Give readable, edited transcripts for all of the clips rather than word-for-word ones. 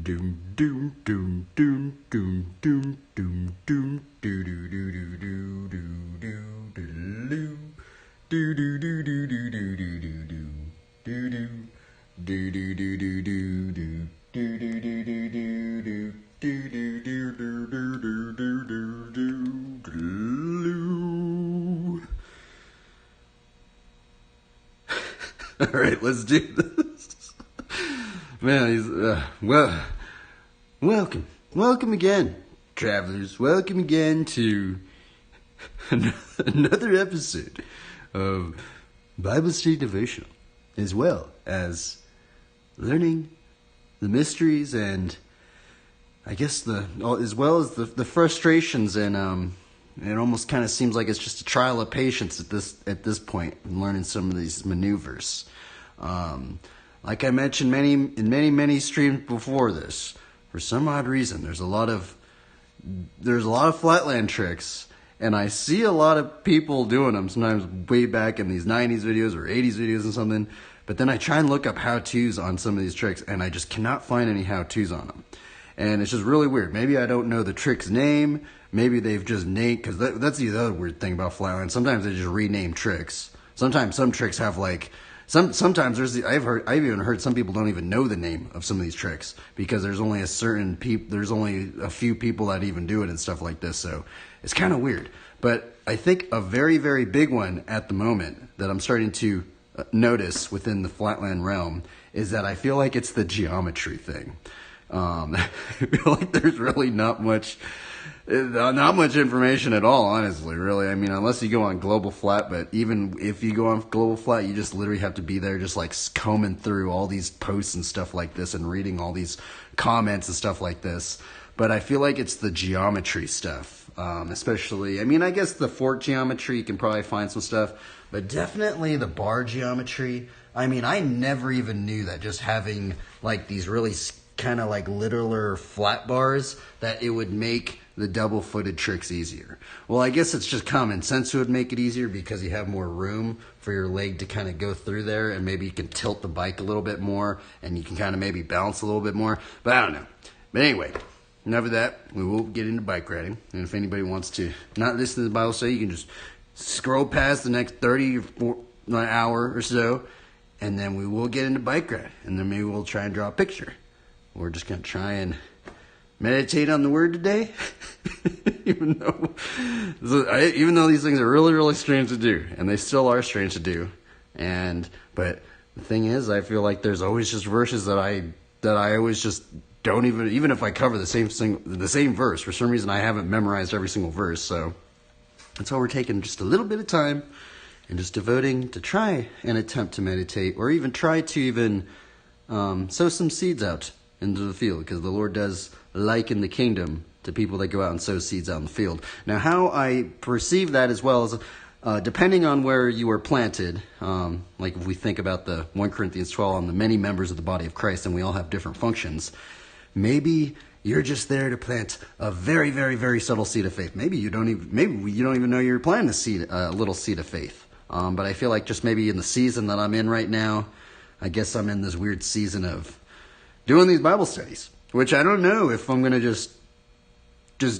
All right, let's do this. Man, welcome again, travelers. Welcome again to another episode of Bible Study Devotional, as well as learning the mysteries and I guess as well as the frustrations and it almost kind of seems like it's just a trial of patience at this point in learning some of these maneuvers. Like I mentioned in many streams before this, for some odd reason, there's a lot of flatland tricks, and I see a lot of people doing them. Sometimes way back in these 90s videos or 80s videos and something. But then I try and look up how-tos on some of these tricks, and I just cannot find any how-tos on them. And it's just really weird. Maybe I don't know the trick's name. Maybe they've just named, because that's the other weird thing about flatland. Sometimes they just rename tricks. Sometimes some tricks have like, sometimes I've even heard some people don't even know the name of some of these tricks because there's only there's only a few people that even do it and stuff like this. So it's kind of weird. But I think a very, very big one at the moment that I'm starting to notice within the flatland realm is that I feel like it's the geometry thing. I feel like there's really not much information at all, honestly, really. I mean, unless you go on Global Flat, but even if you go on Global Flat, you just literally have to be there just like combing through all these posts and stuff like this and reading all these comments and stuff like this. But I feel like it's the geometry stuff, especially, I mean, I guess the fork geometry, you can probably find some stuff, but definitely the bar geometry. I mean, I never even knew that just having like these really kind of like littler flat bars that it would make the double-footed tricks easier. Well, I guess it's just common sense it would make it easier because you have more room for your leg to kind of go through there, and maybe you can tilt the bike a little bit more and you can kind of maybe balance a little bit more, but I don't know. But anyway, enough of that. We will get into bike riding, and if anybody wants to not listen to the Bible study, you can just scroll past the next 30 or an hour or so, and then we will get into bike ride, and then maybe we'll try and draw a picture. We're just going to try and meditate on the word today, even though these things are really, really strange to do, and they still are strange to do. But the thing is, I feel like there's always just verses that I always just don't even if I cover the same verse, for some reason I haven't memorized every single verse. So that's why we're taking just a little bit of time and just devoting to try and attempt to meditate, or even try to sow some seeds out into the field, because the Lord does liken the kingdom to people that go out and sow seeds out in the field. Now, how I perceive that as well is, depending on where you are planted, like if we think about the 1 Corinthians 12 on the many members of the body of Christ, and we all have different functions, maybe you're just there to plant a very, very, very subtle seed of faith. Maybe you don't even know you're planting a little seed of faith. But I feel like just maybe in the season that I'm in right now, I guess I'm in this weird season of doing these Bible studies, which I don't know if I'm going to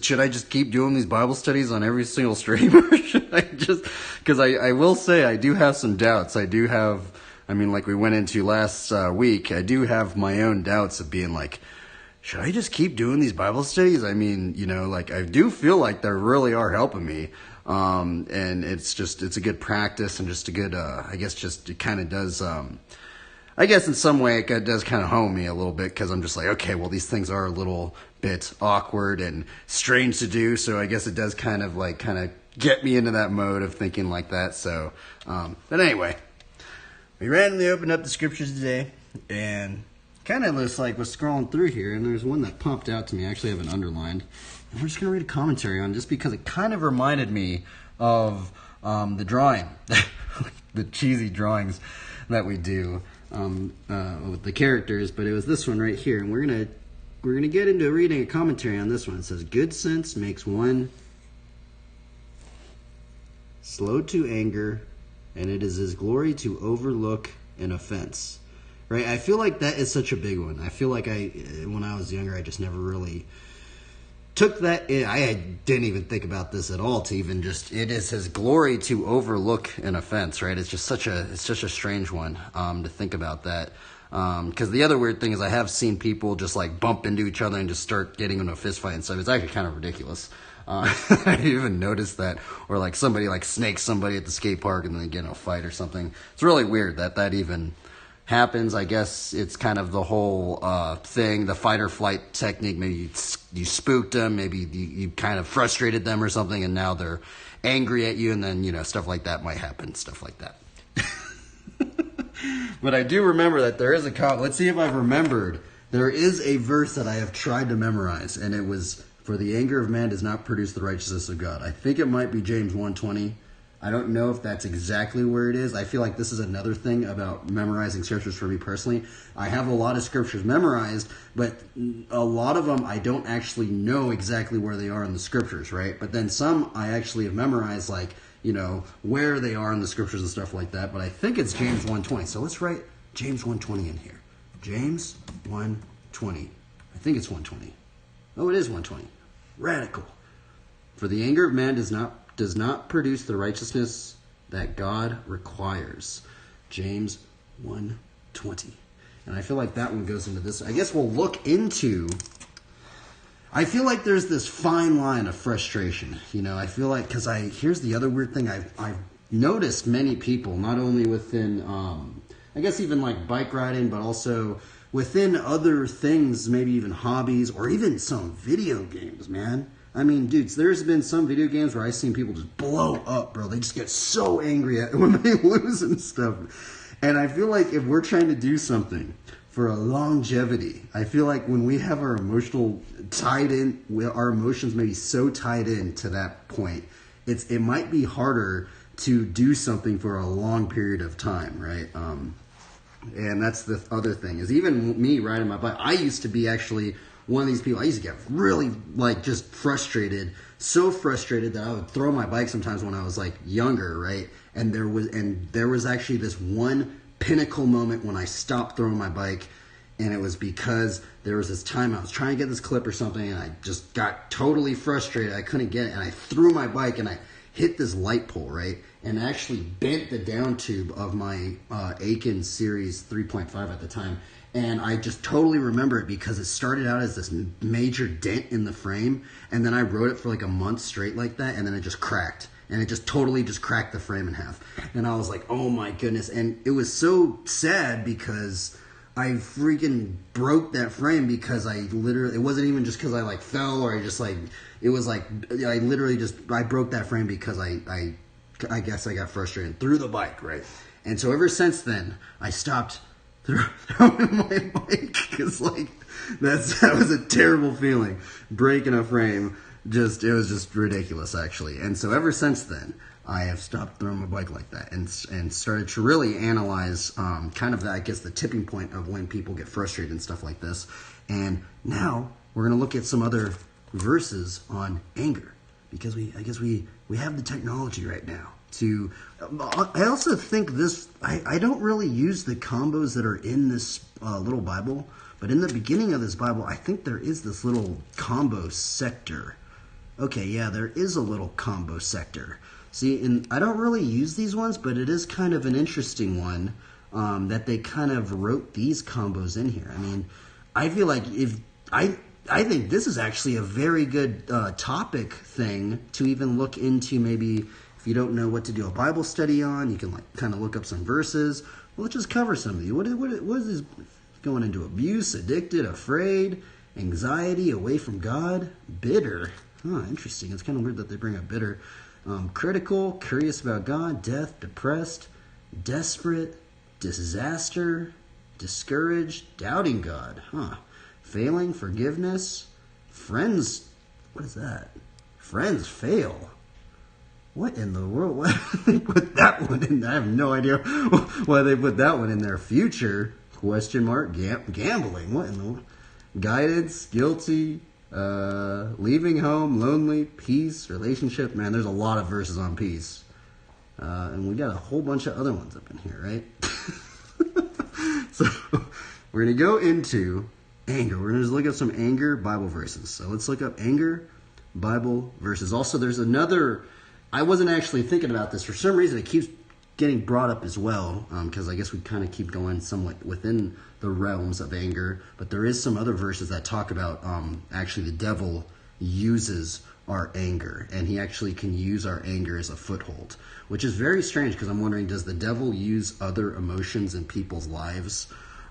should I just keep doing these Bible studies on every single stream, or should I because I will say I do have some doubts. Like we went into last week, I do have my own doubts of being like, should I just keep doing these Bible studies? I mean, like I do feel like they really are helping me. And it's a good practice and just a good, I guess just, it kind of does, I guess in some way it does kind of hone me a little bit, because I'm just like, okay, well, these things are a little bit awkward and strange to do, so I guess it does kind of get me into that mode of thinking like that. So, but anyway, we randomly opened up the scriptures today, and kind of was scrolling through here, and there's one that popped out to me. I actually have it underlined, and we're just going to read a commentary on it, just because it kind of reminded me of the drawing, the cheesy drawings that we do with the characters, but it was this one right here, and we're gonna get into reading a commentary on this one. It says, good sense makes one slow to anger, and it is his glory to overlook an offense. right? I feel like that is such a big one. I feel like when I was younger, I just never really took that in. I didn't even think about this at all, to even just, it is his glory to overlook an offense, right? It's such a strange one to think about that. Because the other weird thing is I have seen people just like bump into each other and just start getting into a fist fight and stuff. It's actually kind of ridiculous. I didn't even notice that. Or like somebody like snakes somebody at the skate park and then they get in a fight or something. It's really weird that even happens. I guess it's kind of the whole thing, the fight or flight technique. Maybe you spooked them, maybe you kind of frustrated them or something, and now they're angry at you, and then stuff like that might happen, stuff like that. But I do remember that there is let's see if I've remembered. There is a verse that I have tried to memorize, and it was, "For the anger of man does not produce the righteousness of God." I think it might be James 1:20. I don't know if that's exactly where it is. I feel like this is another thing about memorizing scriptures for me personally. I have a lot of scriptures memorized, but a lot of them I don't actually know exactly where they are in the scriptures, right? But then some I actually have memorized, like, where they are in the scriptures and stuff like that. But I think it's James 1:20. So let's write James 1:20 in here. James 1:20. I think it's 1:20. Oh, it is 1:20. Radical. "For the anger of man does not produce the righteousness that God requires." James 1:20. And I feel like that one goes into this. I guess we'll look into, I feel like there's this fine line of frustration. I feel like, because here's the other weird thing. I've noticed many people, not only within, I guess even like bike riding, but also within other things, maybe even hobbies, or even some video games, man. I mean, dudes, there's been some video games where I've seen people just blow up, bro. They just get so angry when they lose and stuff. And I feel like if we're trying to do something for a longevity, I feel like when we have our emotions maybe so tied in to that point, it might be harder to do something for a long period of time, right? And that's the other thing, is even me riding my bike, I used to be actually one of these people. I used to get really just frustrated, so frustrated that I would throw my bike sometimes when I was like younger, right? And there was actually this one pinnacle moment when I stopped throwing my bike, and it was because there was this time I was trying to get this clip or something, and I just got totally frustrated. I couldn't get it, and I threw my bike, and I hit this light pole, right? And actually bent the down tube of my Aiken Series 3.5 at the time. And I just totally remember it because it started out as this major dent in the frame, and then I rode it for like a month straight like that, and then it just cracked. And it just totally cracked the frame in half. And I was like, oh my goodness. And it was so sad because I freaking broke that frame, because it wasn't even just because I like fell, or it was like, I broke that frame because I guess I got frustrated and threw the bike, right? And so ever since then, I stopped throwing my bike, because that was a terrible feeling, breaking a frame. It was just ridiculous, actually. And so ever since then, I have stopped throwing my bike like that, and started to really analyze kind of the tipping point of when people get frustrated and stuff like this. And now we're going to look at some other verses on anger, because I guess we have the technology right now to. I also think I don't really use the combos that are in this little Bible, but in the beginning of this Bible, I think there is this little combo sector. Okay, yeah, there is a little combo sector. See, and I don't really use these ones, but it is kind of an interesting one that they kind of wrote these combos in here. I mean, I feel like I think this is actually a very good topic thing to even look into. Maybe if you don't know what to do a Bible study on, you can kind of look up some verses. Well, let's just cover some of these. What is this going into? Abuse, addicted, afraid, anxiety, away from God, bitter. Huh, interesting. It's kind of weird that they bring up bitter. Critical, curious about God, death, depressed, desperate, disaster, discouraged, doubting God. Huh. Failing, forgiveness, friends. What is that? Friends fail. What in the world? Why did they put that one in there? I have no idea why they put that one in there. Future, question mark, gambling. What in the world? Guidance, guilty, leaving home, lonely, peace, relationship. Man, there's a lot of verses on peace. And we got a whole bunch of other ones up in here, right? So we're going to go into anger. We're going to just look up some anger Bible verses. So let's look up anger Bible verses. Also, there's another, I wasn't actually thinking about this. For some reason, it keeps getting brought up as well, because I guess we kind of keep going somewhat within the realms of anger. But there is some other verses that talk about actually the devil uses our anger, and he actually can use our anger as a foothold, which is very strange, because I'm wondering, does the devil use other emotions in people's lives?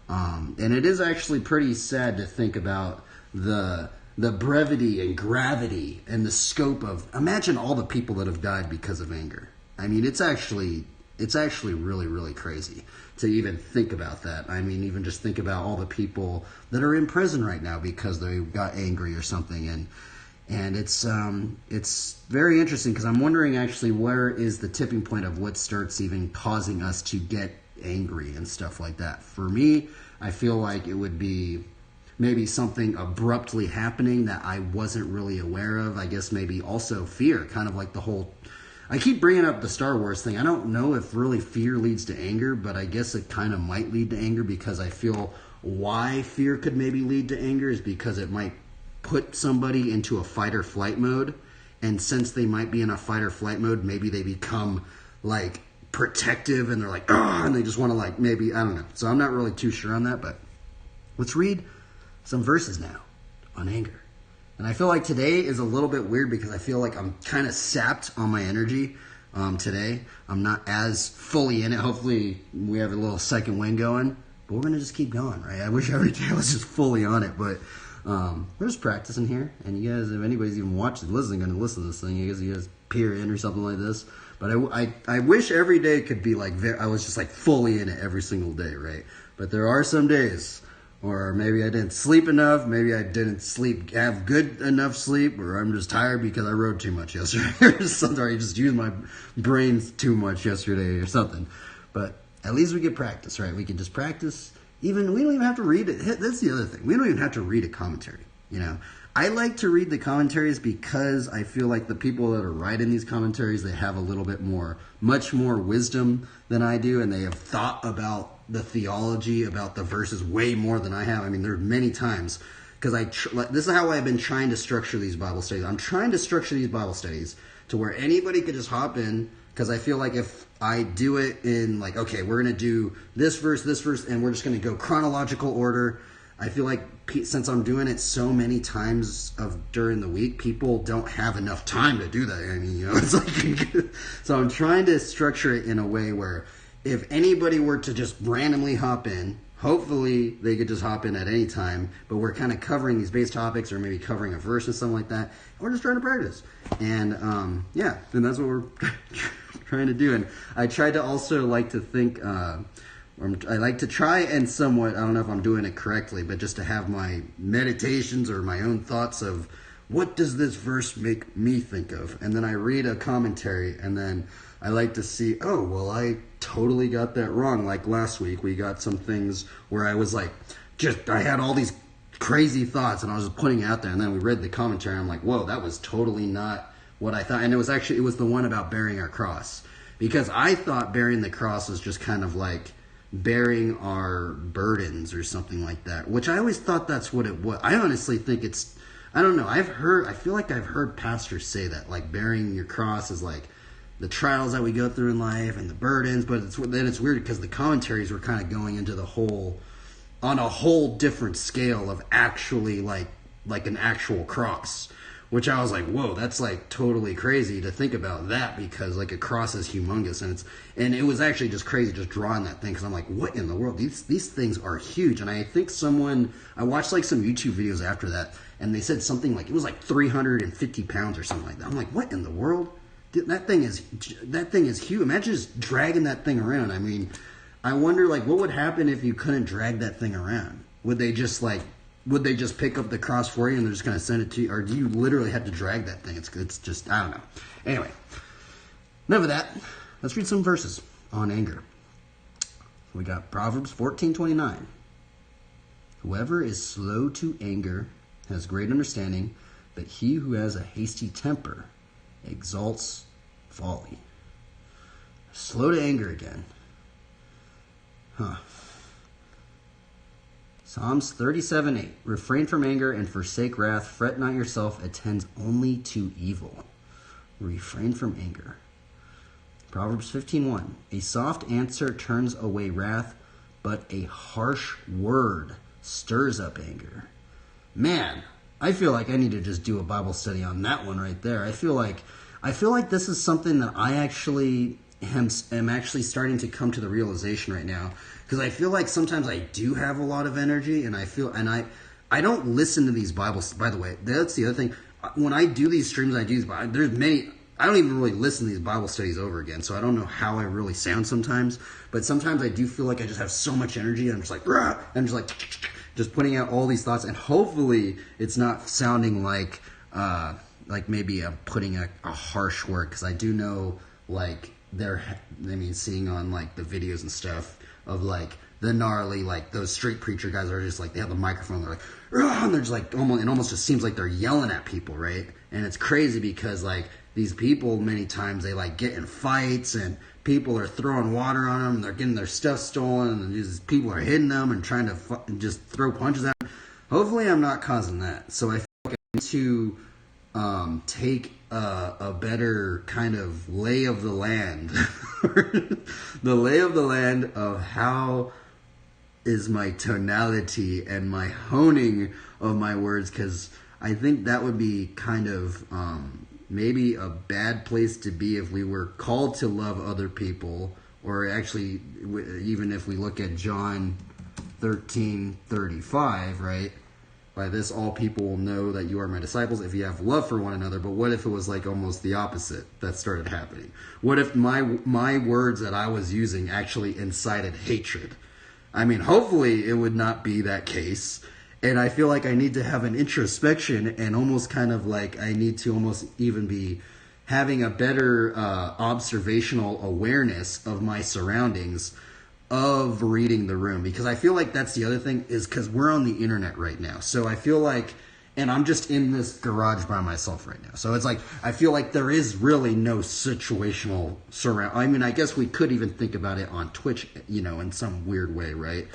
And it is actually pretty sad to think about the brevity and gravity and the scope of, imagine all the people that have died because of anger. I mean, it's actually really, really crazy to even think about that. I mean, even just think about all the people that are in prison right now because they got angry or something. And it's very interesting, because I'm wondering actually, where is the tipping point of what starts even causing us to get angry and stuff like that. For me, I feel like it would be maybe something abruptly happening that I wasn't really aware of. I guess maybe also fear, kind of like the whole, I keep bringing up the Star Wars thing. I don't know if really fear leads to anger, but I guess it kind of might lead to anger, because I feel why fear could maybe lead to anger is because it might put somebody into a fight or flight mode, and since they might be in a fight or flight mode, maybe they become like protective, and they're like, and they just want to, like, maybe, I don't know. So I'm not really too sure on that, but let's read some verses now on anger. And I feel like today is a little bit weird, because I feel like I'm kind of sapped on my energy today. I'm not as fully in it. Hopefully we have a little second wind going, but we're going to just keep going, right? I wish every day I was just fully on it, but we're just practicing here. And you guys, if anybody's even watching, going to listen to this thing, you guys peer in or something like this. But I wish every day could be like, I was just like fully in it every single day, right? But there are some days, or maybe I didn't sleep enough, maybe I didn't have good enough sleep, or I'm just tired because I wrote too much yesterday, or something, or I just used my brains too much yesterday or something. But at least we get practice, right? We can just practice. We don't even have to read it. That's the other thing. We don't even have to read a commentary, you know? I like to read the commentaries because I feel like the people that are writing these commentaries, they have a little bit much more wisdom than I do, and they have thought about the theology, about the verses way more than I have. I mean, there are many times, because this is how I've been trying to structure these Bible studies. I'm trying to structure these Bible studies to where anybody could just hop in, because I feel like if I do it in like, okay, we're going to do this verse, and we're just going to go chronological order, I feel like since I'm doing it so many times during the week, people don't have enough time to do that. I mean, you know, it's like, so I'm trying to structure it in a way where if anybody were to just randomly hop in, hopefully they could just hop in at any time, but we're kind of covering these base topics, or maybe covering a verse or something like that. We're just trying to practice. And and that's what we're trying to do. And I tried to also like to think, I like to try and somewhat, I don't know if I'm doing it correctly, but just to have my meditations or my own thoughts of what does this verse make me think of? And then I read a commentary, and then I like to see, oh, well, I totally got that wrong. Like last week, we got some things where I was like, I had all these crazy thoughts, and I was just putting it out there, and then we read the commentary, and I'm like, whoa, that was totally not what I thought. And it was the one about bearing our cross, because I thought bearing the cross was just kind of like bearing our burdens or something like that, which I always thought that's what it was. I honestly think it's, I don't know, I feel like I've heard pastors say that, like bearing your cross is like the trials that we go through in life and the burdens, but then it's weird because the commentaries were kind of going into on a whole different scale of actually like an actual cross, which I was like, whoa, that's like totally crazy to think about that, because like a cross is humongous, and it was actually just crazy just drawing that thing, because I'm like, what in the world? These things are huge. And I think I watched like some YouTube videos after that, and they said something like it was like 350 pounds or something like that. I'm like, what in the world? That thing is huge. Imagine just dragging that thing around. I mean, I wonder like what would happen if you couldn't drag that thing around? Would they just pick up the cross for you and they're just going to send it to you? Or do you literally have to drag that thing? It's just, I don't know. Anyway, enough of that. Let's read some verses on anger. We got Proverbs 14:29. Whoever is slow to anger has great understanding, but he who has a hasty temper exalts folly. Slow to anger again. Psalms 37:8. Refrain from anger and forsake wrath. Fret not yourself. It tends only to evil. Refrain from anger. Proverbs 15:1. A soft answer turns away wrath, but a harsh word stirs up anger. Man, I feel like I need to just do a Bible study on that one right there. I feel like this is something that I actually am actually starting to come to the realization right now, because I feel like sometimes I do have a lot of energy, and I don't listen to these Bibles. By the way, that's the other thing. When I do these streams, there's many. I don't even really listen to these Bible studies over again, so I don't know how I really sound sometimes. But sometimes I do feel like I just have so much energy, and I'm just like, rah! I'm just like, just putting out all these thoughts, and hopefully it's not sounding like maybe I'm putting a harsh word, because I do know, like, seeing on, like, the videos and stuff of, like, the gnarly, like, those street preacher guys are just, like, they have the microphone, they're like, rah! And they're just, like, it almost just seems like they're yelling at people, right? And it's crazy because, like, these people, many times, they, like, get in fights, and people are throwing water on them, and they're getting their stuff stolen, and these people are hitting them and trying to just throw punches at them. Hopefully I'm not causing that. So I feel like I need to take a better kind of lay of the land. The lay of the land of how is my tonality and my honing of my words, because I think that would be kind of maybe a bad place to be if we were called to love other people, or actually even if we look at John 13:35, right? By this all people will know that you are my disciples if you have love for one another. But what if it was like almost the opposite that started happening? What if my words that I was using actually incited hatred? I mean, hopefully it would not be that case. And I feel like I need to have an introspection, and almost kind of like I need to almost even be having a better observational awareness of my surroundings, of reading the room. Because I feel like that's the other thing, is because we're on the internet right now. So I feel like, and I'm just in this garage by myself right now. So it's like, I feel like there is really no situational surround. I mean, I guess we could even think about it on Twitch, in some weird way, right?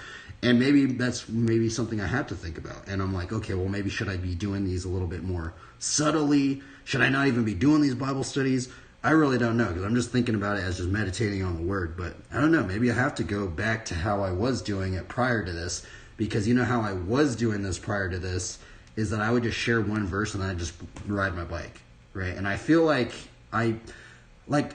And maybe that's something I have to think about. And I'm like, okay, well, maybe should I be doing these a little bit more subtly? Should I not even be doing these Bible studies? I really don't know, because I'm just thinking about it as just meditating on the Word. But I don't know, maybe I have to go back to how I was doing it prior to this. Because how I was doing this prior to this is that I would just share one verse and then I'd just ride my bike, right? And I feel like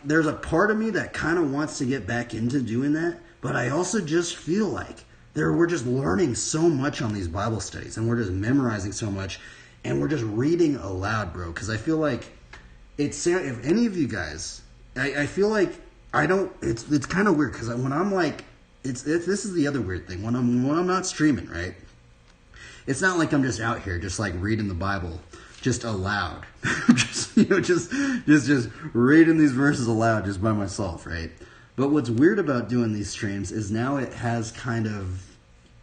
there's a part of me that kind of wants to get back into doing that. But I also just feel like we're just learning so much on these Bible studies, and we're just memorizing so much, and we're just reading aloud, bro. Because I feel like if any of you guys, I feel like I don't. It's kind of weird, because when I'm like, this is the other weird thing. When I'm not streaming, right? It's not like I'm just out here just like reading the Bible just aloud, just reading these verses aloud just by myself, right? But what's weird about doing these streams is now it has kind of,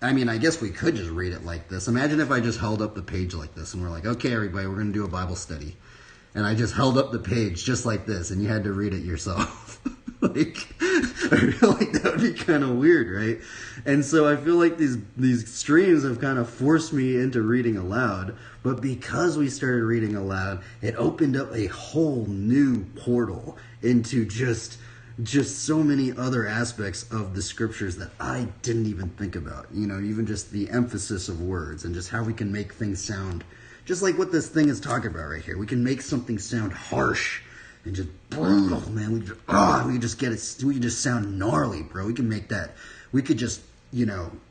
I mean, I guess we could just read it like this. Imagine if I just held up the page like this and we're like, okay, everybody, we're going to do a Bible study. And I just held up the page just like this, and you had to read it yourself. I feel like that would be kind of weird, right? And so I feel like these streams have kind of forced me into reading aloud. But because we started reading aloud, it opened up a whole new portal into just so many other aspects of the scriptures that I didn't even think about. Even just the emphasis of words, and just how we can make things sound just like what this thing is talking about right here. We can make something sound harsh and just brutal, man. We can just get it. We can just sound gnarly, bro. We can make that. We could just,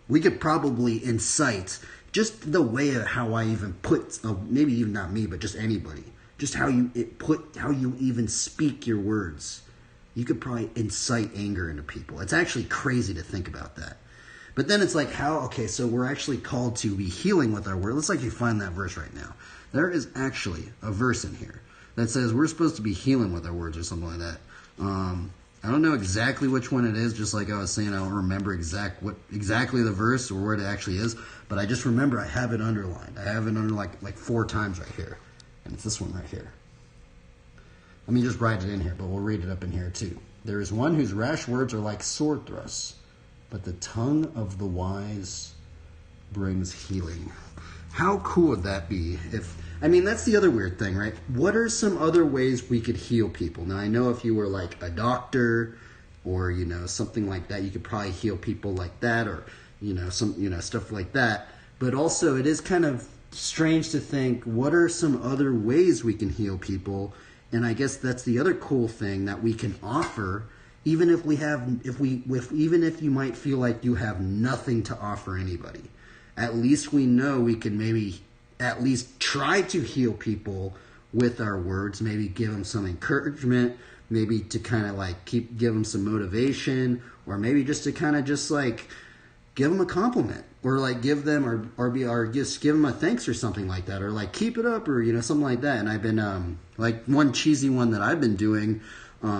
we could probably incite just the way of how I even put, maybe even not me, but just anybody, just how you even speak your words. You could probably incite anger into people. It's actually crazy to think about that. But then it's like, so we're actually called to be healing with our word. Let's actually find that verse right now. There is actually a verse in here that says we're supposed to be healing with our words, or something like that. I don't know exactly which one it is, just like I was saying, I don't remember exactly the verse or where it actually is, but I just remember I have it underlined. I have it under like 4 times right here. And it's this one right here. Let me just write it in here, but we'll read it up in here too. There is one whose rash words are like sword thrusts, but the tongue of the wise brings healing. How cool would that be if, I mean, that's the other weird thing, right? What are some other ways we could heal people? Now, I know if you were like a doctor or, you know, something like that, you could probably heal people like that, or, you know, some, you know, stuff like that. But also it is kind of strange to think, what are some other ways we can heal people? And I guess that's the other cool thing that we can offer, even if we have, even if you might feel like you have nothing to offer anybody. At least we know we can maybe at least try to heal people with our words, maybe give them some encouragement, maybe to kind of like give them some motivation, or maybe just to kind of just like give them a compliment, or like give them or just give them a thanks or something like that, or like keep it up, or, you know, something like that. And I've been like one cheesy one that I've been doing,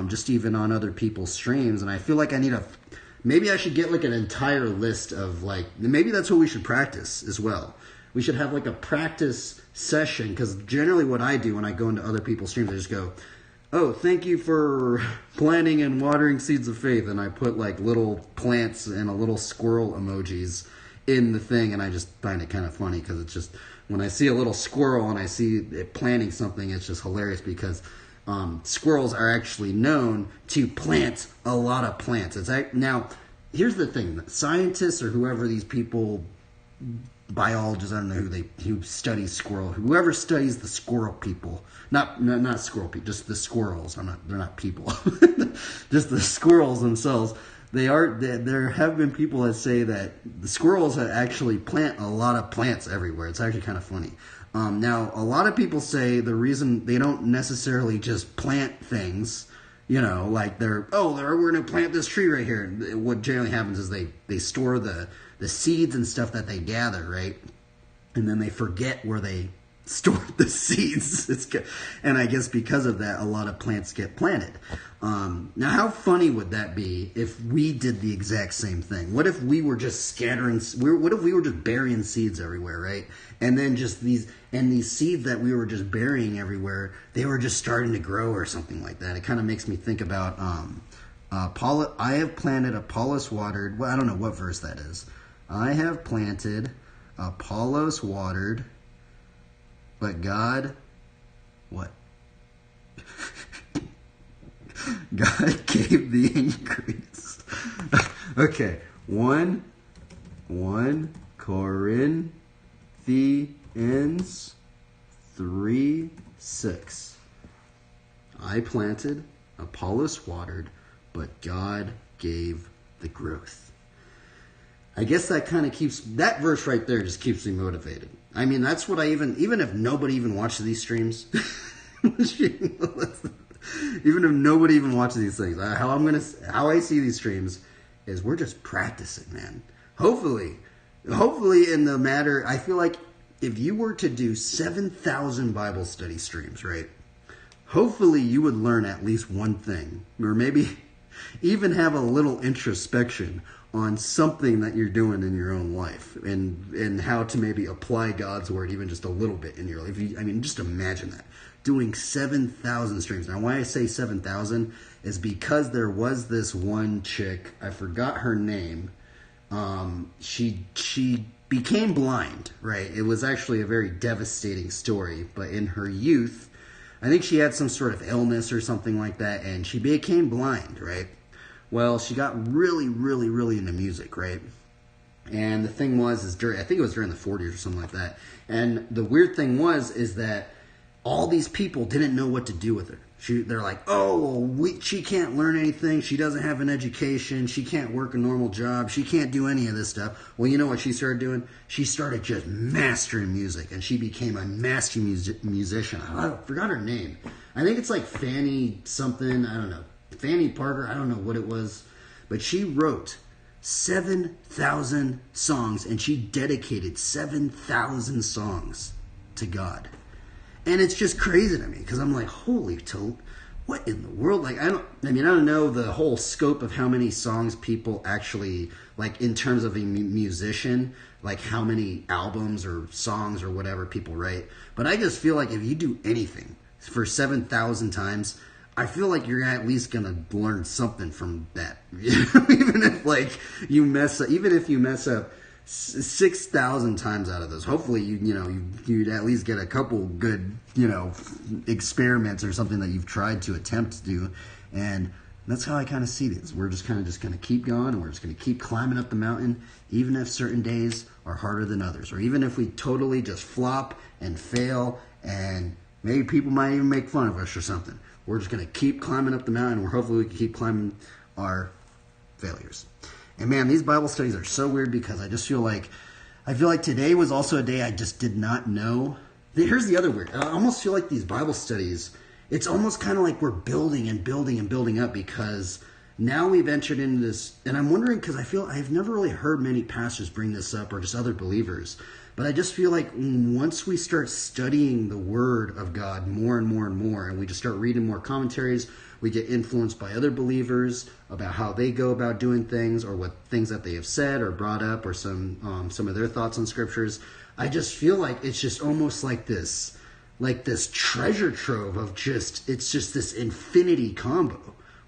just even on other people's streams, and I feel like I need maybe I should get like an entire list of like, maybe that's what we should practice as well. We should have like a practice session, because generally what I do when I go into other people's streams, I just go, oh, thank you for planting and watering seeds of faith. And I put like little plants and a little squirrel emojis in the thing. And I just find it kind of funny, because it's just, when I see a little squirrel and I see it planting something, it's just hilarious, because squirrels are actually known to plant a lot of plants. Now, here's the thing. Scientists or whoever these people, biologists, I don't know who studies squirrel, whoever studies the squirrel people, not squirrel people, just the squirrels. They're not people. Just the squirrels themselves. There have been people that say that the squirrels actually plant a lot of plants everywhere. It's actually kind of funny. Now, a lot of people say the reason they don't necessarily just plant things, you know, like we're going to plant this tree right here. What generally happens is they store the seeds and stuff that they gather, right? And then they forget where they stored the seeds. And I guess because of that, a lot of plants get planted. Now, how funny would that be if we did the exact same thing? What if we were just what if we were just burying seeds everywhere, right? And then just these seeds that we were just burying everywhere, they were just starting to grow or something like that. It kind of makes me think about, I have planted Apollos watered, well, I don't know what verse that is. I have planted, Apollos watered, but God, what? God gave the increase. Okay, 1 Corinthians 3:6. I planted, Apollos watered, but God gave the growth. I guess that kind of that verse right there just keeps me motivated. I mean, that's what even if nobody even watches these streams, even if nobody even watches these things, how I see these streams is we're just practicing, man. Hopefully in the matter, I feel like if you were to do 7,000 Bible study streams, right? Hopefully you would learn at least one thing, or maybe even have a little introspection on something that you're doing in your own life, and how to maybe apply God's word even just a little bit in your life. Just imagine that. Doing 7,000 streams. Now, why I say 7,000 is because there was this one chick, I forgot her name. She became blind, right? It was actually a very devastating story, but in her youth, I think she had some sort of illness or something like that, and she became blind, right? Well, she got really, really, really into music, right? And the thing was, I think it was during the 40s or something like that. And the weird thing is that all these people didn't know what to do with her. They're like, she can't learn anything. She doesn't have an education. She can't work a normal job. She can't do any of this stuff. Well, you know what she started doing? She started just mastering music, and she became a master musician. I forgot her name. I think it's like Fanny something. I don't know. Fanny Parker. I don't know what it was. But she wrote 7,000 songs, and she dedicated 7,000 songs to God. And it's just crazy to me, because I'm like, holy tote, what in the world? Like, I don't know the whole scope of how many songs people actually, like, in terms of a musician, like how many albums or songs or whatever people write. But I just feel like if you do anything for 7,000 times, I feel like you're at least going to learn something from that. Even if, like, you mess up 6,000 times out of those. Hopefully, you'd at least get a couple good, experiments or something that you've tried to attempt to do. And that's how I kind of see this. We're just going to keep going, and we're just going to keep climbing up the mountain, even if certain days are harder than others, or even if we totally just flop and fail, and maybe people might even make fun of us or something. We're just going to keep climbing up the mountain, and hopefully we can keep climbing our failures. And man, these Bible studies are so weird because I feel like today was also a day I just did not know. Here's the other weird. I almost feel like these Bible studies, it's almost kind of like we're building and building and building up, because now we've entered into this, and I'm wondering, because I've never really heard many pastors bring this up, or just other believers, but I just feel like once we start studying the Word of God more and more and more, and we just start reading more commentaries, we get influenced by other believers about how they go about doing things, or what things that they have said or brought up, or some of their thoughts on scriptures. I just feel like it's just almost like this treasure trove of it's just this infinity combo,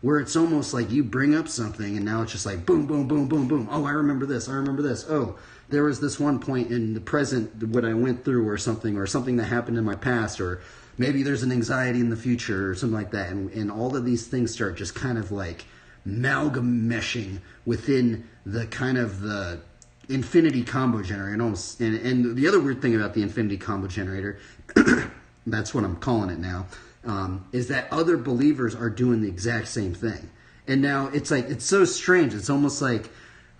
where it's almost like you bring up something and now it's just like boom, boom, boom, boom, boom. Oh, I remember this. Oh, there was this one point in the present what I went through, or something that happened in my past, or maybe there's an anxiety in the future or something like that. And all of these things start just kind of like amalgameshing within the kind of the infinity combo generator. And the other weird thing about the infinity combo generator, that's what I'm calling it now, is that other believers are doing the exact same thing. And now it's like, it's so strange. It's almost like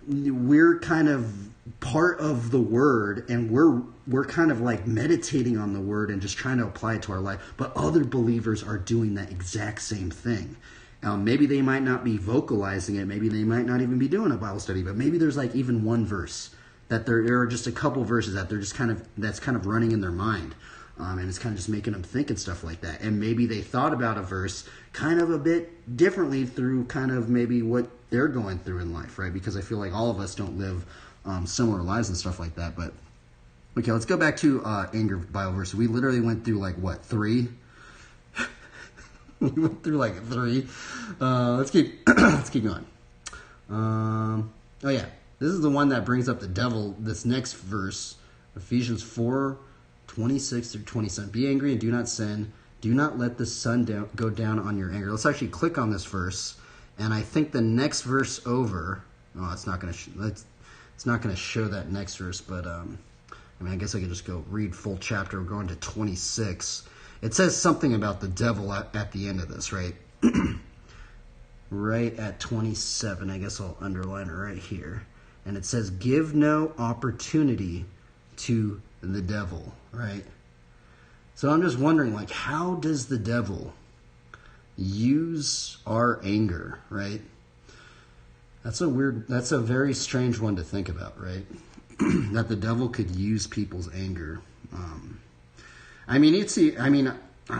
we're kind of part of the Word, and we're kind of like meditating on the Word and just trying to apply it to our life. But other believers are doing that exact same thing. Maybe they might not be vocalizing it. Maybe they might not even be doing a Bible study. But maybe there's like even one verse that there are just a couple verses that they're just that's kind of running in their mind. And it's kind of just making them think and stuff like that. And maybe they thought about a verse kind of a bit differently through kind of maybe what they're going through in life, right? Because I feel like all of us don't live similar lives and stuff like that. But okay, let's go back to anger Bible verse. We literally went through like what, 3? We went through like 3. Let's keep going. Oh yeah, this is the one that brings up the devil. This next verse, Ephesians 4:26 through 27. Be angry and do not sin. Do not let the sun go down on your anger. Let's actually click on this verse, and I think the next verse over. Oh, it's not going to show that next verse, but I guess I could just go read full chapter. We're going to 26. It says something about the devil at the end of this, right? Right at 27. I guess I'll underline it right here. And it says, give no opportunity to the devil, right? So I'm just wondering, like, how does the devil use our anger, right? That's a very strange one to think about, right? That the devil could use people's anger.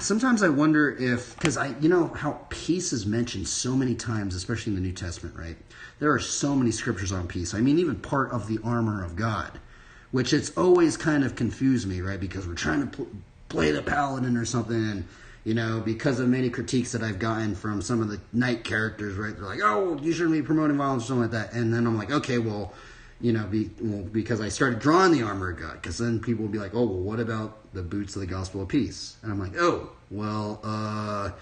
Sometimes I wonder if, because how peace is mentioned so many times, especially in the New Testament, right? There are so many scriptures on peace. Even part of the armor of God, which it's always kind of confused me, right? Because we're trying to play the Paladin or something, and, because of many critiques that I've gotten from some of the Knight characters, right? They're like, oh, you shouldn't be promoting violence or something like that. And then I'm like, okay, well, because I started drawing the armor of God, because then people would be like, oh, well, what about the boots of the gospel of peace? And I'm like, oh, well,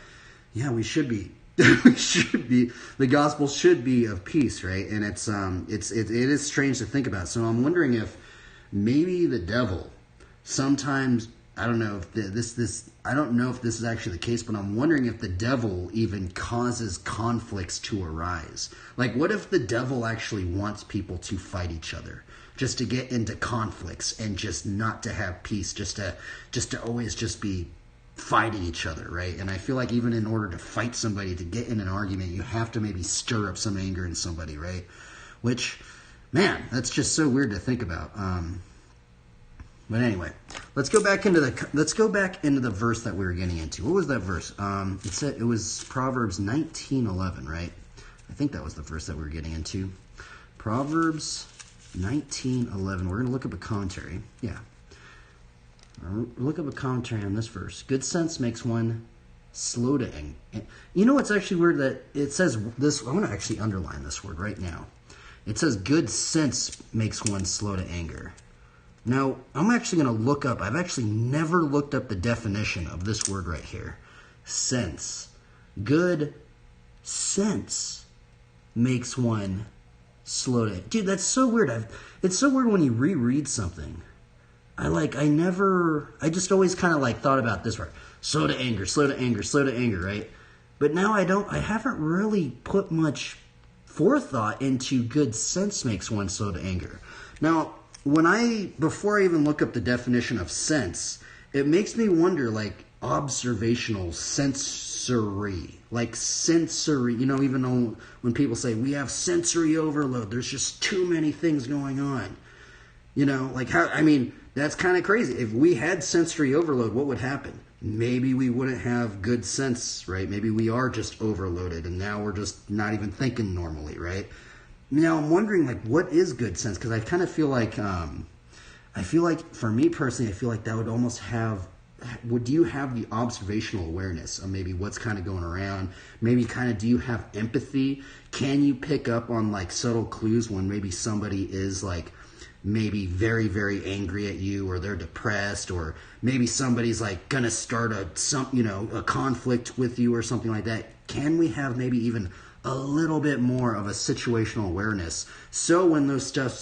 yeah, we should be. The gospel should be of peace, right? And it is strange to think about. So I'm wondering if maybe the devil sometimes, I don't know if this is actually the case, but I'm wondering if the devil even causes conflicts to arise. Like, what if the devil actually wants people to fight each other, just to get into conflicts and just not to have peace, just to always just be fighting each other, right? And I feel like even in order to fight somebody, to get in an argument, you have to maybe stir up some anger in somebody, right? Which, man, that's just so weird to think about. But anyway, let's go back into the verse that we were getting into. What was that verse? It said it was Proverbs 19:11, right? I think that was the verse that we were getting into. Proverbs 19:11. We're going to look up a commentary. Yeah. Look up a commentary on this verse. Good sense makes one slow to anger. It's actually weird that it says this. I'm going to actually underline this word right now. It says good sense makes one slow to anger. Now, I'm actually going to look up, I've actually never looked up the definition of this word right here. Sense. Good sense makes one slow to... Dude, that's so weird. It's so weird when you reread something. I just always kind of like thought about this word. Slow to anger, slow to anger, slow to anger, right? But now I haven't really put much forethought into good sense makes one slow to anger. Now, before I even look up the definition of sense, it makes me wonder, like, observational, sensory, even though when people say we have sensory overload, there's just too many things going on. That's kind of crazy. If we had sensory overload, what would happen? Maybe we wouldn't have good sense, right? Maybe we are just overloaded and now we're just not even thinking normally, right? Now I'm wondering, like, what is good sense? Because I kind of feel like, for me personally, I feel like that would almost have, do you have the observational awareness of maybe what's kind of going around? Maybe kind of, do you have empathy? Can you pick up on like subtle clues when maybe somebody is like, maybe very, very angry at you, or they're depressed, or maybe somebody's like gonna start a conflict with you or something like that? Can we have maybe even a little bit more of a situational awareness, so when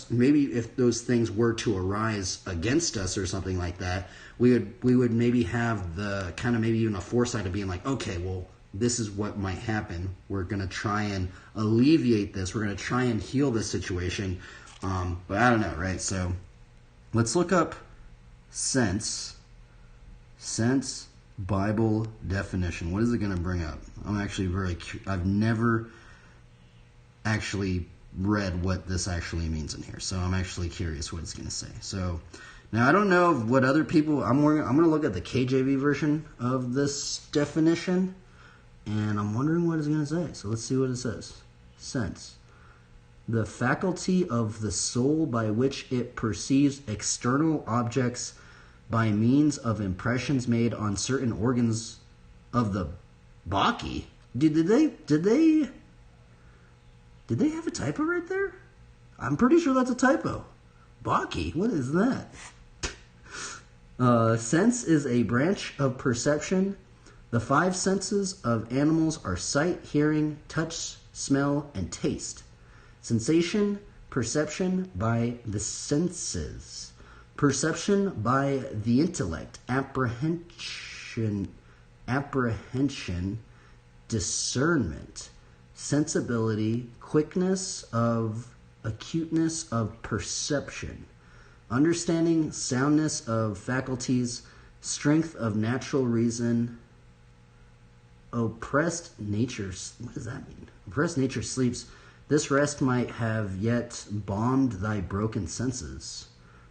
maybe if those things were to arise against us or something like that, we would maybe have the kind of maybe even a foresight of being like, okay, well, this is what might happen. We're gonna try and alleviate this. We're gonna try and heal this situation. But I don't know, right? So let's look up sense Bible definition. What is it going to bring up? I'm actually I've never actually read what this actually means in here. So I'm actually curious what it's going to say. So now I don't know what other people, I'm going to look at the KJV version of this definition, and I'm wondering what it's going to say. So let's see what it says. Sense. The faculty of the soul by which it perceives external objects by means of impressions made on certain organs of the body. Did they have a typo right there? I'm pretty sure that's a typo. Baki, what is that? Sense is a branch of perception. The 5 senses of animals are sight, hearing, touch, smell, and taste. Sensation, perception by the senses. Perception by the intellect. Apprehension, discernment. Sensibility, quickness of, acuteness of perception. Understanding, soundness of faculties, strength of natural reason. Oppressed nature, what does that mean? Oppressed nature sleeps. This rest might have yet balmed thy broken senses.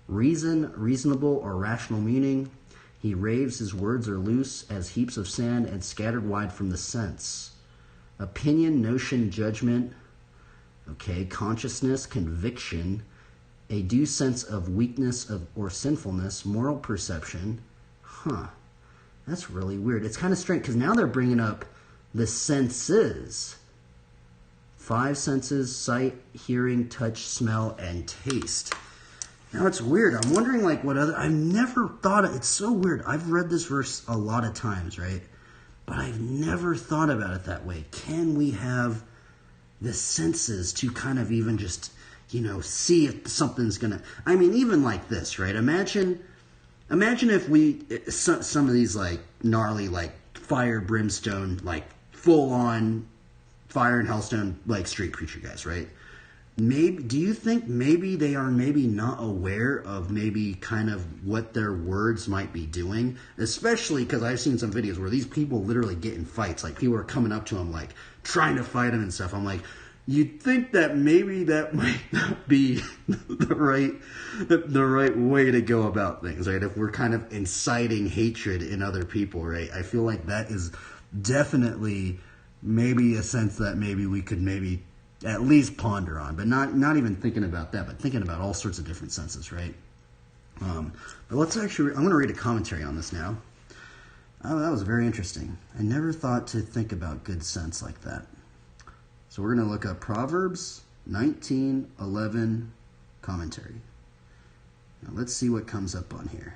Reason, reasonable or rational meaning. He raves, his words are loose as heaps of sand and scattered wide from the sense. Opinion, notion, judgment. Okay, consciousness, conviction. A due sense of weakness or sinfulness, moral perception. That's really weird. It's kind of strange because now they're bringing up the senses. 5 senses: sight, hearing, touch, smell, and taste. Now it's weird. I'm wondering like what other... I've never thought of... It's so weird. I've read this verse a lot of times, right? But I've never thought about it that way. Can we have the senses to kind of even just, see if something's going to... I mean, even like this, right? Imagine if we... Some of these like gnarly, like fire, brimstone, like full-on... fire and hellstone, like street preacher guys, right? Do you think maybe they are maybe not aware of maybe kind of what their words might be doing? Especially because I've seen some videos where these people literally get in fights. Like people are coming up to them, like trying to fight them and stuff. I'm like, you'd think that maybe that might not be the right way to go about things, right? If we're kind of inciting hatred in other people, right? I feel like that is definitely maybe a sense that maybe we could maybe at least ponder on, but not even thinking about that, but thinking about all sorts of different senses, right? But let's actually, I'm going to read a commentary on this now. Oh, that was very interesting. I never thought to think about good sense like that. So we're going to look up Proverbs 1911 commentary. Now let's see what comes up on here.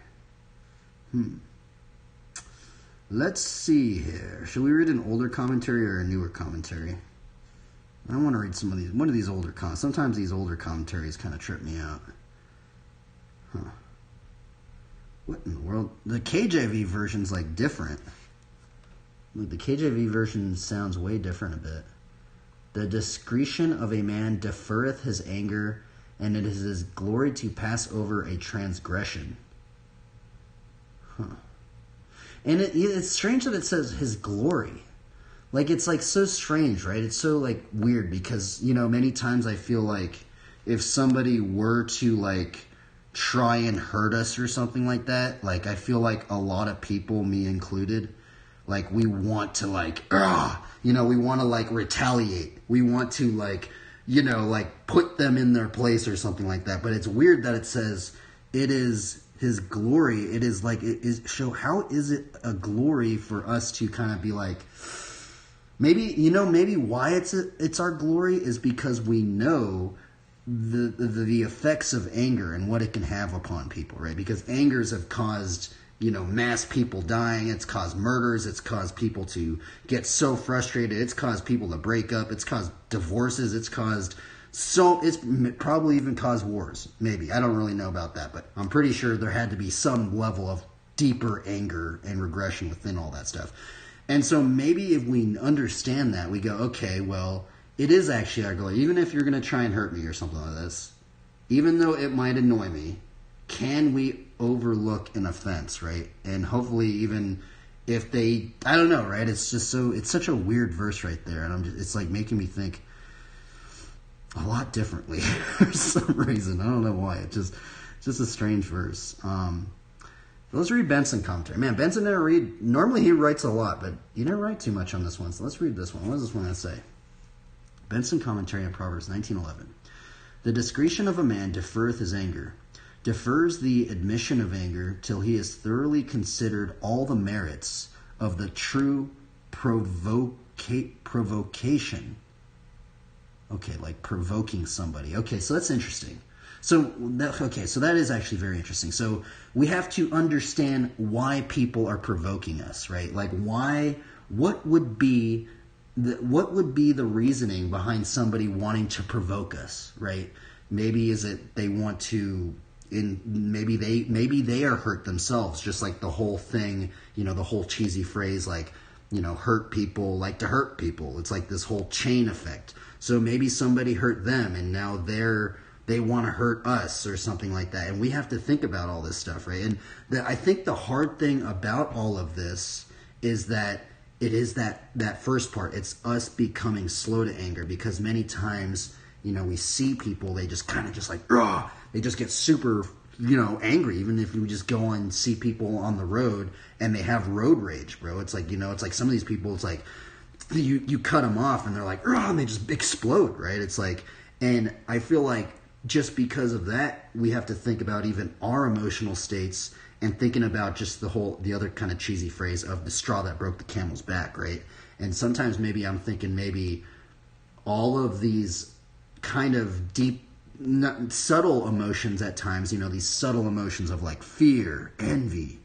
Let's see here. Should we read an older commentary or a newer commentary? I want to read one of these older commentaries. Sometimes these older commentaries kind of trip me out. What in the world? The KJV version's like different. Look, the KJV version sounds way different a bit. The discretion of a man deferreth his anger, and it is his glory to pass over a transgression. And it's strange that it says his glory. Like, it's like so strange, right? It's so like weird because, many times I feel like if somebody were to like try and hurt us or something like that, like I feel like a lot of people, me included, like we want to like, we want to like retaliate. We want to like, like put them in their place or something like that. But it's weird that it says it is his glory. It is like, it is how is it a glory for us to kind of be like, maybe why it's our glory is because we know the effects of anger and what it can have upon people, right? Because angers have caused, mass people dying. It's caused murders. It's caused people to get so frustrated. It's caused people to break up. It's caused divorces. It's probably even caused wars. Maybe. I don't really know about that, but I'm pretty sure there had to be some level of deeper anger and regression within all that stuff. And so maybe if we understand that, we go, okay, well, it is actually our glory. Even if you're going to try and hurt me or something like this, even though it might annoy me, can we overlook an offense, right? And hopefully even if I don't know, right? It's such a weird verse right there. And it's like making me think a lot differently for some reason. I don't know why. It's just a strange verse. Let's read Benson commentary. Man, Benson never read. Normally he writes a lot, but he didn't write too much on this one. So let's read this one. What does this one have to say? Benson commentary on Proverbs 19:11. The discretion of a man deferreth his anger, defers the admission of anger till he has thoroughly considered all the merits of the true provocation. Okay, like provoking somebody. Okay, so that's interesting. So that is actually very interesting. So we have to understand why people are provoking us, right? Like what would be the reasoning behind somebody wanting to provoke us, right? Maybe is it they want to maybe they are hurt themselves, just like the whole thing, the whole cheesy phrase like, hurt people like to hurt people. It's like this whole chain effect. So maybe somebody hurt them and now they want to hurt us or something like that. And we have to think about all this stuff, right? And I think the hard thing about all of this is that it is that first part. It's us becoming slow to anger, because many times, we see people, they just kind of just like, they just get super, angry. Even if you just go and see people on the road and they have road rage, bro. It's like, it's like some of these people, it's like you cut them off and they're like, and they just explode, right? It's like, and I feel like just because of that, we have to think about even our emotional states and thinking about just the other kind of cheesy phrase of the straw that broke the camel's back, right? And sometimes maybe I'm thinking maybe all of these kind of deep, subtle emotions at times, these subtle emotions of like fear, envy.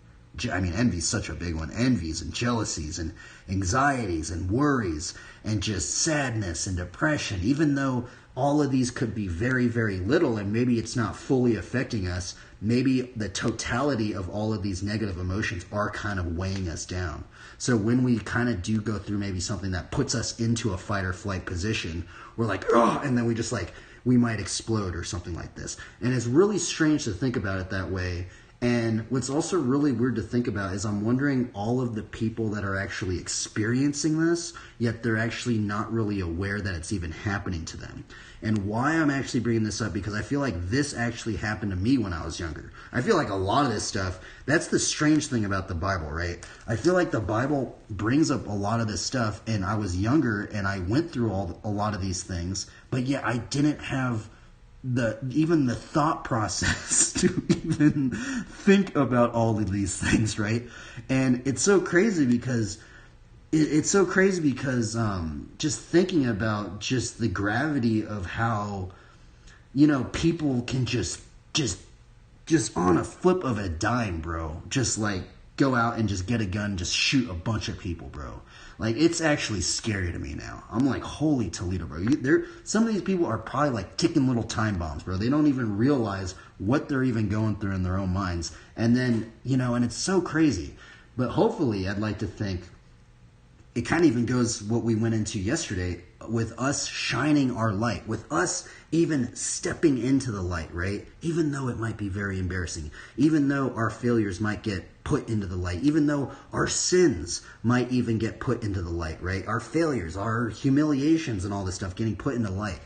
I mean, envy is such a big one. Envies and jealousies and anxieties and worries and just sadness and depression, even though all of these could be very, very little and maybe it's not fully affecting us, maybe the totality of all of these negative emotions are kind of weighing us down. So when we kind of do go through maybe something that puts us into a fight or flight position, we're like, and then we just like, we might explode or something like this. And it's really strange to think about it that way. And what's also really weird to think about is I'm wondering all of the people that are actually experiencing this, yet they're actually not really aware that it's even happening to them. And why I'm actually bringing this up, because I feel like this actually happened to me when I was younger. I feel like a lot of this stuff, that's the strange thing about the Bible, right? I feel like the Bible brings up a lot of this stuff, and I was younger and I went through a lot of these things, but yet I didn't have even the thought process to even think about all of these things, right? And it's so crazy because it's so crazy because just thinking about just the gravity of how, people can just on a flip of a dime, bro, just like go out and just get a gun and just shoot a bunch of people, bro. Like, it's actually scary to me now. I'm like, holy Toledo, bro. Some of these people are probably like ticking little time bombs, bro. They don't even realize what they're even going through in their own minds. And then, and it's so crazy. But hopefully, I'd like to think it kind of even goes what we went into yesterday with us shining our light, with us even stepping into the light, right? Even though it might be very embarrassing, even though our failures might get put into the light, even though our sins might even get put into the light, right? Our failures, our humiliations and all this stuff getting put into light.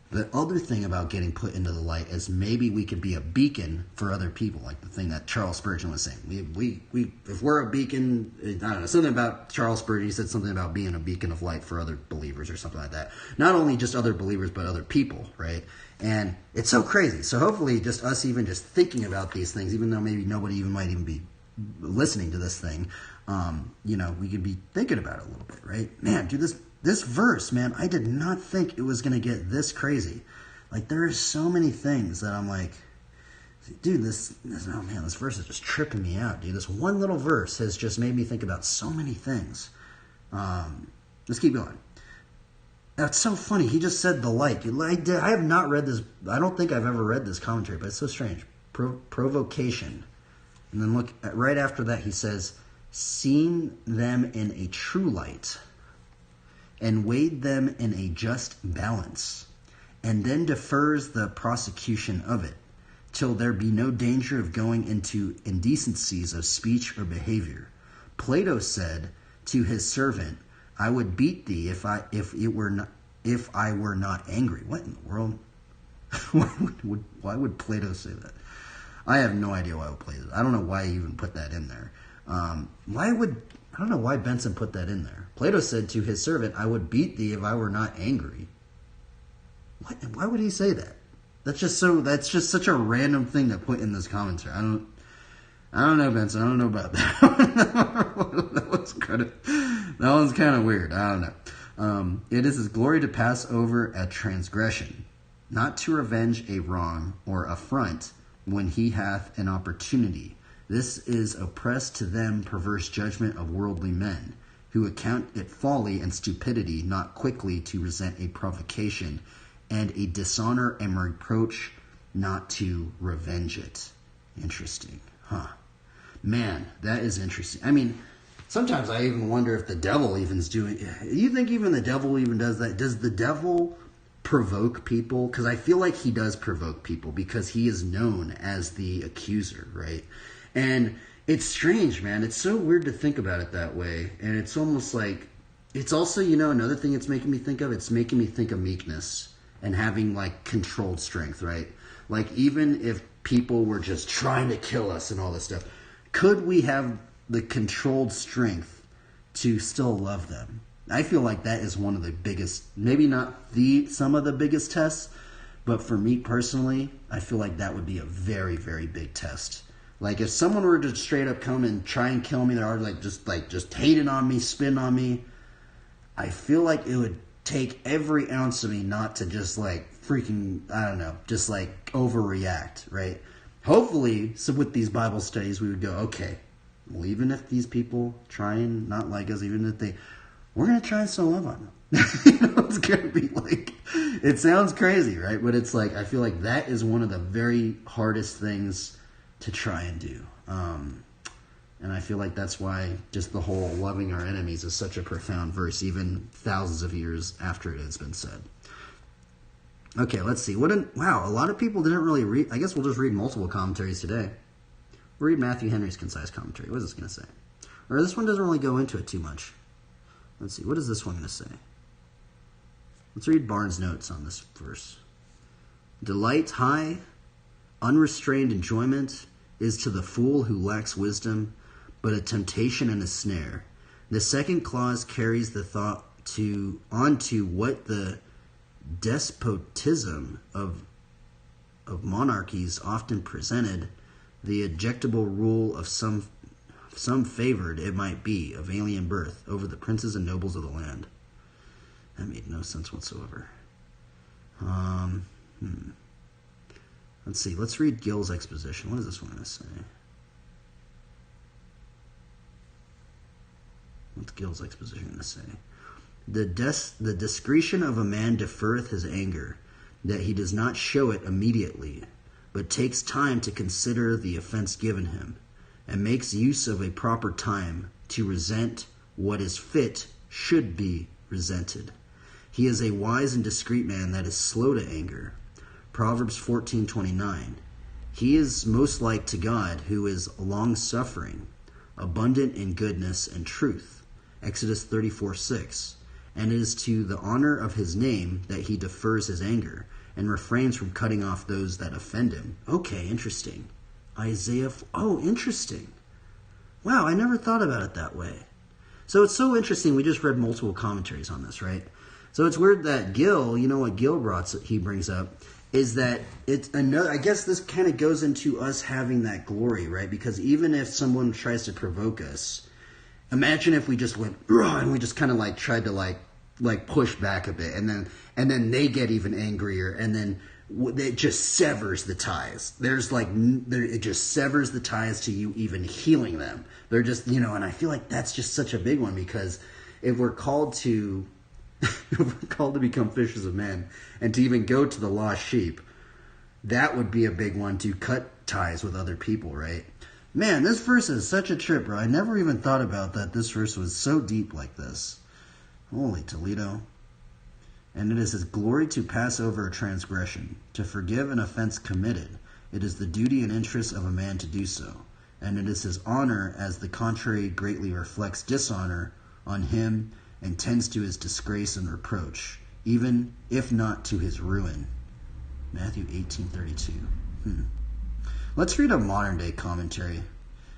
The other thing about getting put into the light is maybe we could be a beacon for other people, like the thing that Charles Spurgeon was saying. We if we're a beacon, I don't know, something about Charles Spurgeon, he said something about being a beacon of light for other believers or something like that. Not only just other believers, but other people, right? And it's so crazy. So hopefully just us even just thinking about these things, even though maybe nobody even might even be listening to this thing, we could be thinking about it a little bit, right? Man, dude, this verse, man, I did not think it was going to get this crazy. Like, there are so many things that I'm like, dude, this verse is just tripping me out, dude. This one little verse has just made me think about so many things. Let's keep going. That's so funny. He just said the light. I have not read this. I don't think I've ever read this commentary, but it's so strange. Provocation. And then look, right after that, he says, seen them in a true light, and weighed them in a just balance, and then defers the prosecution of it, till there be no danger of going into indecencies of speech or behavior. Plato said to his servant, I would beat thee if I were not angry. What in the world? Why would Plato say that? I have no idea why I would play this. I don't know why he even put that in there. I don't know why Benson put that in there. Plato said to his servant, I would beat thee if I were not angry. What? Why would he say that? That's just such a random thing to put in this commentary. I don't know, Benson. I don't know about that. that one's kind of weird. I don't know. It is his glory to pass over a transgression, not to revenge a wrong or affront when he hath an opportunity. This is oppressed to them perverse judgment of worldly men, who account it folly and stupidity not quickly to resent a provocation, and a dishonor and reproach not to revenge it. Interesting. Huh. Man, that is interesting. I mean, sometimes I even wonder if the devil even's doing... You think even the devil even does that? Does the devil provoke people? Because I feel like he does provoke people because he is known as the accuser, right? And it's strange, man. It's so weird to think about it that way. And it's almost like... It's also, another thing it's making me think of, it's making me think of meekness and having, like, controlled strength, right? Like, even if people were just trying to kill us and all this stuff, could we have the controlled strength to still love them? I feel like that is one of the biggest, maybe not some of the biggest tests, but for me personally, I feel like that would be a very, very big test. Like, if someone were to straight up come and try and kill me, they're already just hating on me, spitting on me, I feel like it would take every ounce of me not to just freaking, I don't know, just overreact, right? Hopefully, so with these Bible studies, we would go, okay, well, even if these people try and not like us, even if we're going to try and still love on them. It's going to be it sounds crazy, right? But it's I feel like that is one of the very hardest things to try and do. And I feel like that's why just the whole loving our enemies is such a profound verse, even thousands of years after it has been said. Okay, let's see. Wow, a lot of people didn't really read. I guess we'll just read multiple commentaries today. We'll read Matthew Henry's concise commentary. What is this going to say? Or this one doesn't really go into it too much. Let's see. What is this one going to say? Let's read Barnes' notes on this verse. Delight high, unrestrained enjoyment is to the fool who lacks wisdom, but a temptation and a snare. The second clause carries the thought onto what the despotism of monarchies often presented, the ejectable rule of some some favored, it might be, of alien birth, over the princes and nobles of the land. That made no sense whatsoever. Let's see. Let's read Gill's exposition. What does this one going to say? What's Gill's exposition going to say? The discretion of a man deferreth his anger, that he does not show it immediately, but takes time to consider the offense given him, and makes use of a proper time to resent what is fit should be resented. He is a wise and discreet man that is slow to anger. Proverbs 14:29. He is most like to God, who is long-suffering, abundant in goodness and truth. Exodus 34:6. And it is to the honor of his name that he defers his anger, and refrains from cutting off those that offend him. Okay, interesting. Isaiah, interesting. Wow, I never thought about it that way. So it's so interesting. We just read multiple commentaries on this, right? So it's weird that Gill, you know what Gill brings up, is that it's another, I guess this kind of goes into us having that glory, right? Because even if someone tries to provoke us, imagine if we just went, and we just kind of like tried to like push back a bit, and then they get even angrier, and then it just severs the ties. It just severs the ties to you even healing them. They're just, and I feel like that's just such a big one, because if we're called to become fishers of men and to even go to the lost sheep, that would be a big one, to cut ties with other people, right? Man, this verse is such a trip, bro. I never even thought about that this verse was so deep like this. Holy Toledo. And it is his glory to pass over a transgression, to forgive an offense committed. It is the duty and interest of a man to do so. And it is his honor, as the contrary greatly reflects dishonor on him and tends to his disgrace and reproach, even if not to his ruin. Matthew 18:32. Let's read a modern day commentary.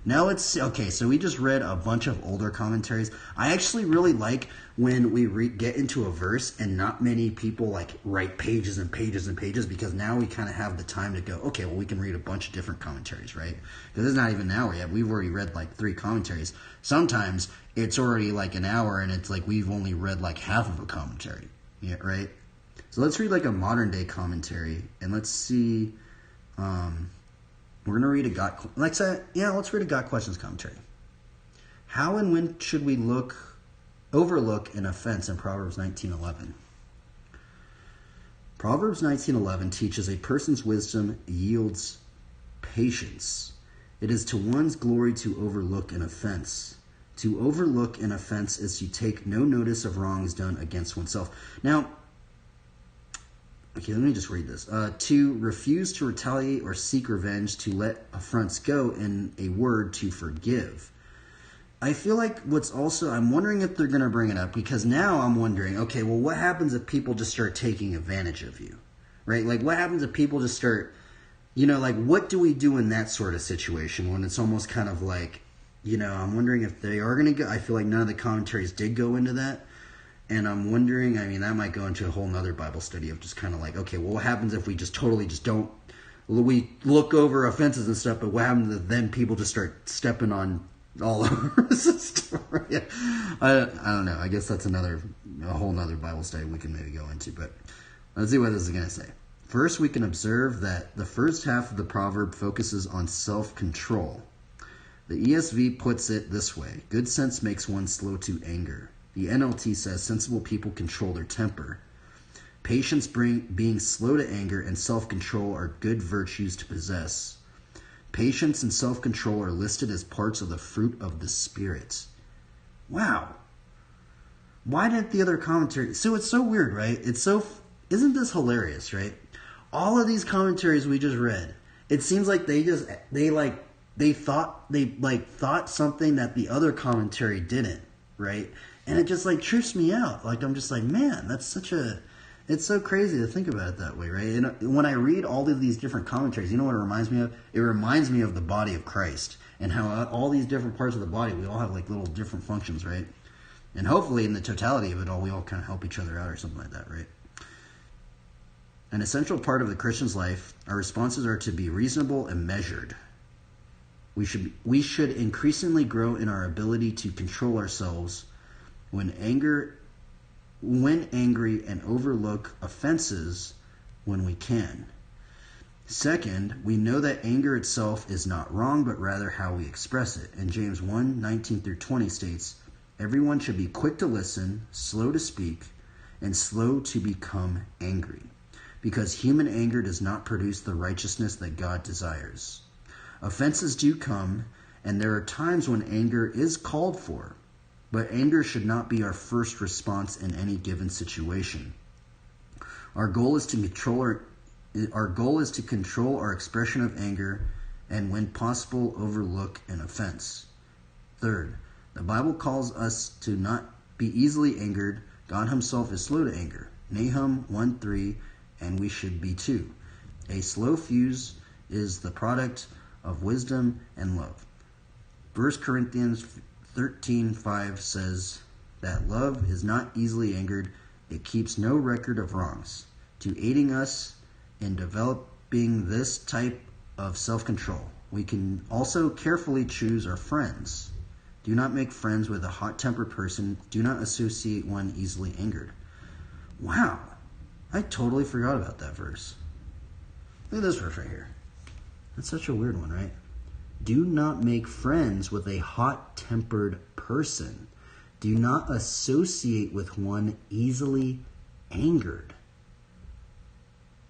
Now so we just read a bunch of older commentaries. I actually really like when we get into a verse and not many people like write pages and pages and pages, because now we kind of have the time to go, okay, well, we can read a bunch of different commentaries, right? Because it's not even an hour yet. We've already read like 3 commentaries. Sometimes it's already like an hour and it's like we've only read like half of a commentary, yeah, right? So let's read like a modern day commentary, and let's see. We're going to read let's read a Got Questions commentary. How and when should we overlook an offense in Proverbs 19:11? Proverbs 19:11 teaches a person's wisdom yields patience. It is to one's glory to overlook an offense. To overlook an offense is to take no notice of wrongs done against oneself. Now, okay, let me just read this. To refuse to retaliate or seek revenge, to let affronts go, in a word, to forgive. I feel like I'm wondering if they're going to bring it up, because now I'm wondering, okay, well, what happens if people just start taking advantage of you, right? Like, what happens if people just start, what do we do in that sort of situation when it's almost kind of like, I'm wondering if they are going to go. I feel like none of the commentaries did go into that. And I'm wondering, that might go into a whole nother Bible study of just kind of like, okay, well, what happens if we just totally just don't, we look over offenses and stuff, but what happens if then people just start stepping on all over the system? Yeah. I don't know. I guess that's a whole nother Bible study we can maybe go into, but let's see what this is going to say. First, we can observe that the first half of the proverb focuses on self-control. The ESV puts it this way: good sense makes one slow to anger. The NLT says sensible people control their temper. Patience, being slow to anger, and self-control are good virtues to possess. Patience and self-control are listed as parts of the fruit of the Spirit. Wow. Why didn't the other commentary... So it's so weird, right? Isn't this hilarious, right? All of these commentaries we just read, it seems like they thought something that the other commentary didn't, right? And it just trips me out. I'm just like, man, it's so crazy to think about it that way, right? And when I read all of these different commentaries, you know what it reminds me of? It reminds me of the body of Christ, and how all these different parts of the body, we all have little different functions, right? And hopefully in the totality of it all, we all kind of help each other out or something like that, right? An essential part of the Christian's life, our responses are to be reasonable and measured. We should increasingly grow in our ability to control ourselves when angry, and overlook offenses when we can. Second, we know that anger itself is not wrong, but rather how we express it. And James 1:19-20 states, everyone should be quick to listen, slow to speak, and slow to become angry, because human anger does not produce the righteousness that God desires. Offenses do come, and there are times when anger is called for, but anger should not be our first response in any given situation. Our goal is to control our expression of anger and, when possible, overlook an offense. Third, the Bible calls us to not be easily angered. God himself is slow to anger. Nahum 1:3, and we should be too. A slow fuse is the product of wisdom and love. 1 Corinthians 13:5 says that love is not easily angered. It keeps no record of wrongs. To aiding us in developing this type of self-control, we can also carefully choose our friends. Do not make friends with a hot-tempered person. Do not associate one easily angered. Wow, I totally forgot about that verse. Look at this verse right here. That's such a weird one, right? Do not make friends with a hot-tempered person. Do not associate with one easily angered.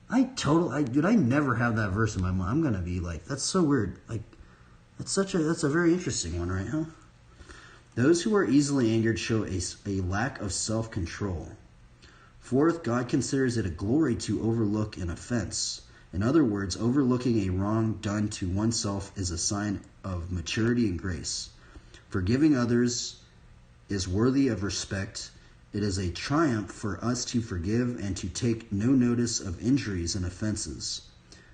I never have that verse in my mind. I'm going to be like, that's so weird. Like, that's a very interesting one, right, huh? Those who are easily angered show a lack of self-control. Fourth, God considers it a glory to overlook an offense. In other words, overlooking a wrong done to oneself is a sign of maturity and grace. Forgiving others is worthy of respect. It is a triumph for us to forgive and to take no notice of injuries and offenses.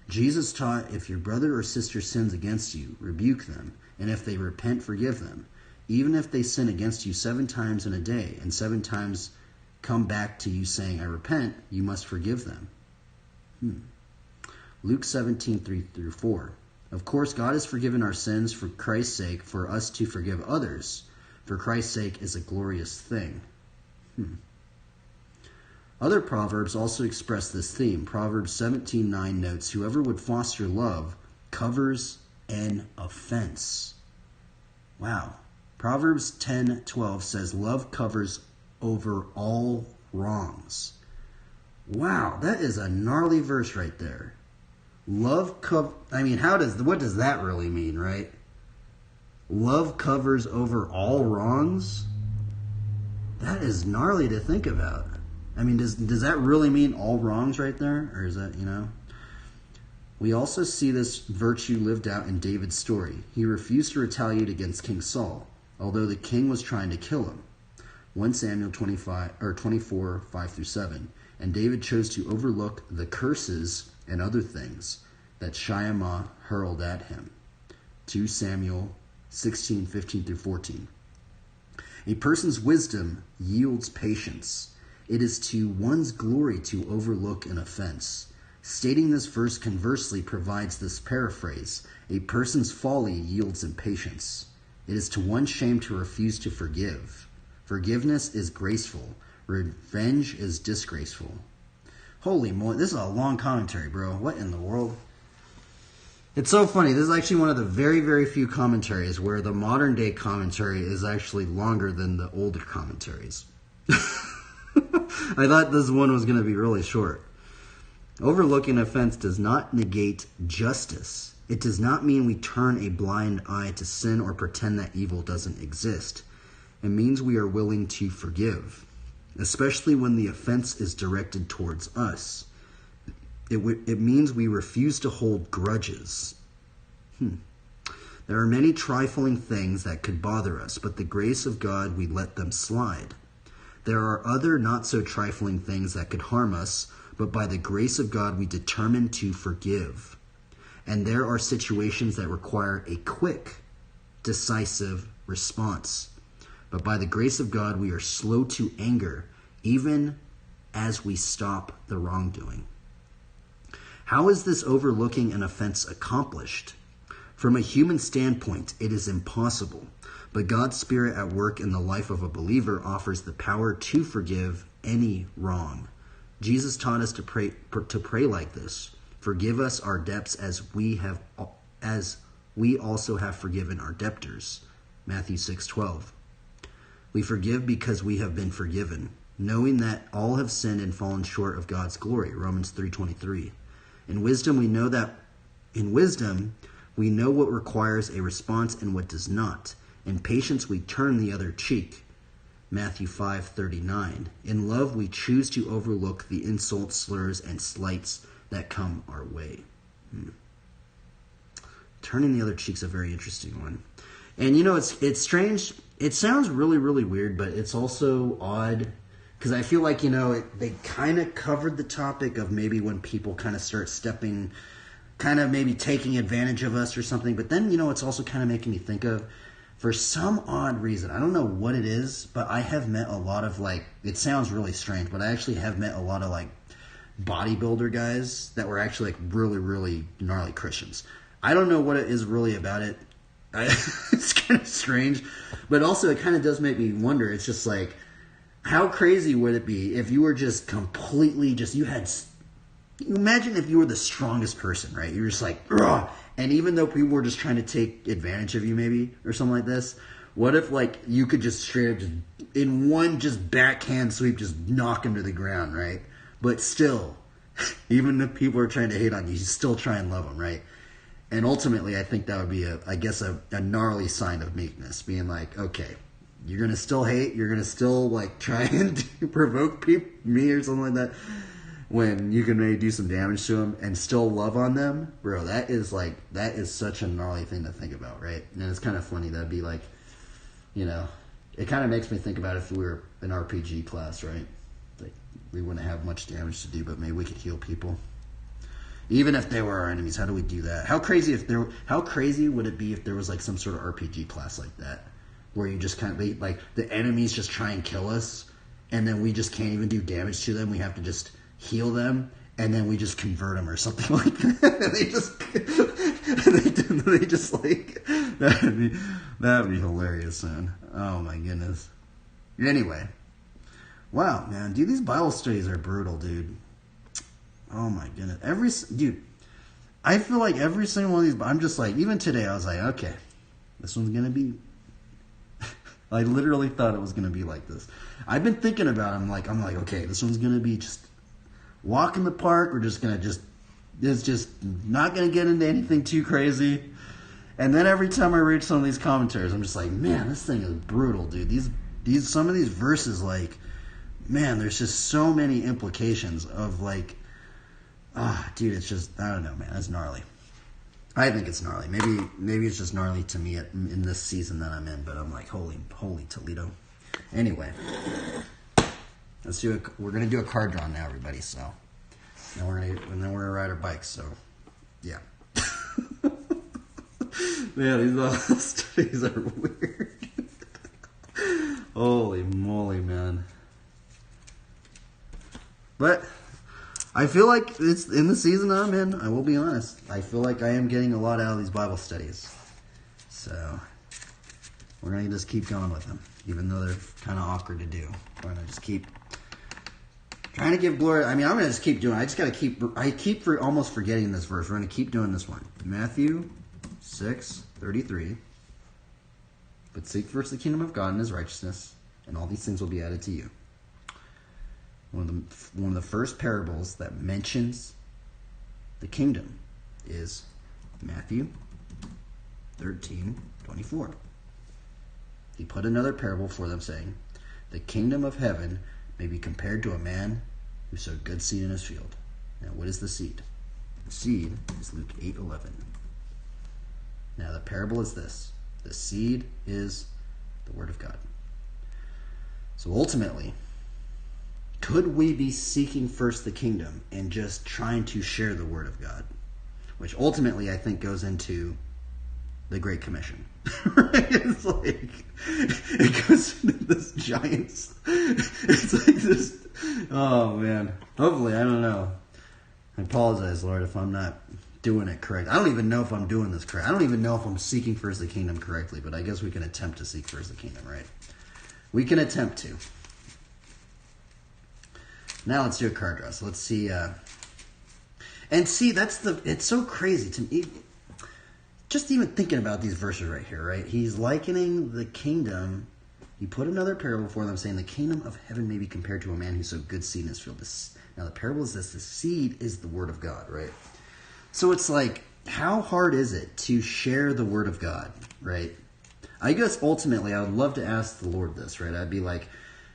Jesus taught, if your brother or sister sins against you, rebuke them, and if they repent, forgive them. Even if they sin against you 7 times in a day, and 7 times come back to you saying, I repent, you must forgive them. Luke 17:3-4. Of course, God has forgiven our sins for Christ's sake, for us to forgive others. For Christ's sake is a glorious thing. Other proverbs also express this theme. Proverbs 17:9 notes, whoever would foster love covers an offense. Wow. Proverbs 10:12 says, love covers over all wrongs. Wow, that is a gnarly verse right there. What does that really mean, right? Love covers over all wrongs? That is gnarly to think about. I mean, does that really mean all wrongs right there? Or is that, We also see this virtue lived out in David's story. He refused to retaliate against King Saul, although the king was trying to kill him. 1 Samuel 24:5-7. And David chose to overlook the curses and other things that Shimei hurled at him. 2 Samuel 16:15-14. A person's wisdom yields patience. It is to one's glory to overlook an offense. Stating this verse conversely provides this paraphrase: a person's folly yields impatience. It is to one's shame to refuse to forgive. Forgiveness is graceful. Revenge is disgraceful. Holy moly, this is a long commentary, bro. What in the world? It's so funny. This is actually one of the very, very few commentaries where the modern day commentary is actually longer than the older commentaries. I thought this one was going to be really short. Overlooking offense does not negate justice. It does not mean we turn a blind eye to sin or pretend that evil doesn't exist. It means we are willing to forgive, especially when the offense is directed towards us. It means we refuse to hold grudges. There are many trifling things that could bother us, but the grace of God, we let them slide. There are other not so trifling things that could harm us, but by the grace of God, we determine to forgive. And there are situations that require a quick, decisive response. But by the grace of God, we are slow to anger, even as we stop the wrongdoing. How is this overlooking an offense accomplished? From a human standpoint, it is impossible, but God's Spirit at work in the life of a believer offers the power to forgive any wrong. Jesus taught us to pray like this: "Forgive us our debts as we also have forgiven our debtors." Matthew 6:12. We forgive because we have been forgiven, knowing that all have sinned and fallen short of God's glory. Romans 3:23. In wisdom, we know what requires a response and what does not. In patience, we turn the other cheek. Matthew 5:39. In love, we choose to overlook the insults, slurs, and slights that come our way. Turning the other cheek's a very interesting one. And it's strange. It sounds really, really weird, but it's also odd because I feel like, they kind of covered the topic of maybe when people kind of start stepping, kind of maybe taking advantage of us or something. But then, it's also kind of making me think of, for some odd reason, I don't know what it is, but I have met a lot of it sounds really strange, but I actually have met a lot of bodybuilder guys that were actually really, really gnarly Christians. I don't know what it is really about it. It's kind of strange, but also it kind of does make me wonder. It's just how crazy would it be if you were just completely imagine if you were the strongest person, right? You're just ugh! And even though people were just trying to take advantage of you maybe, or something like this, what if you could just straight up just in one just backhand sweep just knock him to the ground, right? But still, even if people are trying to hate on you, you still try and love them, right? And ultimately, I think that would be a gnarly sign of meekness, being okay, you're going to still hate, you're going to still try and provoke me or something like that, when you can maybe do some damage to them and still love on them. Bro, that is such a gnarly thing to think about, right? And it's kind of funny. That'd be it kind of makes me think about if we were an RPG class, right? We wouldn't have much damage to do, but maybe we could heal people. Even if they were our enemies, how do we do that? How crazy would it be if there was some sort of RPG class like that, where you just kind of the enemies just try and kill us, and then we just can't even do damage to them. We have to just heal them, and then we just convert them or something like that. And that'd be hilarious, man. Oh my goodness. Anyway, wow, man, dude, these Bible studies are brutal, dude. Oh my goodness. I feel like every single one of these, I'm just even today, I was okay, this one's going to be, I literally thought it was going to be like this. I've been thinking about it. I'm like, okay, this one's going to be just walk in the park. We're just going to it's just not going to get into anything too crazy. And then every time I read some of these commentaries, I'm just man, this thing is brutal, dude. Some of these verses, man, there's just so many implications of dude, it's just, I don't know, man. It's gnarly. I think it's gnarly. Maybe it's just gnarly to me in this season that I'm in, but I'm holy Toledo. Anyway, we're gonna do a card draw now, everybody. So, and then we're gonna ride our bikes. So, yeah. Man, these studies are weird. Holy moly, man. But I feel like it's in the season I'm in. I will be honest. I feel like I am getting a lot out of these Bible studies. So we're going to just keep going with them, even though they're kind of awkward to do. We're going to just keep trying to give glory. I mean, I'm going to just keep doing it. I keep almost forgetting this verse. We're going to keep doing this one. Matthew 6:33. But seek first the kingdom of God and his righteousness, and all these things will be added to you. One of the first parables that mentions the kingdom is Matthew 13:24. He put another parable for them, saying, the kingdom of heaven may be compared to a man who sowed good seed in his field. Now, what is the seed? The seed is Luke 8:11. Now, the parable is this. The seed is the word of God. So ultimately, could we be seeking first the kingdom and just trying to share the word of God? Which ultimately I think goes into the Great Commission. It's it goes into this giant, it's this, oh man. Hopefully, I don't know. I apologize, Lord, if I'm not doing it correct. I don't even know if I'm doing this correct. I don't even know if I'm seeking first the kingdom correctly, but I guess we can attempt to seek first the kingdom, right? We can attempt to. Now let's do a card draw. So let's see. And see, it's so crazy to me. Just even thinking about these verses right here, right? He's likening the kingdom. He put another parable before them, saying the kingdom of heaven may be compared to a man who sowed good seed in his field. Now the parable is this: the seed is the word of God, right? So it's like, how hard is it to share the word of God, right? I guess ultimately I would love to ask the Lord this, right? I'd be like,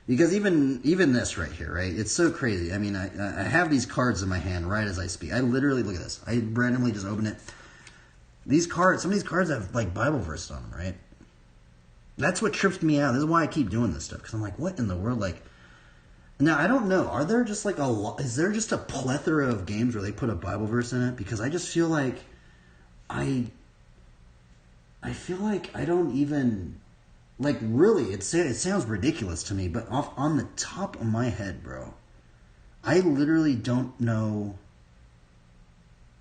because even this right here, right? It's so crazy. I mean, I have these cards in my hand right as I speak. I literally, look at this. I randomly just open it. These cards, some of these cards have like Bible verses on them, right? That's what trips me out. This is why I keep doing this stuff, because I'm like, what in the world? Like, now I don't know. Are there just like is there just a plethora of games where they put a Bible verse in it? Because I just feel like I feel like I don't even, like, really, it sounds ridiculous to me, but on the top of my head, bro, I literally don't know.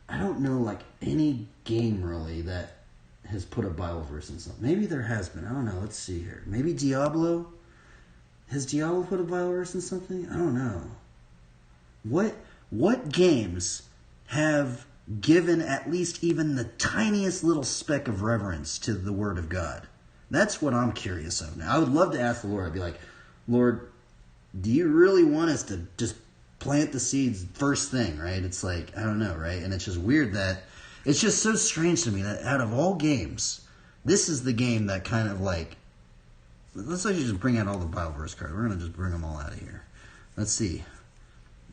I don't know, like, any game, really, that has put a Bible verse in something. Maybe there has been. I don't know. Let's see here. Maybe Diablo? Has Diablo put a Bible verse in something? I don't know. What games have given at least even the tiniest little speck of reverence to the Word of God? That's what I'm curious of now. I would love to ask the Lord. I'd be like, Lord, do you really want us to just plant the seeds first thing, right? It's like, I don't know, right? And it's just weird that, it's just so strange to me that out of all games, this is the game that kind of like, let's actually just bring out all the Bible verse cards. We're going to just bring them all out of here. Let's see.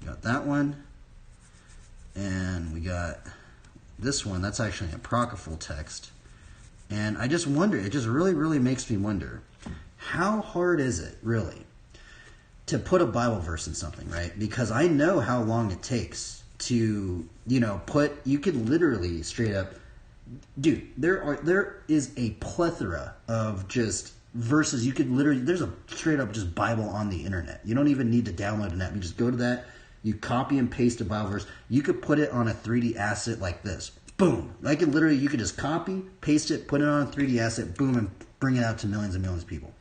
We got that one. And we got this one. That's actually an apocryphal text. And I just wonder, it just really, really makes me wonder, how hard is it, really, to put a Bible verse in something, right? Because I know how long it takes to, you could literally straight up, dude, there is a plethora of just verses. You could literally, there's a straight up just Bible on the internet. You don't even need to download an app. You just go to that, you copy and paste a Bible verse. You could put it on a 3D asset like this. Boom. You could just copy, paste it, put it on a 3D asset, boom, and bring it out to millions and millions of people.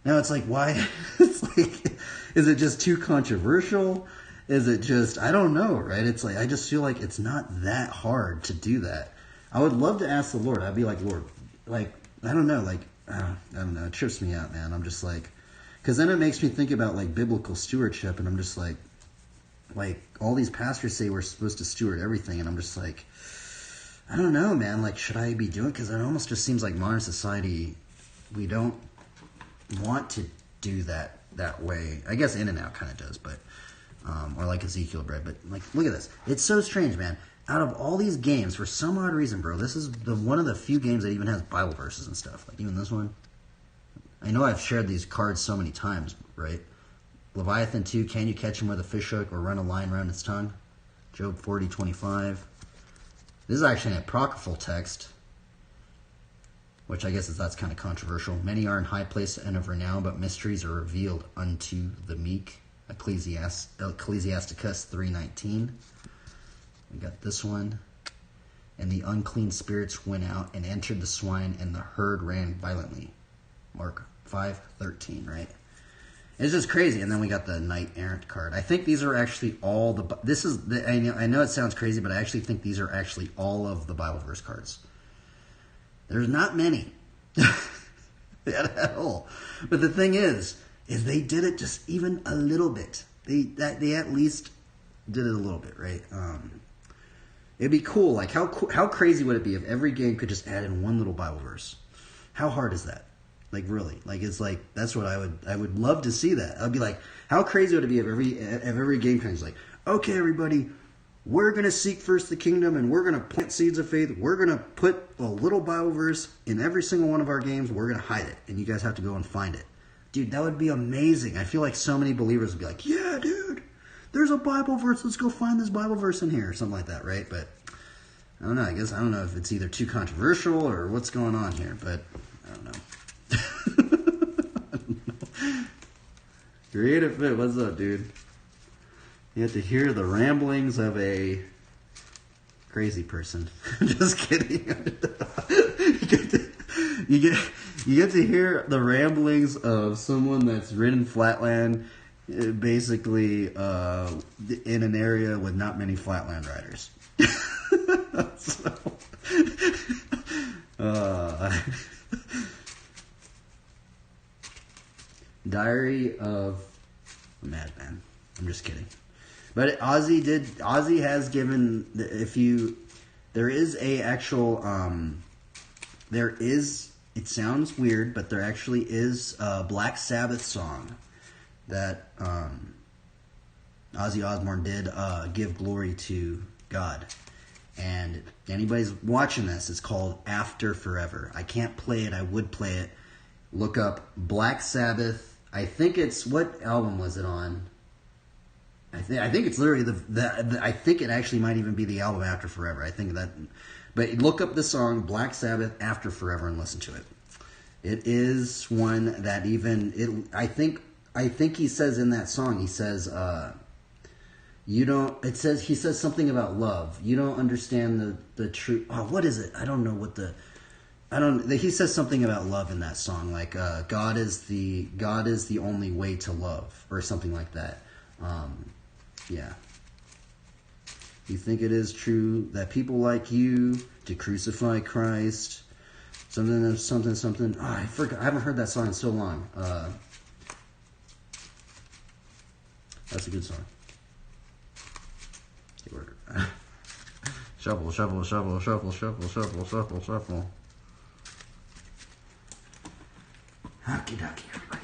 Now it's like, why? It's like, is it just too controversial? Is it just, I don't know, right? It's like, I just feel like it's not that hard to do that. I would love to ask the Lord. I'd be like, Lord, like, I don't know, like, I don't know. It trips me out, man. I'm just like, because then it makes me think about like biblical stewardship, and I'm just like all these pastors say we're supposed to steward everything, and I'm just like, I don't know, man. Like, should I be doing? Because it almost just seems like modern society, we don't want to do that way. I guess In and Out kind of does, but or like Ezekiel bread. But like, look at this. It's so strange, man. Out of all these games, for some odd reason, bro, this is one of the few games that even has Bible verses and stuff. Like even this one. I know I've shared these cards so many times, right? Leviathan 2, can you catch him with a fishhook or run a line around its tongue? Job 40:25. This is actually an apocryphal text, which I guess that's kind of controversial. Many are in high place and of renown, but mysteries are revealed unto the meek. Ecclesiasticus 3:19. We got this one. And the unclean spirits went out and entered the swine, and the herd ran violently. Mark 5:13, right? It's just crazy. And then we got the knight errant card. I think these are actually all I know it sounds crazy, but I actually think these are actually all of the Bible verse cards. There's not many at all. But the thing is they did it just even a little bit. They at least did it a little bit, right? It'd be cool. Like how crazy would it be if every game could just add in one little Bible verse? How hard is that? Like really? Like it's like that's what I would love to see that. I'd be like, how crazy would it be if every game kind of like, okay, everybody, we're gonna seek first the kingdom, and we're gonna plant seeds of faith. We're gonna put a little Bible verse in every single one of our games. We're gonna hide it, and you guys have to go and find it. Dude, that would be amazing. I feel like so many believers would be like, yeah, dude, there's a Bible verse. Let's go find this Bible verse in here, or something like that, right? But I don't know. I don't know if it's either too controversial or what's going on here, but I don't know. Creative Fit, what's up, dude? You have to hear the ramblings of a crazy person. Just kidding. you get to hear the ramblings of someone that's ridden flatland, basically in an area with not many flatland riders. So, Diary of a Madman. I'm just kidding. But Ozzy has given, there is a actual, it sounds weird, but there actually is a Black Sabbath song that Ozzy Osbourne did give glory to God. And if anybody's watching this, it's called After Forever. I can't play it. I would play it. Look up Black Sabbath. I think it's, what album was it on? I think it's literally I think it actually might even be the album After Forever. I think that, but look up the song Black Sabbath After Forever and listen to it. It is one that I think he says in that song, he says, he says something about love. You don't understand the truth. Oh, what is it? I don't know what he says something about love in that song, like God is the only way to love, or something like that. Yeah. You think it is true that people like you to crucify Christ? Something. Oh, I forgot. I haven't heard that song in so long. That's a good song. Shuffle, shuffle, shuffle, shuffle, shuffle, shuffle, shuffle, shuffle. Okie dokie, everybody.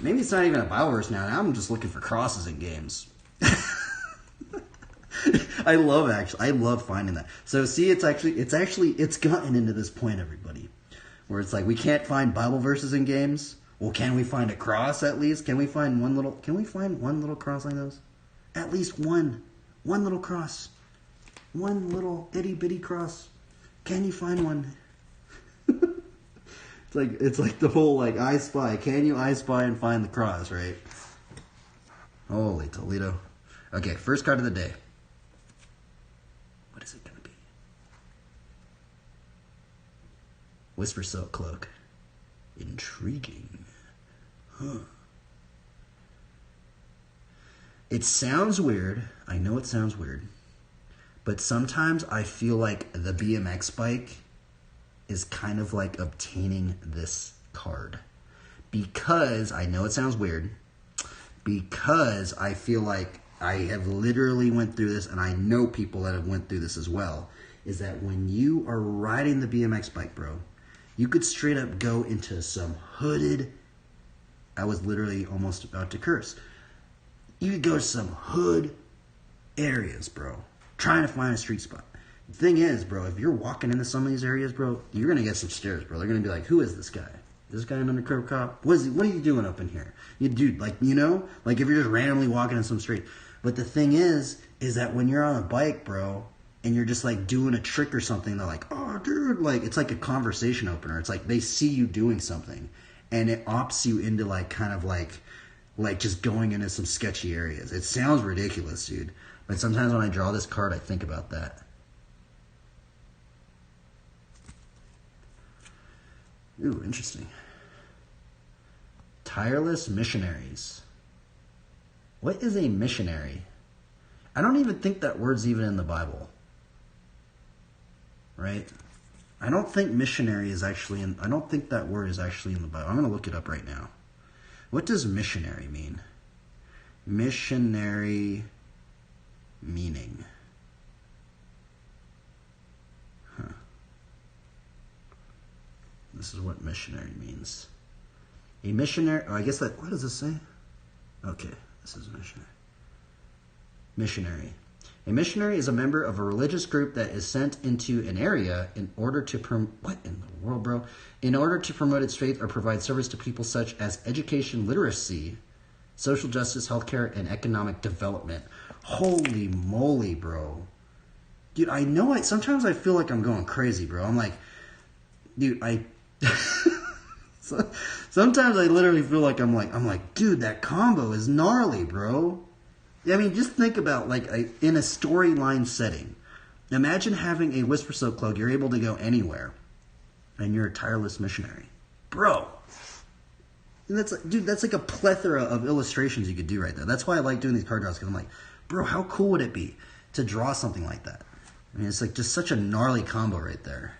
Maybe it's not even a Bible verse now. Now I'm just looking for crosses in games. I love finding that. So see, it's gotten into this point, everybody, where it's like we can't find Bible verses in games. Well, can we find a cross at least? Can we find one little cross like those? At least one little cross. One little itty bitty cross. Can you find one? It's like the whole like I spy. Can you I spy and find the cross, right? Holy Toledo. Okay, first card of the day. What is it gonna be? Whisper Silk Cloak. Intriguing. Huh. It sounds weird. I know it sounds weird. But sometimes I feel like the BMX bike is kind of like obtaining this card. Because, I know it sounds weird, because I feel like I have literally went through this, and I know people that have went through this as well, is that when you are riding the BMX bike, bro, you could straight up go into some hooded, I was literally almost about to curse. You could go to some hood areas, bro, trying to find a street spot. The thing is, bro, if you're walking into some of these areas, bro, you're going to get some stares, bro. They're going to be like, who is this guy? Is this guy an undercover cop? What are you doing up in here? You dude, like, you know? Like, if you're just randomly walking in some street. But the thing is that when you're on a bike, bro, and you're just, like, doing a trick or something, they're like, oh, dude, like, it's like a conversation opener. It's like they see you doing something, and it opts you into, like, kind of like just going into some sketchy areas. It sounds ridiculous, dude. But sometimes when I draw this card, I think about that. Ooh, interesting. Tireless missionaries. What is a missionary? I don't even think that word's even in the Bible. Right? I don't think missionary is actually I don't think that word is actually in the Bible. I'm going to look it up right now. What does missionary mean? Missionary meaning. Huh. This is what missionary means. A missionary, I guess that, what does this say? Okay, this is missionary. Missionary. A missionary is a member of a religious group that is sent into an area in order to what in the world, bro? In order to promote its faith or provide service to people such as education, literacy, social justice, healthcare, and economic development. Holy moly, bro. Dude, I know sometimes I feel like I'm going crazy, bro. I'm like, dude, sometimes I literally feel like I'm like, dude, that combo is gnarly, bro. I mean, just think about, like, in a storyline setting. Imagine having a Whisper Silk Cloak. You're able to go anywhere. And you're a tireless missionary. Bro. And that's like a plethora of illustrations you could do right there. That's why I like doing these card draws, because I'm like, bro, how cool would it be to draw something like that? I mean, it's like just such a gnarly combo right there.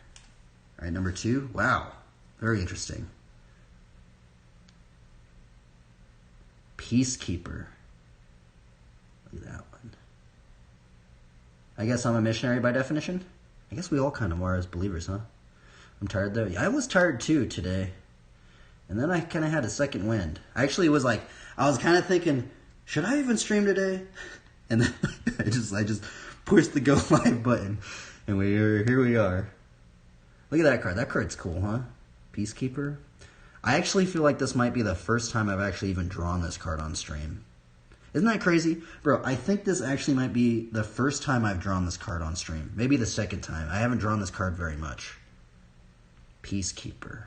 All right, number 2. Wow. Very interesting. Peacekeeper. Look at that one. I guess I'm a missionary by definition. I guess we all kind of are as believers, huh? I'm tired though. Yeah, I was tired too today. And then I kind of had a second wind. I actually was like, I was kind of thinking, should I even stream today? And then I just pushed the go live button. And here we are. Look at that card. That card's cool, huh? Peacekeeper. I actually feel like this might be the first time I've actually even drawn this card on stream. Isn't that crazy? Bro, I think this actually might be the first time I've drawn this card on stream. Maybe the second time. I haven't drawn this card very much. Peacekeeper.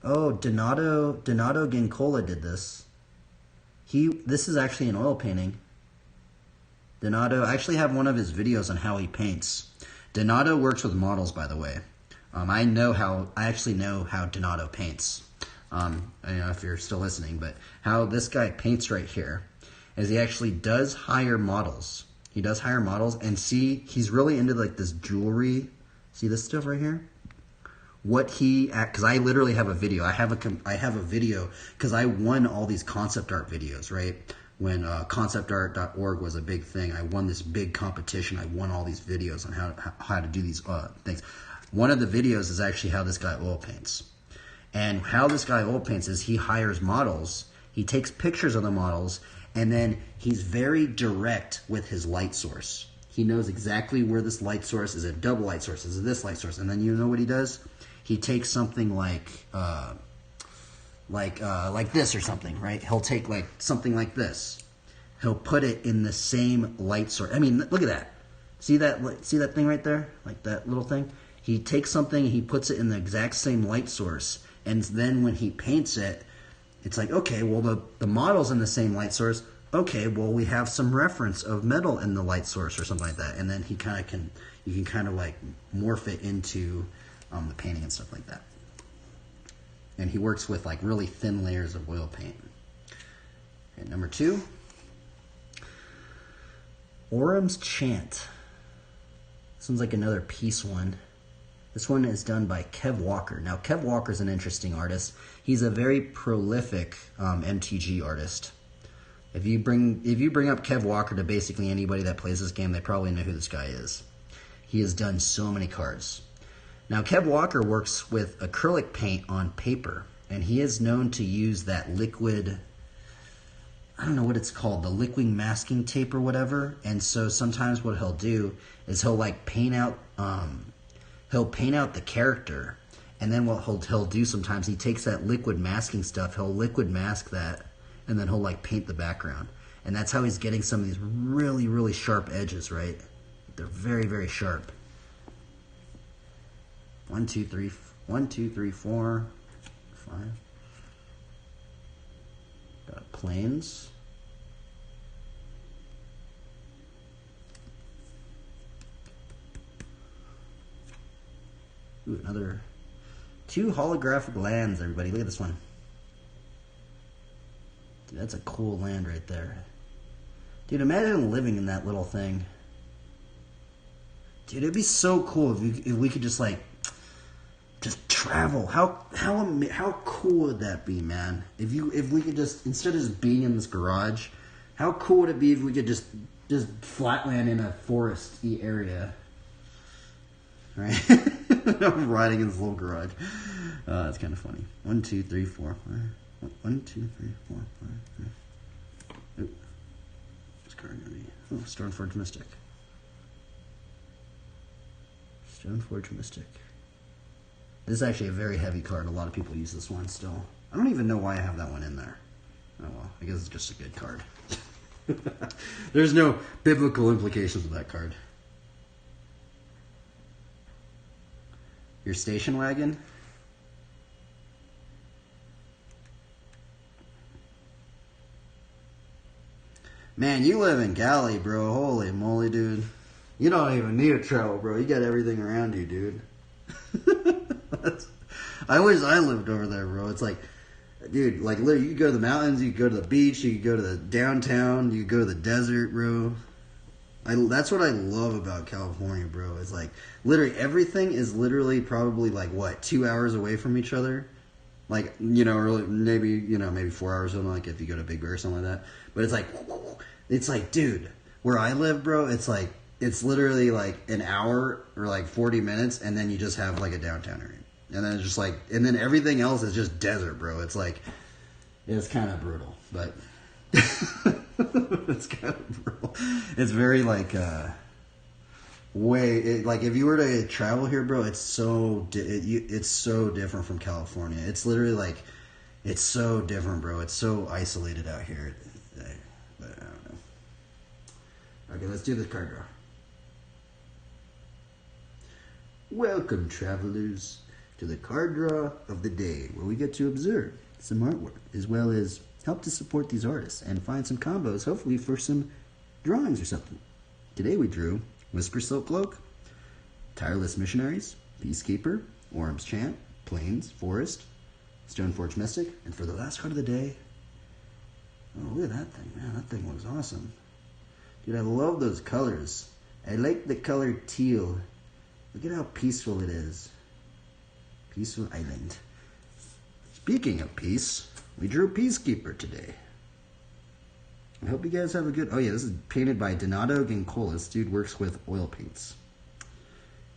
Oh, Donato Gincola did this. This is actually an oil painting. Donato, I actually have one of his videos on how he paints. Donato works with models, by the way. I actually know how Donato paints. I don't know if you're still listening, but how this guy paints right here is he actually does hire models. He does hire models, and see, he's really into like this jewelry. See this stuff right here? Because I literally have a video. I have a video because I won all these concept art videos, right? When conceptart.org was a big thing, I won this big competition. I won all these videos on how to do these things. One of the videos is actually how this guy oil paints. And how this guy oil paints is he hires models, he takes pictures of the models, and then he's very direct with his light source. He knows exactly where this light source is. A double light source? Is it this light source? And then you know what he does? He takes something like this or something, right? He'll take like something like this. He'll put it in the same light source. I mean, look at that. See that thing right there? Like that little thing? He takes something, he puts it in the exact same light source, and then when he paints it, it's like, okay, well, the model's in the same light source. Okay, well, we have some reference of metal in the light source or something like that. And then you can kind of like morph it into the painting and stuff like that. And he works with like really thin layers of oil paint. Okay, number 2. Orum's Chant. This one's like another peace one. This one is done by Kev Walker. Now, Kev Walker is an interesting artist. He's a very prolific MTG artist. If you bring up Kev Walker to basically anybody that plays this game, they probably know who this guy is. He has done so many cards. Now, Kev Walker works with acrylic paint on paper, and he is known to use that liquid, I don't know what it's called, the liquid masking tape or whatever. And so sometimes what he'll do is he'll like paint out the character, and then what he'll do sometimes, he takes that liquid masking stuff, he'll liquid mask that, and then he'll like paint the background. And that's how he's getting some of these really, really sharp edges, right? They're very, very sharp. 1, 2, 3, 4, 5. Got planes. Ooh, another 2 holographic lands, everybody. Look at this one. Dude, that's a cool land right there. Dude, imagine living in that little thing. Dude, it'd be so cool if we could just like travel. How cool would that be, man? If we could just, instead of just being in this garage, how cool would it be if we could just flatland in a foresty area? Right? I'm riding in this little garage. That's kind of funny. 1, 2, 3, 4, 5. 1, 2, 3, 4, 5. 6. Ooh. What's card gonna be? Oh, Stoneforge Mystic. Stoneforge Mystic. This is actually a very heavy card. A lot of people use this one still. I don't even know why I have that one in there. Oh well, I guess it's just a good card. There's no biblical implications of that card. Your station wagon? Man, you live in Cali, bro. Holy moly, dude. You don't even need to travel, bro. You got everything around you, dude. I wish I lived over there, bro. It's like, dude, like literally, you could go to the mountains, you could go to the beach, you could go to the downtown, you could go to the desert, bro. That's what I love about California, bro. It's like, literally, everything is literally probably like, what, 2 hours away from each other? Like, you know, or maybe 4 hours, something like if you go to Big Bear or something like that. But it's like, dude, where I live, bro, it's literally like an hour or like 40 minutes, and then you just have like a downtown area. And then it's just like, and then everything else is just desert, bro. It's like, it's kind of brutal, but it's kind of brutal. It's very like, like if you were to travel here, bro, it's so different from California. It's literally like, it's so different, bro. It's so isolated out here. But I don't know. Okay, let's do this card draw. Welcome, travelers, to the card draw of the day, where we get to observe some artwork, as well as help to support these artists and find some combos, hopefully for some drawings or something. Today we drew Whisper Silk Cloak, Tireless Missionaries, Peacekeeper, Orm's Chant, Plains, Forest, Stoneforge Mystic, and for the last card of the day, oh, look at that thing, man. That thing looks awesome. Dude, I love those colors. I like the color teal. Look at how peaceful it is. Peaceful Island. Speaking of peace, we drew Peacekeeper today. I hope you guys have a good... Oh yeah, this is painted by Donato Gincola. This dude works with oil paints.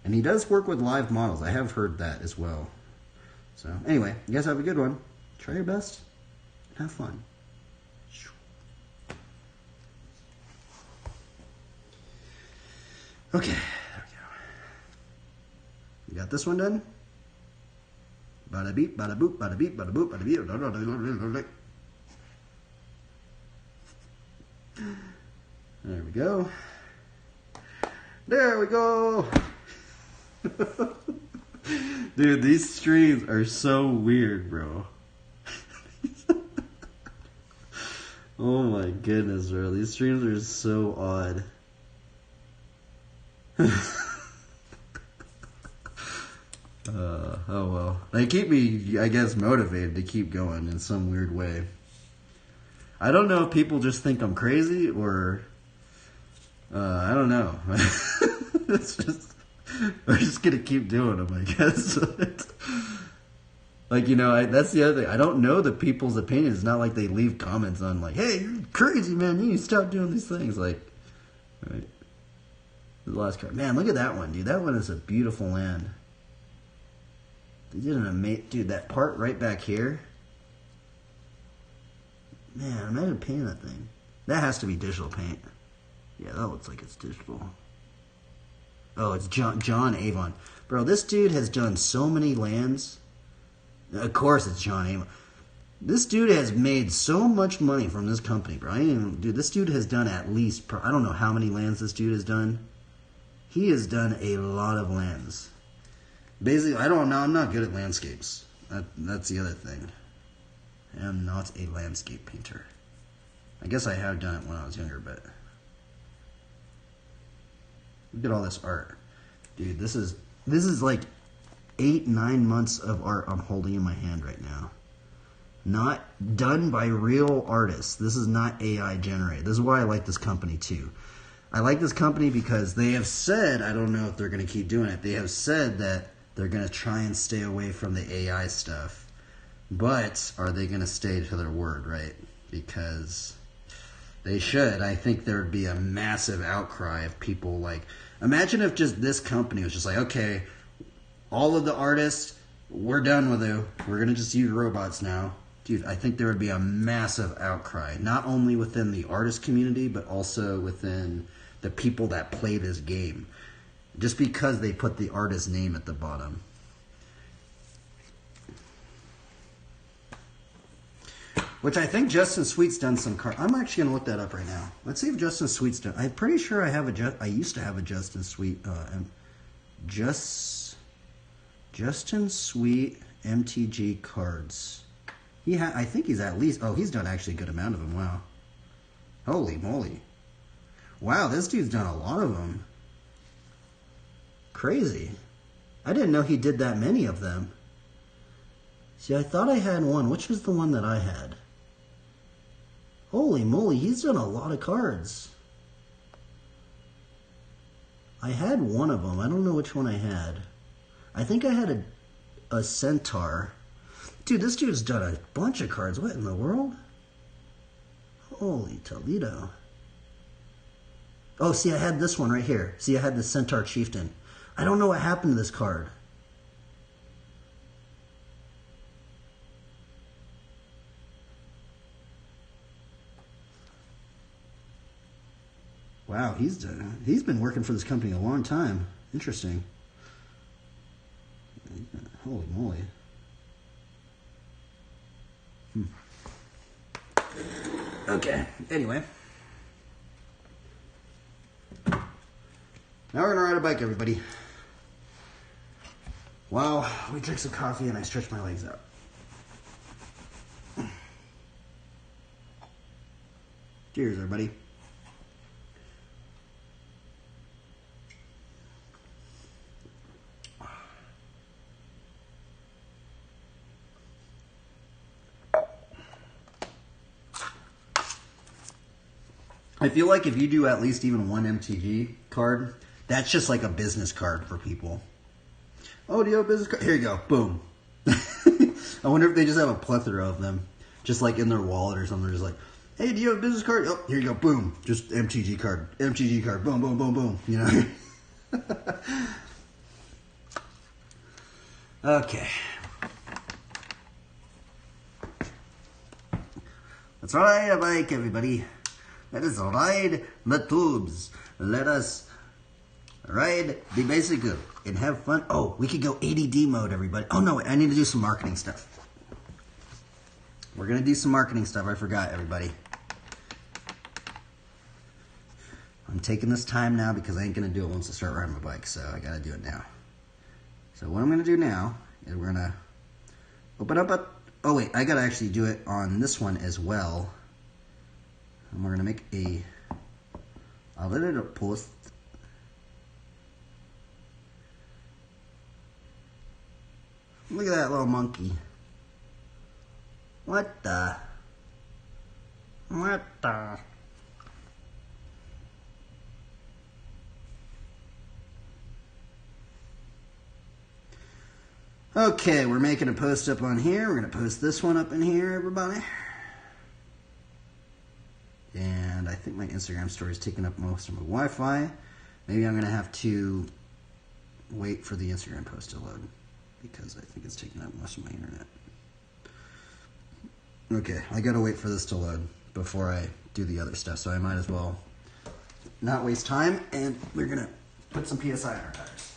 And he does work with live models. I have heard that as well. So anyway, you guys have a good one. Try your best. Have fun. Okay, there we go. You got this one done? Bada beep, bada boop, bada beep, bada boop, bada beep. There we go. There we go. Dude, these streams are so weird, bro. Oh my goodness, bro. These streams are so odd. Oh well. They keep me, I guess, motivated to keep going in some weird way. I don't know if people just think I'm crazy or... I don't know. It's just... I'm just gonna keep doing them, I guess. Like, you know, that's the other thing. I don't know the people's opinions. It's not like they leave comments on like, hey, you're crazy, man. You need to stop doing these things. Like, right. The last card. Man, look at that one, dude. That one is a beautiful land. They did an amazing... Dude, that part right back here. Man, imagine painting that thing. That has to be digital paint. Yeah, that looks like it's digital. Oh, it's John Avon. Bro, this dude has done so many lands. Of course it's John Avon. This dude has made so much money from this company, bro. Dude, this dude has done at least... I don't know how many lands this dude has done. He has done a lot of lands. Basically, I don't know. I'm not good at landscapes. That's the other thing. I am not a landscape painter. I guess I have done it when I was younger, but... Look at all this art. Dude, this is like 8-9 months of art I'm holding in my hand right now. Not done by real artists. This is not AI generated. This is why I like this company too. I like this company because they have said, I don't know if they're going to keep doing it, they have said that they're going to try and stay away from the AI stuff. But are they going to stay to their word, right? Because they should. I think there would be a massive outcry of people like... Imagine if just this company was just like, okay, all of the artists, we're done with you. We're going to just use robots now. Dude, I think there would be a massive outcry. Not only within the artist community, but also within the people that play this game. Just because they put the artist's name at the bottom. Which I think Justin Sweet's done some card. I'm actually going to look that up right now. Let's see if Justin Sweet's done. I'm pretty sure I have I used to have a Justin Sweet. Justin Sweet MTG cards. I think he's at least... Oh, he's done actually a good amount of them. Wow. Holy moly. Wow, this dude's done a lot of them. Crazy. I didn't know he did that many of them. See, I thought I had one. Which was the one that I had? Holy moly, he's done a lot of cards. I had one of them. I don't know which one I had. I think I had a centaur. Dude, this dude's done a bunch of cards. What in the world? Holy Toledo. Oh, see, I had this one right here. See, I had the Centaur Chieftain. I don't know what happened to this card. Wow, he's been working for this company a long time. Interesting. Holy moly. Okay, anyway. Now we're gonna ride a bike, everybody. Wow, we drink some coffee and I stretch my legs out. Cheers, everybody. I feel like if you do at least even one MTG card, that's just like a business card for people. Oh, do you have a business card? Here you go. Boom. I wonder if they just have a plethora of them, just like in their wallet or something. They're just like, hey, do you have a business card? Oh, here you go. Boom. Just MTG card. MTG card. Boom, boom, boom, boom. You know? Okay. Let's ride a bike, everybody. Let us ride the tubes. Let us ride the bicycle and have fun. Oh, we could go ADD mode, everybody. Oh, no, I need to do some marketing stuff. We're going to do some marketing stuff. I forgot, everybody. I'm taking this time now because I ain't going to do it once I start riding my bike, so I got to do it now. So what I'm going to do now is we're going to open up a... Oh, wait, I got to actually do it on this one as well. And we're going to make a little post. Look at that little monkey. What the? What the? Okay, we're making a post up on here. We're going to post this one up in here, everybody. And I think my Instagram story is taking up most of my Wi-Fi. Maybe I'm going to have to wait for the Instagram post to load because I think it's taking up most of my internet. Okay, I got to wait for this to load before I do the other stuff, so I might as well not waste time, and we're going to put some PSI on our tires.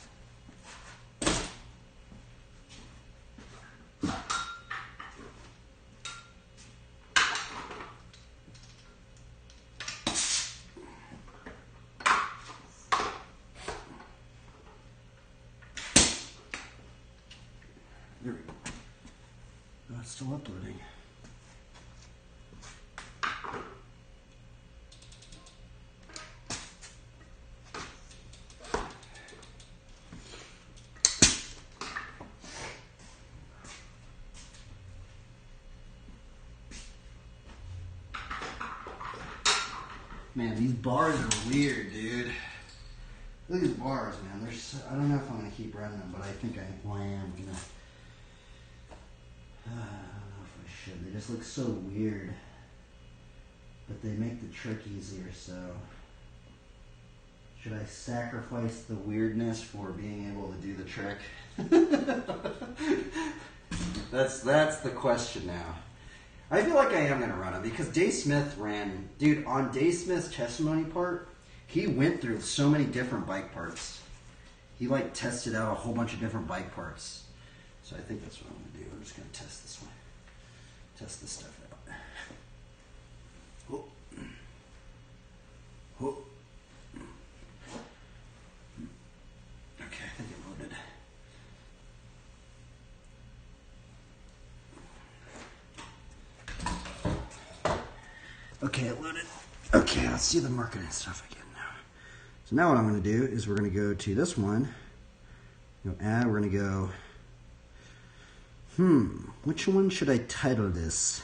There we go. Oh, it's still uploading. Man, these bars are weird, dude. Look at these bars, man. They're so, I don't know if I'm going to keep running them, but I think I am going to. I don't know if I should. They just look so weird. But they make the trick easier, so... Should I sacrifice the weirdness for being able to do the trick? That's the question now. I feel like I am going to run them because Dave Smith ran... Dude, on Dave Smith's testimony part, he went through so many different bike parts. He, like, tested out a whole bunch of different bike parts. So I think that's what I'm going to do. I'm just going to test this one. Test this stuff out. Oh. Oh. Okay, I think it loaded. Okay, it loaded. Okay, let's do the marketing stuff again now. So now what I'm going to do is we're going to go to this one. Go add, we're going to go, which one should I title this?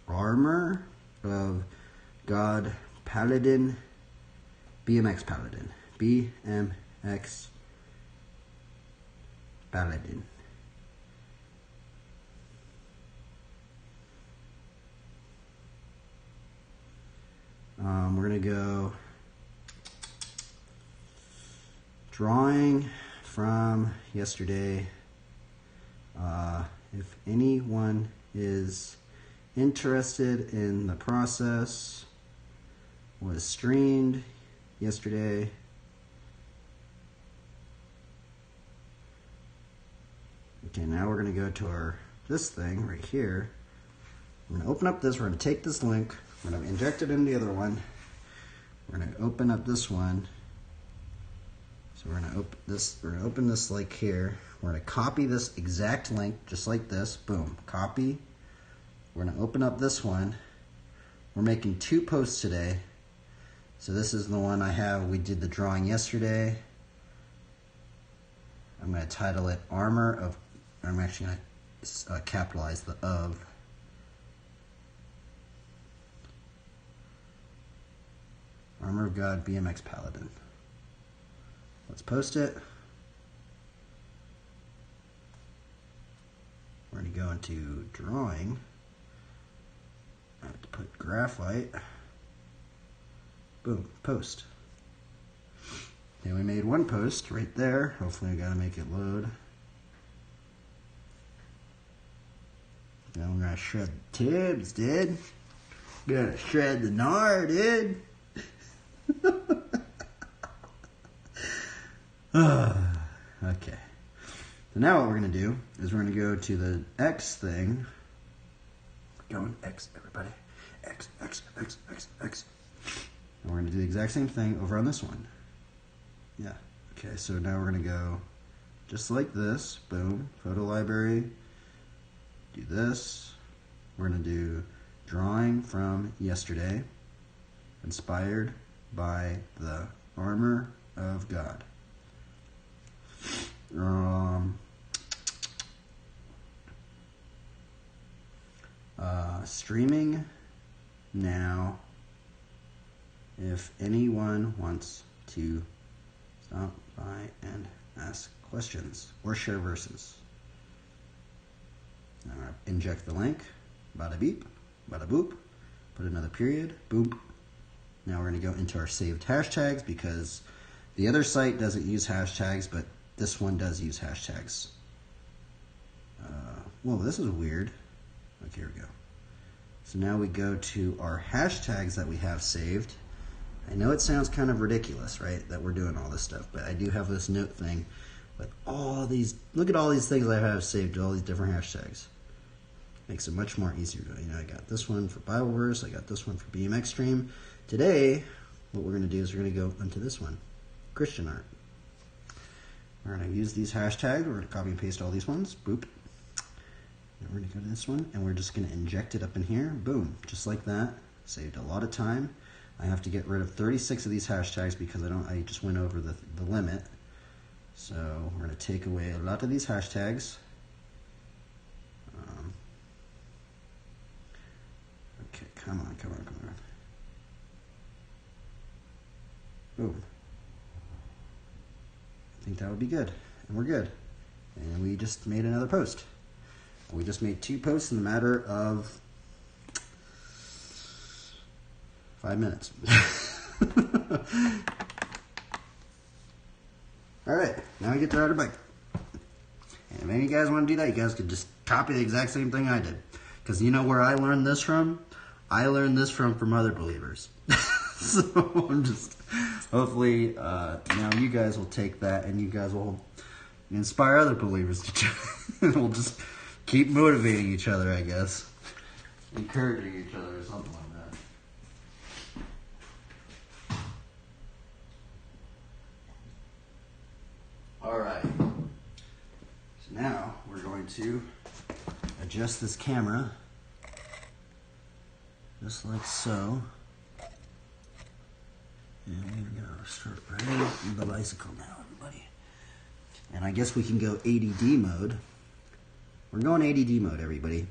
Armor of God Paladin, BMX Paladin. BMX Paladin. We're going to go drawing from yesterday. If anyone is interested in the process, was streamed yesterday. Okay, now we're going to go to this thing right here. I'm going to open up this. We're going to take this link. We're going to inject it in the other one. We're going to open up this one. So we're going to open this. We're going to open this link here. We're going to copy this exact link, just like this. Boom, copy. We're going to open up this one. We're making 2 posts today. So this is the one I have. We did the drawing yesterday. I'm going to title it Armor of. I'm actually going to capitalize the of. Armor of God BMX Paladin. Let's post it. We're going to go into drawing. I have to put graphite. Boom, post. Then we made 1 post right there. Hopefully I gotta make it load. Now we're gonna shred the tibs, dude. Gonna shred the gnar, dude. Okay. So now what we're going to do is we're going to go to the X thing. Going X, everybody. X, X, X, X, X. And we're going to do the exact same thing over on this one. Yeah. Okay, so now we're going to go just like this. Boom. Photo library. Do this. We're going to do drawing from yesterday. Inspired by the armor of God. Streaming now. If anyone wants to stop by and ask questions or share verses. Now inject the link. Bada beep, bada boop. Put another period. Boop. Now we're going to go into our saved hashtags because the other site doesn't use hashtags, but this one does use hashtags. Whoa, this is weird. Okay, here we go. So now we go to our hashtags that we have saved. I know it sounds kind of ridiculous, right, that we're doing all this stuff, but I do have this note thing with all these, look at all these things I have saved, all these different hashtags. Makes it much more easier to, I got this one for Bibleverse, I got this one for BMX Stream. Today, what we're going to do is we're going to go into this one, Christian art. We're going to use these hashtags. We're going to copy and paste all these ones. Boop. And we're going to go to this one, and we're just going to inject it up in here. Boom. Just like that. Saved a lot of time. I have to get rid of 36 of these hashtags because I just went over the limit. So we're going to take away a lot of these hashtags. Okay, come on. Boom. I think that would be good. And we're good. And we just made another post. We just made 2 posts in a matter of 5 minutes. Alright, now we get to ride a bike. And if any of you guys want to do that, you guys could just copy the exact same thing I did. Because you know where I learned this from? I learned this from other believers. So I'm just, hopefully, now you guys will take that and you guys will inspire other believers to do it. We'll just keep motivating each other, I guess. Encouraging each other or something like that. Alright. So now we're going to adjust this camera just like so. And we're gonna start right on the bicycle now, everybody. And I guess we can go ADD mode. We're going ADD mode, everybody.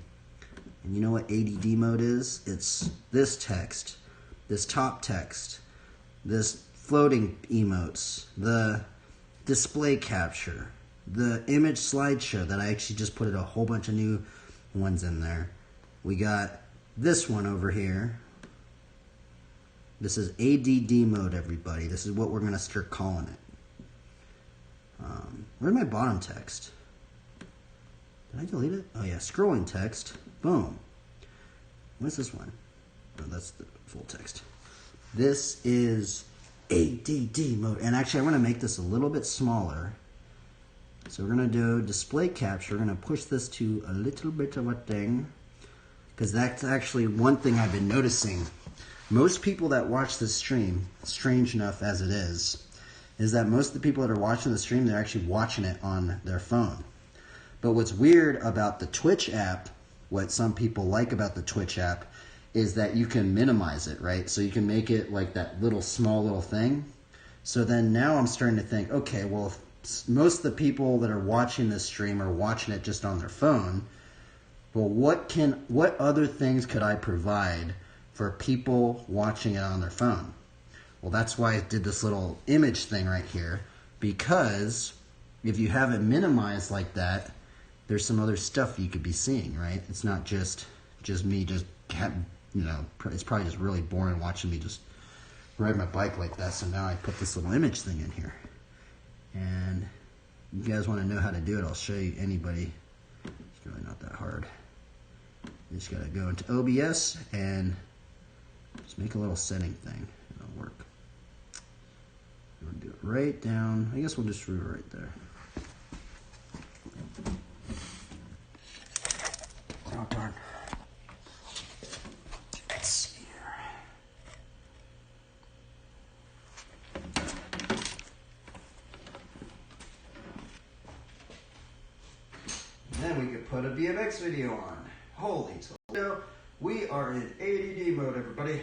And you know what ADD mode is? It's this text, this top text, this floating emotes, the display capture, the image slideshow that I actually just put a whole bunch of new ones in there. We got this one over here. This is ADD mode, everybody. This is what we're going to start calling it. Where's my bottom text? Did I delete it? Oh yeah, scrolling text. Boom. What's this one? Oh, that's the full text. This is ADD mode. And actually, I want to make this a little bit smaller. So we're going to do display capture. We're going to push this to a little bit of a thing. Because that's actually one thing I've been noticing. Most people that watch this stream, strange enough as it is that most of the people that are watching the stream, they're actually watching it on their phone. But what's weird about the Twitch app, what some people like about the Twitch app, is that you can minimize it, right? So you can make it like that little small little thing. So then now I'm starting to think, okay, well, if most of the people that are watching this stream are watching it just on their phone, well, what other things could I provide for people watching it on their phone? Well, that's why I did this little image thing right here, because if you have it minimized like that, there's some other stuff you could be seeing, right? It's not just me it's probably just really boring watching me just ride my bike like that. So now I put this little image thing in here. And you guys want to know how to do it, I'll show you anybody. It's really not that hard. You just got to go into OBS and just make a little setting thing. It'll work. We'll do it right down. I guess we'll just do it right there. Oh, darn. Let's see here. And then we could put a BMX video on. Holy Toledo. We are in ADD mode, everybody.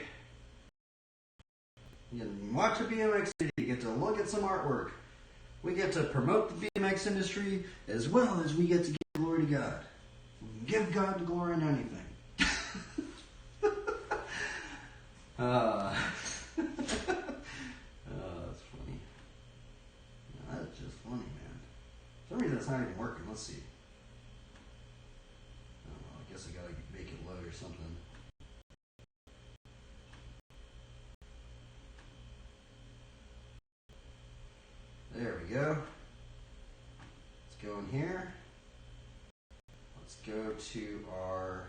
You can watch a BMX video, you get to look at some artwork. We get to promote the BMX industry as well as we get to give glory to God. We can give God the glory in anything. That's funny. That's just funny, man. For some reason it's not even working. Let's see. I guess I gotta make it load or something. There we go. Let's go in here. Let's go to our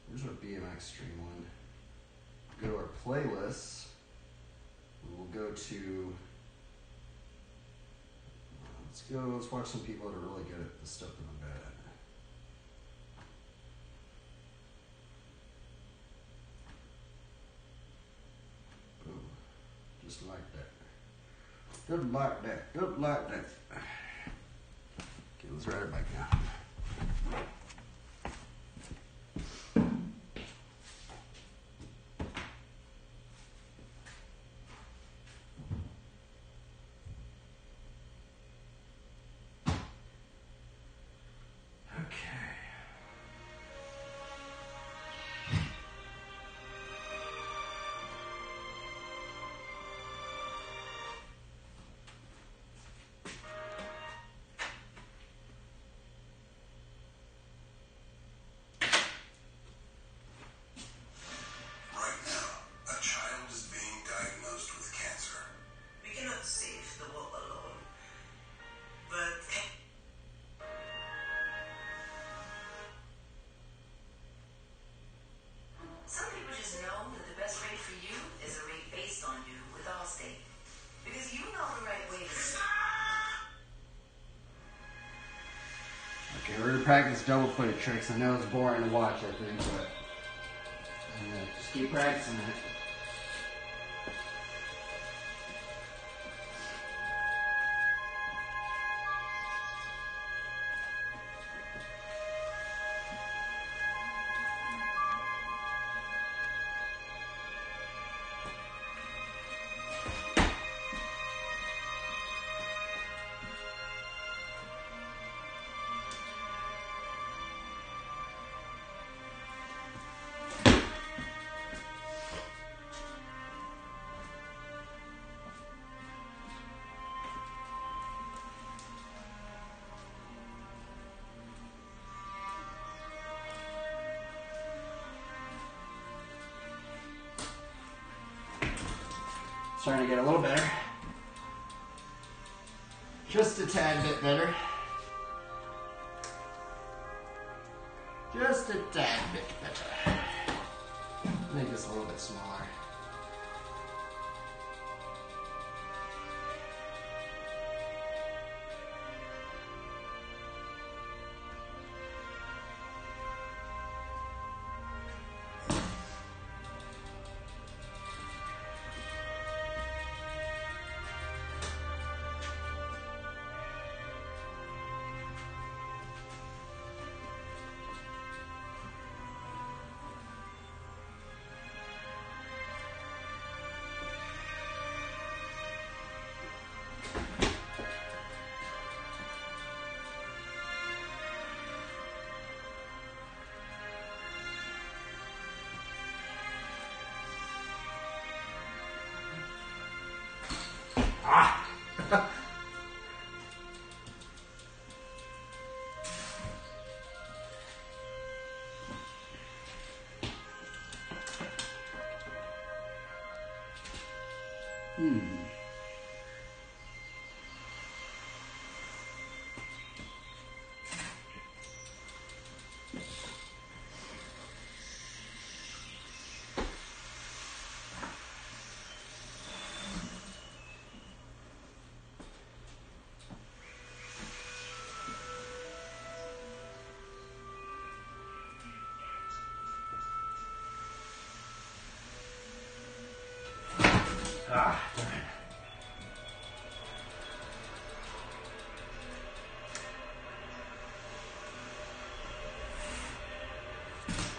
where's our BMX stream one? Go to our playlists. We'll go to let's watch some people that are really good at the stuff that I'm bad at. Boom. Just like that. Just like that. Just like that. Okay, let's ride it back now. Okay, we're gonna practice double-footed tricks. I know it's boring to watch, I think, but just keep practicing it. Starting to get a little better. Just a tad bit better. Just a tad bit better. Make this a little bit smaller.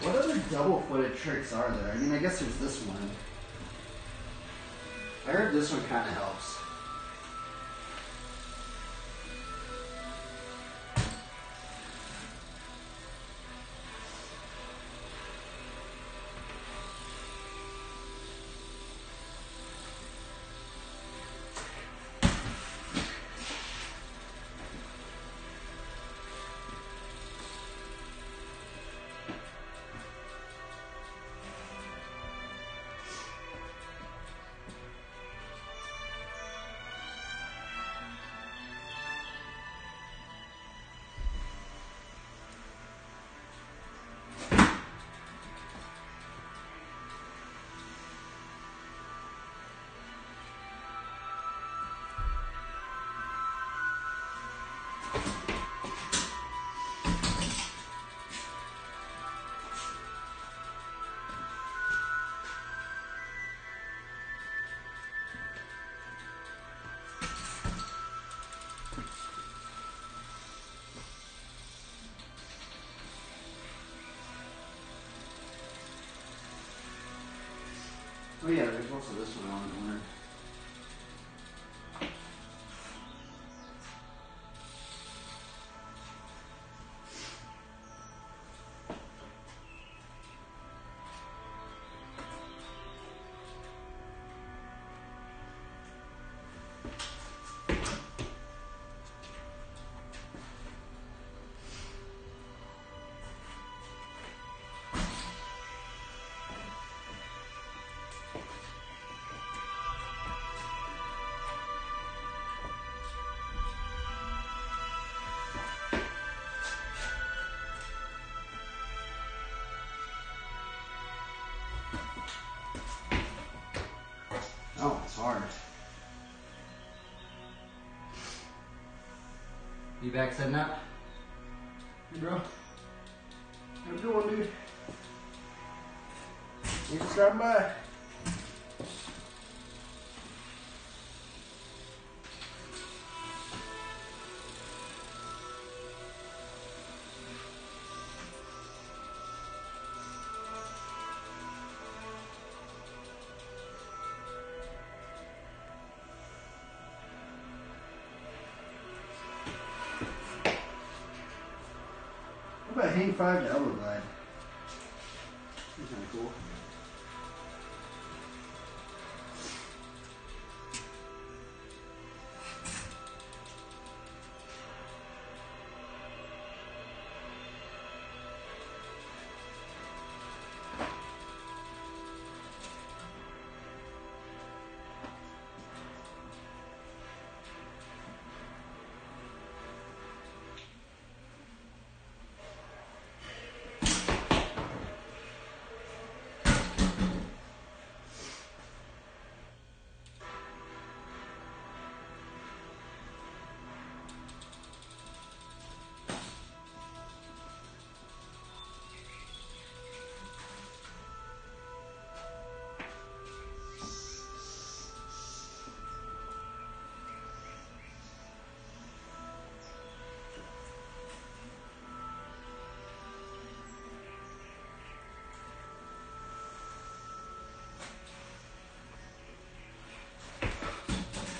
What other double-footed tricks are there? I mean, I guess there's this one. I heard this one kind of helps. Oh yeah, there's also this one on the corner. Oh, it's hard. You back setting up? Hey, bro. How you doing, dude? Thanks for stopping by. What about hang 5 to elbow glide? That's kind of cool.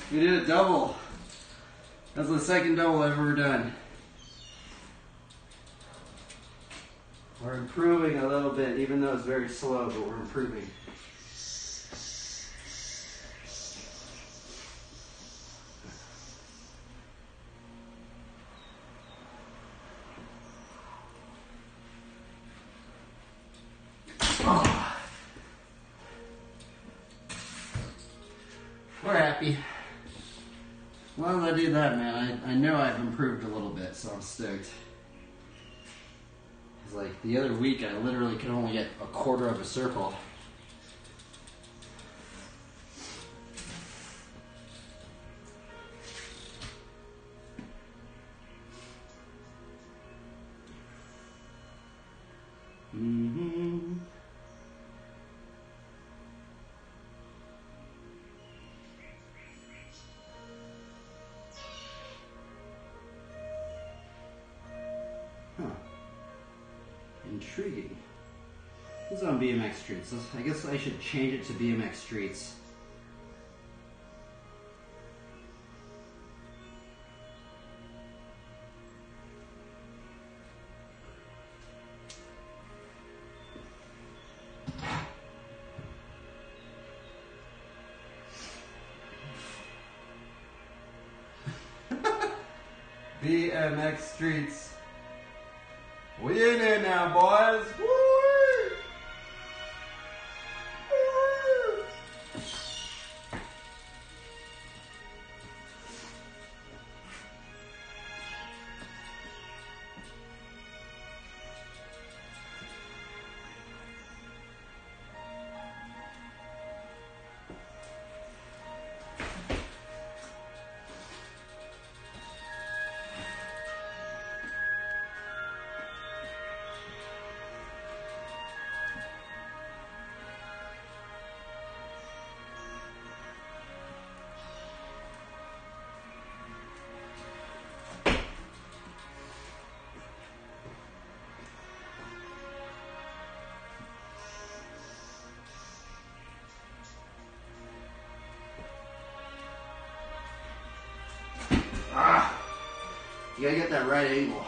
We did a double. That's the second double I've ever done. We're improving a little bit, even though it's very slow, but we're improving. Oh. We're happy. As long as I do that, man, I know I've improved a little bit, so I'm stoked. It's like the other week, I literally could only get a quarter of a circle. Mm-hmm. Huh. Intriguing. This is on BMX Streets. I guess I should change it to BMX Streets. BMX Streets. We in there now, boys. Woo! Woo! You gotta get that right angle.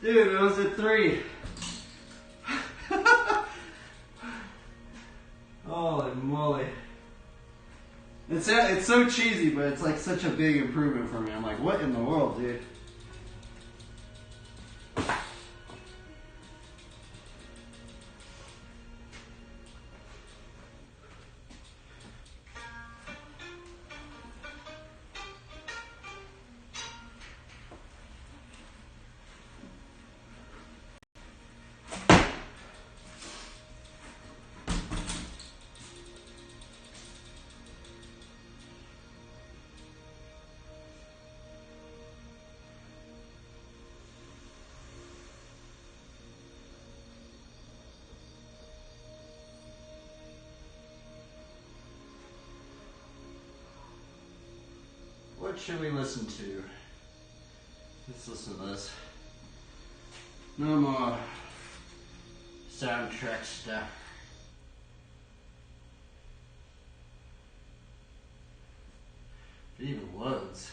Dude, it was at 3. Holy moly. It's so cheesy, but it's like such a big improvement for me. I'm like, what in the world, dude? What should we listen to? Let's listen to this. No more soundtrack stuff. It even loads.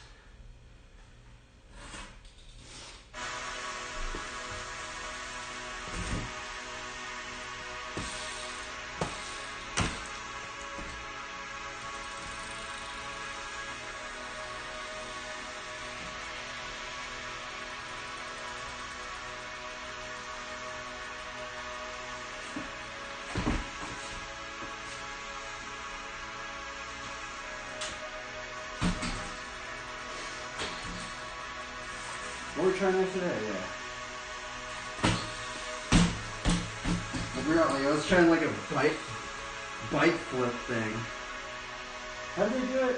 What we're trying out today, yeah. I was trying like a bite flip thing. How did they do it?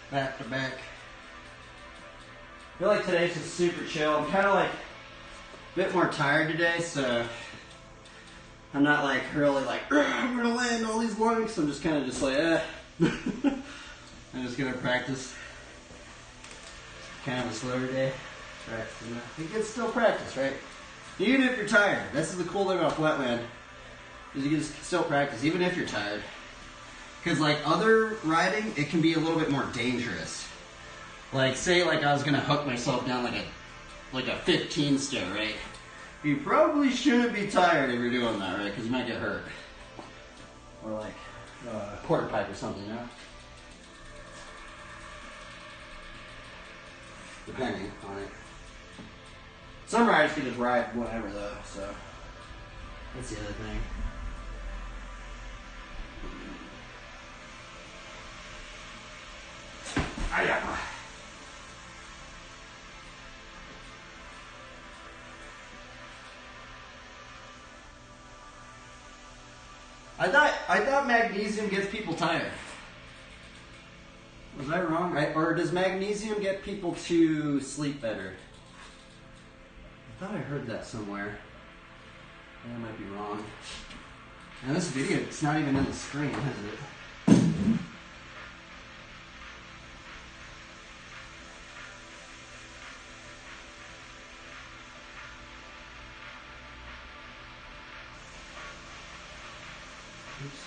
Back to back. I feel like today's just super chill. I'm kind of like a bit more tired today, so I'm not like really like, I'm gonna land all these blanks. I'm just kind of just like, I'm just gonna practice. Kind of a slower day. Practice enough. You can still practice, right? Even if you're tired. This is the cool thing about Flatland, is you can still practice even if you're tired. Because like other riding, it can be a little bit more dangerous. Like say like I was gonna hook myself down like a 15 stair, right? You probably shouldn't be tired if you're doing that, right? Because you might get hurt. Or like a quarter pipe or something, you know? Depending on it. Some riders can just ride whatever though, so that's the other thing. I thought magnesium gets people tired. Was I wrong? Or does magnesium get people to sleep better? I thought I heard that somewhere. I might be wrong. And this video, it's not even in the screen, is it? Oops.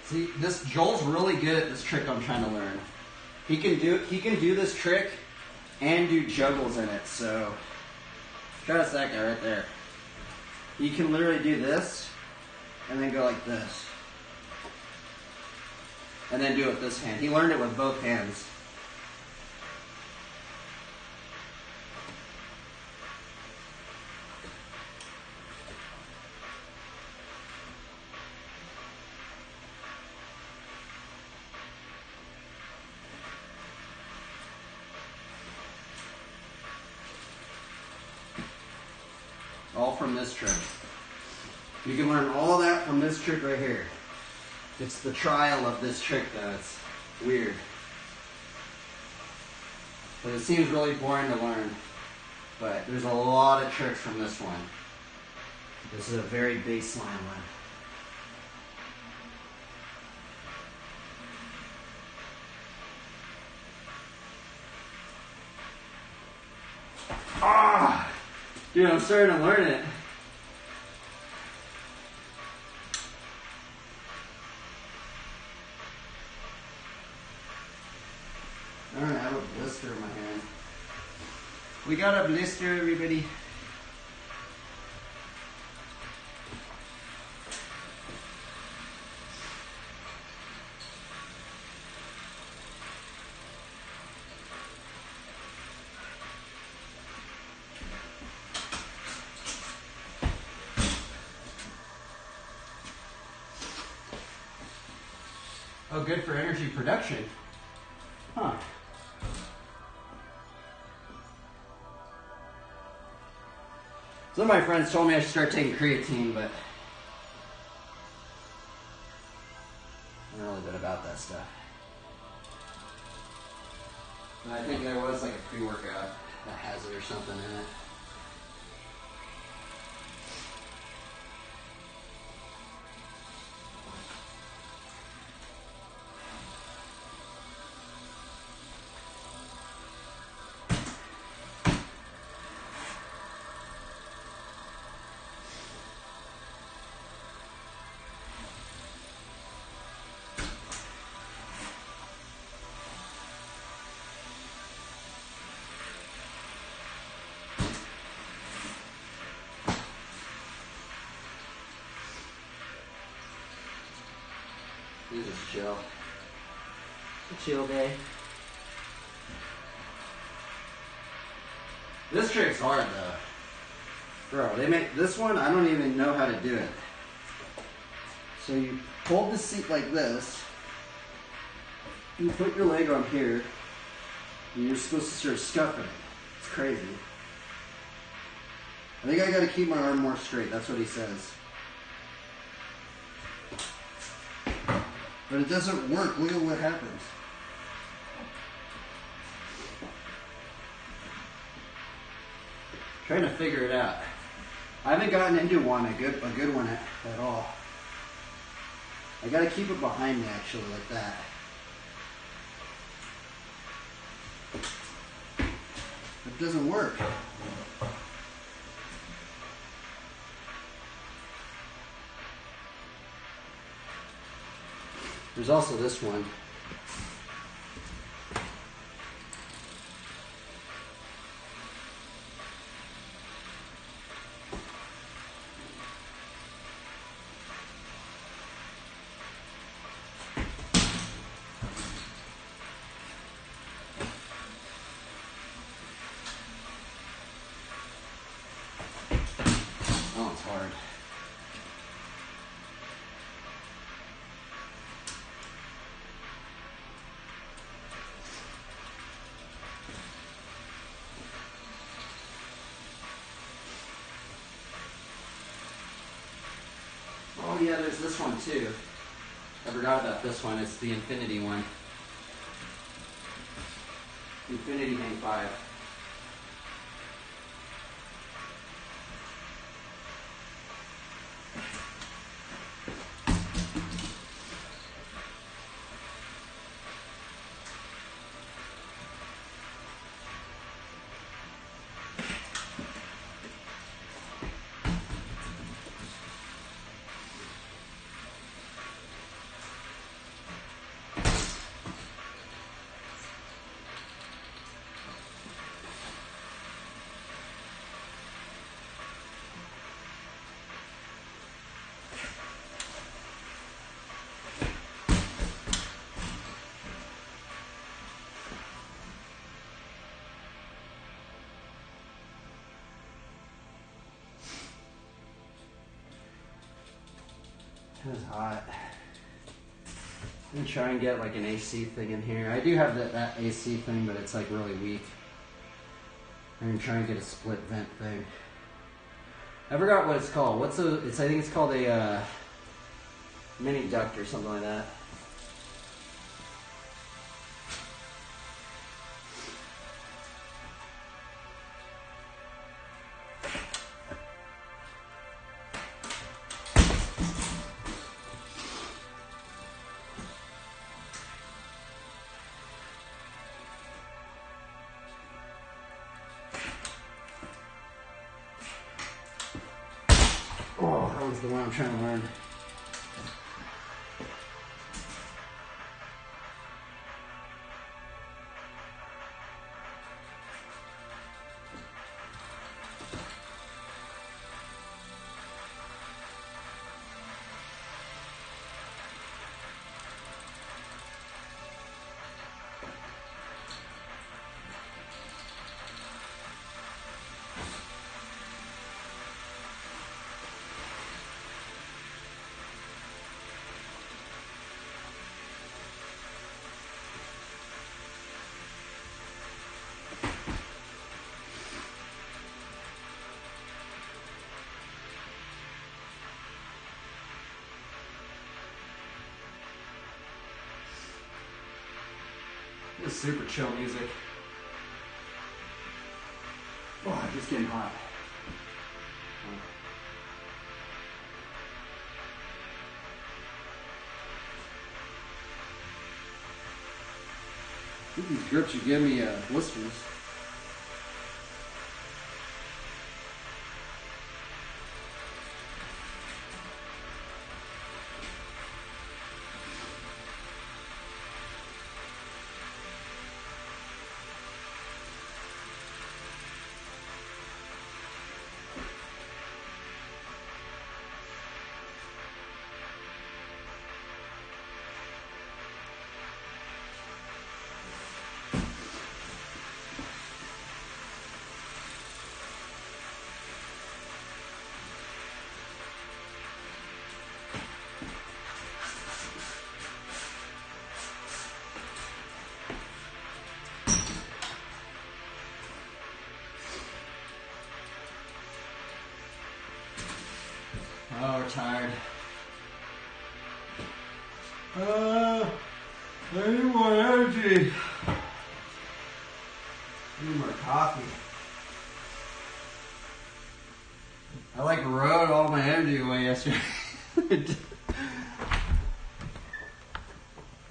See, Joel's really good at this trick I'm trying to learn. He can do this trick and do juggles in it. So try this that guy right there. He can literally do this and then go like this. And then do it with this hand. He learned it with both hands. All from this trick. You can learn all that from this trick right here. It's the trial of this trick though. It's weird. But it seems really boring to learn. But there's a lot of tricks from this one. This is a very baseline one. Ah! Dude, I'm starting to learn it. Alright, I have a blister in my hand. We got a blister, everybody. Oh, good for energy production. Huh. Some of my friends told me I should start taking creatine, but I'm not really good about that stuff. But I think there was like a pre-workout that has it or something in it. You just chill. It's a chill day. This trick's hard though. Bro, they make this one, I don't even know how to do it. So you hold the seat like this. You put your leg on here. And you're supposed to start scuffing it. It's crazy. I think I gotta keep my arm more straight. That's what he says. But it doesn't work. Look at what happens. Trying to figure it out. I haven't gotten into one, a good one at all. I gotta keep it behind me actually, like that. It doesn't work. There's also this one. Oh, it's hard. Oh yeah, there's this one too. I forgot about this one. It's the infinity one. Infinity hang 5. It was hot. I'm gonna try and get like an AC thing in here. I do have that AC thing, but it's like really weak. I'm gonna try and get a split vent thing. I forgot what it's called. I think it's called a mini duct or something like that. Oh, that was the one I'm trying to learn. This is super chill music. Oh, it's just getting hot. I think these grips should give me blisters. Oh, we're tired. I need more energy. I need more coffee. I like rode all my energy away yesterday.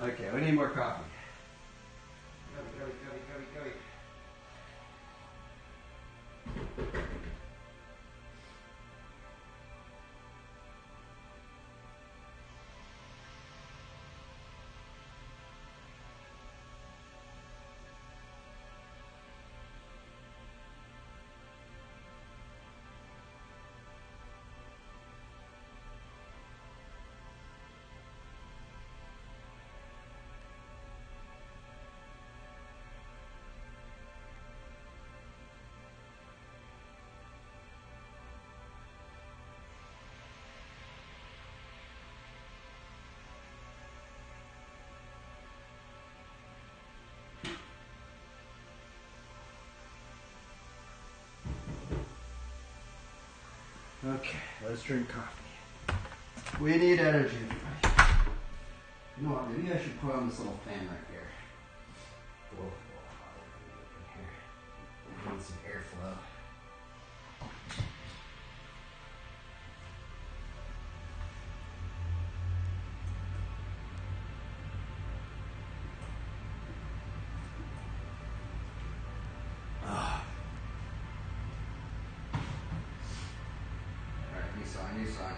Okay, we need more coffee. Go. Okay, let's drink coffee. We need energy, everybody. You know what, maybe I should put on this little fan right here. Whoa, here. I need some airflow. New song.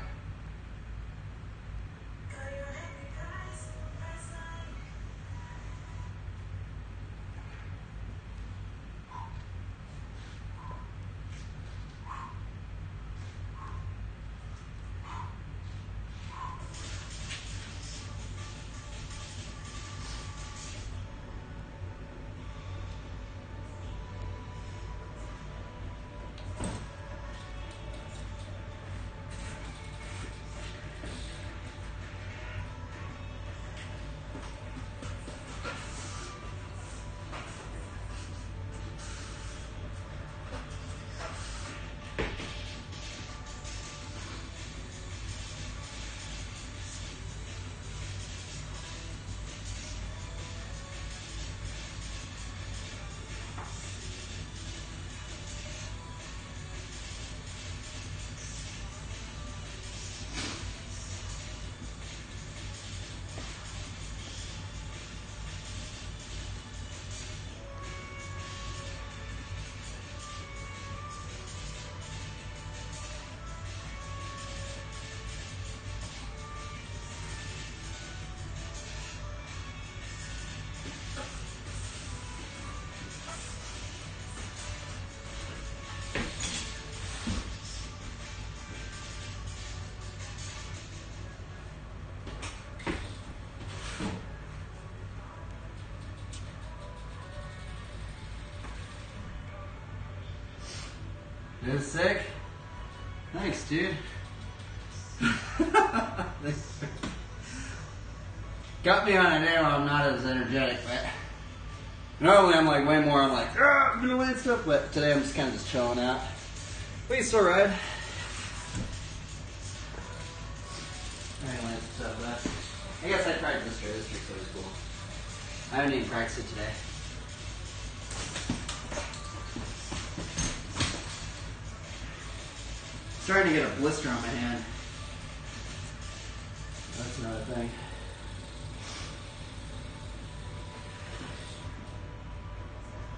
Is sick? Thanks, dude. Got me on a day when I'm not as energetic, but normally I'm like way more, I'm like, I'm gonna lead stuff, but today I'm just kind of just chilling out. We can still ride. Anyway, stuff, but I guess I tried this trick. This trick's always cool. I haven't even practiced it today. Starting to get a blister on my hand. That's another thing.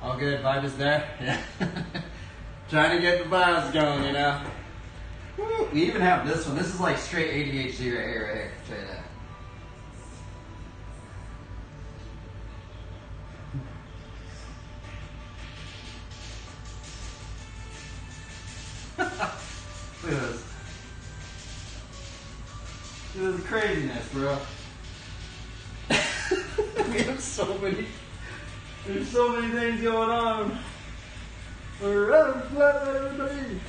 All good, vibe is there. Yeah. Trying to get the vibes going, you know. Woo. We even have this one. This is like straight ADHD right here, right here. I'll tell you that. Look at this. Look at this craziness, bro. We have so many. There's so many things going on. We're running flat everybody.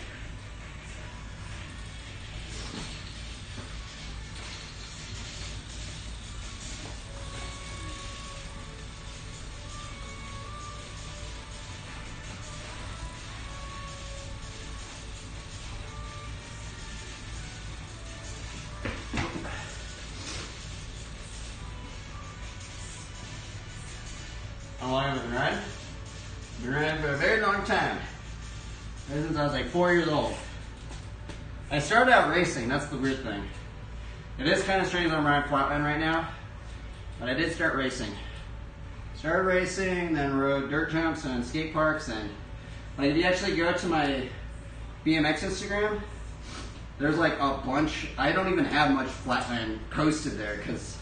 How long have I been riding? Been riding for a very long time. Ever since I was like 4 years old. I started out racing, that's the weird thing. It is kind of strange that I'm riding flatland right now, but I did start racing. Started racing, then rode dirt jumps and skate parks, and like if you actually go to my BMX Instagram, there's like a bunch. I don't even have much flatland posted there because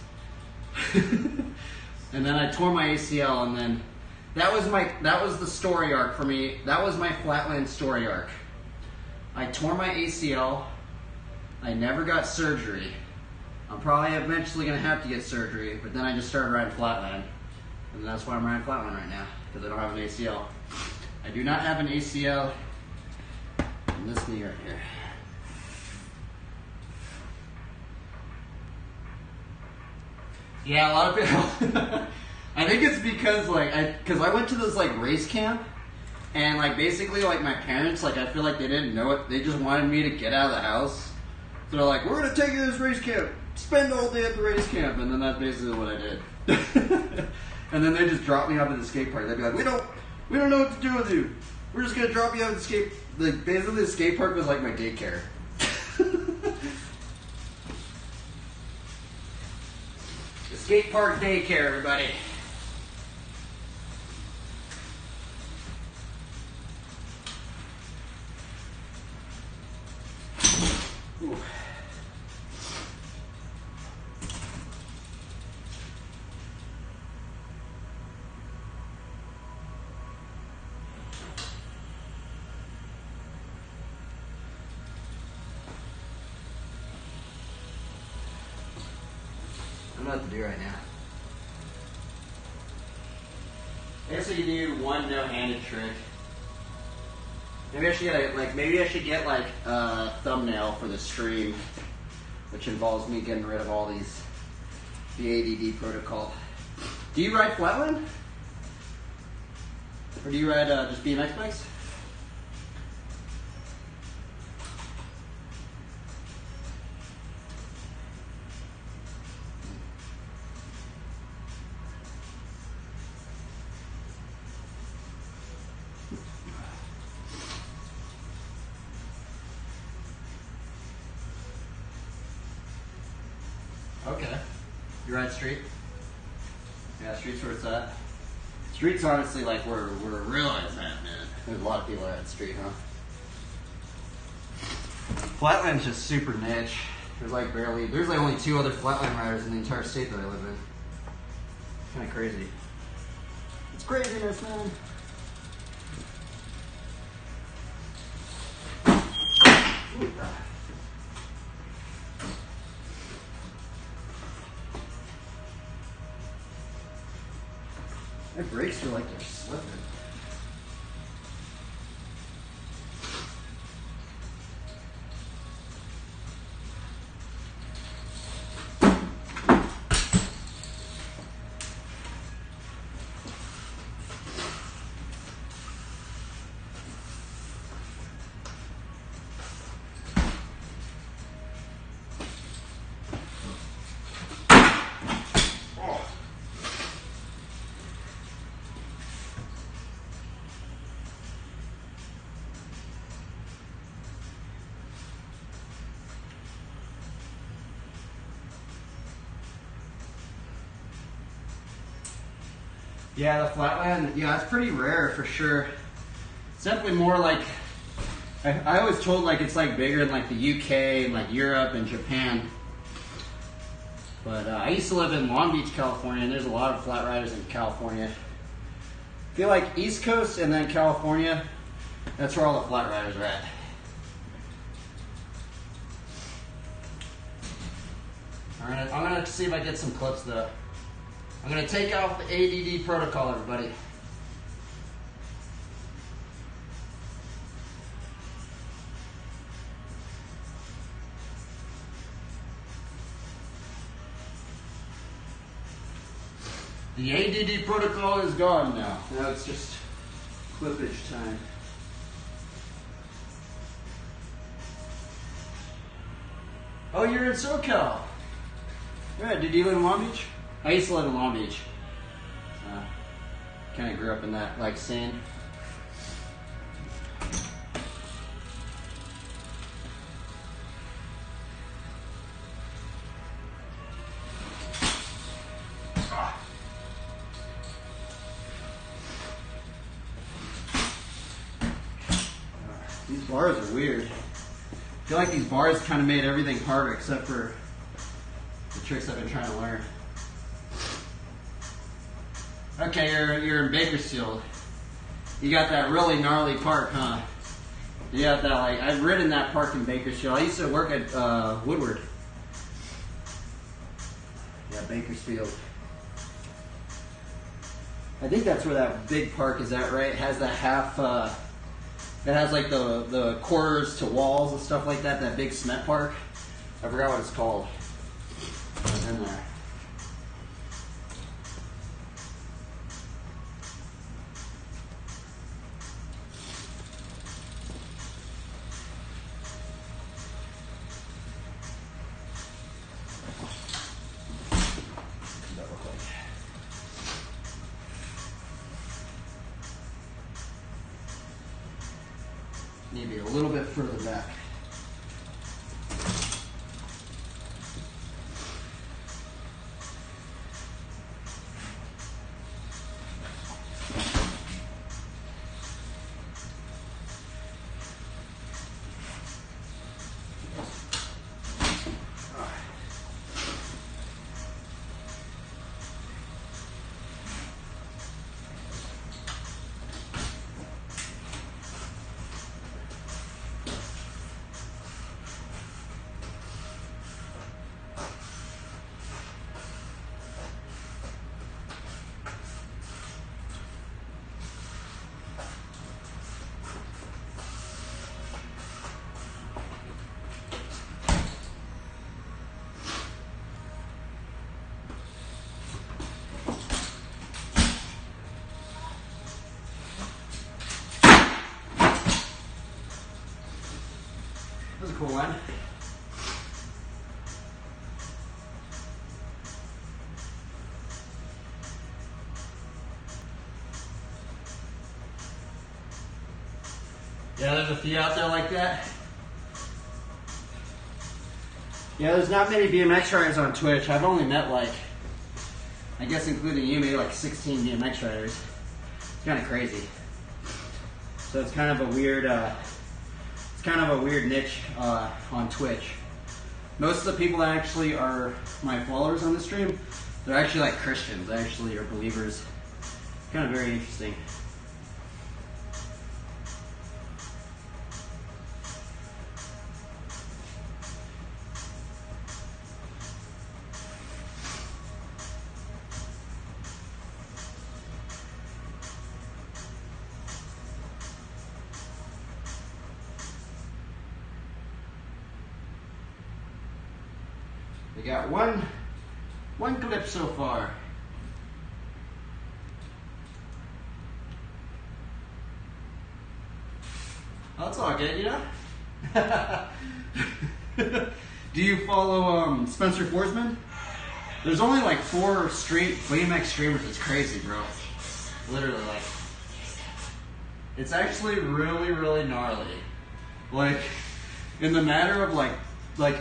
and then I tore my ACL, and then that was the story arc for me. That was my flatland story arc. I tore my ACL. I never got surgery. I'm probably eventually gonna have to get surgery, but then I just started riding flatland, and that's why I'm riding flatland right now, because I don't have an ACL. I do not have an ACL in this knee right here. Yeah, a lot of people. I think it's because I went to this like race camp, and like basically like my parents, like I feel like they didn't know it. They just wanted me to get out of the house. So they're like, we're gonna take you to this race camp, spend all day at the race camp, and then that's basically what I did. And then they just dropped me off at the skate park. They'd be like, we don't know what to do with you. We're just gonna drop you off at the skate. Like basically, the skate park was like my daycare. The skate park daycare, everybody. Ooh. I don't know what to do right now. I guess I could do one no-handed trick. Maybe I should get a thumbnail for the stream, which involves me getting rid of all the ADD protocol. Do you ride flatland? Or do you ride just BMX bikes? Okay. You ride street? Yeah, street's where it's at. Street's honestly like where real it's at, man. There's a lot of people that ride street, huh? Flatland's just super niche. There's like only 2 other flatland riders in the entire state that I live in. Kind of crazy. It's craziness, man. Ooh. My brakes feel like they're slipping. Yeah, the flatland, yeah, it's pretty rare for sure. It's definitely more like, I always told like it's like bigger in like the UK and like Europe and Japan. But I used to live in Long Beach, California, and there's a lot of flat riders in California. I feel like East Coast and then California, that's where all the flat riders are at. Alright, I'm gonna see if I get some clips though. I'm gonna take out the ADD protocol, everybody. The ADD protocol is gone now. Now it's just clippage time. Oh, you're in SoCal. Yeah, did you live in Long Beach? I used to live in Long Beach. Kind of grew up in that like scene. These bars are weird. I feel like these bars kind of made everything harder except for the tricks I've been trying to learn. Okay, you're in Bakersfield. You got that really gnarly park, huh? You got that, like, I've ridden that park in Bakersfield. I used to work at Woodward. Yeah, Bakersfield. I think that's where that big park is at, right? It has that half, it has like the quarters to walls and stuff like that, that big cement park. I forgot what it's called. It's in there. Maybe a little bit further back. That's a cool one. Yeah, there's a few out there like that. Yeah, there's not many BMX riders on Twitch. I've only met like, I guess including you, maybe like 16 BMX riders. It's kind of crazy. So it's kind of a weird, niche on Twitch. Most of the people that actually are my followers on the stream, they're actually like Christians. They actually are believers. Kind of very interesting. We got one clip so far. Oh, that's all good, you know? Do you follow Spencer Forsman? There's only like 4 straight BMX streamers. It's crazy, bro. Literally, like, it's actually really, really gnarly. Like, in the matter of like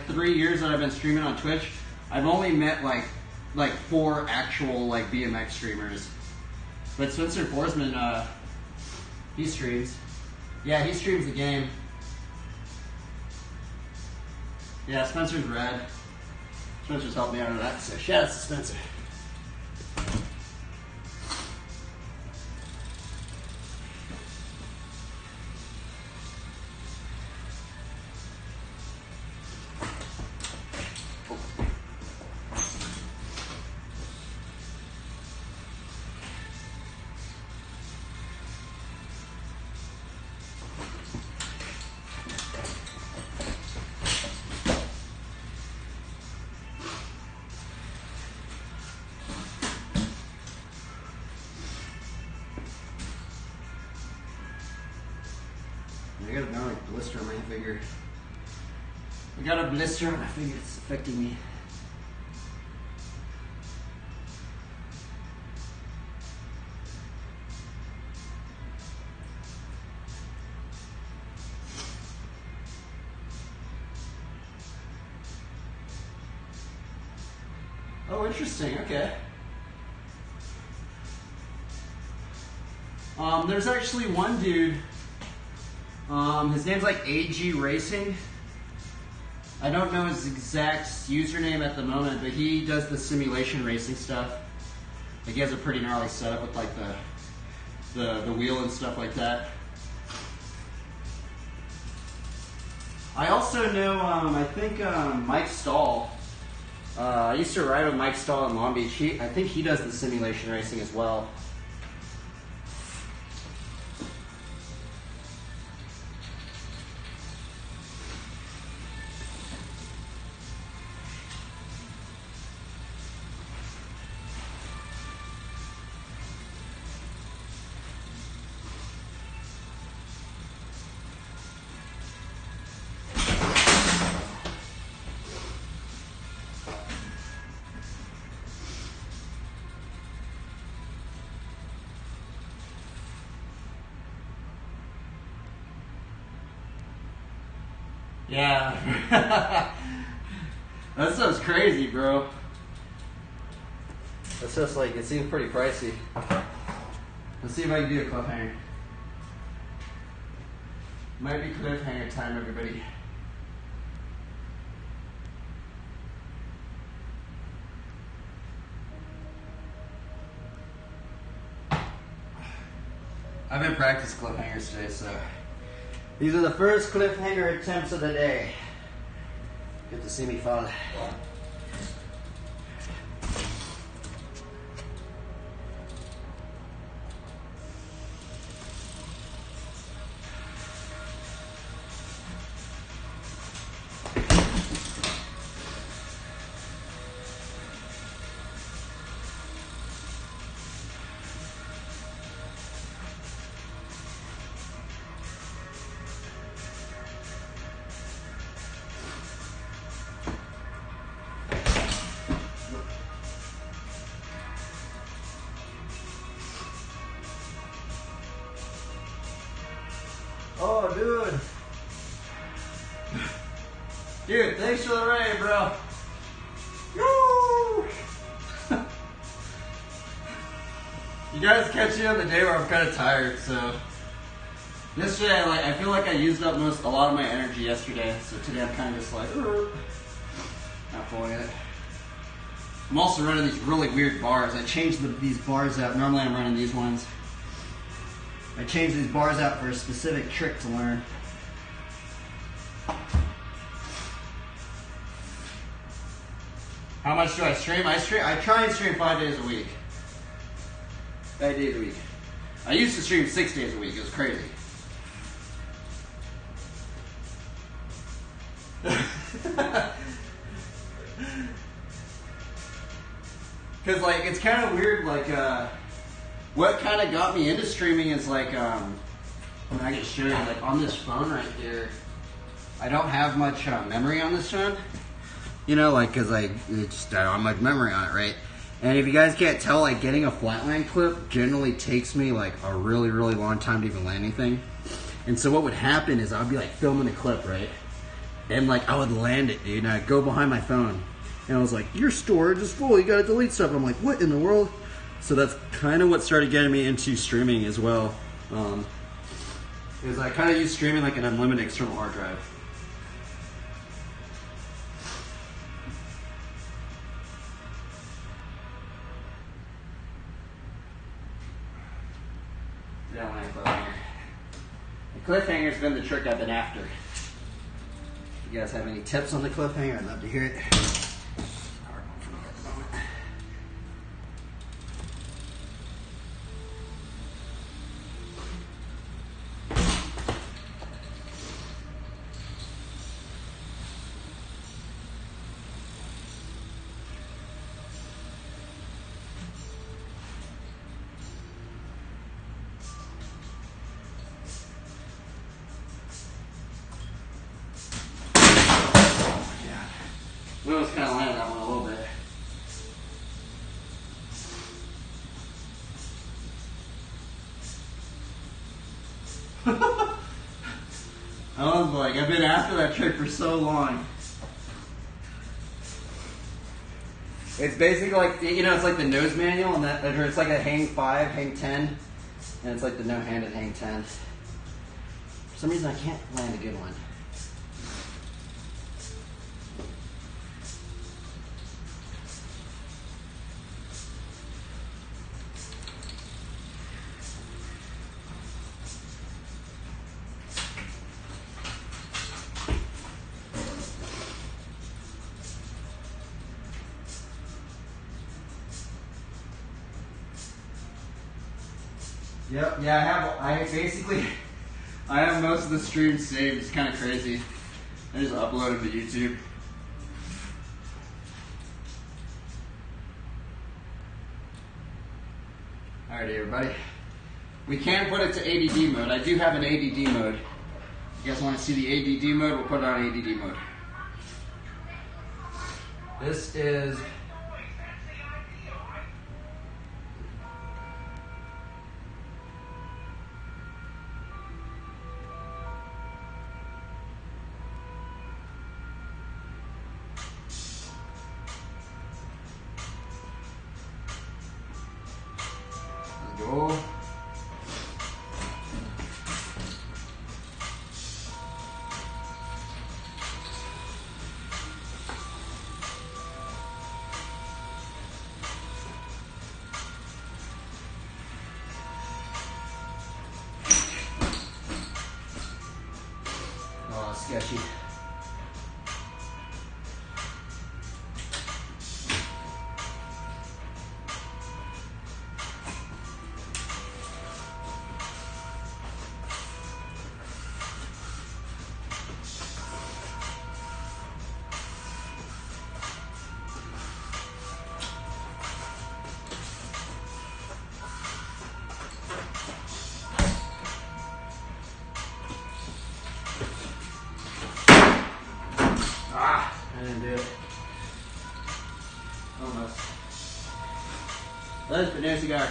3 years that I've been streaming on Twitch, I've only met like 4 actual like BMX streamers. But Spencer Forsman, he streams. Yeah, he streams the game. Yeah, Spencer's rad. Spencer's helped me out on that, so shout out to Spencer. I got a like blister on my finger. I got a blister on my finger. It's affecting me. Oh, interesting. Okay. There's actually one dude. His name's like AG Racing. I don't know his exact username at the moment, but he does the simulation racing stuff. Like he has a pretty gnarly setup with like the wheel and stuff like that. I also know, I think Mike Stahl. I used to ride with Mike Stahl in Long Beach. I think he does the simulation racing as well. Yeah. That stuff's crazy, bro. That's just like, it seems pretty pricey. Let's see if I can do a cliffhanger. Might be cliffhanger time, everybody. I've been practicing cliffhangers today, so these are the first cliffhanger attempts of the day. Good to see me, Father. Oh, dude. Dude, thanks for the rain, bro. Woo! You guys catch me on the day where I'm kind of tired, so yesterday I feel like I used up a lot of my energy yesterday, so today I'm kind of just like not pulling it. I'm also running these really weird bars. I changed these bars out. Normally I'm running these ones. I changed these bars out for a specific trick to learn. How much do I stream? I try and stream 5 days a week. 5 days a week. I used to stream 6 days a week. It was crazy. Because like it's kind of weird. Like what kind of got me into streaming is like I can show you like on this phone right here. I don't have much memory on this phone. You know, like because I don't have much memory on it, right? And if you guys can't tell, like getting a flatline clip generally takes me like a really, really long time to even land anything. And so what would happen is I'd be like filming a clip, right? And like I would land it, dude, and I'd go behind my phone. And I was like, your storage is full, you gotta delete stuff. I'm like, what in the world? So that's kind of what started getting me into streaming as well. Is I kind of use streaming like an unlimited external hard drive. Yeah, I like cliffhanger. The cliffhanger's been the trick I've been after. If you guys have any tips on the cliffhanger, I'd love to hear it. Hard one for me at the moment. We almost kind of landed that one a little bit. I was like, I've been after that trick for so long. It's basically like, you know, it's like the nose manual, and that it's like a hang 5, hang 10, and it's like the no-handed hang 10. For some reason, I can't land a good one. Yep, yeah, I have most of the streams saved. It's kind of crazy. I just upload them to YouTube. Alrighty, everybody. We can put it to ADD mode. I do have an ADD mode. You guys want to see the ADD mode? We'll put it on ADD mode. This is... go. Oh, sketchy. I didn't do it. Almost. That's the new cigar.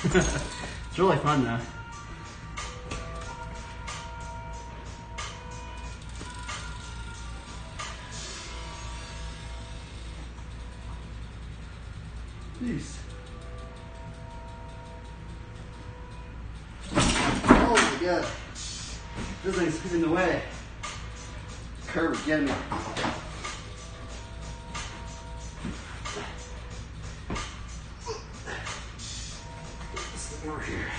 It's really fun though. Peace. Oh my god. This thing's in the way. Curb is getting me. This thing over here.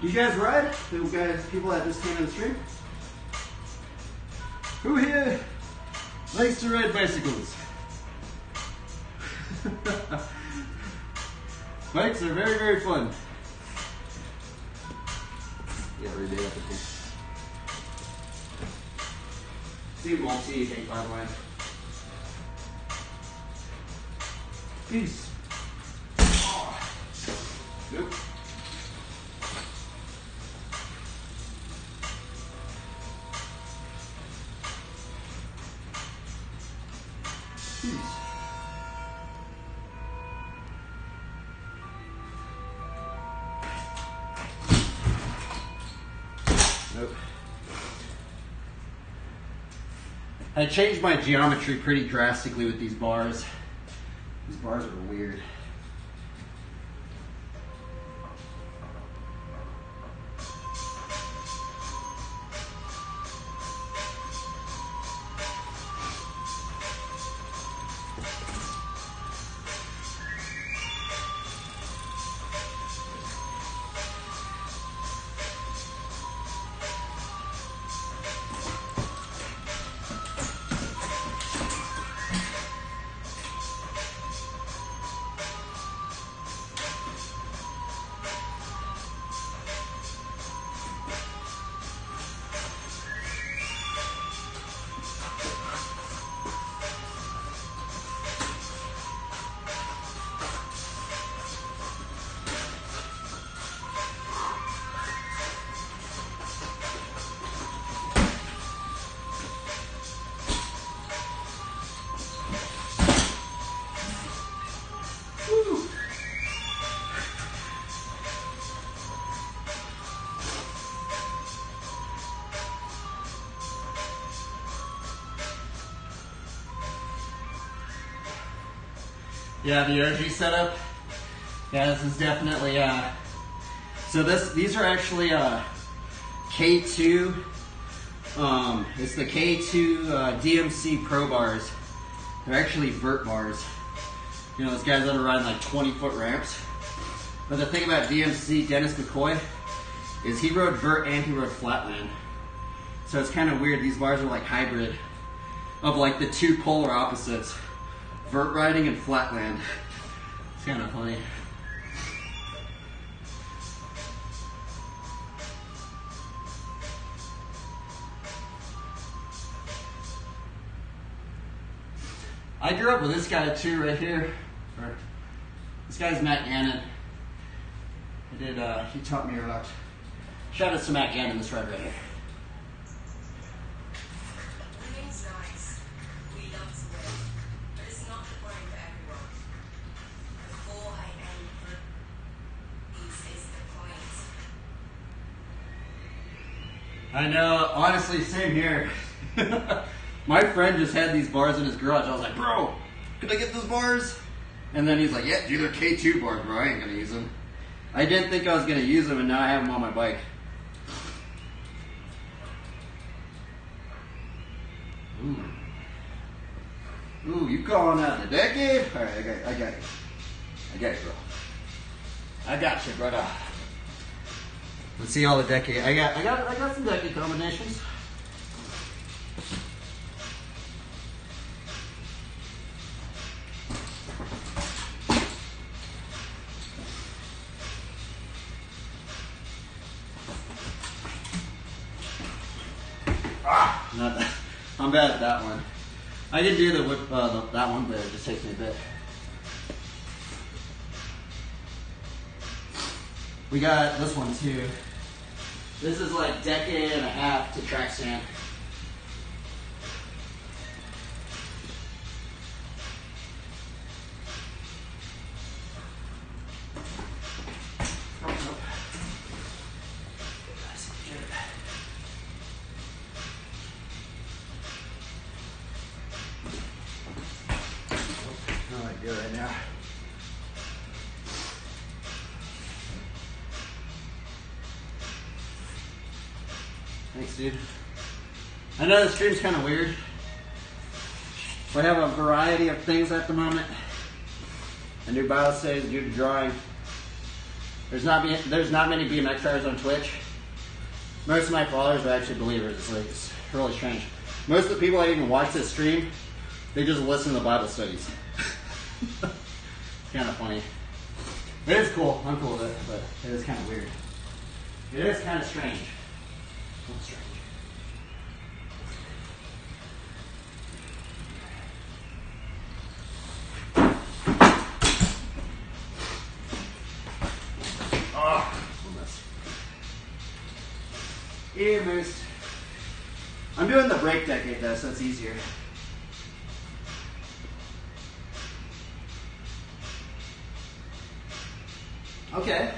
Do you guys ride? You guys, people that just came in the stream? Who here likes to ride bicycles? Bikes are very, very fun. Yeah, read it up here. See multi, I think, by the way. Peace. Oh. Nope. Nope. I changed my geometry pretty drastically with these bars. These bars are weird. Yeah, the OG setup. Yeah, this is definitely so these are actually K2. It's the K2 DMC Pro bars. They're actually vert bars. You know, those guys that are riding like 20-foot ramps. But the thing about DMC, Dennis McCoy, is he rode vert and he rode flatland. So it's kind of weird. These bars are like hybrid of like the two polar opposites. Vert riding and flatland. It's kind of funny. I grew up with this guy too, right here. This guy's Matt Gannon. He taught me about. Shout out to Matt Gannon, this ride right here. I know, honestly, same here. My friend just had these bars in his garage. I was like, bro, could I get those bars? And then he's like, yeah, dude, they're K2 bars, bro. I ain't gonna use them. I didn't think I was gonna use them, and now I have them on my bike. Ooh, you calling out the decade? All right, I got you, bro. I got you, brother. Let's see all the decade. I got some decade combinations. Not that. I'm bad at that one. I can do the whip, that one, but it just takes me a bit. We got this one too. This is like decade and a half to track stand. No idea right now. Thanks, dude. I know the stream's kind of weird. We have a variety of things at the moment. I do Bible studies, I do drawing. There's not many BMX riders on Twitch. Most of my followers are actually believers. It's really strange. Most of the people that even watch this stream, they just listen to Bible studies. It's kind of funny. It is cool. I'm cool with it, but it is kind of weird. It is kind of strange. It's strange. Almost. I'm doing the break decade though, so it's easier. Okay.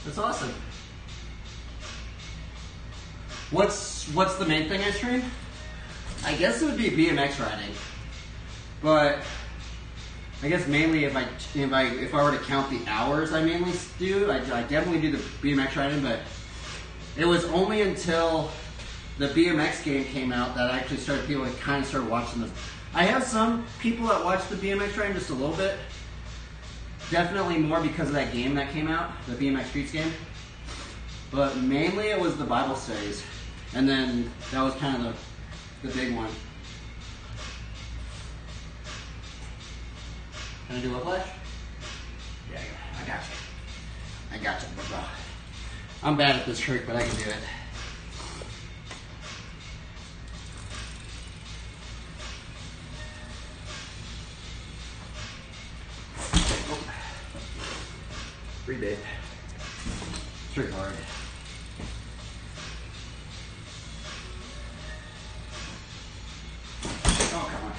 That's awesome. What's the main thing I stream? I guess it would be BMX riding. But I guess mainly if I were to count the hours I mainly do, I definitely do the BMX riding, but it was only until the BMX game came out that I actually people kind of started watching this. I have some people that watch the BMX riding just a little bit. Definitely more because of that game that came out, the BMX Streets game. But mainly it was the Bible studies. And then that was kind of the big one. Can I do whiplash? Yeah, I got you. I got you, bro. I'm bad at this trick, but I can do it. Rebate. It's pretty hard. Oh, come on.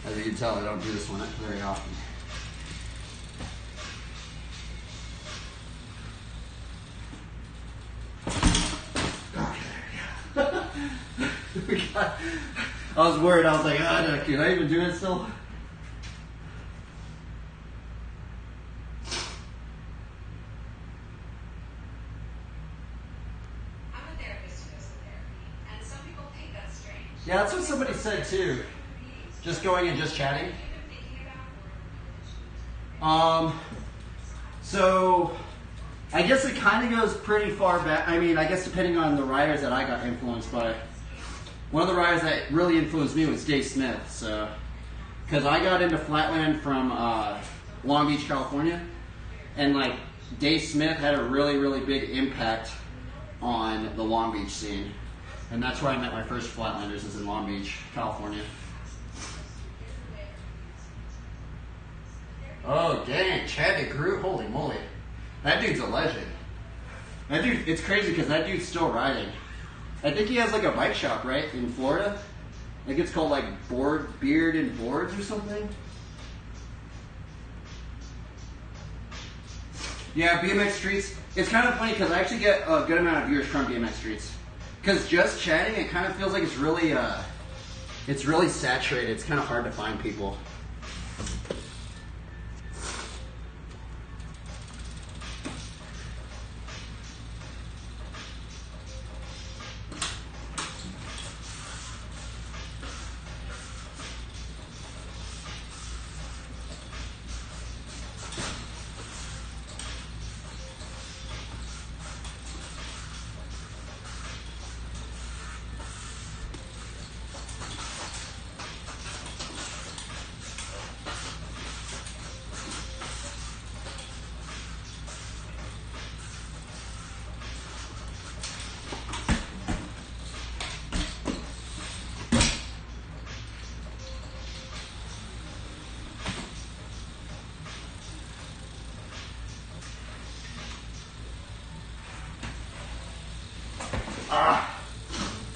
As you can tell, I don't do this one very often. I was worried. I was like, can I even do it still? Yeah, that's what somebody said too. Just going and just chatting. So I guess it kind of goes pretty far back. I mean, I guess depending on the writers that I got influenced by. One of the writers that really influenced me was Dave Smith. So, because I got into Flatland from Long Beach, California, and like Dave Smith had a really, really big impact on the Long Beach scene. And that's where I met my first Flatlanders, is in Long Beach, California. Oh, dang, Chad DeGroot, holy moly. That dude's a legend. That dude, it's crazy because that dude's still riding. I think he has like a bike shop, right, in Florida? I think it's called like Beard and Boards or something. Yeah, BMX Streets. It's kind of funny because I actually get a good amount of viewers from BMX Streets. Because just chatting, it kind of feels like it's really saturated. It's kind of hard to find people.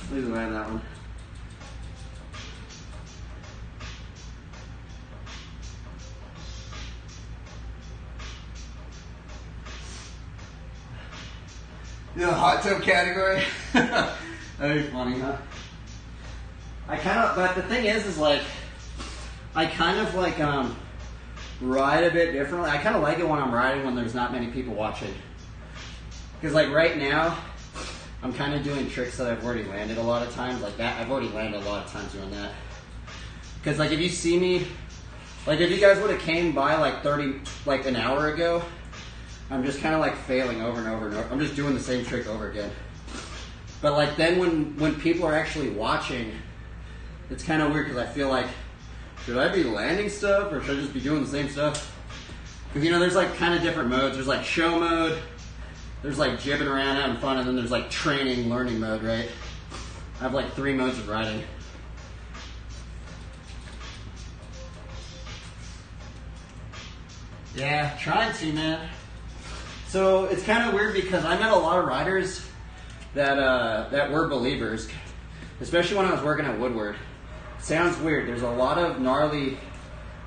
Please land that one. The hot tub category? That'd be funny, huh? But the thing is like, I kind of like, ride a bit differently. I kind of like it when I'm riding when there's not many people watching. Because like right now, I'm kind of doing tricks that I've already landed a lot of times. Like that, I've already landed a lot of times doing that. Because like if you see me, like if you guys would have came by like an hour ago, I'm just kind of like failing over and over and over. I'm just doing the same trick over again. But like then when people are actually watching, it's kind of weird because I feel like, should I be landing stuff or should I just be doing the same stuff? Because there's like kind of different modes. There's like show mode. There's like jibbing around, having fun, and then there's like training, learning mode, right? I have like 3 modes of riding. Yeah, trying to, man. So it's kind of weird because I met a lot of riders that were believers, especially when I was working at Woodward. Sounds weird. There's a lot of gnarly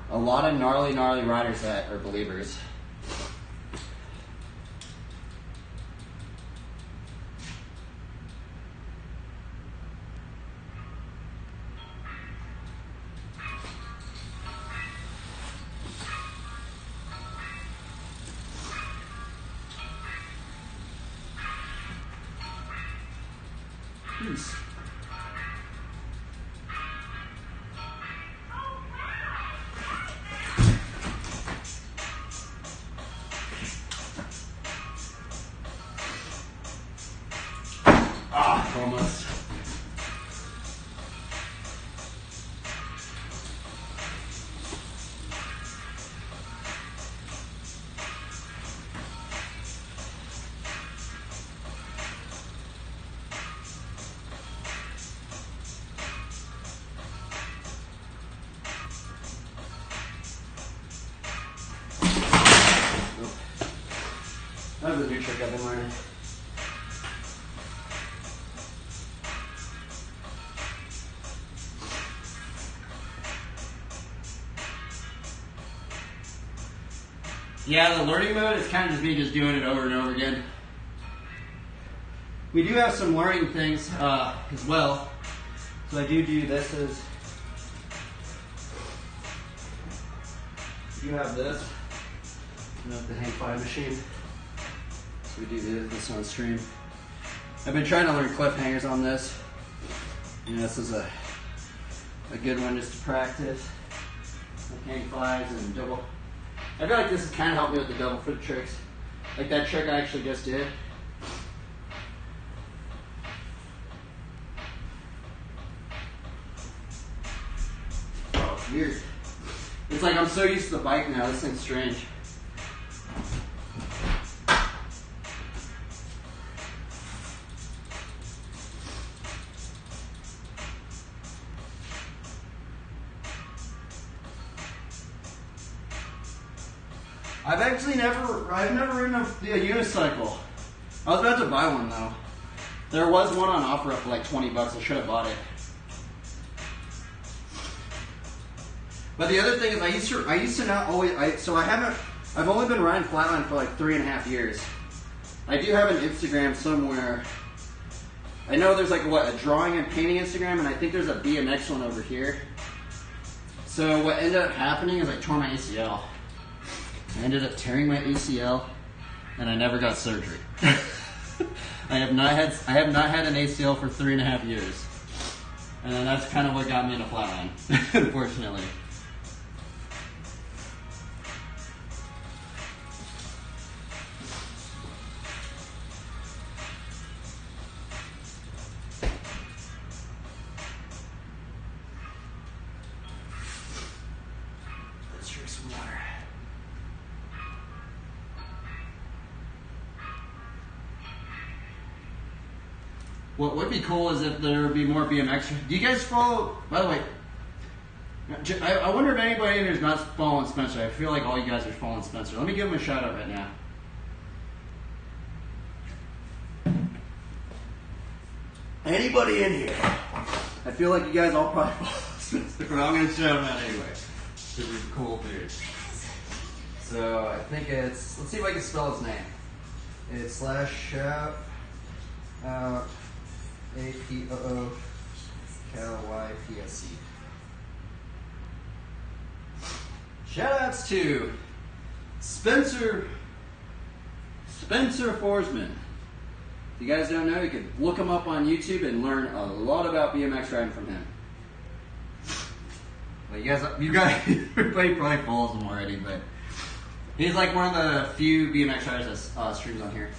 a lot of gnarly writers that are believers. Peace. Almost. That was a new trick I've been learning. Yeah, the learning mode is kind of just me just doing it over and over again. We do have some learning things as well. So I do this as, you have this, the hang five machine. So we do this on stream. I've been trying to learn cliffhangers on this. This is a good one just to practice. Like hang fives and double. I feel like this has kind of helped me with the double foot tricks. Like that trick I actually just did. Oh, it's weird. It's like I'm so used to the bike now, this thing's strange. I've never ridden a unicycle. I was about to buy one though. There was one on offer for like 20 bucks. I should have bought it. But the other thing is, I used to not always. I've only been riding flatline for like 3.5 years. I do have an Instagram somewhere. I know there's like a drawing and painting Instagram, and I think there's a BMX one over here. So what ended up happening is I tore my ACL. I ended up tearing my ACL, and I never got surgery. I have not had an ACL for 3.5 years, and then that's kind of what got me into flatline, unfortunately. Let's drink some water. What would be cool is if there would be more BMX. Do you guys follow, by the way, I wonder if anybody in here is not following Spencer. I feel like all you guys are following Spencer. Let me give him a shout out right now. Anybody in here? I feel like you guys all probably follow Spencer, but I'm going to shout him out anyway. This is a cool dude. So I think it's, let's see if I can spell his name. It's /shout out APOOKLYPSE. Shoutouts to Spencer Forsman. If you guys don't know, you can look him up on YouTube and learn a lot about BMX riding from him. Well, you guys, everybody probably follows him already, but he's like one of the few BMX riders that streams on here.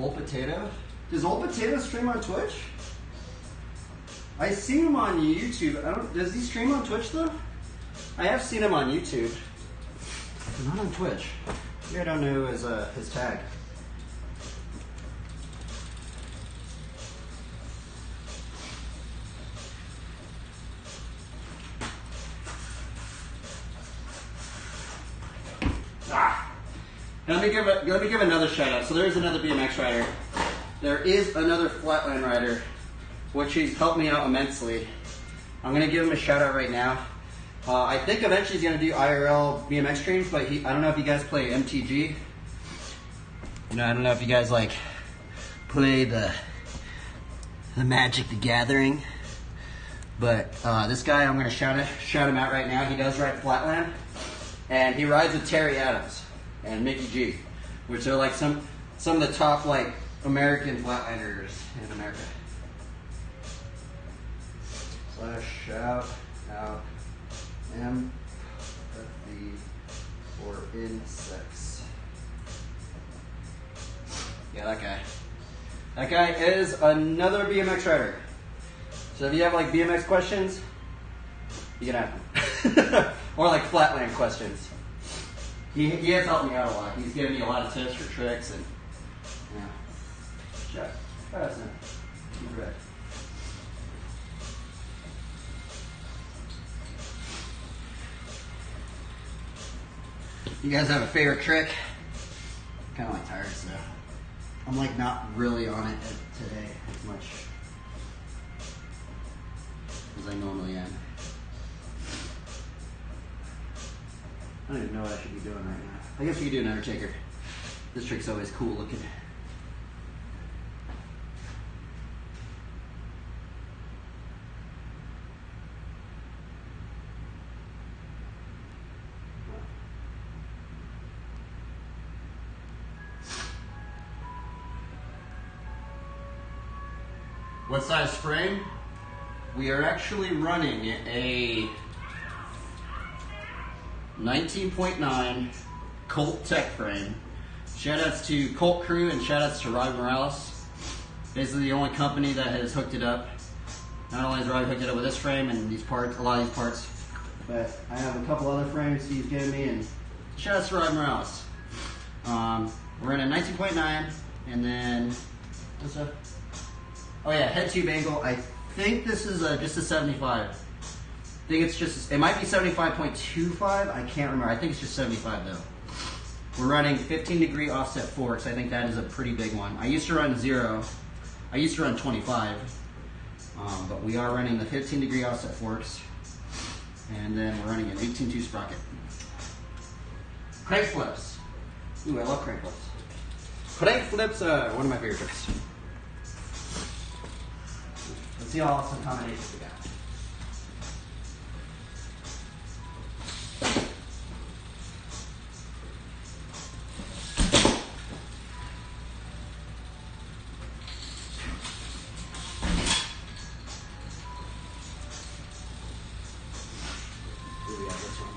Old Potato. Does Old Potato stream on Twitch? I see him on YouTube. Does he stream on Twitch though? I have seen him on YouTube. But not on Twitch. Maybe I don't know his tag. Let me give another shout out. So there's another BMX rider. There is another flatland rider, which he's helped me out immensely. I'm gonna give him a shout out right now. I think eventually he's gonna do IRL BMX streams, but I don't know if you guys play MTG. I don't know if you guys like play the Magic the Gathering, but this guy, I'm gonna shout him out right now. He does ride flatland, and he rides with Terry Adams and Mickey G, which are like some of the top like American flatlanders in America. Shout out empathy for insects. Yeah, that guy. That guy is another BMX rider. So if you have like BMX questions, you can ask him. Or like flatland questions. He has helped me out a lot. He's given me a lot of tips for tricks and yeah. Shout out to him. He's red. You guys have a favorite trick? I'm kind of like tired, so I'm like not really on it today as much as I normally am. I don't even know what I should be doing right now. I guess we could do an Undertaker. This trick's always cool looking. What size frame? We are actually running a 19.9 Colt Tech frame. Shoutouts to Colt Crew and shoutouts to Robbie Morales. Basically the only company that has hooked it up. Not only has Robbie hooked it up with this frame and these parts, a lot of these parts, but I have a couple other frames he's given me, and shoutouts to Robbie Morales. We're in a 19.9, and then what's up? Oh yeah, head tube angle. I think this is just a 75. I think it's just, it might be 75.25. I can't remember. I think it's just 75 though. We're running 15-degree offset forks. I think that is a pretty big one. I used to run 0. I used to run 25. But we are running the 15-degree offset forks. And then we're running an 18-2 sprocket. Crank flips. Ooh, I love crank flips. Crank flips are one of my favorite tricks. Let's see all some combinations we got. Here we have this one.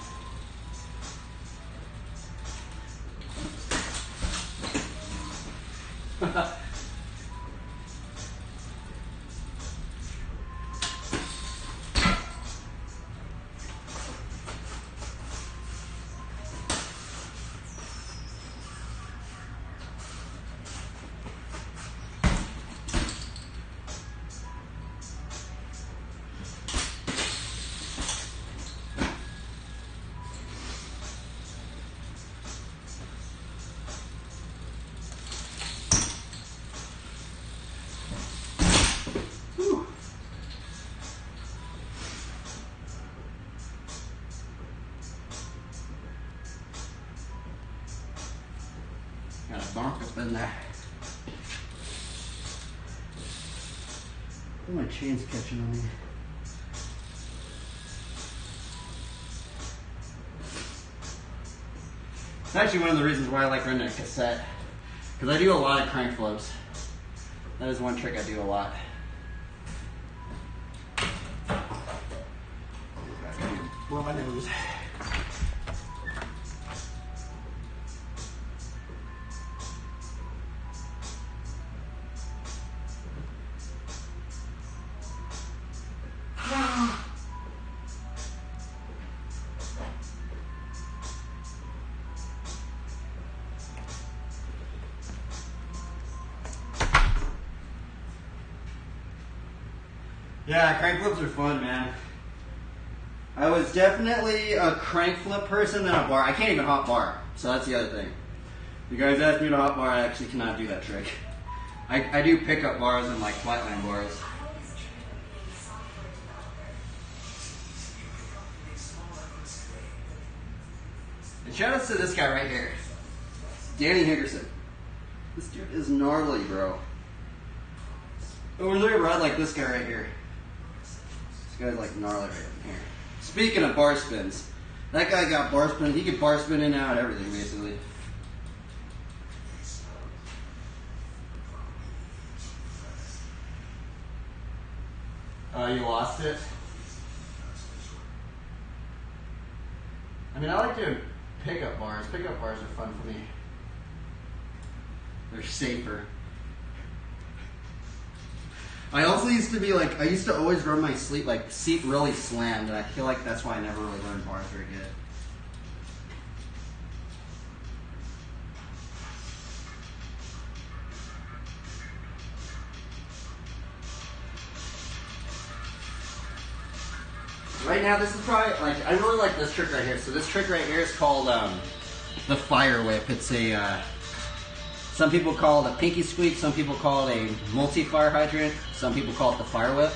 Got a bump up in there. Oh, my chain's catching on me. It's actually one of the reasons why I like running a cassette, because I do a lot of crank flips. That is one trick I do a lot. Blow my nose. Yeah, crank flips are fun, man. I was definitely a crank flip person than a bar. I can't even hot bar, so that's the other thing. You guys asked me to hot bar, I actually cannot do that trick. I do pickup bars and like flatland bars. And shout outs to this guy right here, Danny Hickerson. This dude is gnarly, bro. Over there, ride like this guy right here. This guy's like gnarly right here. Speaking of bar spins, that guy got bar spin. He could bar spin in and out everything basically. You lost it? I mean, I like doing pickup bars. Pickup bars are fun for me. They're safer. I also used to be like, I used to always run my seat really slammed, and I feel like that's why I never really learned bars very good. Right now, this is probably, like, I really like this trick right here. So this trick right here is called the fire whip. It's a, some people call it a pinky squeak, some people call it a multi-fire hydrant, some people call it the fire whip.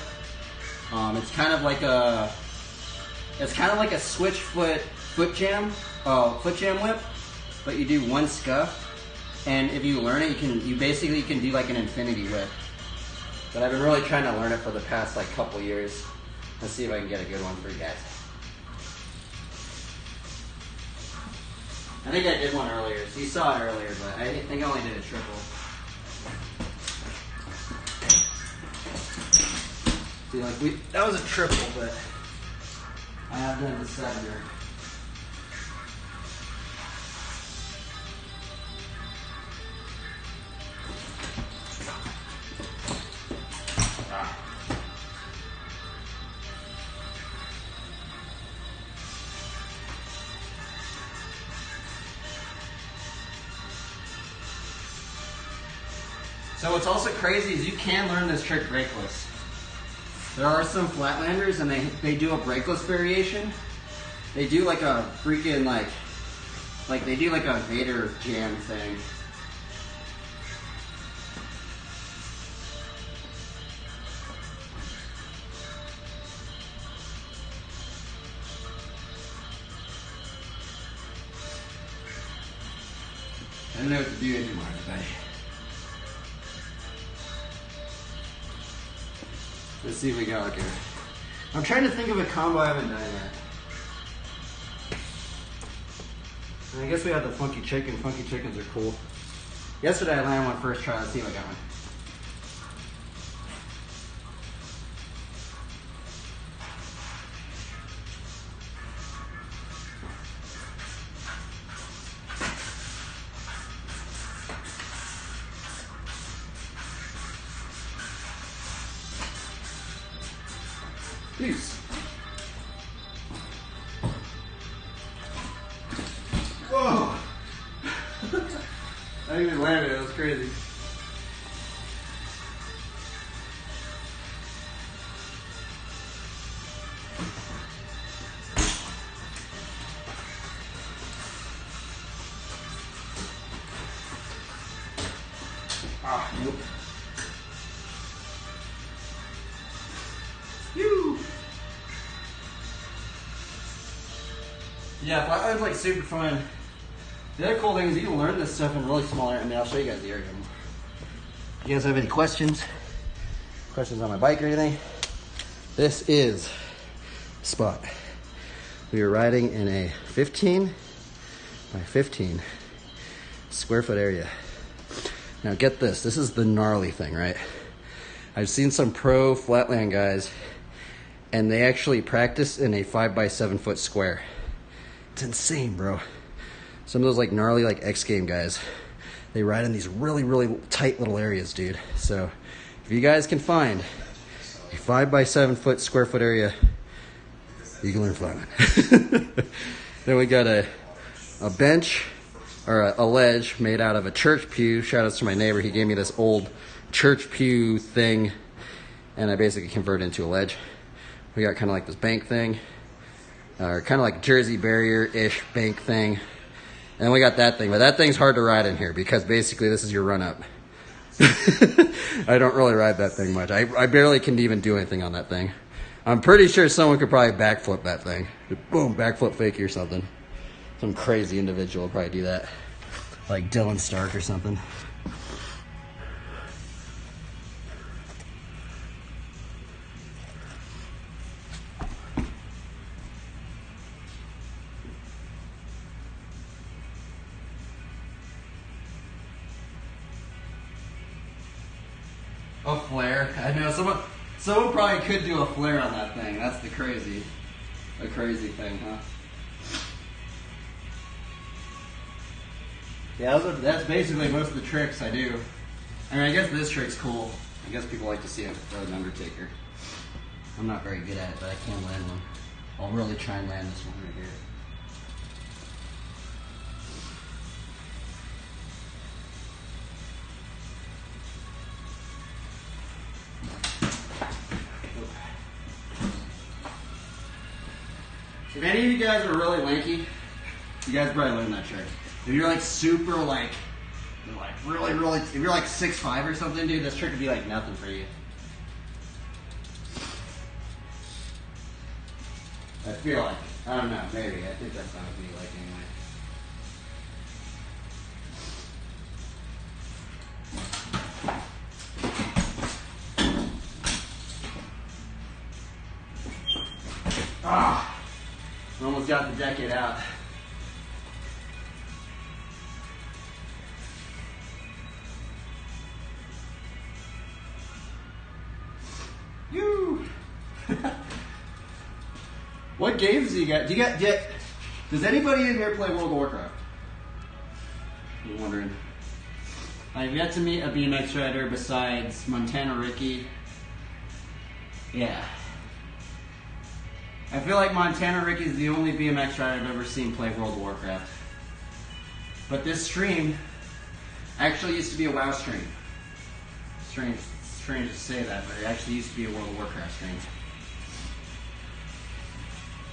It's kind of like a switch foot jam whip, but you do one scuff, and if you learn it, you basically can do like an infinity whip. But I've been really trying to learn it for the past like couple years. Let's see if I can get a good one for you guys. I think I did one earlier. So you saw it earlier, but I think I only did a triple. See, like that was a triple, but I have done the sevener. So what's also crazy is you can learn this trick breakless. There are some flatlanders and they do a breakless variation. They do like a freaking like they do like a Vader jam thing. I don't know what to do anymore, buddy. Let's see if we got okay. I'm trying to think of a combo I haven't done yet. And I guess we have the funky chicken. Funky chickens are cool. Yesterday I landed one first try. Let's see if I got one. Peace. Whoa! I didn't even land it. It was crazy. Ah, nope. Yeah, flatland's like super fun. The other cool thing is you can learn this stuff in really small area. I mean, I'll show you guys the area. If you guys have any questions on my bike or anything, this is the spot. We are riding in a 15 by 15 square foot area. Now get this, this is the gnarly thing, right? I've seen some pro flatland guys and they actually practice in a 5 by 7 foot square. It's insane, bro. Some of those like gnarly like X game guys, they ride in these really, really tight little areas, dude. So if you guys can find a 5 by 7 foot square foot area, you can learn flatland. Then we got a bench or a ledge made out of a church pew. Shout outs to my neighbor. He gave me this old church pew thing. and I basically convert it into a ledge. We got kind of like this bank thing, or kind of like Jersey barrier-ish bank thing. And we got that thing, but that thing's hard to ride in here because basically this is your run-up. I don't really ride that thing much. I barely can even do anything on that thing. I'm pretty sure someone could probably backflip that thing. Boom, backflip fakie or something. Some crazy individual will probably do that. Like Dylan Stark or something. A flare. I know someone probably could do a flare on that thing. That's the crazy thing, huh? Yeah, that's basically most of the tricks I do. I mean, I guess this trick's cool. I guess people like to see it throw an Undertaker. I'm not very good at it, but I can land one. I'll really try and land this one right here. If any of you guys are really lanky, you guys probably learned that trick. If you're like super like really, if you're like 6'5" or something, dude, this trick would be like nothing for you. I feel like, I don't know, maybe. I think that's not what it'd be like anyway. Ah! Almost got the decade out. You. What games do you got? Does anybody in here play World of Warcraft? You're wondering. I've yet to meet a BMX rider besides Montana Ricky. Yeah. I feel like Montana Ricky is the only BMX rider I've ever seen play World of Warcraft. But this stream actually used to be a WoW stream. Strange to say that, but it actually used to be a World of Warcraft stream.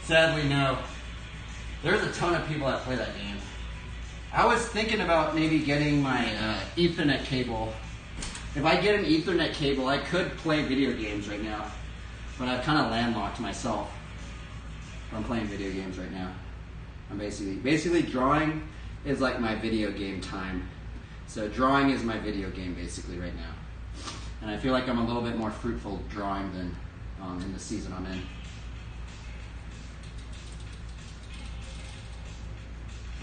Sadly, no. There's a ton of people that play that game. I was thinking about maybe getting my Ethernet cable. If I get an Ethernet cable, I could play video games right now. But I've kind of landlocked myself. I'm playing video games right now. I'm basically drawing is like my video game time. So drawing is my video game basically right now. And I feel like I'm a little bit more fruitful drawing than in the season I'm in.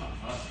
Oh, awesome.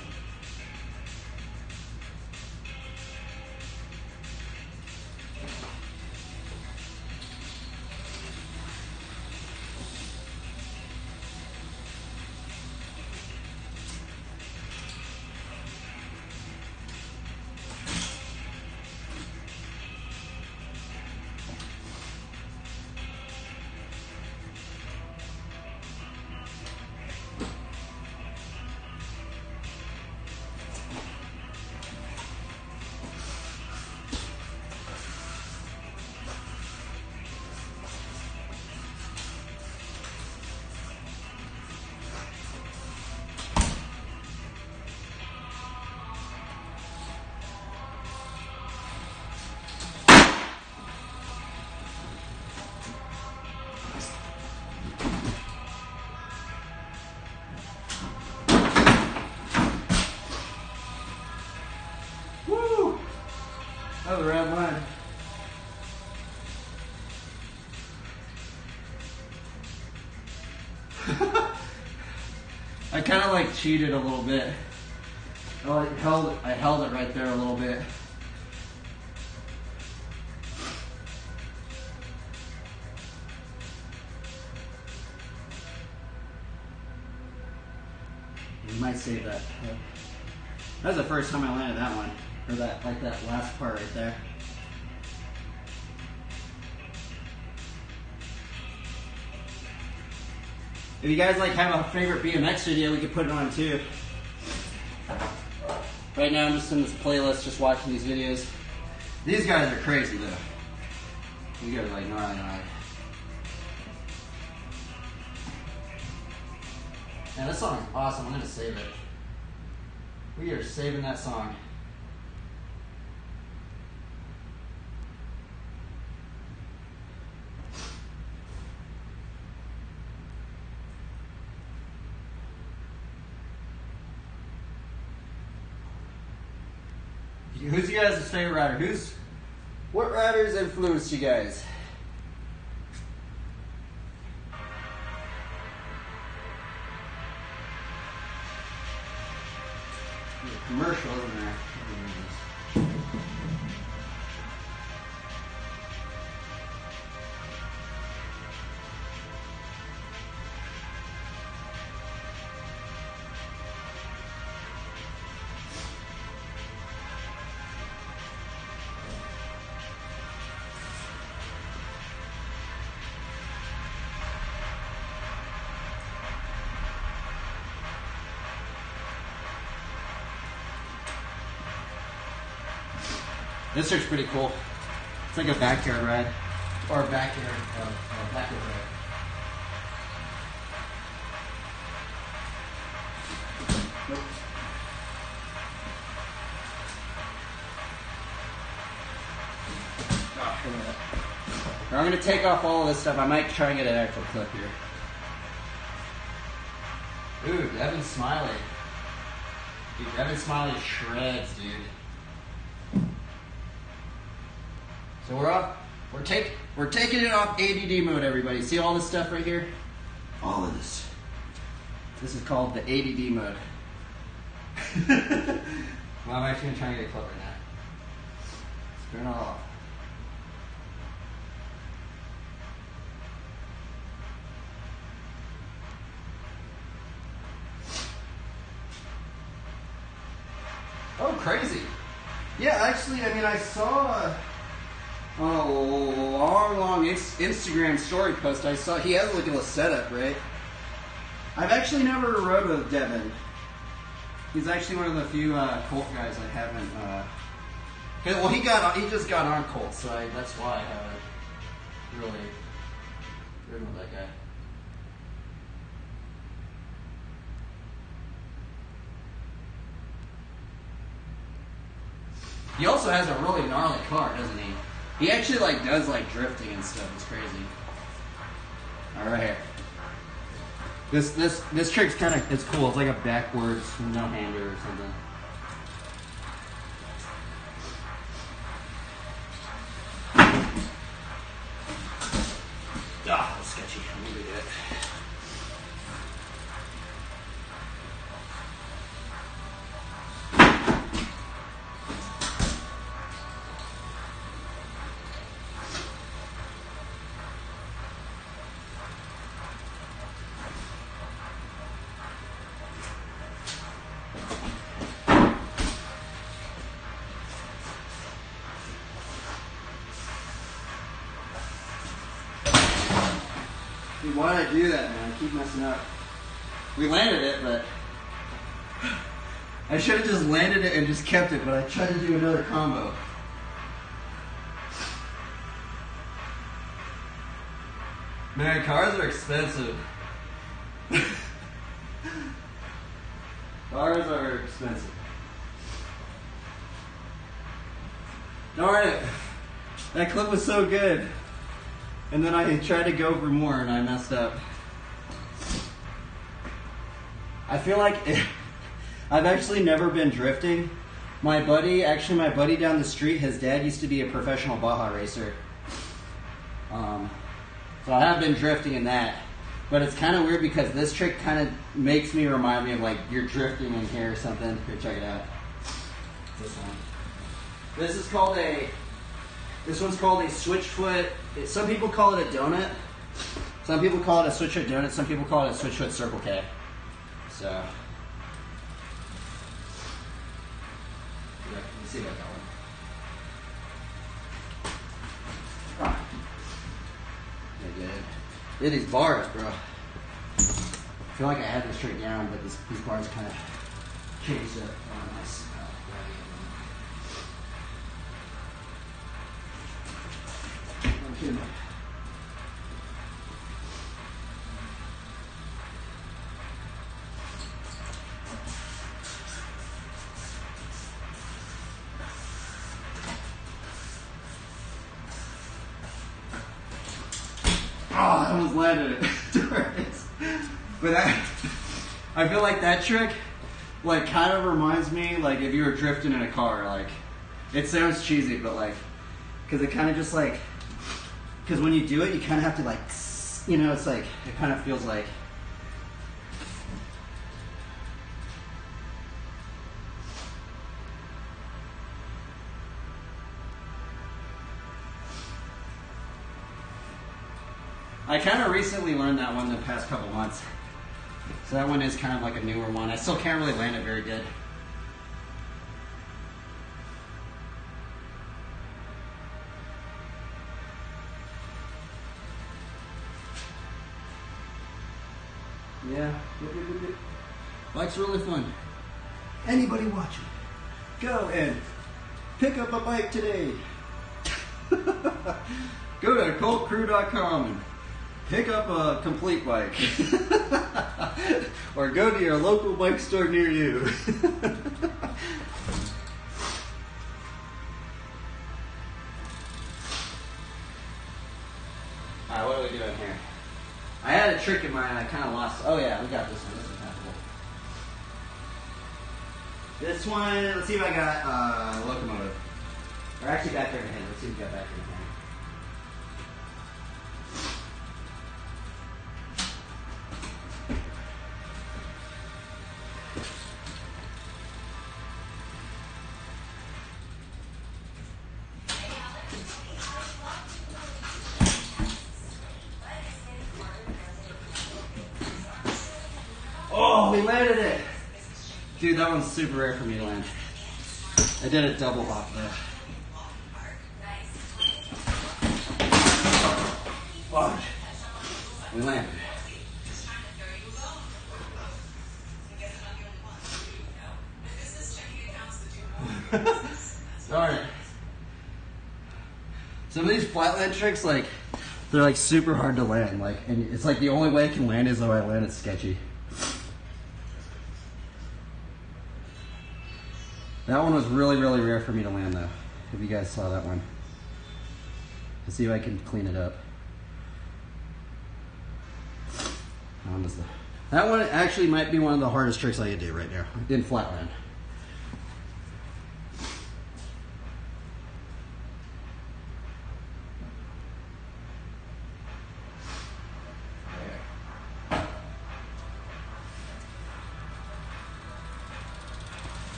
That was a rad line. I kind of like cheated a little bit. I held it right there a little bit. You might save that. That was the first time I landed that one. Or that last part right there. If you guys have a favorite BMX video, we could put it on too. Right now I'm just in this playlist just watching these videos. These guys are crazy though. You guys are like gnarly. Man, this song is awesome. I'm gonna save it. We are saving that song. Who's you guys' favorite writer? What writers influenced you guys? There's a commercial, isn't there? This trip's pretty cool. It's like a backyard ride. Or a backyard ride. Nope. I'm going to take off all of this stuff. I might try and get an actual clip here. Ooh, Devin Smiley. Dude, Devin Smiley shreds, dude. So we're off. We're taking it off ADD mode, everybody. See all this stuff right here? All of this. This is called the ADD mode. Well, I'm actually going to try and get a clip right now. Let's turn it off. Oh, crazy. Yeah, actually, I mean, I saw on a long Instagram story post, I saw he has like a setup, right? I've actually never rode with Devin. He's actually one of the few Colt guys I haven't. Well, he just got on Colt, so that's why I haven't really ridden with that guy. He also has a really gnarly car, doesn't he? He actually does drifting and stuff. It's crazy. All right here. This trick's it's cool. It's like a backwards no-hander or something. Ah, that's sketchy. I'm gonna do it. Dude, why did I do that, man? I keep messing up. We landed it, but I should have just landed it and just kept it, but I tried to do another combo. Man, cars are expensive. Cars are expensive. Darn it. That clip was so good. And then I tried to go for more and I messed up. I feel like I've actually never been drifting. My buddy down the street, his dad used to be a professional Baja racer. So I have been drifting in that. But it's kind of weird because this trick kind of makes me remind me of you're drifting in here or something. Here, check it out. This one. This one's called a switchfoot. Some people call it a donut. Some people call it a switchfoot donut. Some people call it a switchfoot Circle K. So, yeah, you see that one. Yeah, good. It is bars, bro. I feel like I had this trick down, but these bars kind of changed up. Oh, nice. freaking. Oh, I almost landed it. But I feel like that trick, like, kind of reminds me, like, if you were drifting in a car, like, it sounds cheesy, but, like, because it kind of just, like, because when you do it, you kind of have to, like, you know, it's like, it kind of feels like, I kind of recently learned that one in the past couple months. So that one is kind of like a newer one. I still can't really land it very good. Yeah. Bike's really fun. Anybody watching, go and pick up a bike today. Go to coltcrew.com and pick up a complete bike. Or go to your local bike store near you. Alright, what are we doing here? I had a trick in mind and I kind of lost. Oh yeah, we got this one. This one's halfable. This one, let's see if I got locomotive. Or actually back there in the hand. Let's see if we got back there in the hand. Oh, we landed it! Dude, that one's super rare for me to land. I did a double hop though. Watch. We landed it. Darn it. Some of these flatland tricks, like, they're like super hard to land. Like, and it's like the only way I can land is though I land it sketchy. That one was really, really rare for me to land though. If you guys saw that one. Let's see if I can clean it up. That one actually might be one of the hardest tricks I can do right now in flatland.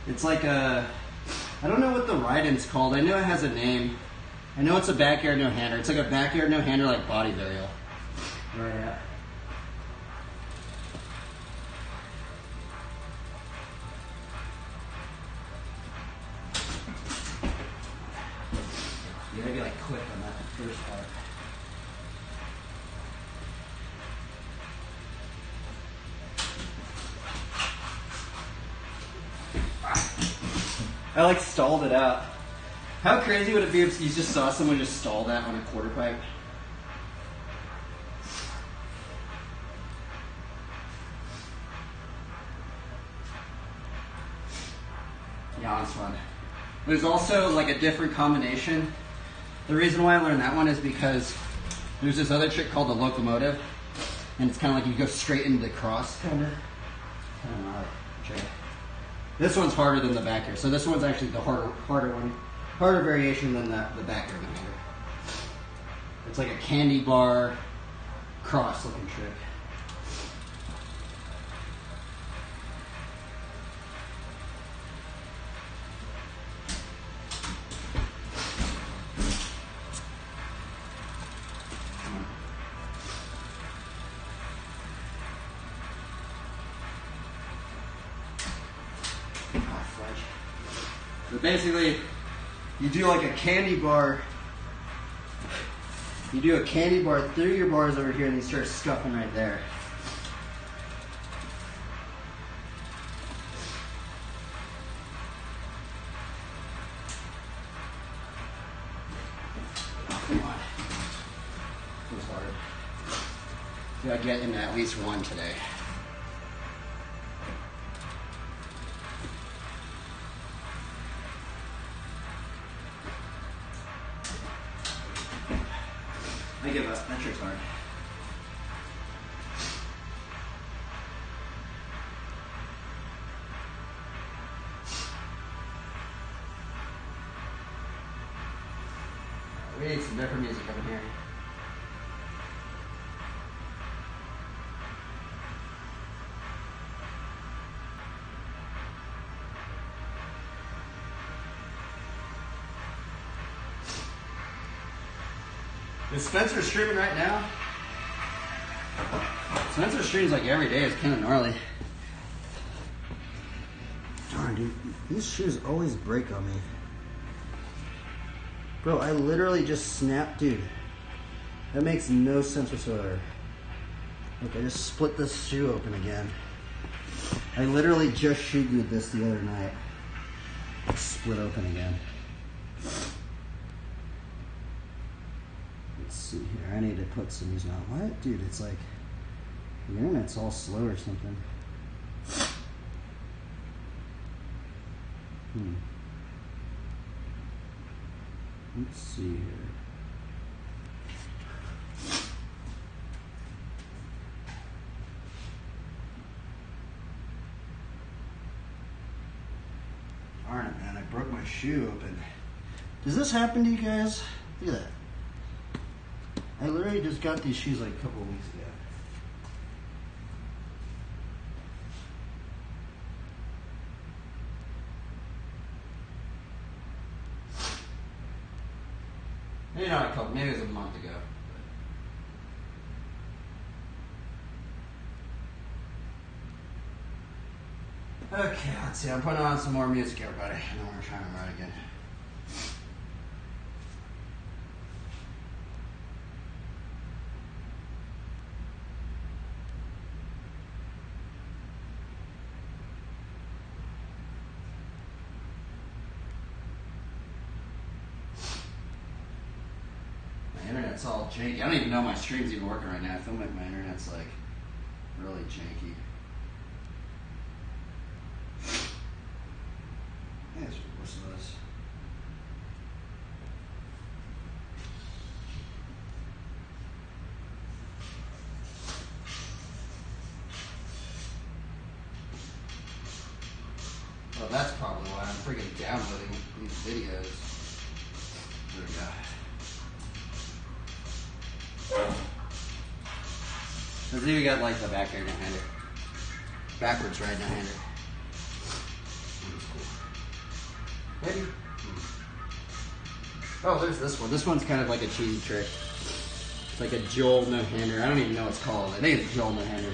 It's like a, I don't know what the ride-in's called. I know it has a name. I know it's a backyard no-hander. It's like a backyard no-hander like body burial. Right at. You gotta be like quick on that first part. I like stalled it out. How crazy would it be if you just saw someone just stall that on a quarter pipe? Yeah, it's fun. There's also like a different combination. The reason why I learned that one is because there's this other trick called the locomotive, and it's kind of like you go straight into the cross, kind of. I don't know how to trick. This one's harder than the backer, so this one's actually the harder one, harder variation than the backer. It's like a candy bar cross looking trick. But basically, you do like a candy bar. You do a candy bar through your bars over here and you start scuffing right there. Gotta get into at least one today. I give up. That trick's hard. We need some different music over here. Is Spencer streaming right now? Spencer streams like every day. It's kind of gnarly. Darn, dude. These shoes always break on me. Bro, I literally just snapped, dude. That makes no sense whatsoever. Look, I just split this shoe open again. I literally just shoe-glued this the other night. It's split open again. Let's see here. I need to put some music on. What? Dude, it's like the internet's all slow or something. Let's see here. Darn it, man. I broke my shoe open. Does this happen to you guys? Look at that. I literally just got these shoes like a couple of weeks ago. Maybe not a couple, maybe it was a month ago. Okay, let's see. I'm putting on some more music, everybody, and then we're trying to run again. Internet's all janky. I don't even know my stream's even working right now. I feel like my internet's like really janky. Yeah, it's worse than this. Well, that's probably why I'm freaking downloading these videos. There we go. Let's see, we got like the back here no-hander. Backwards right no-hander. Ready? Oh, there's this one. This one's kind of like a cheesy trick. It's like a Joel no-hander. I don't even know what it's called. I think it's Joel no-hander.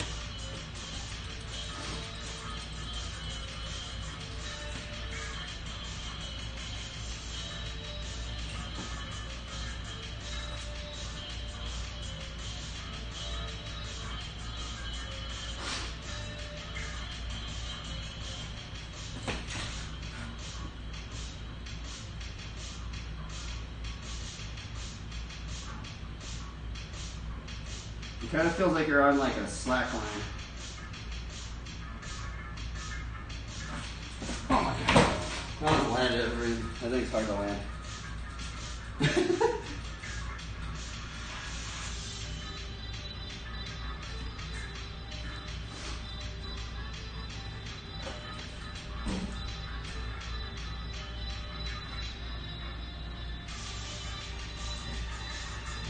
It kind of feels like you're on like a slack line. Oh my god. I don't land it. I think it's hard to land.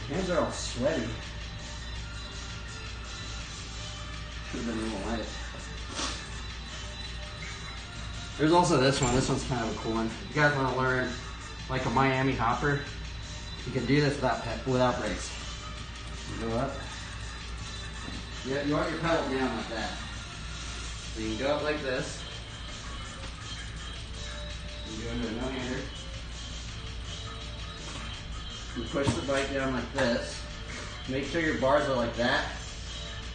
Hands are all sweaty. Should have been able to light it. There's also this one. This one's kind of a cool one. If you guys want to learn like a Miami hopper, you can do this without brakes. You go up. Yeah, you want your pedal down like that. So you can go up like this. You go into a no-hander. You push the bike down like this. Make sure your bars are like that.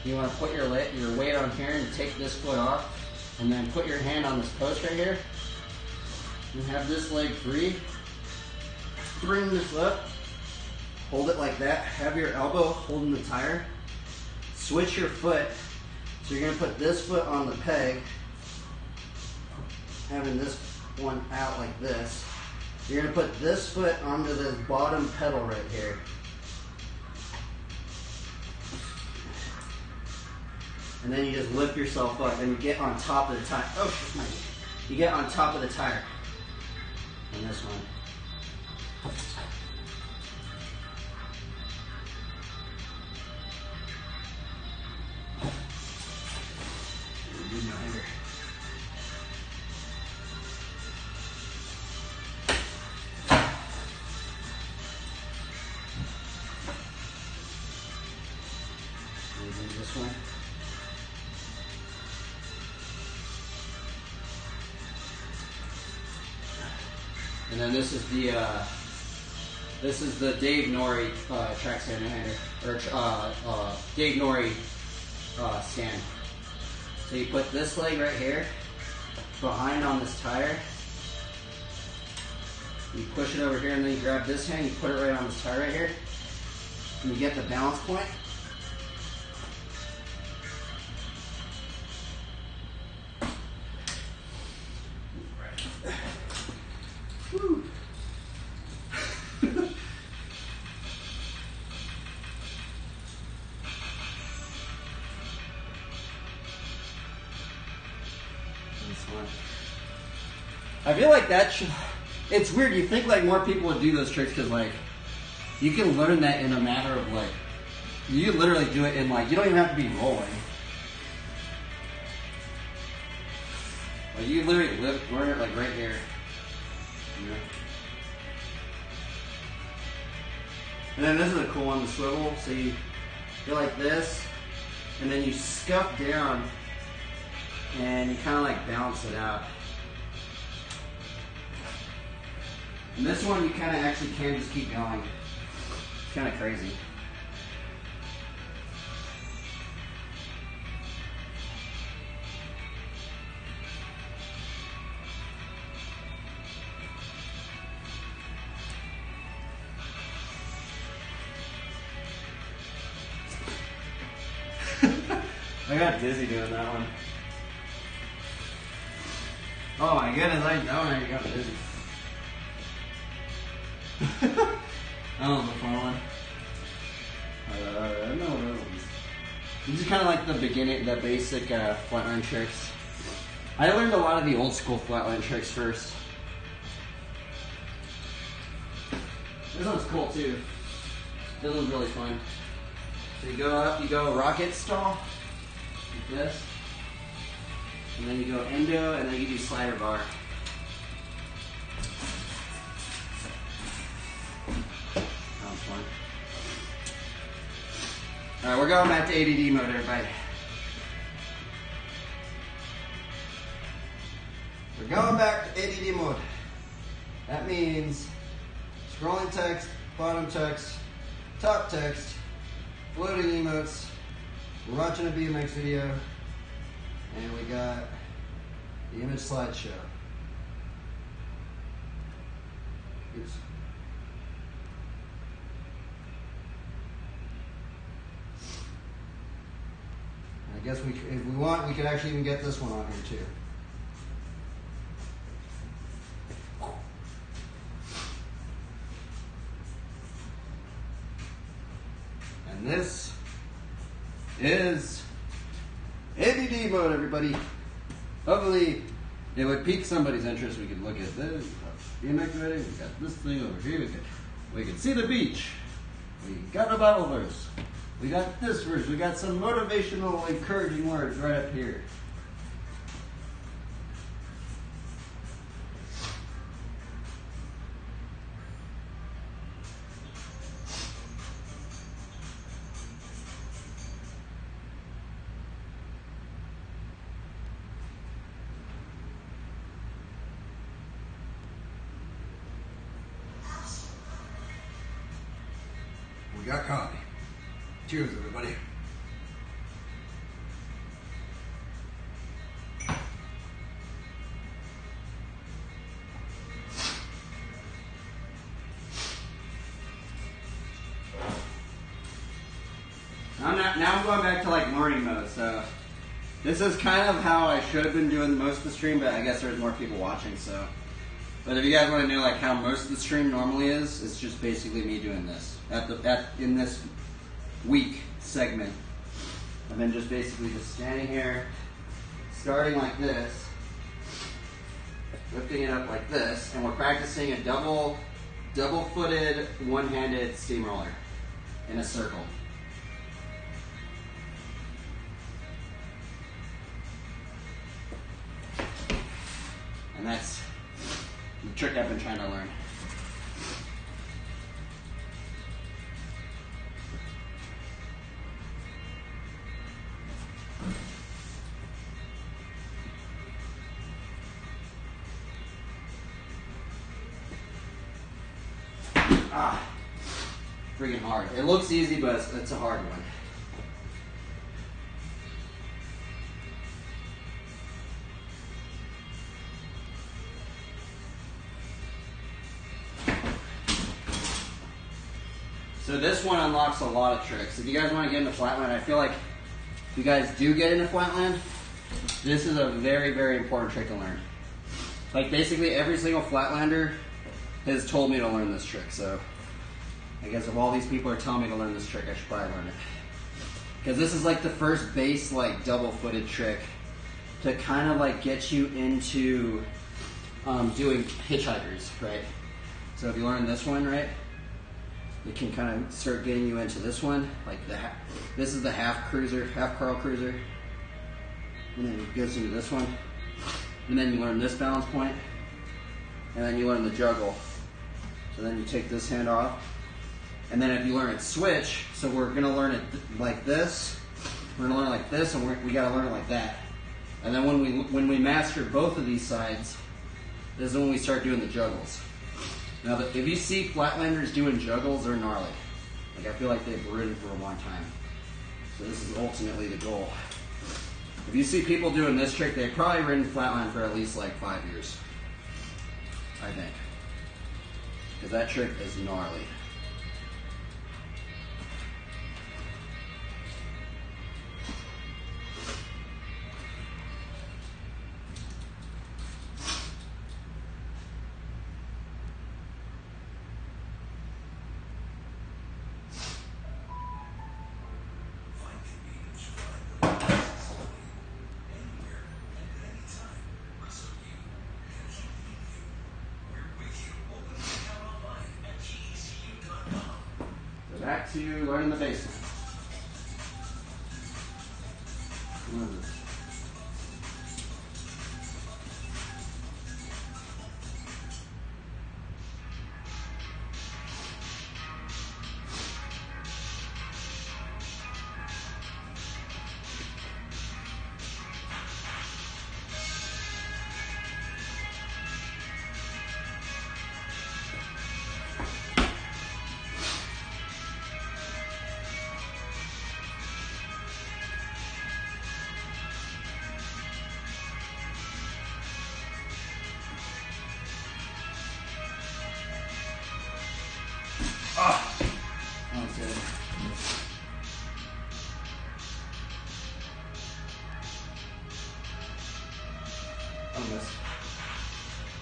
You want to put your weight on here and take this foot off, and then put your hand on this post right here, and have this leg free. Bring this up, hold it like that. Have your elbow holding the tire. switch your foot. So you're going to put this foot on the peg, having this one out like this. You're going to put this foot onto this bottom pedal right here. And then you just lift yourself up and you get on top of the tire. Oh, you get on top of the tire on this one. This one. And then this is the Dave Norrie track stand or Dave Norrie stand. So you put this leg right here behind on this tire. You push it over here, and then you grab this hand. You put it right on this tire right here, and you get the balance point. Woo. I feel like it's weird. You think like more people would do those tricks because like you can learn that in a matter of like, you literally do it in like, you don't even have to be rolling. Like you literally learn it like right here. You know? And then this is a cool one, the swivel. So you go like this, and then you scuff down, and you kind of like balance it out. And this one, you kind of actually can just keep going. It's kind of crazy. I got dizzy doing that one. Oh my goodness, I got dizzy. That was a fun one. No. This is kind of like the beginning, the basic flatline tricks. I learned a lot of the old school flatline tricks first. This one's cool too. This one's really fun. So you go up, you go rocket stall, like this. And then you go endo, and then you do slider bar. Alright, we're going back to ADD mode, everybody. We're going back to ADD mode. That means scrolling text, bottom text, top text, floating emotes. We're watching a BMX video, and we got the image slideshow. Oops. I guess if we want, we could actually even get this one on here too. And this is ADD mode, everybody. Hopefully, it would pique somebody's interest. We could look at this. BMX ready. We got this thing over here. We can see the beach. We got a Bible verse. We got this verse. We got some motivational, encouraging words right up here. We got coffee. Cheers, everybody. Now I'm going back to like learning mode. So this is kind of how I should have been doing most of the stream, but I guess there's more people watching. So, but if you guys want to know like how most of the stream normally is, it's just basically me doing this in this week segment, and then just basically just standing here, starting like this, lifting it up like this, and we're practicing a double-footed, one-handed steamroller in a circle. And that's the trick I've been trying to learn. Freaking hard. It looks easy, but it's a hard one. So this one unlocks a lot of tricks. If you guys want to get into flatland, I feel like if you guys do get into flatland, this is a very, very important trick to learn. Like basically every single flatlander has told me to learn this trick, so I guess if all these people are telling me to learn this trick, I should probably learn it. Because this is like the first base like double-footed trick to kind of like get you into doing hitchhikers, right? So if you learn this one, right, it can kind of start getting you into this one, like this is the half curl cruiser, and then it goes into this one, and then you learn this balance point, and then you learn the juggle. So then you take this hand off, and then if you learn it switch, so we're going to learn it like this, we're going to learn it like this, and we got to learn it like that. And then when we master both of these sides, this is when we start doing the juggles. Now, if you see flatlanders doing juggles, they're gnarly. Like I feel like they've ridden for a long time. So this is ultimately the goal. If you see people doing this trick, they've probably ridden flatland for at least like 5 years, I think. Because that trick is gnarly. Back to learning the basics.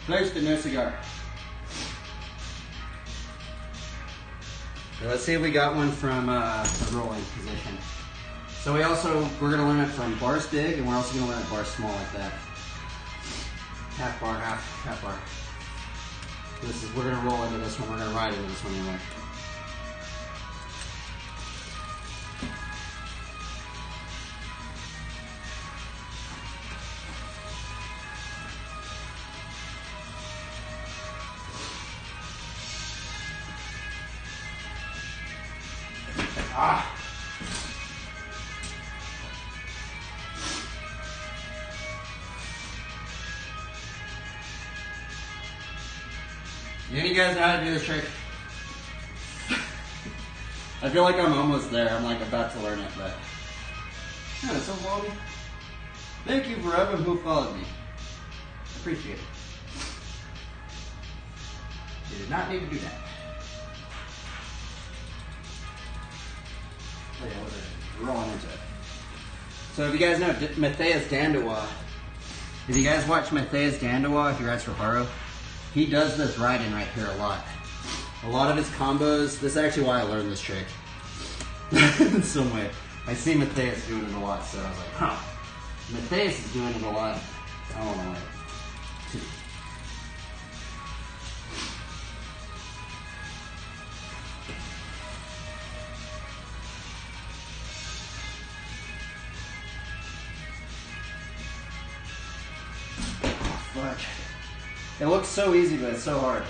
Close to no cigar. So let's see if we got one from a rolling position. So we're going to learn it from bars big, and we're also going to learn it bars small like that. Half bar, half bar. We're going to roll into this one. We're going to ride into this one anyway. You guys know how to do this trick? I feel like I'm almost there. I'm like about to learn it, but yeah, it's so vlogging. Thank you for everyone who followed me. Appreciate it. You did not need to do that. Oh yeah, what is it? rolling into it. So if you guys know Matthias Dandois, if you guys watch Matthias Dandois, if you guys for Haro, he does this writing right here a lot. A lot of his combos, this is actually why I learned this trick. In some way. I see Matthias doing it a lot, so I was like, huh. Matthias is doing it a lot. I don't know why. Fuck. It looks so easy, but it's so hard.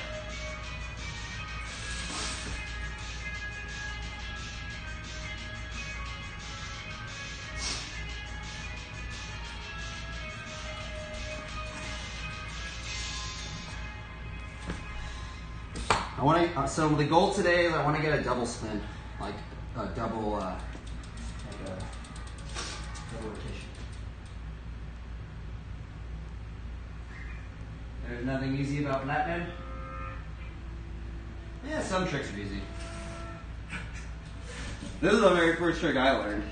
So the goal today is I want to get a double spin, like a double rotation. There's nothing easy about Batman. Yeah, some tricks are easy. This is the very first trick I learned.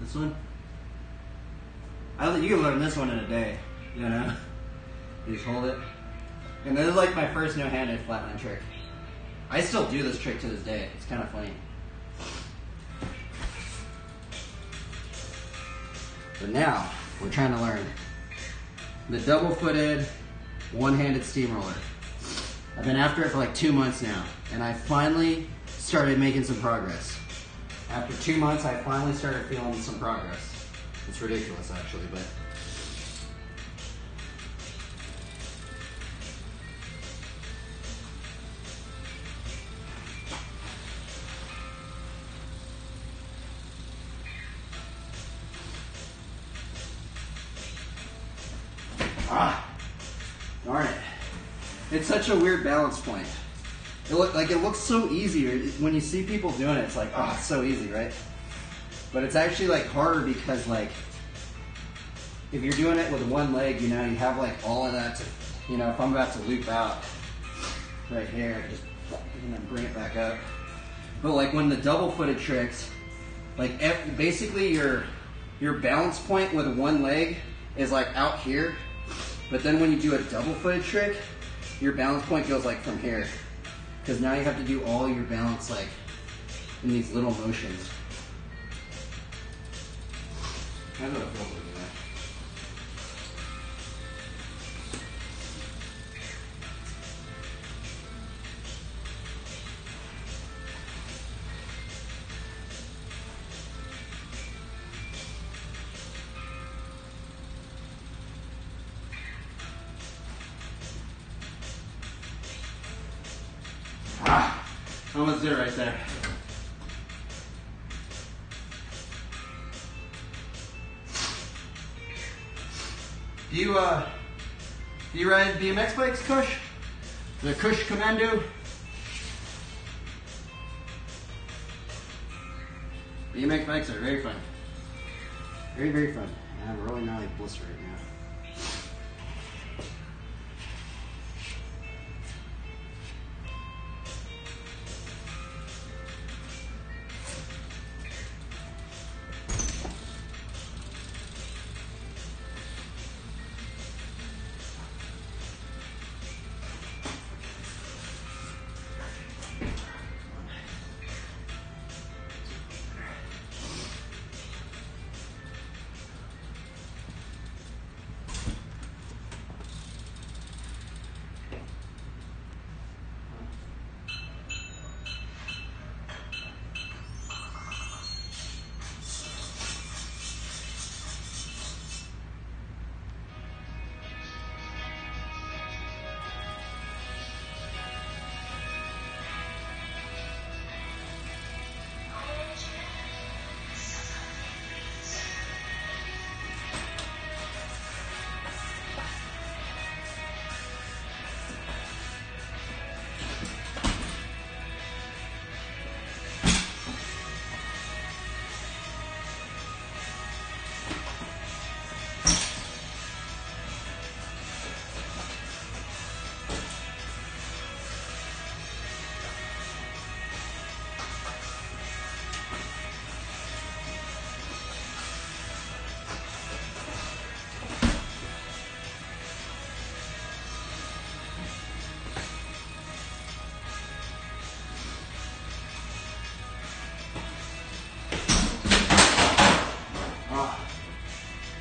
This one. I don't think you can learn this one in a day, you know? You just hold it. And this is like my first no-handed flatline trick. I still do this trick to this day. It's kind of funny. But now, we're trying to learn the double-footed, one-handed steamroller. I've been after it for like 2 months now, and I finally started making some progress. After 2 months, I finally started feeling some progress. It's ridiculous, actually, but... Darn it. It's such a weird balance point. It looks so easy. When you see people doing it, it's like, oh, it's so easy, right? But it's actually like harder because like, if you're doing it with one leg, you know, you have like all of that to, you know, if I'm about to loop out right here, just and then bring it back up. But like when the double-footed tricks, like basically your balance point with one leg is like out here. But then when you do a double-footed trick, your balance point goes like from here. Because now you have to do all your balance like in these little motions. I don't know if you'll do that. Almost did it right there. Do you ride BMX bikes, Kush? The Kush Commando? BMX bikes are very fun. Very, very fun. I have a really gnarly blister right now.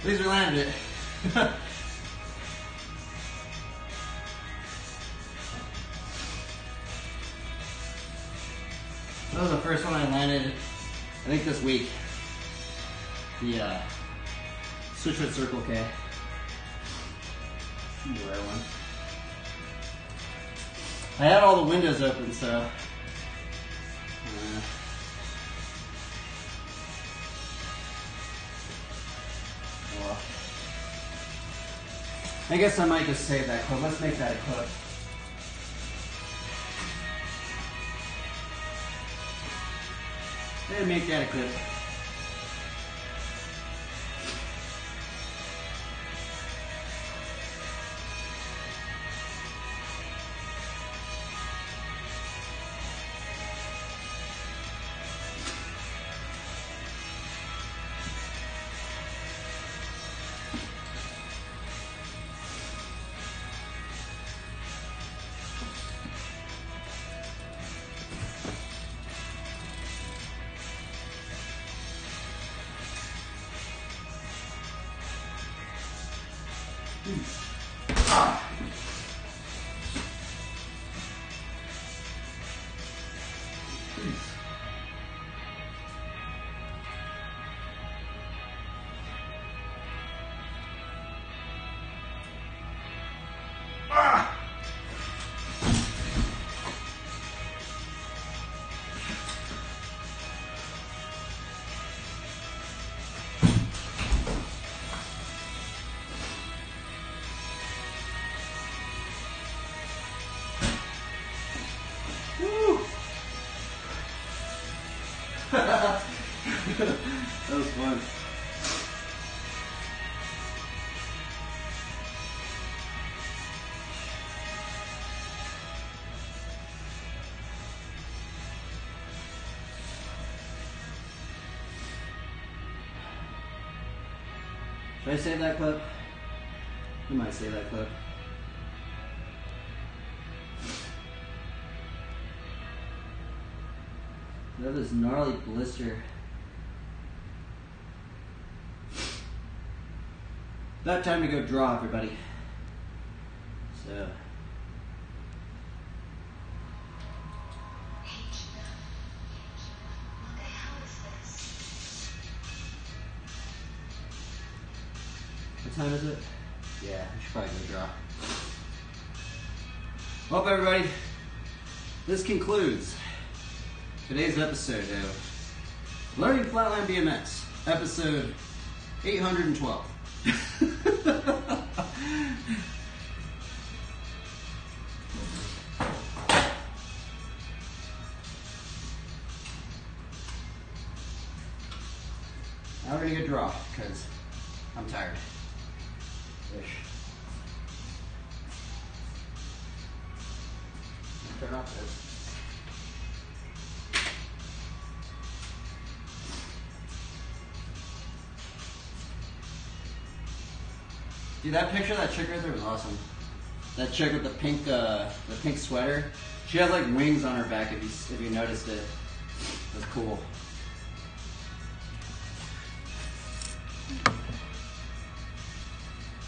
At least we landed it. That was the first one I landed, I think this week. The Switchfoot Circle K. Rare one. I had all the windows open, so. Well, I guess I might just save that quote. Let's make that a quote. Let's make that a quote. That was fun. Should I save that clip? I might save that clip. I have this gnarly blister. About time to go draw, everybody. So. What time is it? Yeah, I should probably go draw. Well, everybody, this concludes today's episode of Learning Flatland BMX, episode 812. Now we're gonna go draw because I'm tired. Ish. Turn off this. Dude, that picture of that chick right there was awesome. That chick with the pink sweater. She has like wings on her back if you noticed it. That's cool.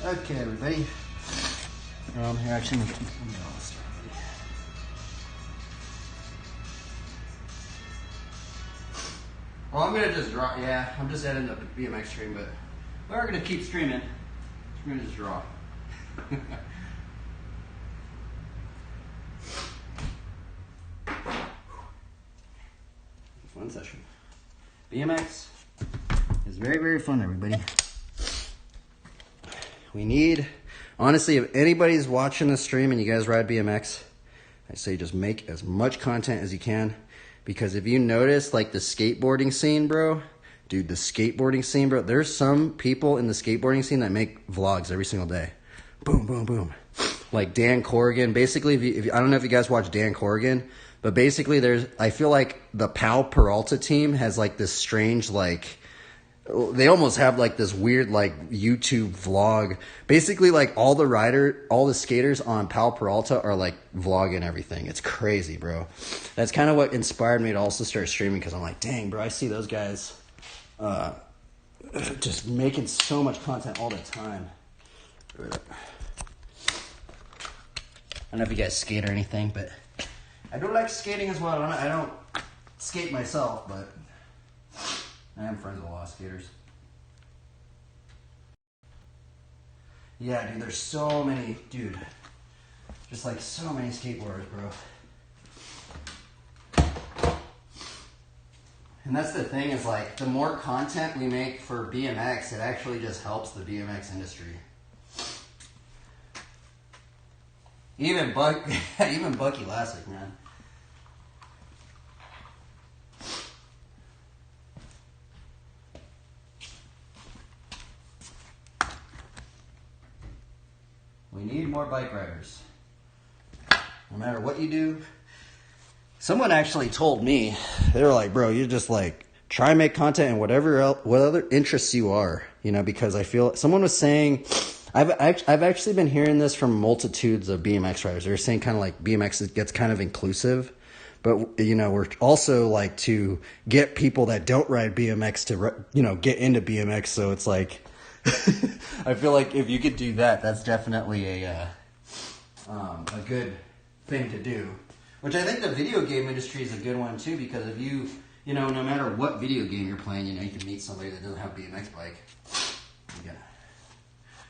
Okay, everybody. Here, actually, let me start. Well, I'm gonna just draw. Yeah, I'm just editing the BMX stream, but we're gonna keep streaming. I'm gonna just draw. Fun session. BMX is very, very fun, everybody. We need, honestly, if anybody's watching this stream and you guys ride BMX, I say just make as much content as you can. Because if you notice, like the skateboarding scene, bro, dude, the skateboarding scene, bro, there's some people in the skateboarding scene that make vlogs every single day. Boom, boom, boom. Like Dan Corrigan. Basically, if I don't know if you guys watch Dan Corrigan, but basically I feel like the Pal Peralta team has like this strange, like, they almost have like this weird like YouTube vlog. Basically, like all the skaters on Pal Peralta are like vlogging everything. It's crazy, bro. That's kind of what inspired me to also start streaming, because I'm like, dang, bro, I see those guys just making so much content all the time. I don't know if you guys skate or anything, but I do like skating as well. I don't skate myself, but I am friends with a lot of skaters. Yeah, dude, there's so many, dude. Just like so many skateboarders, bro. And that's the thing is like, the more content we make for BMX, it actually just helps the BMX industry. Even Bucky Lassick, man. We need more bike riders. No matter what you do. Someone actually told me, they were like, bro, you just like try and make content and whatever else, what other interests you are, you know, because I feel someone was saying, I've actually been hearing this from multitudes of BMX riders. They're saying kind of like BMX gets kind of inclusive, but you know, we're also like to get people that don't ride BMX to, you know, get into BMX. So it's like, I feel like if you could do that, that's definitely a good thing to do. Which I think the video game industry is a good one too, because if you know, no matter what video game you're playing, you know, you can meet somebody that doesn't have a BMX bike. Yeah.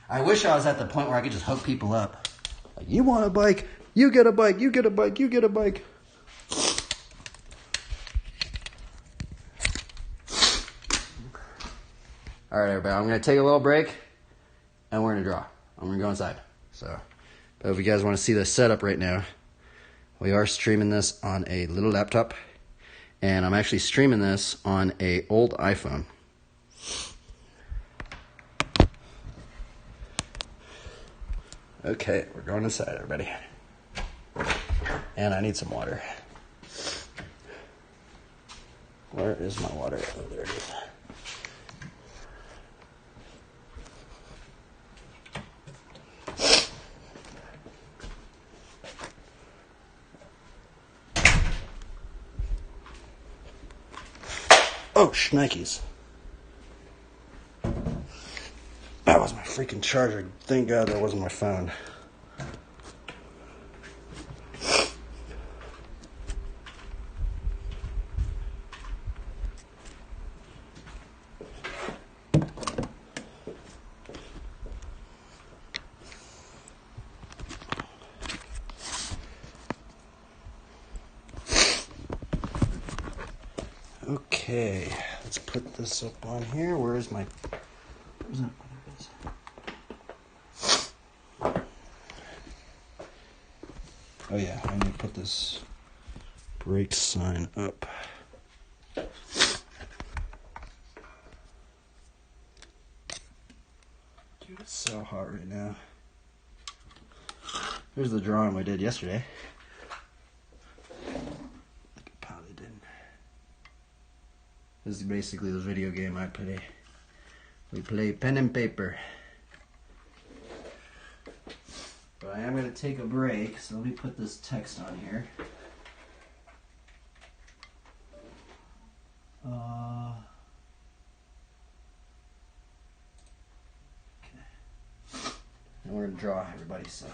I wish I was at the point where I could just hook people up. Like, you want a bike? You get a bike. You get a bike. You get a bike. All right, everybody. I'm going to take a little break, and we're going to draw. I'm going to go inside. So, but if you guys want to see the setup right now, we are streaming this on a little laptop, and I'm actually streaming this on a old iPhone. Okay, we're going inside, everybody. And I need some water. Where is my water? Oh, there it is. Oh, shnikes. That was my freaking charger. Thank God that wasn't my phone. Okay, let's put this up on here. Where's that? Oh yeah, I need to put this brake sign up. Dude, it's so hot right now. Here's the drawing we did yesterday. Like a Paladin. This is basically the video game I play. We play pen and paper. But I am going to take a break, so let me put this text on here. Okay. And we're going to draw everybody, so.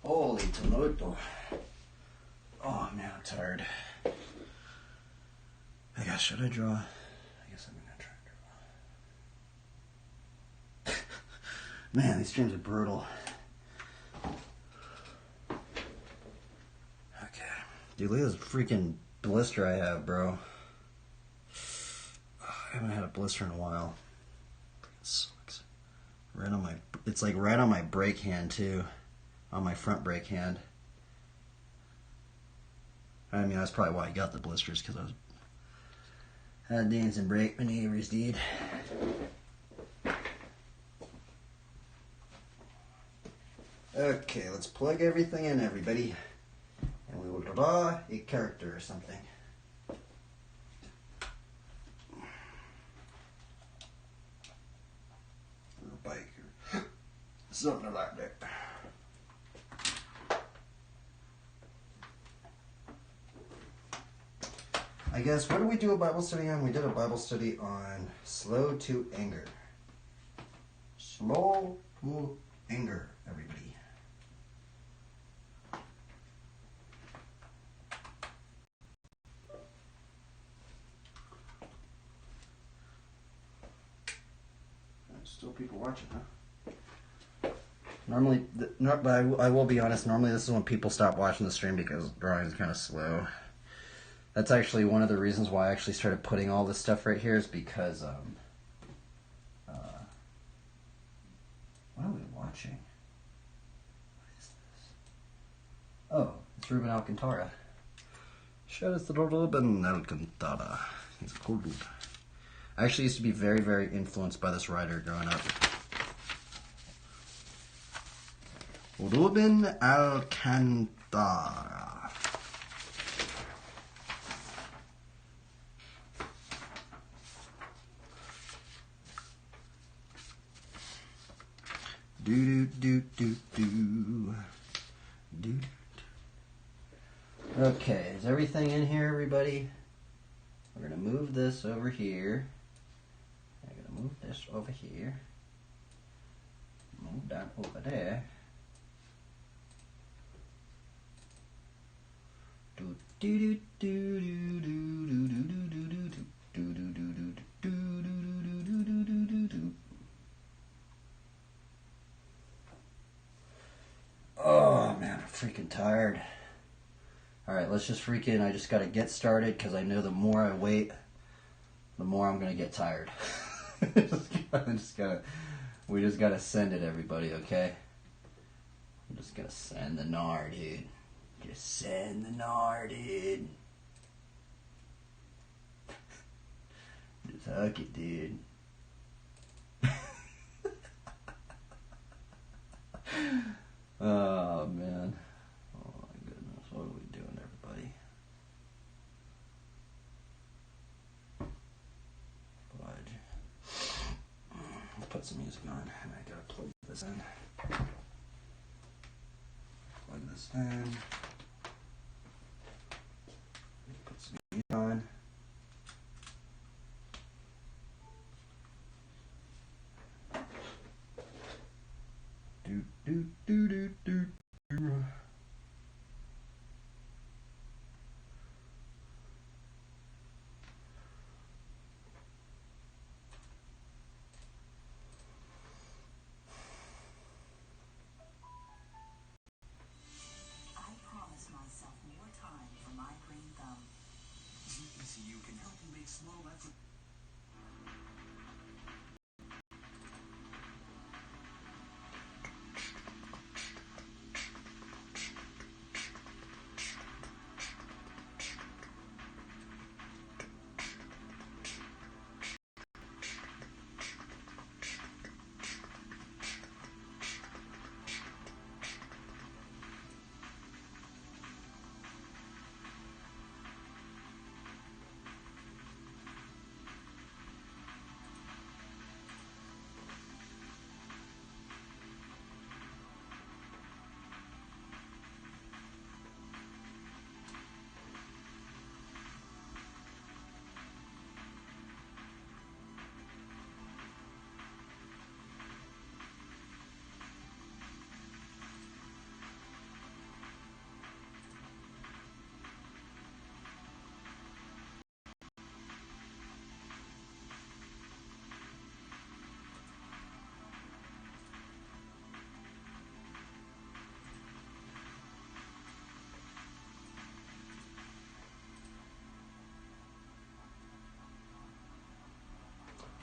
Holy Toledo. Oh man, I'm tired. I guess, should I draw? I guess I'm gonna try to draw. Man, these streams are brutal. Okay. Dude, look at this freaking blister I have, bro. I haven't had a blister in a while. It sucks. Right on my, it's like right on my brake hand too. On my front brake hand. I mean, that's probably why I got the blisters, because I was doing some brake maneuvers, dude. Okay, let's plug everything in, everybody. And we will draw a character or something. Or a bike or something like that. I guess, what did we do a Bible study on? We did a Bible study on slow to anger. Slow to anger, everybody. Still people watching, huh? Normally, but I will be honest, normally this is when people stop watching the stream because drawing is kind of slow. That's actually one of the reasons why I actually started putting all this stuff right here, is because, what are we watching? What is this? Oh, it's Ruben Alcantara. Shout out to Ruben Alcantara. He's a cool dude. I actually used to be very, very influenced by this writer growing up. Ruben Alcantara. Do do do do do. Okay, is everything in here, everybody? We're gonna move this over here. I'm gonna move this over here. Move that over there. Do do do do do do do do do do do do do do do do. Oh man, I'm freaking tired. Alright, let's just freaking, I just gotta get started, because I know the more I wait, the more I'm gonna get tired. We just gotta send it, everybody, okay? I'm just gonna send the gnar, dude. Just send the gnar, dude. Just hook it, dude. Oh, man. Oh, my goodness. What are we doing, everybody? Fudge. Let's put some music on. And I gotta plug this in. Plug this in. Put some music on. Do do do do do do. I promised myself more time for my green thumb. GPCU can help you make small efforts.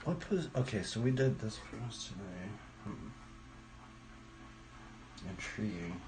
Okay, so we did this for us today. Intriguing.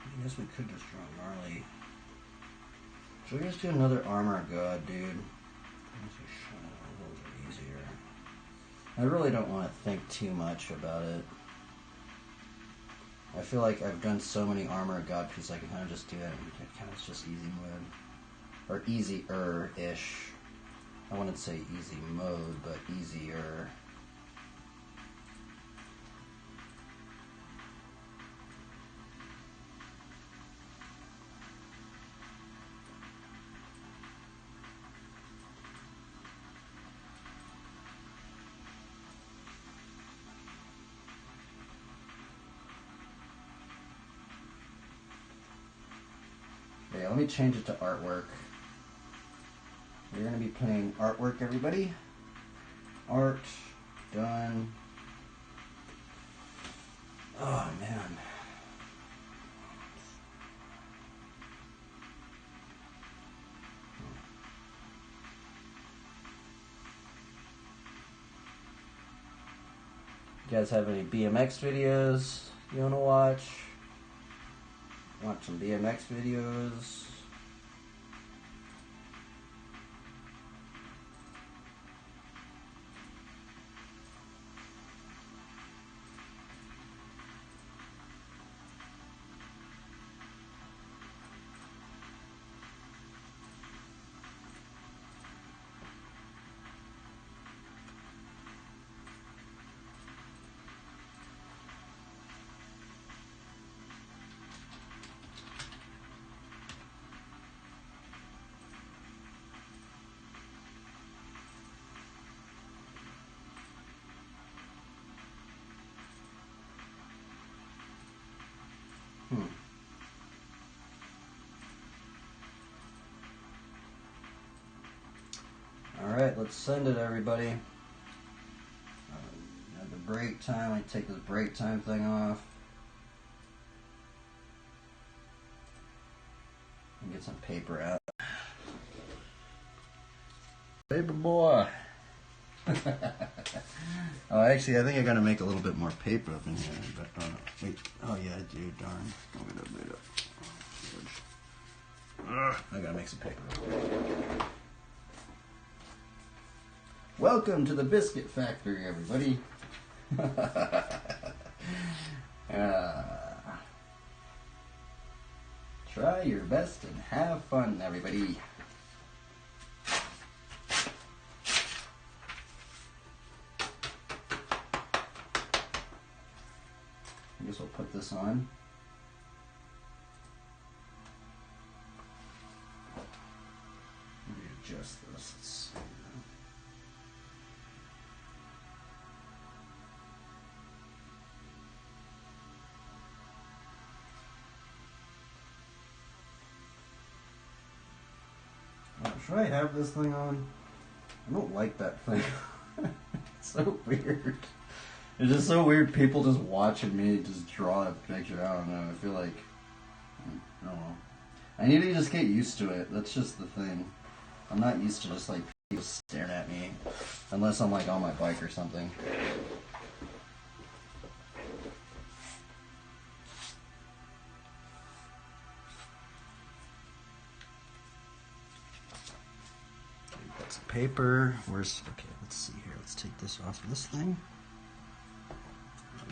I guess we could just draw gnarly. Should we just do another armor of God, dude? Those are easier. I really don't want to think too much about it. I feel like I've done so many armor of God pieces I can kind of just do that and it kind of just easy mode. Or easier-ish. I wouldn't say easy mode, but easier. Okay, let me change it to artwork. We're going to be playing artwork, everybody. Art, done. Oh, man. You guys have any BMX videos you want to watch? Watch some BMX videos. Alright, let's send it, everybody. At the break time, I take this break time thing off. And get some paper out. Paper boy! Oh, actually, I think I gotta make a little bit more paper up in here. But, wait. Oh, yeah, I do. Darn. Wait up. I gotta make some paper. Welcome to the Biscuit Factory, everybody. Try your best and have fun, everybody. I guess I'll put this on. Let me adjust this. Let's see. Should I have this thing on? I don't like that thing. It's so weird. It's just so weird people just watching me just draw a picture. I don't know. I feel like, I don't know. I need to just get used to it. That's just the thing. I'm not used to just like people staring at me. Unless I'm like on my bike or something. paper. Okay, let's see here. Let's take this off of this thing.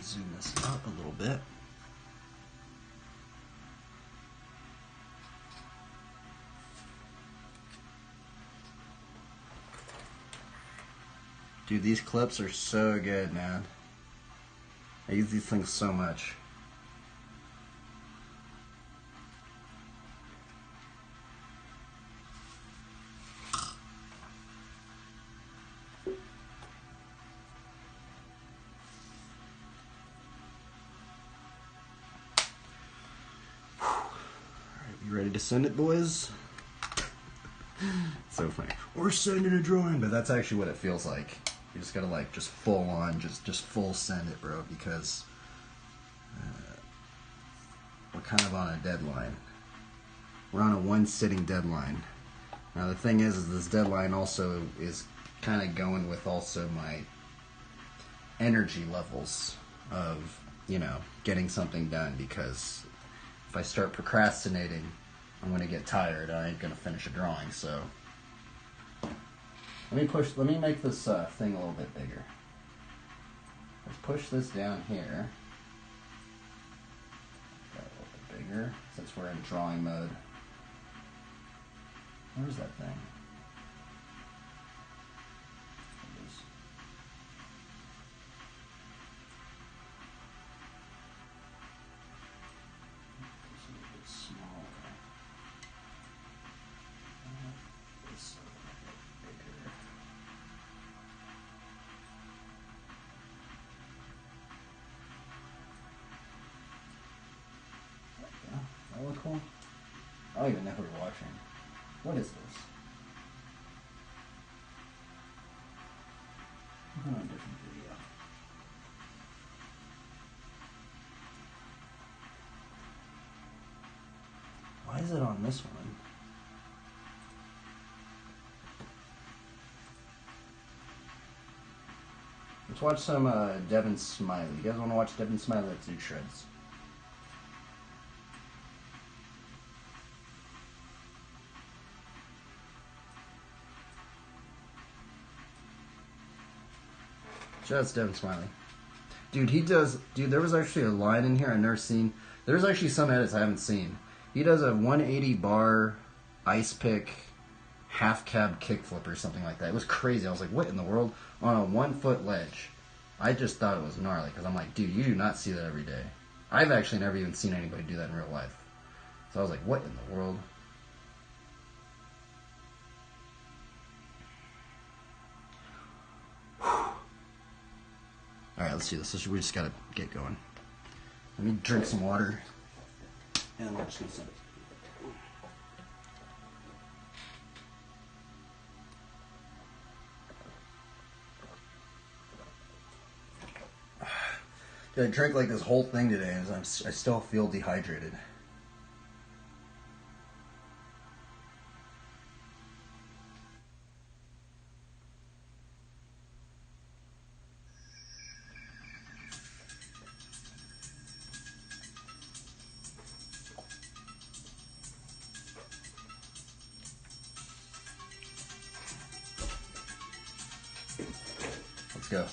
Zoom this out a little bit. Dude, these clips are so good, man. I use these things so much. You ready to send it, boys? So funny. We're sending a drawing, but that's actually what it feels like. You just gotta like just full on, just full send it, bro, because we're kind of on a deadline. We're on a one sitting deadline. Now the thing is this deadline also is kind of going with also my energy levels of, you know, getting something done, because if I start procrastinating, I'm going to get tired. I ain't going to finish a drawing, so. Let me make this thing a little bit bigger. Let's push this down here. Got a little bit bigger, since we're in drawing mode. Where's that thing? There it is. It's a little bit smaller. This a little bit bigger. Yeah, that look cool? I don't even know who we're watching. What is this? I'm on a different video. Why is it on this one? Let's watch some Devin Smiley. You guys want to watch Devin Smiley? Let's do shreds. Shout out to Devin Smiley. Dude, there was actually a line in here I've never seen. There's actually some edits I haven't seen. He does a 180 bar ice pick half cab kickflip or something like that. It was crazy. I was like, what in the world? On a 1 foot ledge. I just thought it was gnarly, because I'm like, dude, you do not see that every day. I've actually never even seen anybody do that in real life. So I was like, what in the world? Alright, let's do this. We just gotta get going. Let me drink some water. And we're just gonna send it. Dude, I drank like this whole thing today, and I still feel dehydrated. Let's go.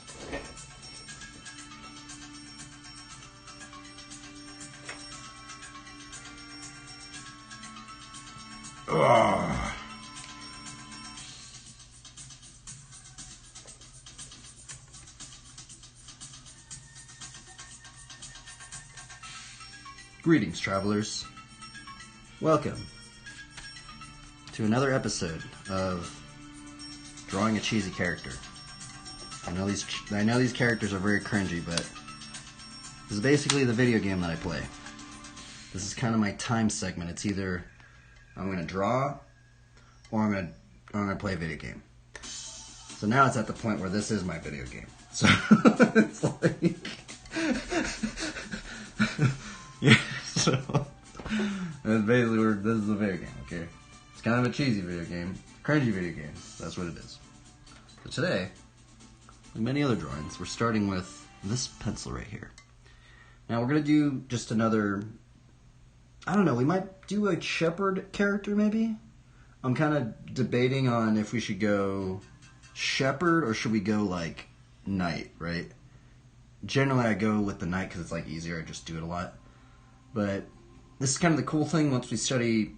Ugh. Greetings, travelers. Welcome to another episode of Drawing a Cheesy Character. I know these characters are very cringy, but this is basically the video game that I play. This is kind of my time segment. It's either I'm going to draw or I'm going to play a video game. So now it's at the point where this is my video game. So it's like yeah, so that's basically this is a video game, okay? It's kind of a cheesy video game, cringy video game. That's what it is. But today, like many other drawings, we're starting with this pencil right here. Now we're going to do just another, I don't know, we might do a shepherd character maybe? I'm kind of debating on if we should go shepherd or should we go like knight, right? Generally, I go with the knight because it's like easier. I just do it a lot. But this is kind of the cool thing once we study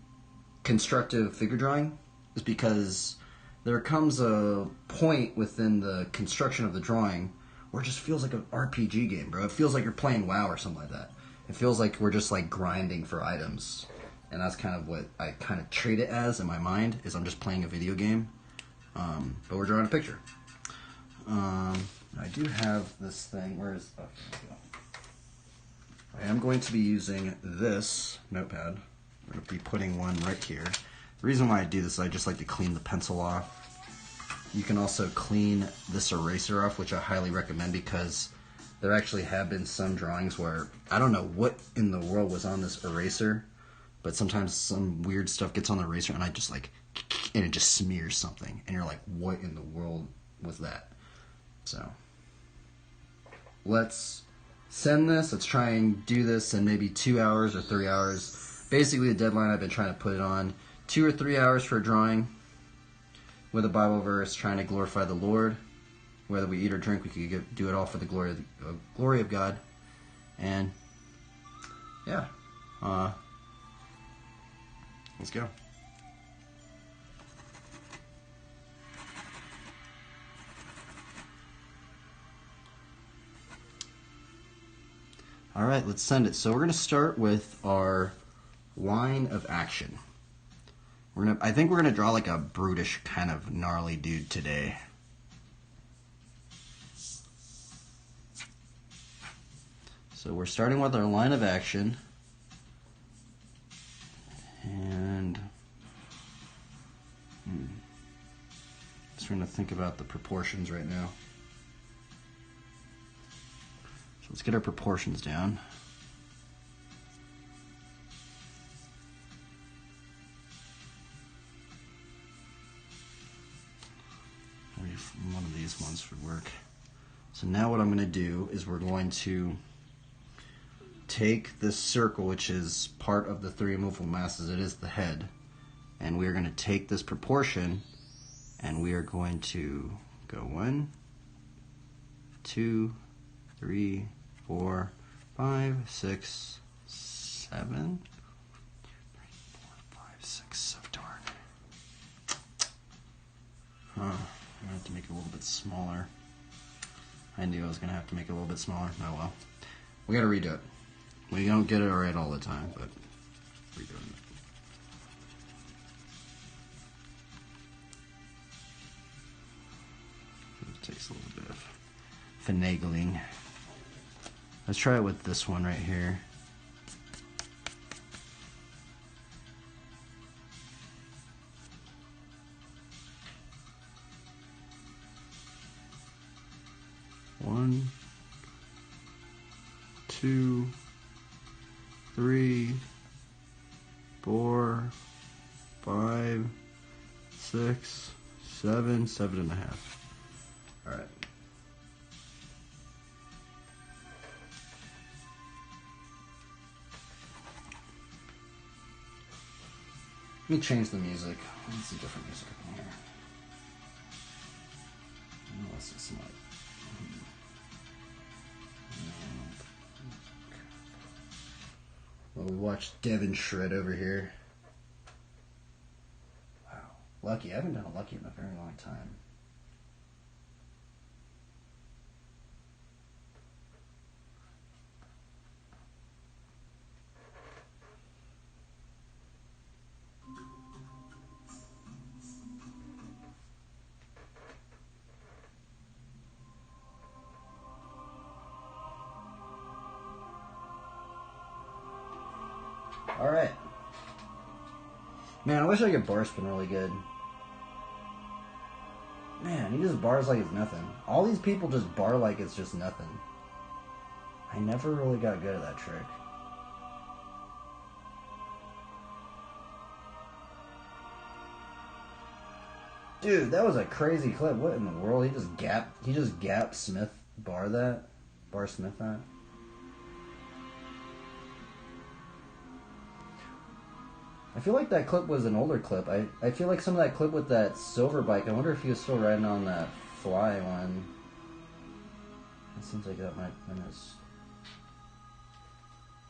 constructive figure drawing, is because there comes a point within the construction of the drawing where it just feels like an RPG game, bro. It feels like you're playing WoW or something like that. It feels like we're just like grinding for items. And that's kind of what I kind of treat it as in my mind, is I'm just playing a video game. But we're drawing a picture. I do have this thing. Where is... Oh, here we go. I am going to be using this notepad. I'm going to be putting one right here. The reason why I do this is I just like to clean the pencil off. You can also clean this eraser off, which I highly recommend, because there actually have been some drawings where I don't know what in the world was on this eraser, but sometimes some weird stuff gets on the eraser and I just like, and it just smears something. And you're like, what in the world was that? So, let's send this. Let's try and do this in maybe 2 hours or 3 hours. Basically, the deadline I've been trying to put it on 2 or 3 hours for a drawing with a Bible verse, trying to glorify the Lord. Whether we eat or drink, we could do it all for the glory of God. And yeah, let's go. All right, let's send it. So we're going to start with our line of action. I think we're going to draw like a brutish kind of gnarly dude today. So we're starting with our line of action. And just trying to think about the proportions right now. So let's get our proportions down. Maybe one of these ones would work. So now what I'm going to do is we're going to take this circle, which is part of the three immovable masses. It is the head. And we are going to take this proportion and we are going to go 1, 2, 3, 4, 5, 6, 7. 3, 4, 5, 6, 7. Darn. I'm going to have to make it a little bit smaller. I knew I was going to have to make it a little bit smaller. Oh well. We got to redo it. We don't get it right all the time, but redoing it. It takes a little bit of finagling. Let's try it with this one right here. One, 2, 3, 4, 5, 6, 7, 7.5. All right. Let me change the music. Let's see different music in here. Let's see some like. Well, we watched Devin shred over here. Wow. Lucky. I haven't done a Lucky in a very long time. Alright. Man, I wish I could bar spin really good. Man, he just bars like it's nothing. All these people just bar like it's just nothing. I never really got good at that trick. Dude, that was a crazy clip. What in the world? He just gap Smith bar Smith that. I feel like that clip was an older clip. I feel like some of that clip with that silver bike, I wonder if he was still riding on that fly one. It seems like that might have been his...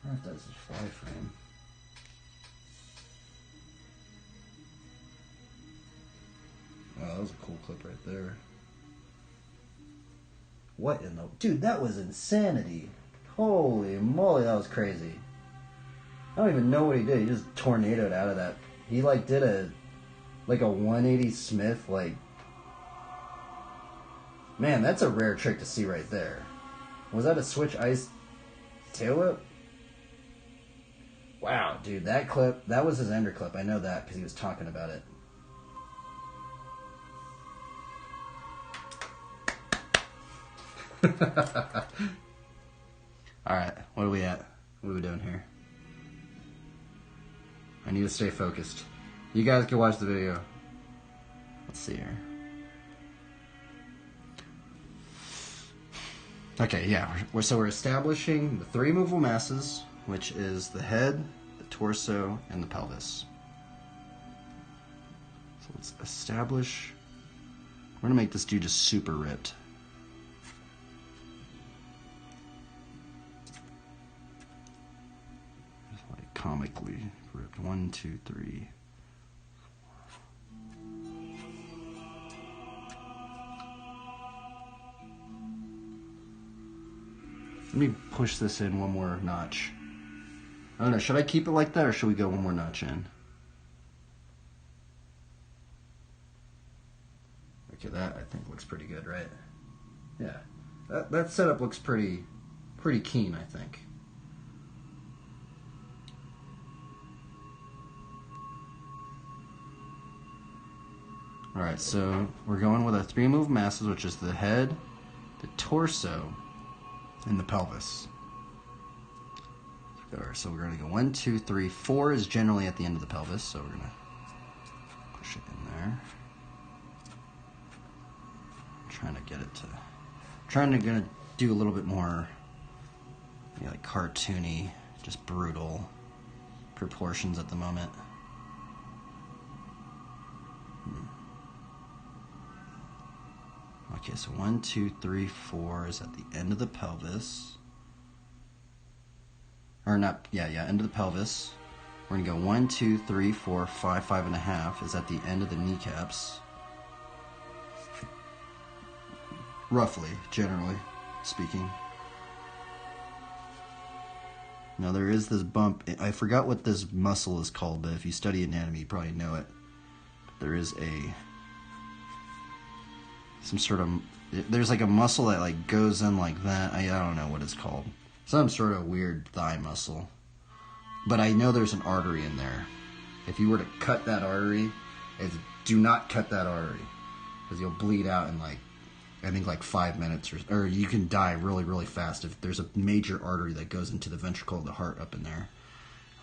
I wonder if that's his fly frame. Wow, that was a cool clip right there. What in the... Dude, that was insanity. Holy moly, that was crazy. I don't even know what he did. He just tornadoed out of that. He like did a 180 Smith, like... Man, that's a rare trick to see right there. Was that a switch ice tail whip? Wow, dude, that clip, that was his ender clip. I know that because he was talking about it. Alright, what are we at? What are we doing here? I need to stay focused. You guys can watch the video. Let's see here. Okay, yeah. We're establishing the three movable masses, which is the head, the torso, and the pelvis. So let's establish. We're gonna make this dude just super ripped. Just like comically ripped. 1, 2, 3. Let me push this in one more notch. I don't know, should I keep it like that or should we go one more notch in? Okay, that I think looks pretty good, right? Yeah. That setup looks pretty keen, I think. Alright, so we're going with our three movable masses, which is the head, the torso, and the pelvis. So we're going to go 1, 2, 3, 4 is generally at the end of the pelvis, so we're going to push it in there. Trying to get it to, gonna do a little bit more, like cartoony, just brutal proportions at the moment. Okay, so 1, 2, 3, 4 is at the end of the pelvis. Or not, yeah, end of the pelvis. We're gonna go 1, 2, 3, 4, 5, 5.5 is at the end of the kneecaps. Roughly, generally speaking. Now there is this bump. I forgot what this muscle is called, but if you study anatomy, you probably know it. There is there's like a muscle that like goes in like that. I don't know what it's called. Some sort of weird thigh muscle. But I know there's an artery in there. If you were to cut that artery, do not cut that artery. Because you'll bleed out in like, I think like 5 minutes or you can die really, really fast if there's a major artery that goes into the ventricle of the heart up in there.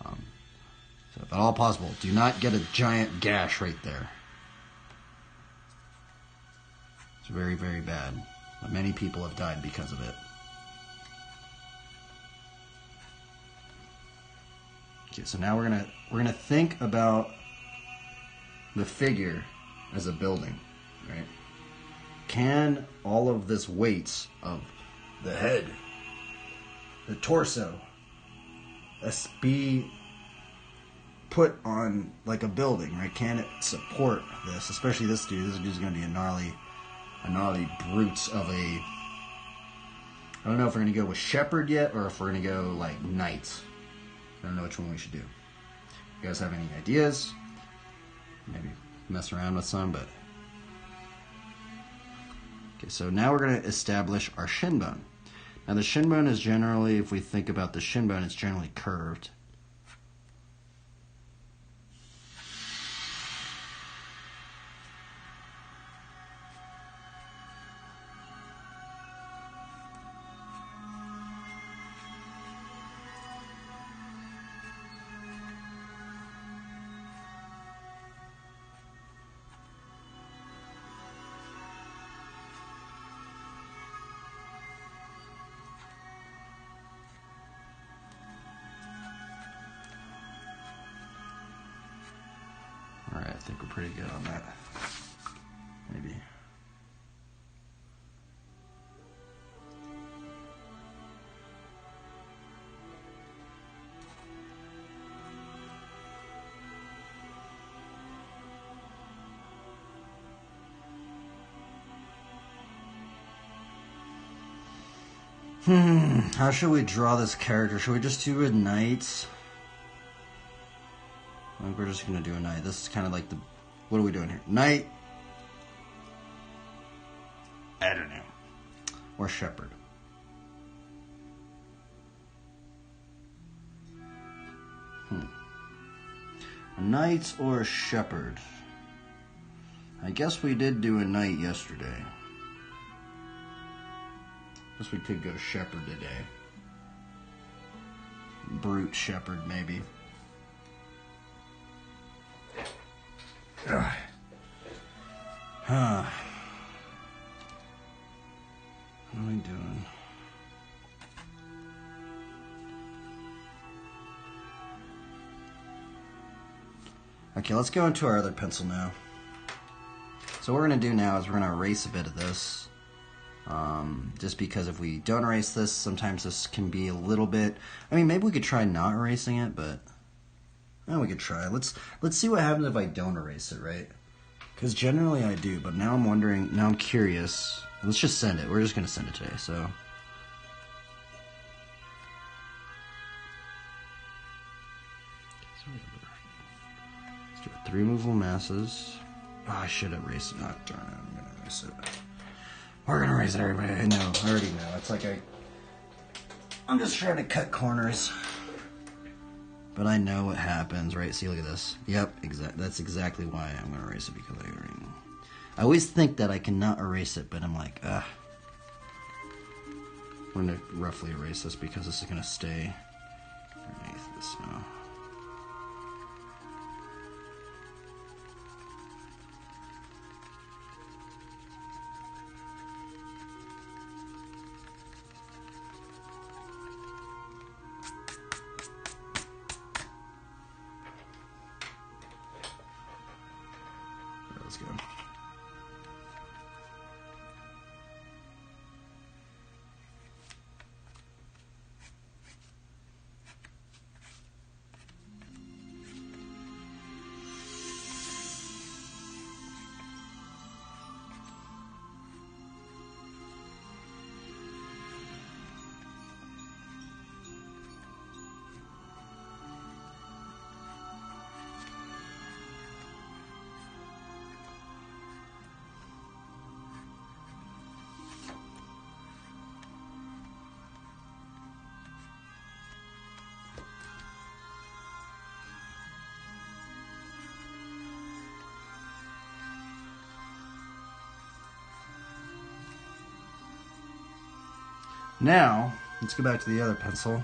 So if at all possible, do not get a giant gash right there. It's very, very bad. But many people have died because of it. Okay, so now we're gonna think about the figure as a building, right? Can all of this weight of the head, the torso, be put on like a building, right? Can it support this? Especially this dude. This dude's gonna be a gnarly brute of a... I don't know if we're gonna go with shepherd yet, or if we're gonna go like knight. I don't know which one we should do. You guys have any ideas? Maybe mess around with some, but... Okay, so now we're going to establish our shin bone. Now the shin bone is generally, if we think about the shin bone, it's generally curved. think we're pretty good on that. Maybe. How should we draw this character? Should we just do a knight? I think we're just going to do a knight. This is kind of like the... What are we doing here? Knight? I don't know. Or shepherd. A knight or a shepherd? I guess we did do a knight yesterday. Guess we could go shepherd today. Brute shepherd, maybe. Ugh. Huh. What am I doing? Okay, let's go into our other pencil now. So what we're going to do now is we're going to erase a bit of this. Just because if we don't erase this, sometimes this can be a little bit... I mean, maybe we could try not erasing it, but... we could try. Let's see what happens if I don't erase it, right? Because generally I do, but now I'm wondering... Now I'm curious. Let's just send it. We're just going to send it today, so... Let's do 3 movable masses. Oh, I should erase it. Oh, darn it. I'm going to erase it. We're going to erase it, everybody. I know. I already know. It's like I'm just trying to cut corners. But I know what happens, right? See, look at this. Yep, that's exactly why I'm going to erase it, because I always think that I cannot erase it, but I'm like, I'm going to roughly erase this because this is going to stay underneath this now. Let's go. Now, let's go back to the other pencil.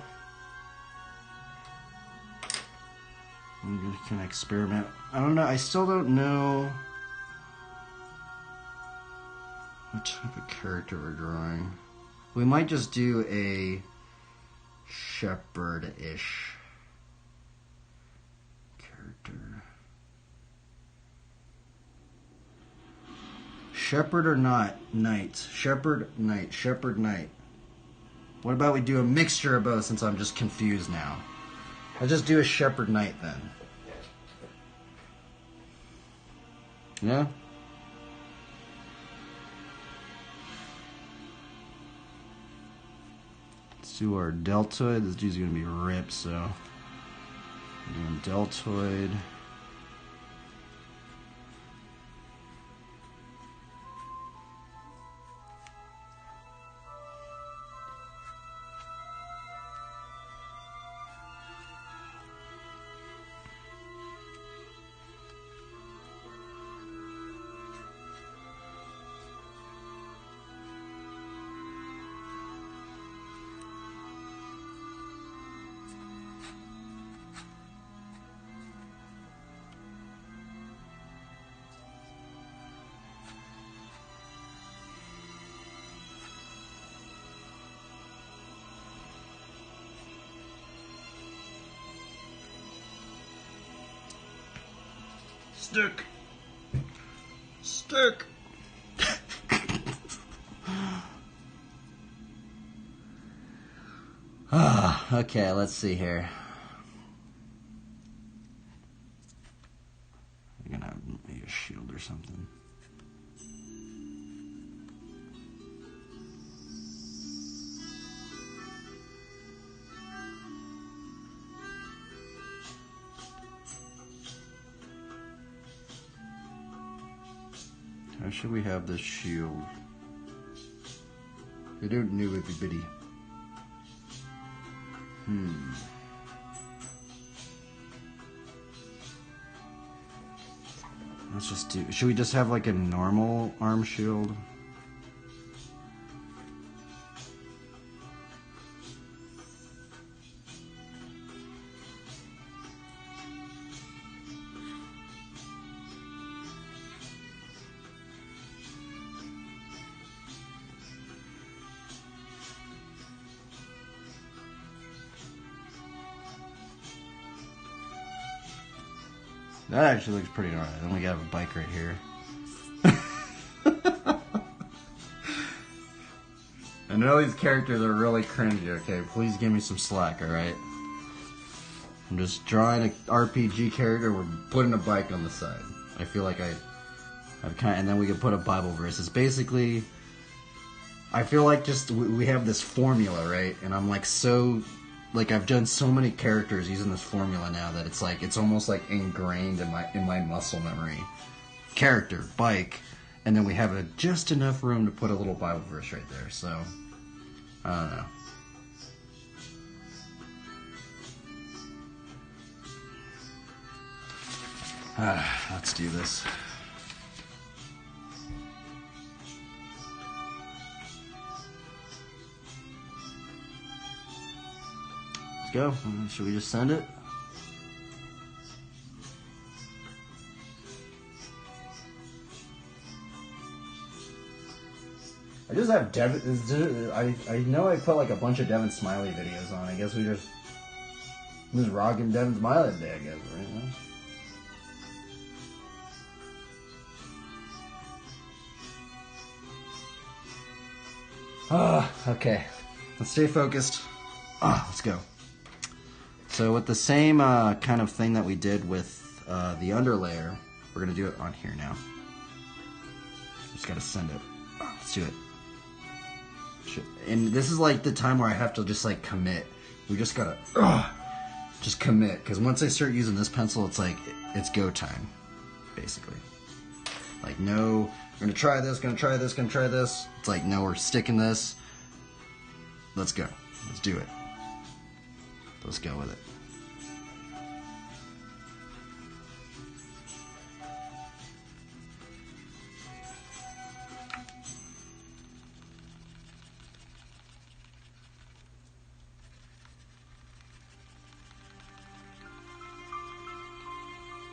I'm just gonna experiment. I don't know, I still don't know what type of character we're drawing. We might just do a shepherd-ish character. Shepherd or not, knight. Shepherd, knight. Shepherd, knight. What about we do a mixture of both, since I'm just confused now? I'll just do a shepherd knight then. Yeah? Let's do our deltoid. This dude's gonna be ripped, so we're doing deltoid. Stick. Stick. Okay, let's see here. I'm gonna have maybe a shield or something. How should we have this shield? We don't know everybody. Let's just do. Should we just have like a normal arm shield? That actually looks pretty alright. Then we got a bike right here. I know these characters are really cringy, okay? Please give me some slack, alright? I'm just drawing an RPG character, we're putting a bike on the side. I feel like and then we can put a Bible verse. It's basically, I feel like just, we have this formula, right? And I'm like like I've done so many characters using this formula now that it's almost like ingrained in my muscle memory. Character, bike, and then we have just enough room to put a little Bible verse right there. So I don't know. Let's do this. Let's go. Should we just send it? I just have Devin. I know I put like a bunch of Devin Smiley videos on. I guess I'm just rocking Devin Smiley today, I guess, right now. Okay. Let's stay focused. Let's go. So with the same kind of thing that we did with the underlayer, we're going to do it on here now. Just got to send it. Let's do it. And this is like the time where I have to just like commit. We just got to just commit. Because once I start using this pencil, it's like, it's go time, basically. Like, no, we're going to try this, going to try this, going to try this. It's like, no, we're sticking this. Let's go. Let's do it. Let's go with it.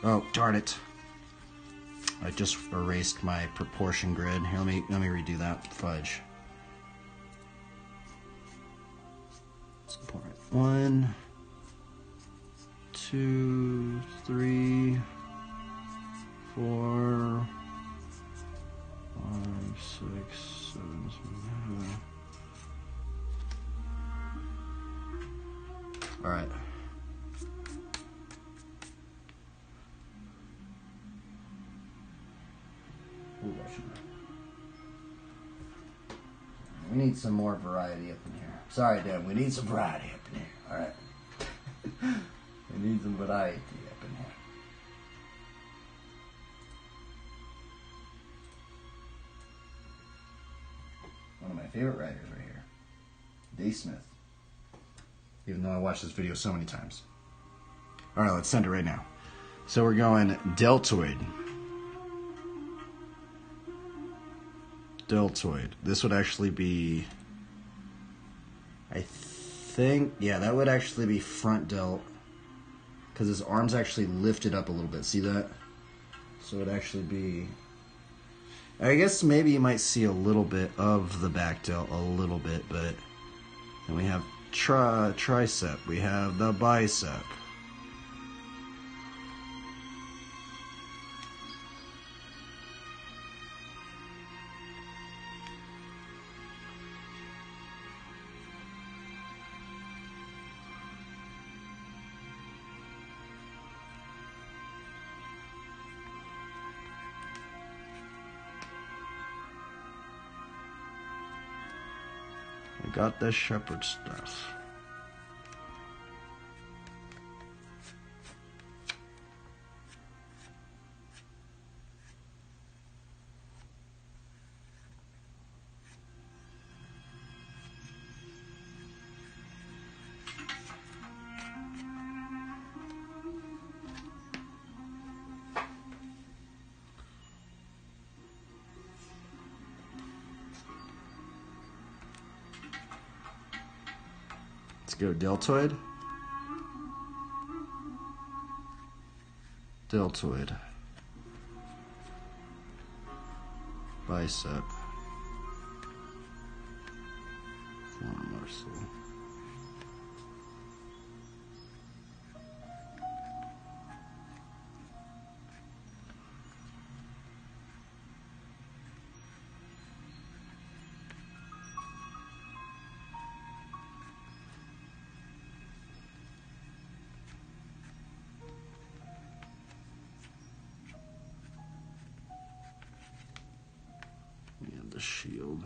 Oh, darn it. I just erased my proportion grid. Here, let me redo that. Fudge. Let's put it 1, 2, 3, 4, 5, 6, 7, 8. All right. We need some more variety up in here. Sorry, Dan, we need some variety up in here. Alright. We need some variety up in here. One of my favorite writers right here. D. Smith. Even though I watched this video so many times. Alright, let's send it right now. So we're going deltoid. Deltoid. This would actually be, I think, yeah, that would actually be front delt, because his arm's actually lifted up a little bit. See that? So it would actually be, I guess maybe you might see a little bit of the back delt, a little bit, but then we have tricep, we have the bicep. got the shepherd stuff. Let's go deltoid. Deltoid. Bicep. Foremorsal. And the shield.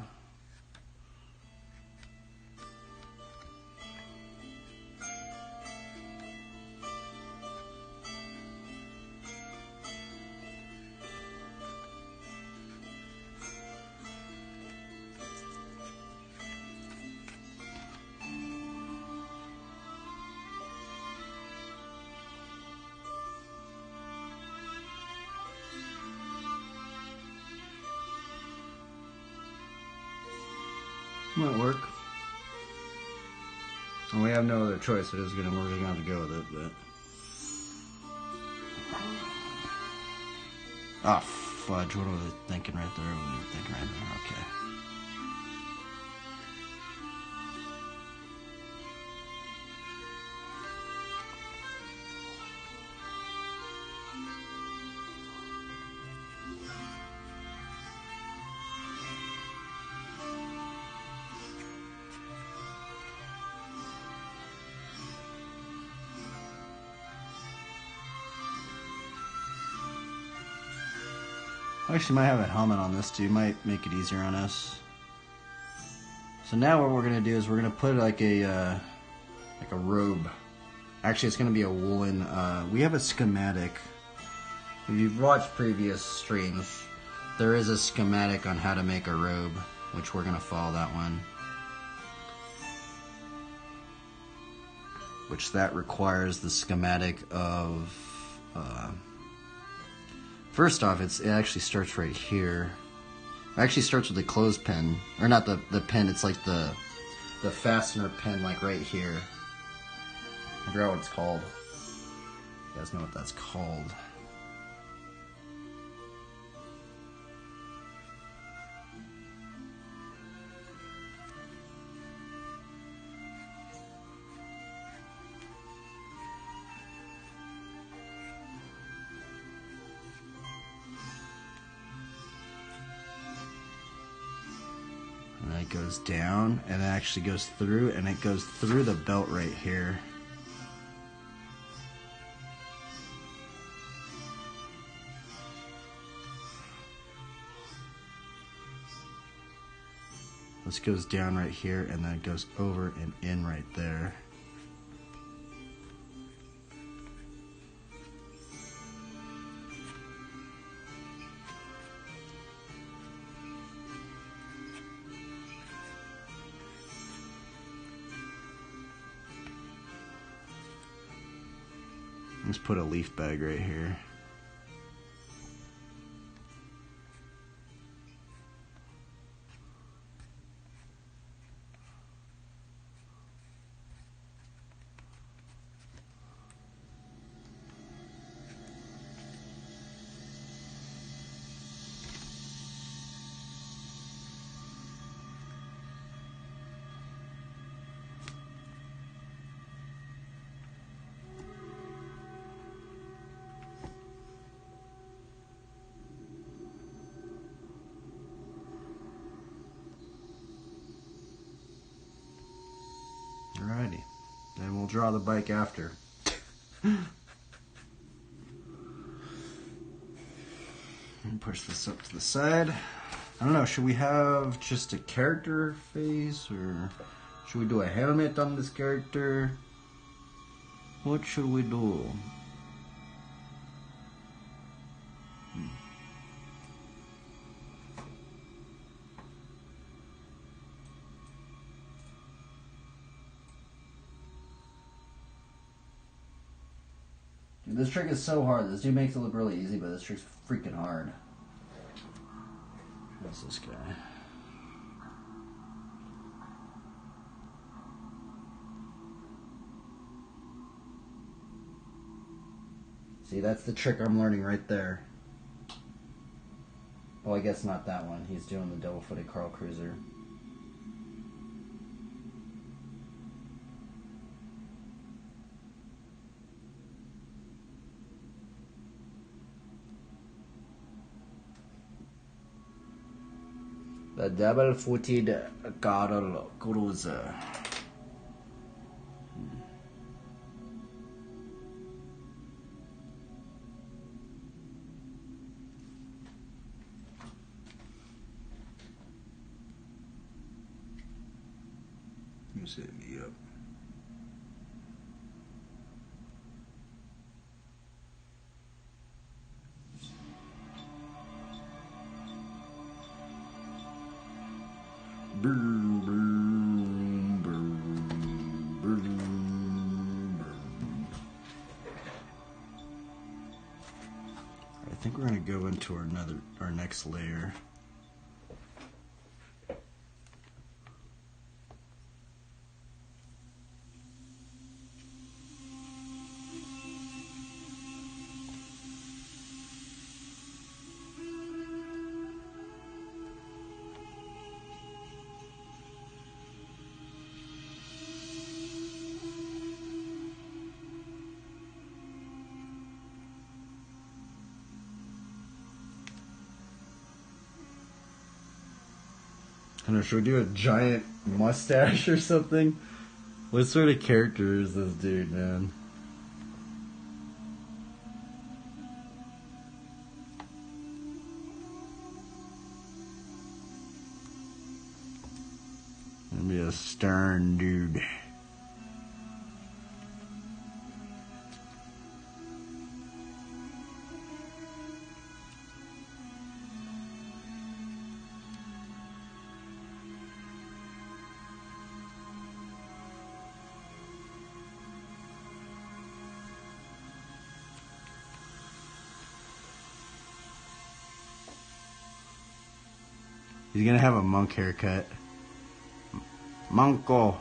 Might work. And we have no other choice. We're gonna have to go with it, but. Ah, fudge. What was I thinking right there? What was I thinking right there? Okay. I actually might have a helmet on this too. Might make it easier on us. So now what we're gonna do is we're gonna put like a robe. Actually, it's gonna be a woolen. We have a schematic. If you've watched previous streams, there is a schematic on how to make a robe, which we're gonna follow that one. Which that requires the schematic of. First off, it actually starts right here. It actually starts with the clothespin, or not the pin. It's like the fastener pin, like right here. I forgot what it's called. You guys know what that's called. And then it goes down, and it actually goes through, and it goes through the belt right here. This goes down right here, and then it goes over and in right there. Let's put a leaf bag right here. Alrighty, then we'll draw the bike after. And push this up to the side. I don't know, should we have just a character face, or Should we do a helmet on this character? What should we do? Dude, this trick is so hard. This dude makes it look really easy, but this trick's freaking hard. What's this guy? See, that's the trick I'm learning right there. Oh, I guess not that one. He's doing the double-footed Carl Cruiser. The double-footed Carl Cruiser. You set me up. Boom, boom, boom, boom, boom. I think we're gonna go into our next layer. I don't know, should we do a giant mustache or something? What sort of character is this dude, man? Gonna be a stern dude. He's gonna have a monk haircut. Monko.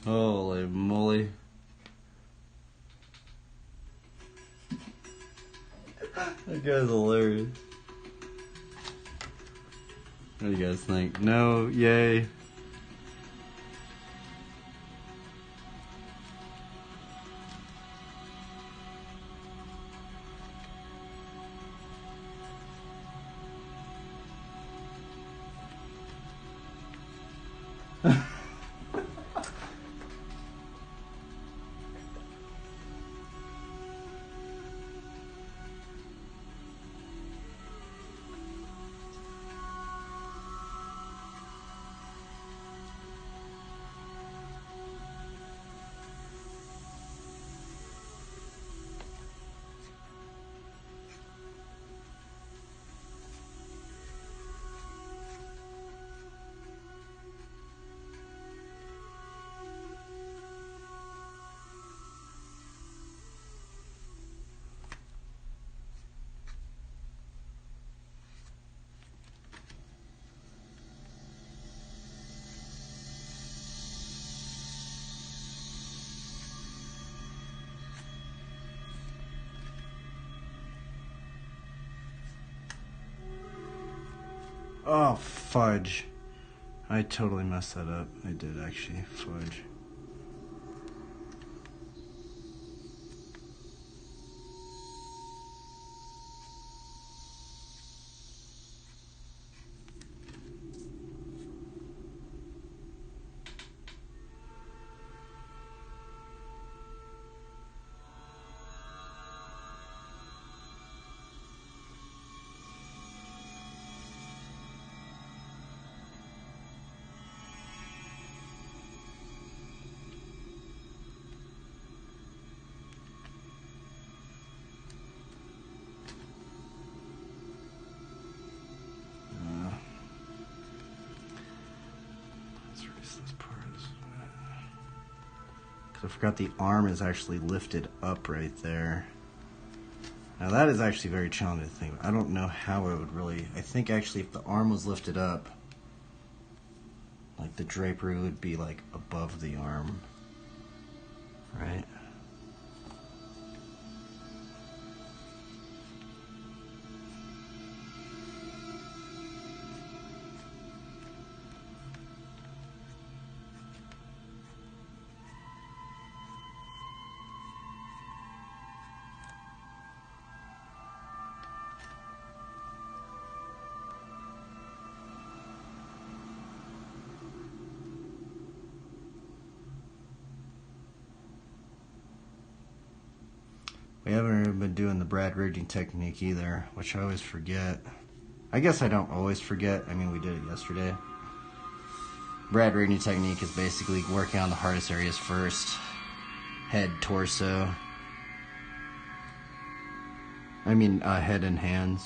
Holy moly. That guy's hilarious. What do you guys think? No? Yay? Oh, fudge. I totally messed that up. I did actually. Fudge. 'Cause I forgot the arm is actually lifted up right there. Now that is actually very challenging to think about. I don't know how it would really... I think actually if the arm was lifted up, like the drapery would be like above the arm. Right? We haven't really been doing the Brad reading technique either, which I always forget. I guess I don't always forget. I mean, we did it yesterday. Brad reading technique is basically working on the hardest areas first. Head, torso. I mean, head and hands.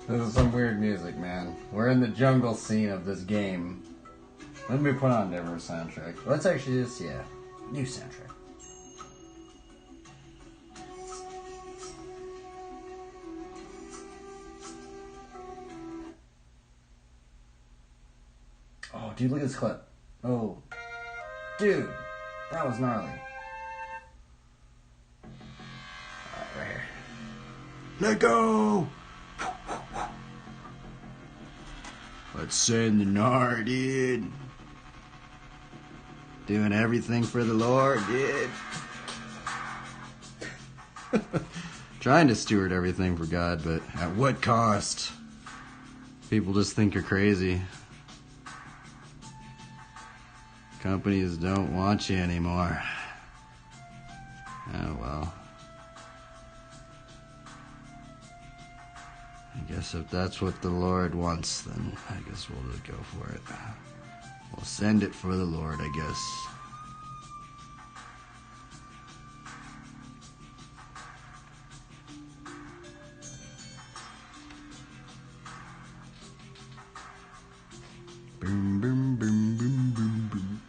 This is some weird music, man. We're in the jungle scene of this game. Let me put on a different soundtrack. Let's actually just, yeah, new soundtrack. Oh, dude, look at this clip. Oh. Dude, that was gnarly. Alright, right here. Let go! Let's send the Nard in. Doing everything for the Lord, dude. Trying to steward everything for God, but at what cost? People just think you're crazy. Companies don't want you anymore. Oh well. I guess if that's what the Lord wants, then I guess we'll just go for it. We'll send it for the Lord, I guess. Boom, boom, boom, boom, boom, boom.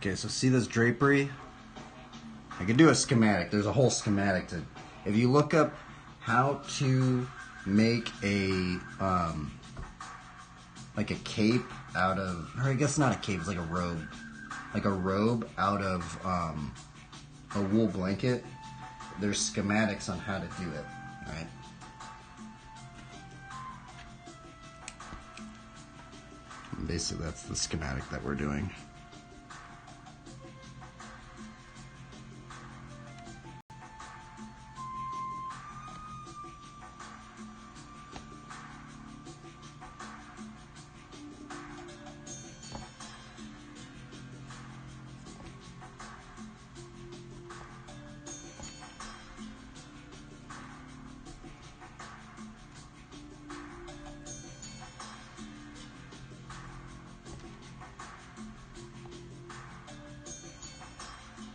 Okay, so see this drapery? I can do a schematic. There's a whole schematic to... If you look up how to make a, like a cape out of... Or I guess not a cape, it's like a robe. Like a robe out of, a wool blanket, there's schematics on how to do it, right? And basically, that's the schematic that we're doing.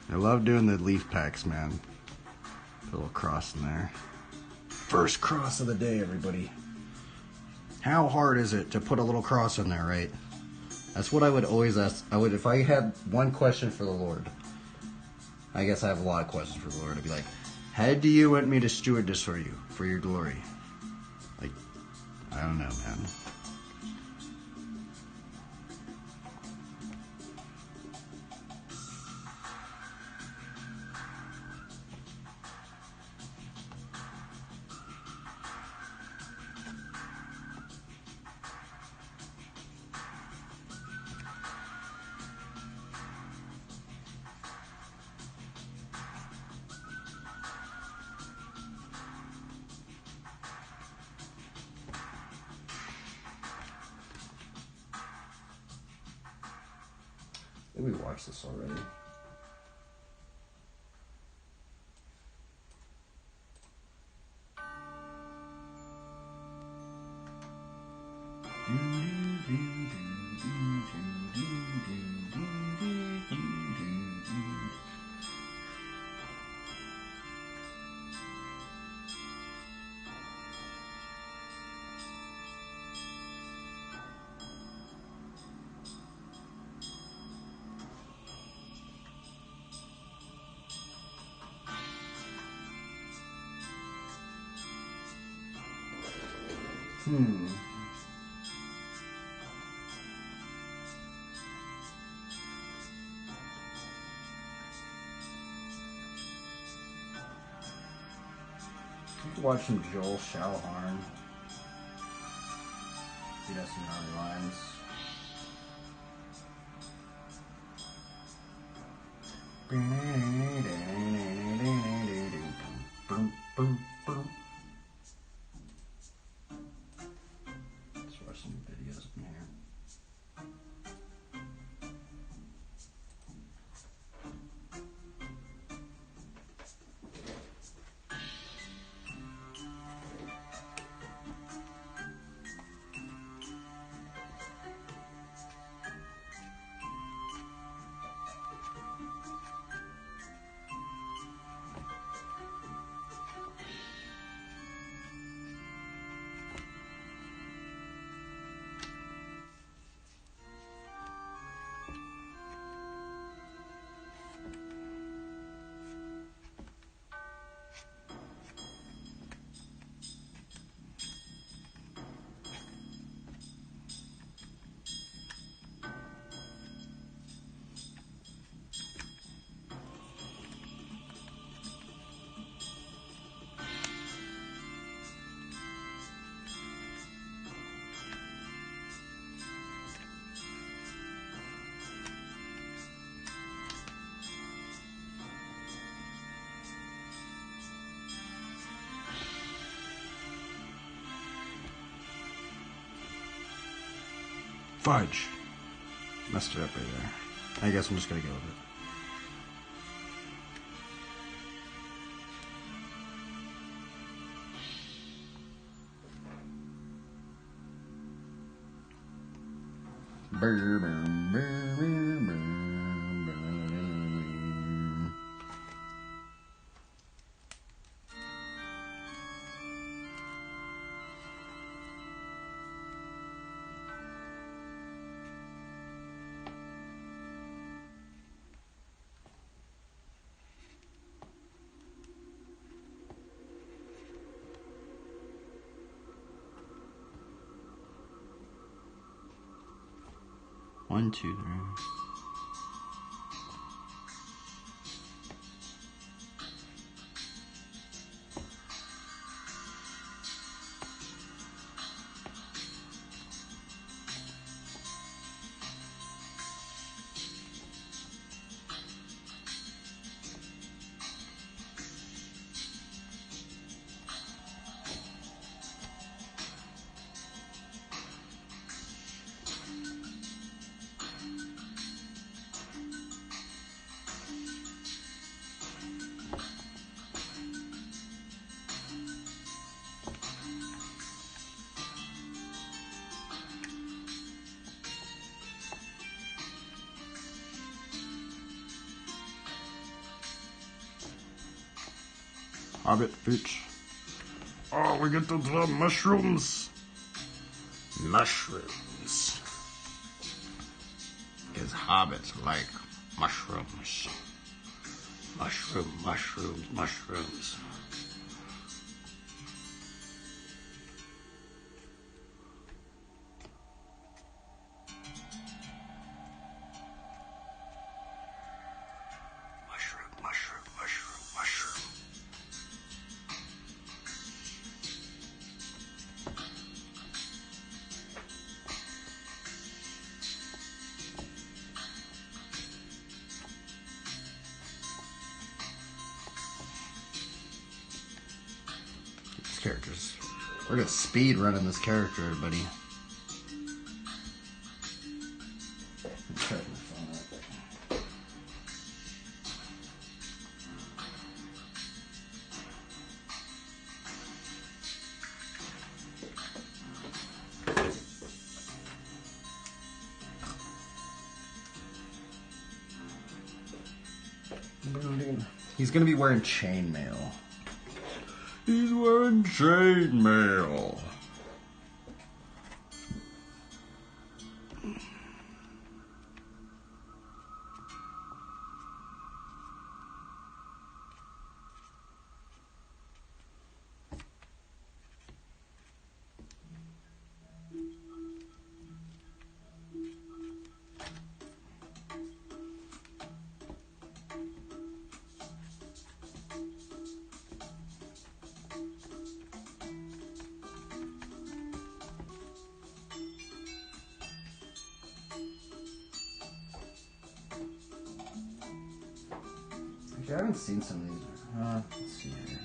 I love doing the leaf packs, man. Put a little cross in there. First cross of the day, everybody. How hard is it to put a little cross in there, right? That's what I would always ask. If I had one question for the Lord, I guess I have a lot of questions for the Lord. I'd be like, how do you want me to steward this for you, for your glory? Like, I don't know, man. I think we watched this already. Watch some Joel Shallharn. He does some naughty lines. Let's watch some videos in here. Fudge. Messed it up right there. I guess I'm just gonna go with it. Brr, brr, brr, brr, brr, brr. One, two, three. Hobbit fish. Oh, we get those mushrooms. Mushrooms. Because hobbits like mushrooms. Mushrooms. Characters. We're gonna speed running this character, everybody. He's gonna be wearing chainmail. He's wearing chainmail. I haven't seen some of these. Let's see here.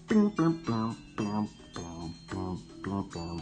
Bing, bing, bing, bing, bing, bing, bing, bing.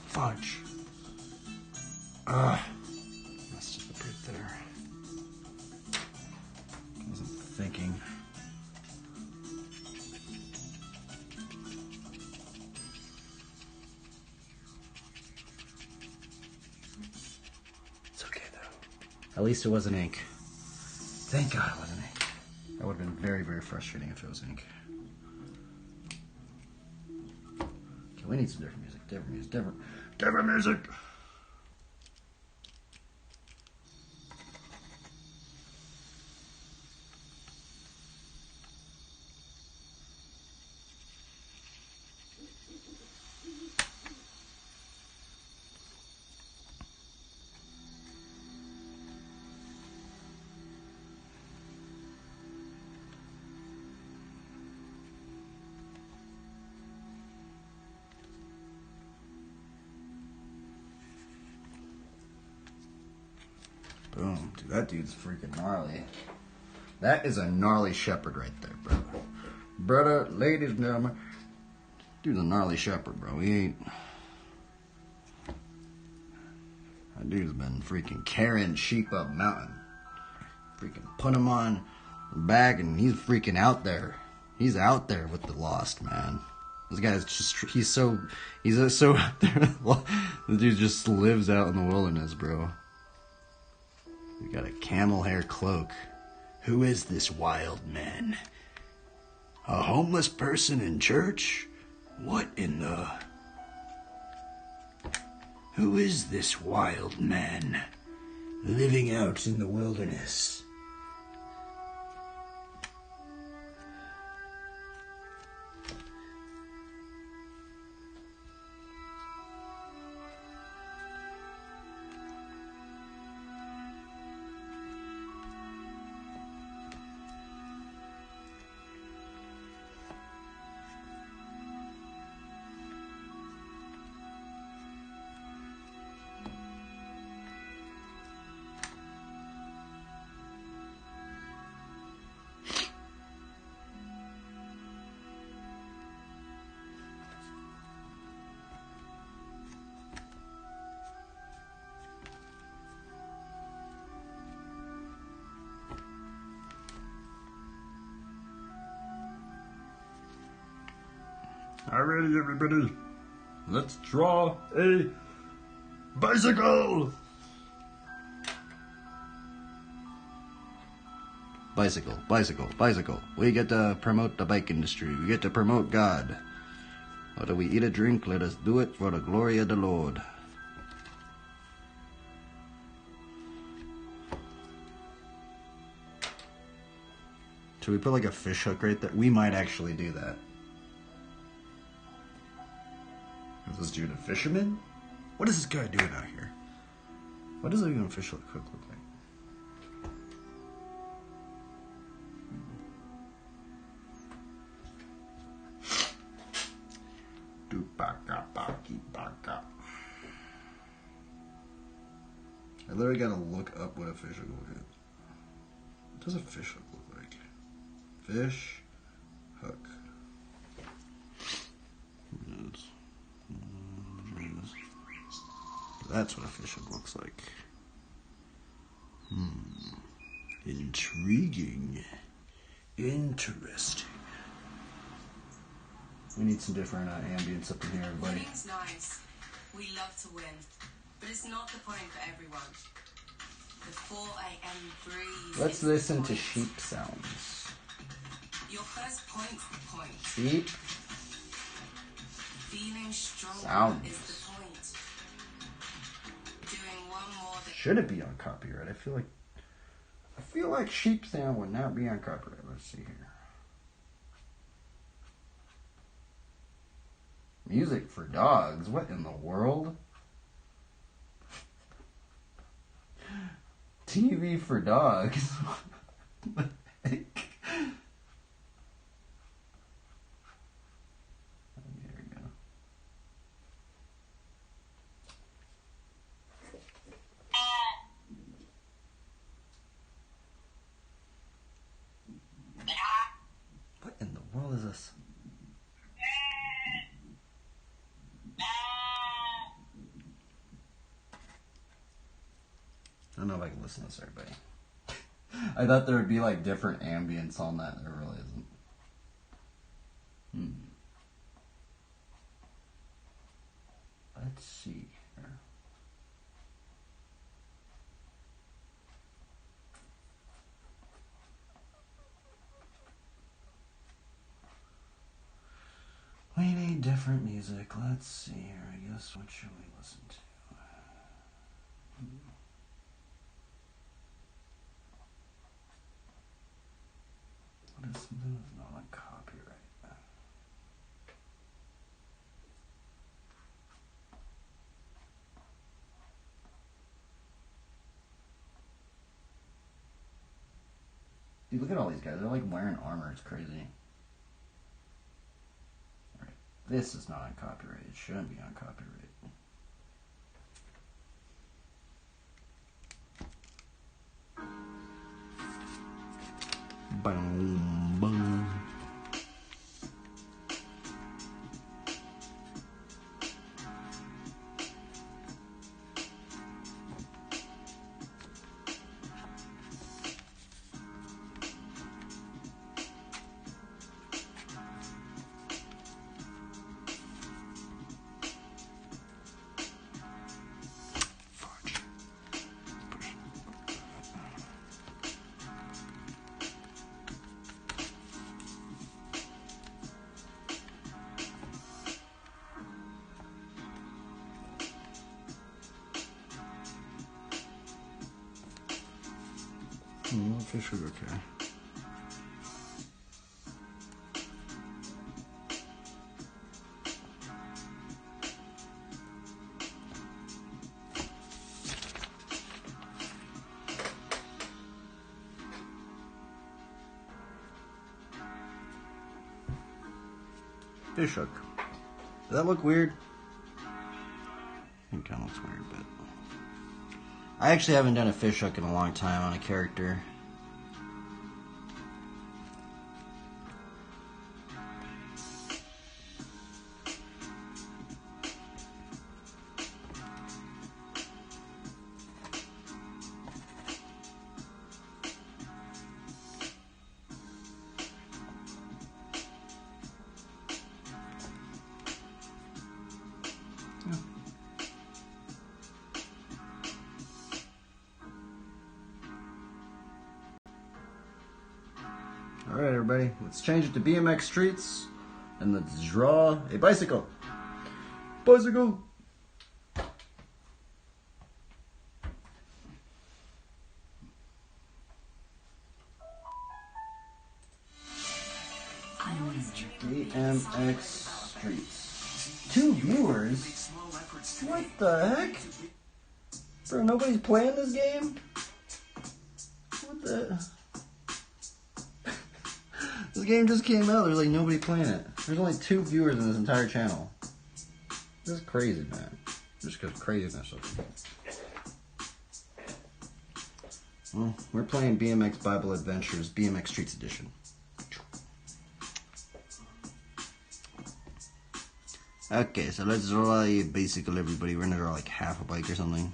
Fudge. Messed up a bit there. Wasn't thinking. It's okay though. At least it wasn't ink. Thank God it wasn't ink. That would have been very, very frustrating if it was ink. Okay, we need some different music. Different music. Boom. Dude, that dude's freaking gnarly. That is a gnarly shepherd right there, brother. Brother, ladies and gentlemen. Dude's a gnarly shepherd, bro. He ain't... That dude's been freaking carrying sheep up mountain. Freaking put him on the back and he's freaking out there. He's out there with the lost, man. This guy's just... He's so out there. The dude just lives out in the wilderness, bro. We got a camel hair cloak. Who is this wild man? A homeless person in church? What in the... Who is this wild man living out in the wilderness? Alrighty, everybody, let's draw a bicycle. Bicycle, bicycle, bicycle. We get to promote the bike industry. We get to promote God. Whether we eat or drink, let us do it for the glory of the Lord. Should we put like a fish hook right there? We might actually do that. Is this dude a fisherman? What is this guy doing out here? What does even a fish hook look like? I literally gotta look up what a fish hook looks like. What does a fish hook look like? Fish hook. That's what a fish hook looks like. Intriguing. Interesting. We need some different ambience up in here, everybody. Winning's nice. We love to win. But it's not the point for everyone. The 4 a.m. breeze. Let's is the listen to point. sheep sounds. Your first point's the point. Sheep Feeling stronger sounds. is the point. Doing one more than Should it be on copyright? I feel like sheep sound would not be on copyright. Let's see here. Music for dogs? What in the world? TV for dogs? What the heck? Here we go. What in the world is this? I don't know if I can listen to this, everybody. I thought there would be like different ambience on that. There really isn't. Let's see here. We need different music. Let's see here. I guess what should we listen to? What is something that's not on copyright? Dude, look at all these guys. They're like wearing armor. It's crazy. Alright. This is not on copyright. It shouldn't be on copyright. Boom, boom. Fish hook, okay. Fish hook. Does that look weird? It kind of looks weird, but I actually haven't done a fish hook in a long time on a character. Alright everybody, let's change it to BMX streets and let's draw a bicycle. Bicycle! BMX streets. 2 viewers? What the heck? Bro, nobody's playing this game? What the... This game just came out, there's like nobody playing it. There's only 2 viewers in this entire channel. This is crazy, man. Just because craziness of it. Well, we're playing BMX Bible Adventures, BMX Streets Edition. Okay, so let's draw a bicycle, everybody. We're gonna draw like half a bike or something.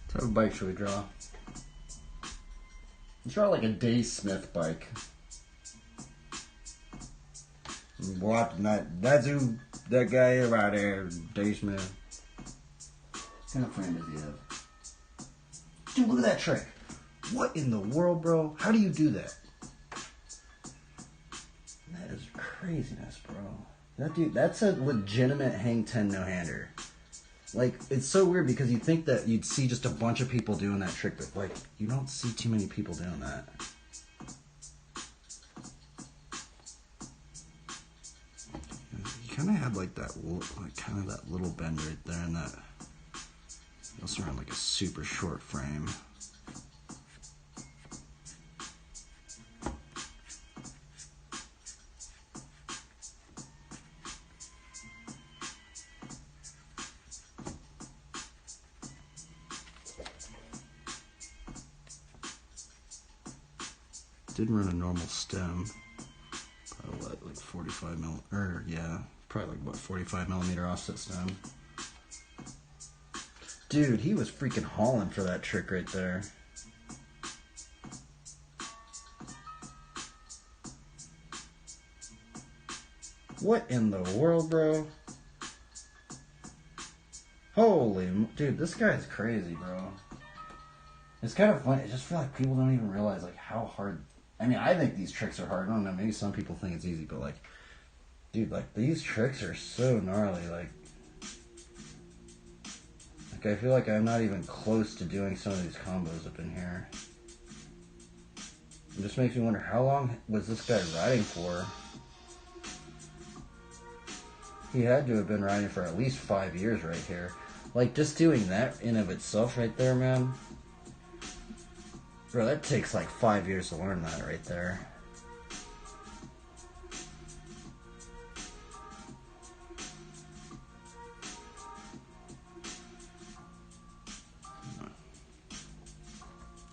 What type of bike should we draw? Let's draw like a Day Smith bike. What? That's who that guy is right there, Day Smith. What kind of frame does he have? Dude, look at that trick. What in the world, bro? How do you do that? That is craziness, bro. That dude, that's a legitimate hang 10 no-hander. Like, it's so weird because you think that you'd see just a bunch of people doing that trick, but, like, you don't see too many people doing that. You kind of had, like, that, like, kind of that little bend right there, and that, also around, like, a super short frame. Did run a normal stem, probably like 45 mil, or yeah, probably like what, 45 millimeter offset stem. Dude, he was freaking hauling for that trick right there. What in the world, bro? Holy, dude, this guy's crazy, bro. It's kind of funny. I just feel like people don't even realize like how hard. I mean, I think these tricks are hard. I don't know. Maybe some people think it's easy, but like, dude, like these tricks are so gnarly. Like I feel like I'm not even close to doing some of these combos up in here. It just makes me wonder, how long was this guy writing for? He had to have been writing for at least 5 years right here. Like, just doing that in of itself right there, man. Bro, that takes like 5 years to learn that right there.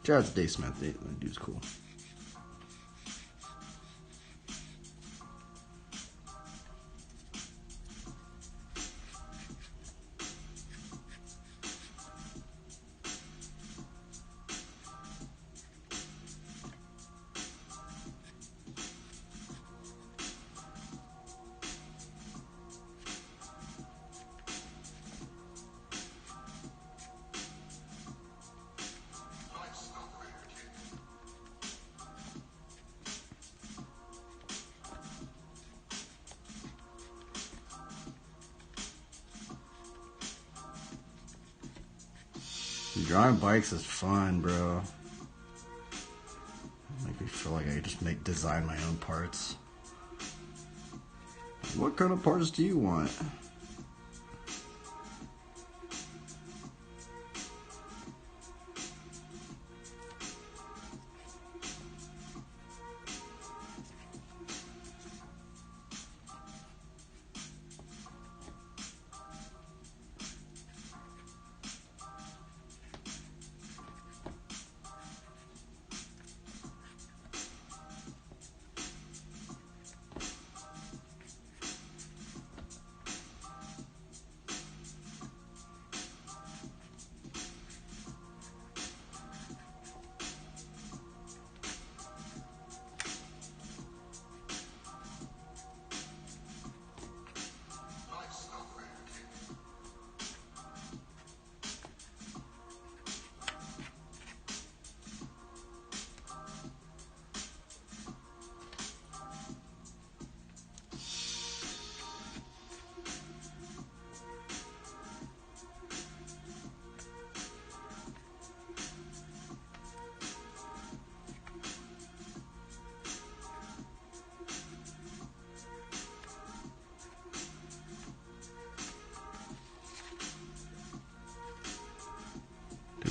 Shout out to Dave Smith. That dude's cool. Drawing bikes is fun, bro. Make me feel like I just design my own parts. What kind of parts do you want?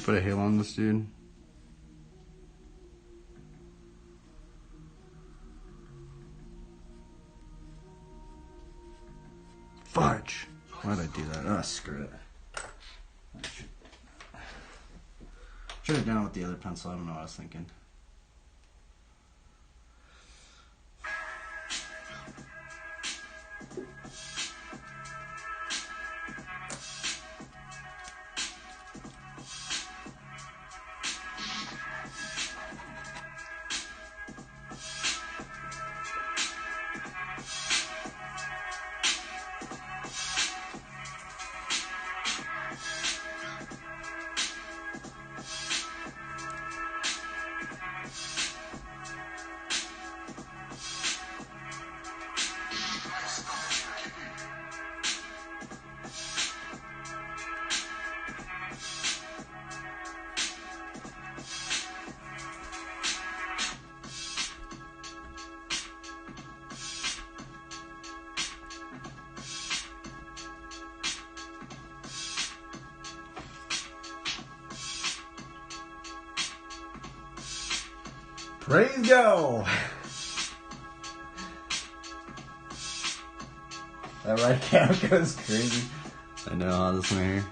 Put a halo on this dude. Fudge! Why'd I do that? Ah, screw it. Should have done it with the other pencil. I don't know what I was thinking. Praise go! That right cam goes crazy. I know, this one right here.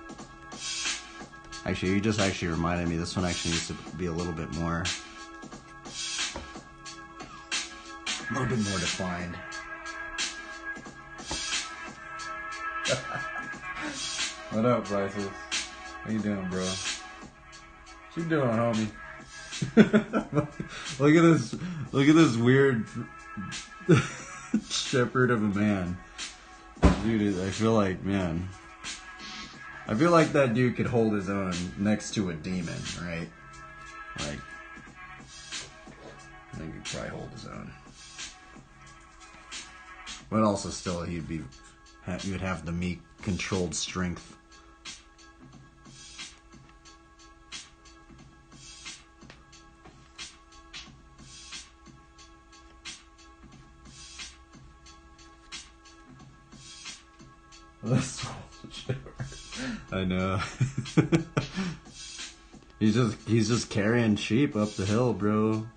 Actually, you just actually reminded me, this one actually needs to be a little bit more defined. What up, Bryces? How you doing, bro? What you doing, homie? Look at this weird shepherd of a man. Dude, I feel like that dude could hold his own next to a demon, right? Like, I think he'd probably hold his own. But also still, he would have the meek, controlled strength. the small shepherd. I know. he's just carrying sheep up the hill, bro.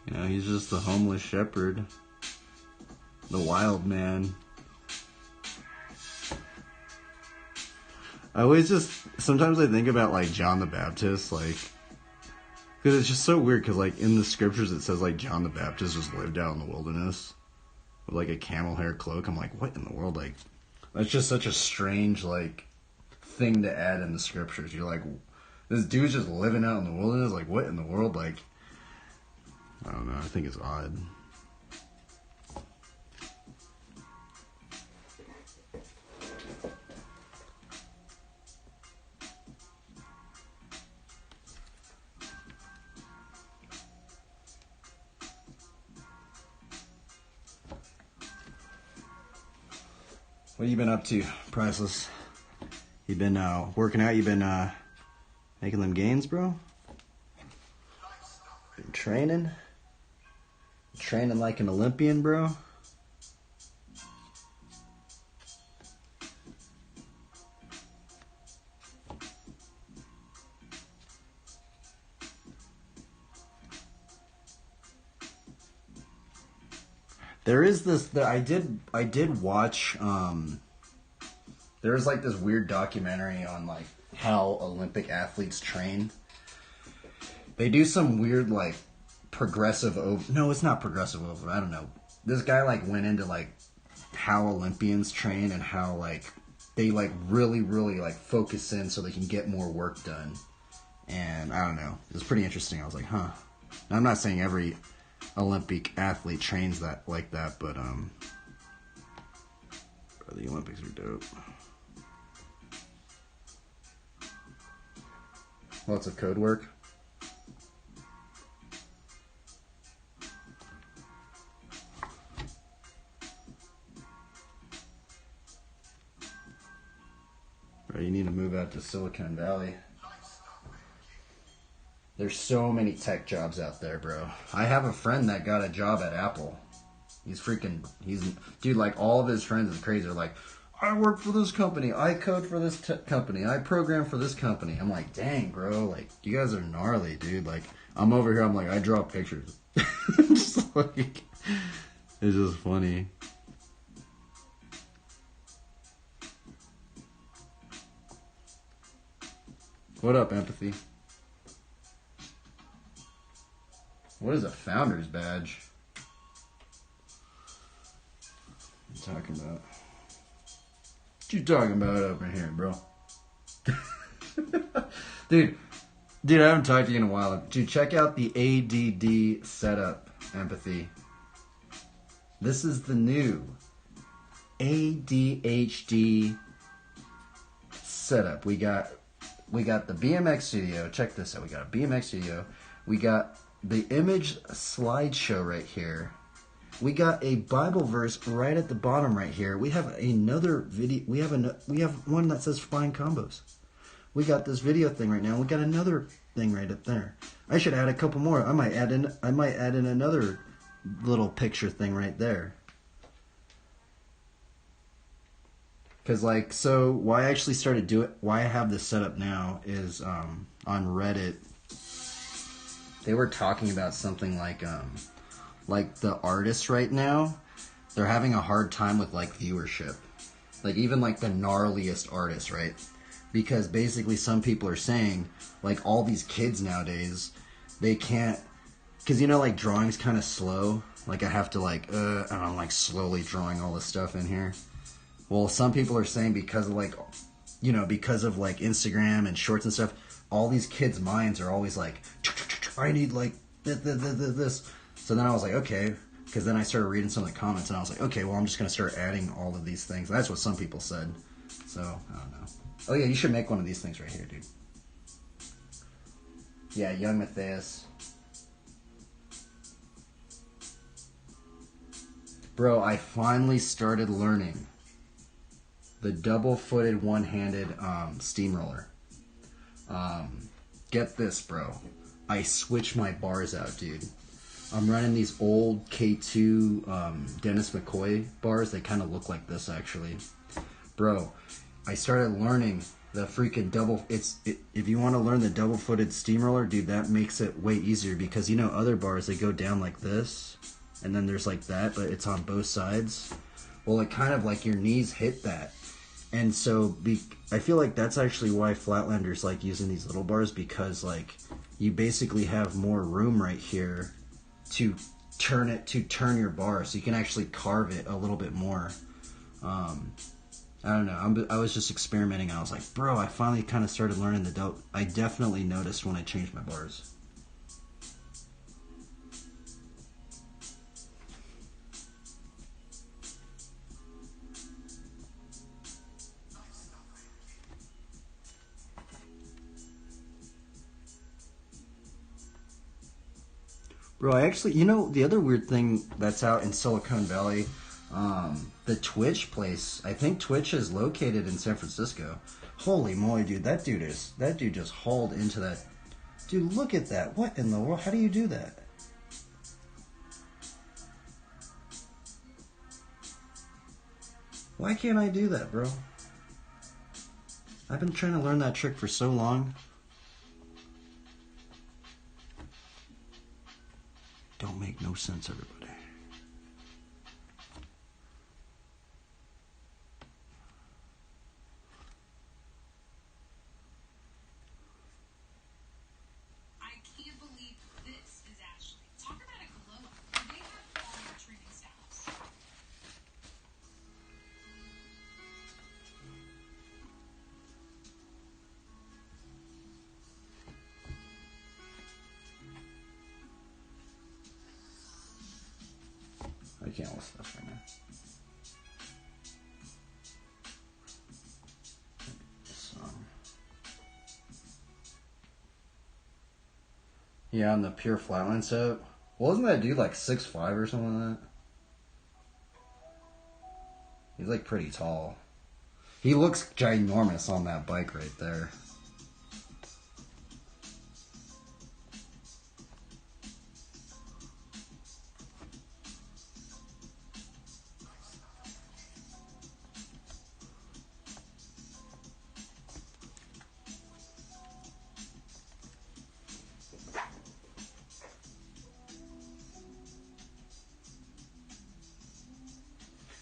You know, he's just the homeless shepherd. The wild man. Sometimes I think about, like, John the Baptist, like, because it's just so weird, because, like, in the scriptures it says, like, John the Baptist just lived out in the wilderness with, like, a camel hair cloak. I'm like, what in the world? Like, that's just such a strange, like, thing to add in the scriptures. You're like, this dude's just living out in the wilderness? Like, what in the world? Like, I don't know. I think it's odd. What have you been up to, Priceless? You been working out? You been making them gains, bro? Been training? Training like an Olympian, bro? There is this. I did watch. There was like this weird documentary on like how Olympic athletes train. They do some weird like progressive. No, it's not progressive over. I don't know. This guy like went into like how Olympians train and how like they like really like focus in so they can get more work done. And I don't know. It was pretty interesting. I was like, huh. Now, I'm not saying every Olympic athlete trains that like that, but the Olympics are dope. Lots of code work. Bro, you need to move out to Silicon Valley. There's so many tech jobs out there, bro. I have a friend that got a job at Apple. Dude, like, all of his friends is crazy. They're like, I work for this company. I code for this company. I program for this company. I'm like, dang, bro. Like, you guys are gnarly, dude. Like, I'm over here. I'm like, I draw pictures. Just like, it's just funny. What up, Empathy? What is a founder's badge? What are you talking about? What you talking about over here, bro? Dude, I haven't talked to you in a while. Dude, check out the ADD setup, Empathy. This is the new ADHD setup. We got the BMX studio. Check this out. We got a BMX studio. We got the image slideshow right here. We got a Bible verse right at the bottom right here. We have another video. We have one that says flying combos. We got this video thing right now. We got another thing right up there. I should add a couple more. I might add in another little picture thing right there. Cause like, so why I actually started why I have this set up now is on Reddit. They were talking about something like the artists right now, they're having a hard time with like viewership. Like even like the gnarliest artists, right? Because basically some people are saying like all these kids nowadays, they can't, cause you know like drawing's kind of slow. Like I have to like, and I'm like slowly drawing all this stuff in here. Well, some people are saying because of like, you know, because of like Instagram and shorts and stuff, all these kids' minds are always like, I need like this. So then I was like, okay, because then I started reading some of the comments and I was like, okay, well, I'm just going to start adding all of these things. That's what some people said. So, I don't know. Oh yeah, you should make one of these things right here, dude. Yeah, young Matthias. Bro, I finally started learning the double-footed, one-handed steamroller. Get this, bro. I switch my bars out, dude. I'm running these old K2 Dennis McCoy bars. They kind of look like this, actually. bro, I started learning the freaking if you want to learn the double-footed steamroller, dude, that makes it way easier because, you know, other bars, they go down like this, and then there's like that, but it's on both sides. Well, it kind of like your knees hit that. And so I feel like that's actually why flatlanders like using these little bars, because like you basically have more room right here to turn your bar, so you can actually carve it a little bit more. I don't know. I was just experimenting. I was like, bro, I finally kind of started learning I definitely noticed when I changed my bars. Bro, I actually, you know, the other weird thing that's out in Silicon Valley, the Twitch place, I think Twitch is located in San Francisco. Holy moly, dude, that dude just hauled into that. Dude, look at that. What in the world? How do you do that? Why can't I do that, bro? I've been trying to learn that trick for so long. Don't make no sense, everybody. I can't believe this is Ashley. Talk about a glow up. They have all your training styles. I can't listen to this right now. Yeah, on the pure flatline set. Wasn't that dude like 6'5" or something like that? He's like pretty tall. He looks ginormous on that bike right there.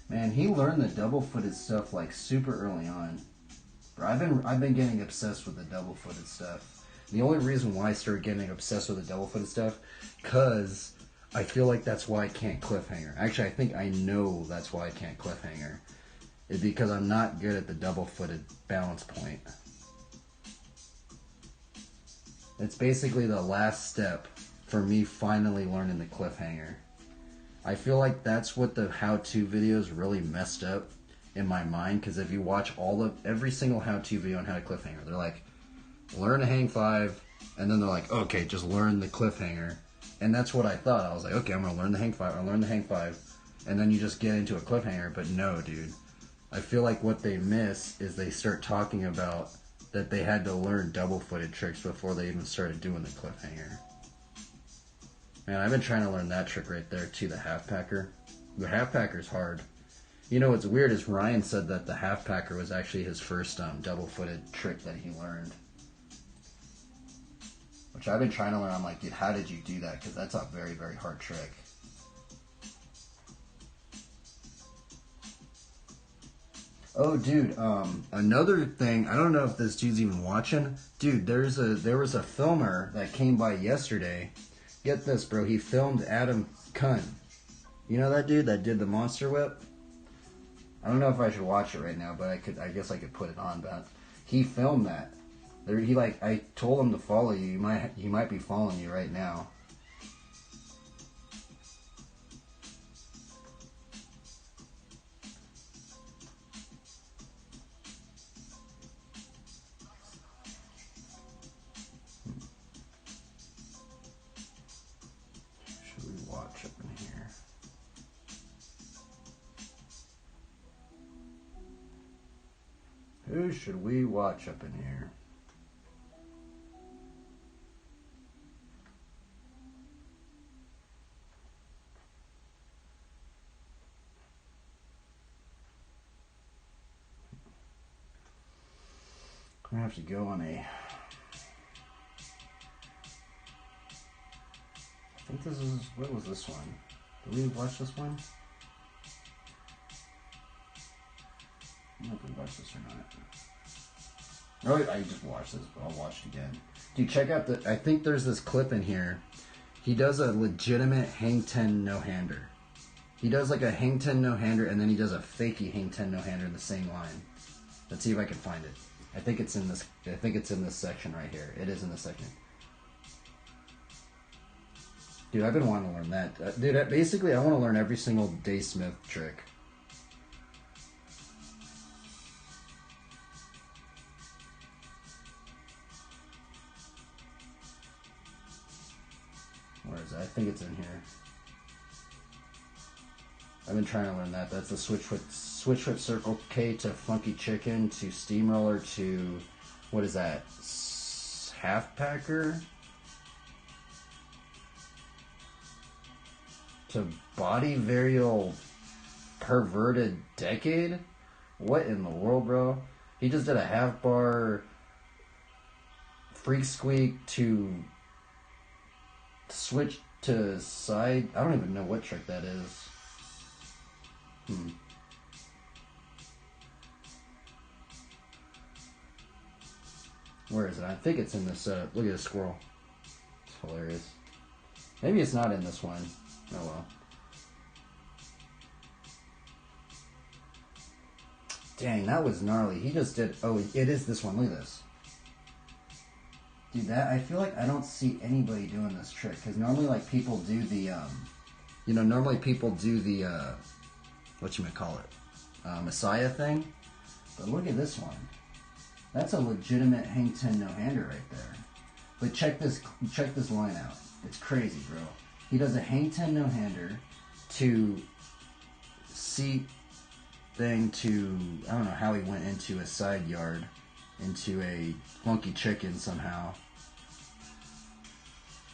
Man, he learned the double-footed stuff like super early on. Bro, I've been getting obsessed with the double-footed stuff. The only reason why I started getting obsessed with the double-footed stuff, cause I feel like that's why I can't cliffhanger. Actually, I think I know that's why I can't cliffhanger. It's because I'm not good at the double-footed balance point. It's basically the last step for me finally learning the cliffhanger. I feel like that's what the how-to videos really messed up in my mind, because if you watch every single how-to video on how to cliffhanger, they're like, learn to hang 5, and then they're like, okay, just learn the cliffhanger. And that's what I thought. I was like, okay, I'm going to learn the hang 5, I'll learn the hang 5, and then you just get into a cliffhanger. But no, dude. I feel like what they miss is they start talking about that they had to learn double-footed tricks before they even started doing the cliffhanger. Man, I've been trying to learn that trick right there too, the half-packer. The half-packer's hard. You know what's weird is Ryan said that the half-packer was actually his first double-footed trick that he learned. Which I've been trying to learn. I'm like, dude, how did you do that? Because that's a very, very hard trick. Oh, dude, another thing, I don't know if this dude's even watching. Dude, there was a filmer that came by yesterday. Get this, bro. He filmed Adam Kunn. You know that dude that did the Monster Whip? I don't know if I should watch it right now, but I guess I could put it on. But he filmed that. I told him to follow you. He might be following you right now. Who should we watch up in here? I'm gonna have to go on a. I think this is. What was this one? Did we watch this one? I don't know if we watched this or not. Oh, I just watched this, but I'll watch it again. Dude, check out the. I think there's this clip in here. He does a legitimate hang 10 no-hander. He does like a hang 10 no-hander, and then he does a fakey hang 10 no-hander in the same line. Let's see if I can find it. I think it's in this. I think it's in this section right here. It is in this section. Dude, I've been wanting to learn that. Dude, basically, I want to learn every single Day Smith trick. Where is it? I think it's in here. I've been trying to learn that. That's the switch foot circle K to funky chicken to steamroller to, what is that? Half packer to body varial perverted decade. What in the world, bro? He just did a half bar freak squeak to switch to side. I don't even know what trick that is. Where is it? I think it's in this. Look at this squirrel. It's hilarious. Maybe it's not in this one. Oh well. Dang, that was gnarly. He just did. Oh, it is this one. Look at this. Dude, that I feel like I don't see anybody doing this trick because normally, like, people do the, normally people do the, Messiah thing. But look at this one. That's a legitimate hang 10 no-hander right there. But check this line out. It's crazy, bro. He does a hang 10 no-hander to seat thing to, I don't know how he went into a side yard, into a funky chicken somehow,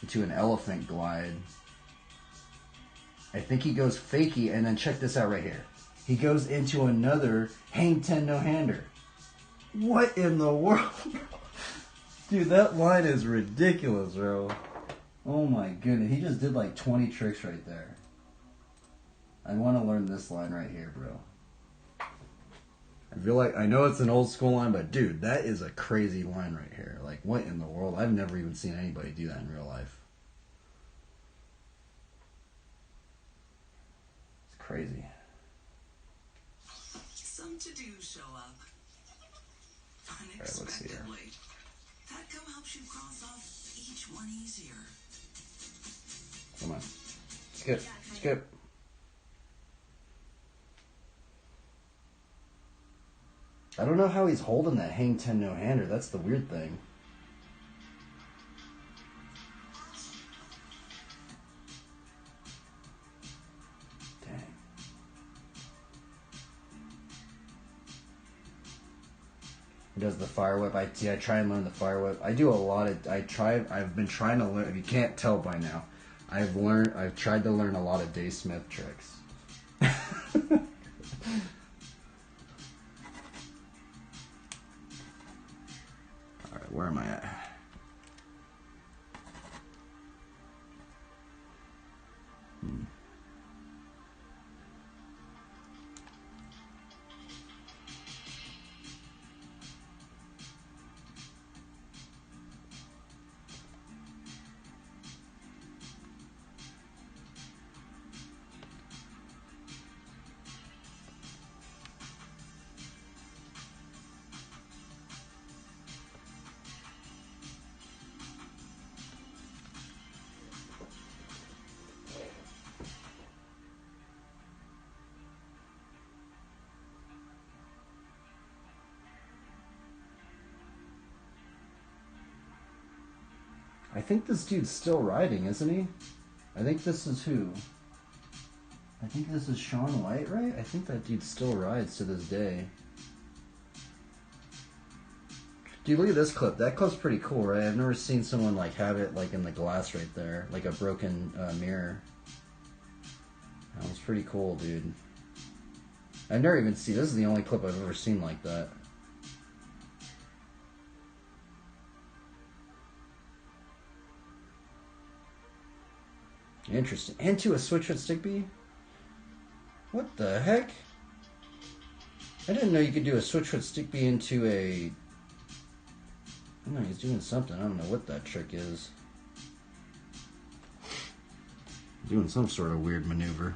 into an elephant glide. I think he goes fakey, and then check this out right here. He goes into another hang 10 no-hander. What in the world? Dude, that line is ridiculous, bro. Oh my goodness. He just did like 20 tricks right there. I want to learn this line right here, bro. I feel like, I know it's an old school line, but dude, that is a crazy line right here. Like, what in the world? I've never even seen anybody do that in real life. It's crazy. Some to-dos show up. Alright, let's see here. Unexpectedly. That helps you cross off each one easier. Come on. Skip. I don't know how he's holding that hang 10 no-hander. That's the weird thing. Dang. He does the fire whip. I try and learn the fire whip. I do a lot of, I've been trying to learn, if you can't tell by now, I've tried to learn a lot of Day Smith tricks. Alright, where am I at? I think this dude's still riding, isn't he? I think this is who? I think this is Shaun White, right? I think that dude still rides to this day. Dude, look at this clip. That clip's pretty cool, right? I've never seen someone like have it like in the glass right there, like a broken mirror. That was pretty cool, dude. I've never even seen, this is the only clip I've ever seen like that. Interesting. Into a switchfoot stick bee? What the heck? I didn't know you could do a switchfoot stick bee into a... I don't know, he's doing something. I don't know what that trick is. Doing some sort of weird maneuver.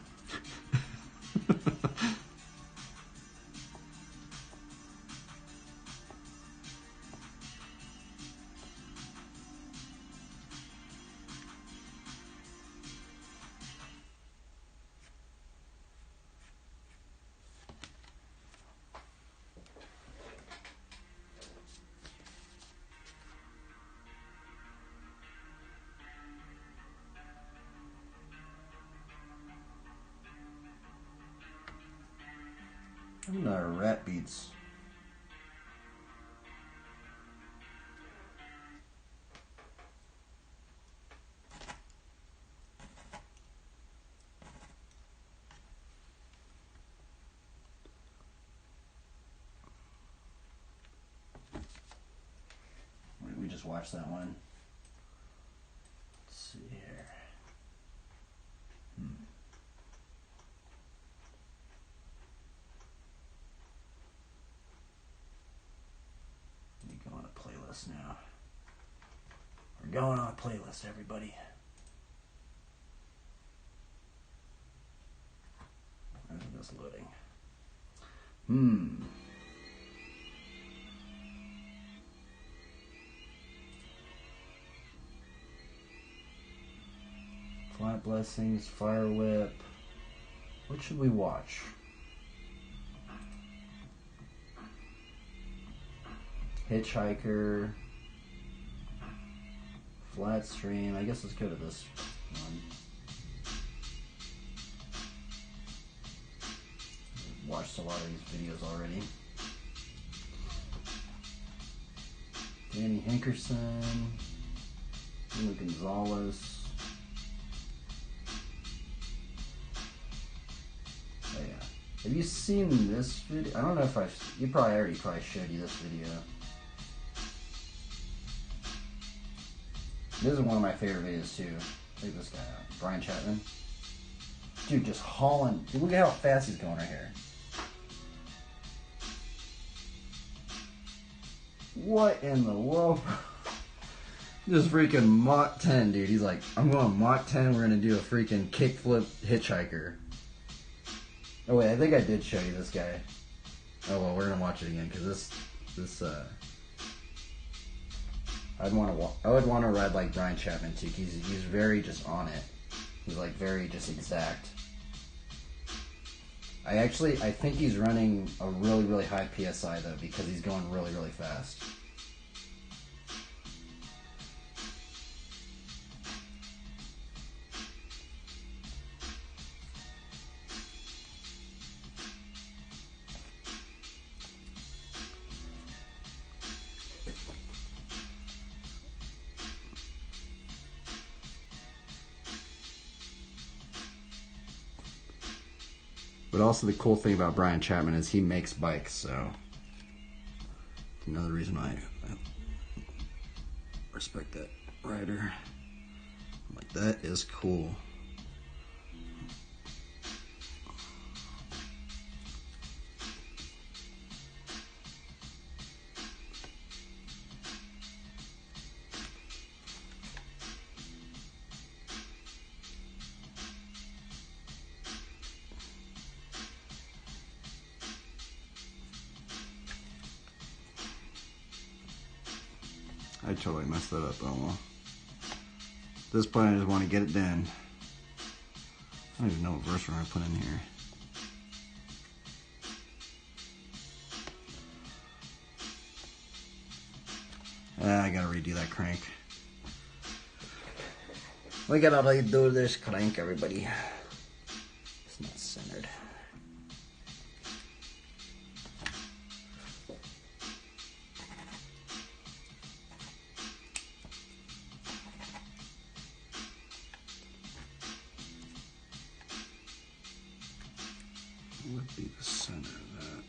I don't know how rat beats. We just watched that one. Let's see here. Go on a playlist now. We're going on a playlist, everybody. I think that's loading. Flat Blessings, Fire Whip. What should we watch? Hitchhiker, Flat Stream. I guess let's go to this one. Watched a lot of these videos already. Danny Hankerson, Luna Gonzalez. Oh yeah. Have you seen this video? I don't know if you probably showed you this video. This is one of my favorite videos too. Look at this guy out. Brian Chapman. Dude, just hauling. Dude, look at how fast he's going right here. What in the world? Just freaking Mach 10, dude. He's like, I'm going Mach 10. We're going to do a freaking kickflip hitchhiker. Oh, wait. I think I did show you this guy. Oh, well, we're going to watch it again because I would want to ride like Brian Chapman too. He's very just on it. He's like very just exact. I think he's running a really, really high PSI though because he's going really, really fast. But also the cool thing about Brian Chapman is he makes bikes, so another reason I respect that rider. Like, that is cool. I totally messed that up, At this point, I just want to get it done. I don't even know what verse we're going to put in here. I gotta redo that crank. We gotta redo this crank, everybody. It's not centered. What would be the center of that?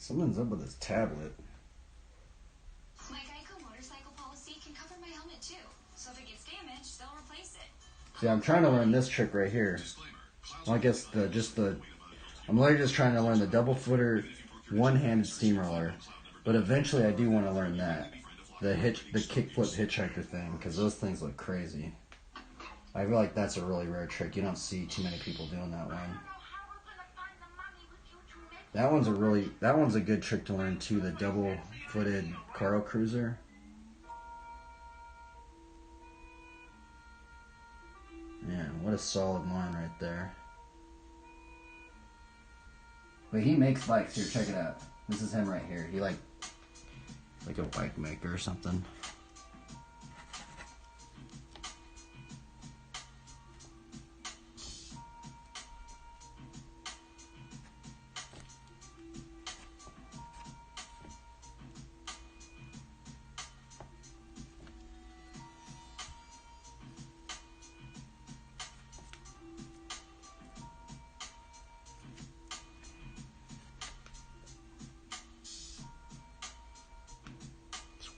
Something's up with his tablet. My Geico motorcycle policy can cover my helmet too. So if it gets damaged, they'll replace it. See, I'm trying to learn this trick right here. Well, I guess I'm literally just trying to learn the double footer, one-handed steamroller. But eventually I do want to learn that. The kickflip hitchhiker thing, because those things look crazy. I feel like that's a really rare trick. You don't see too many people doing that one. That one's a good trick to learn too, the double-footed Carl Cruiser. Man, what a solid line right there. But he makes bikes. Here, check it out. This is him right here. He like a bike maker or something.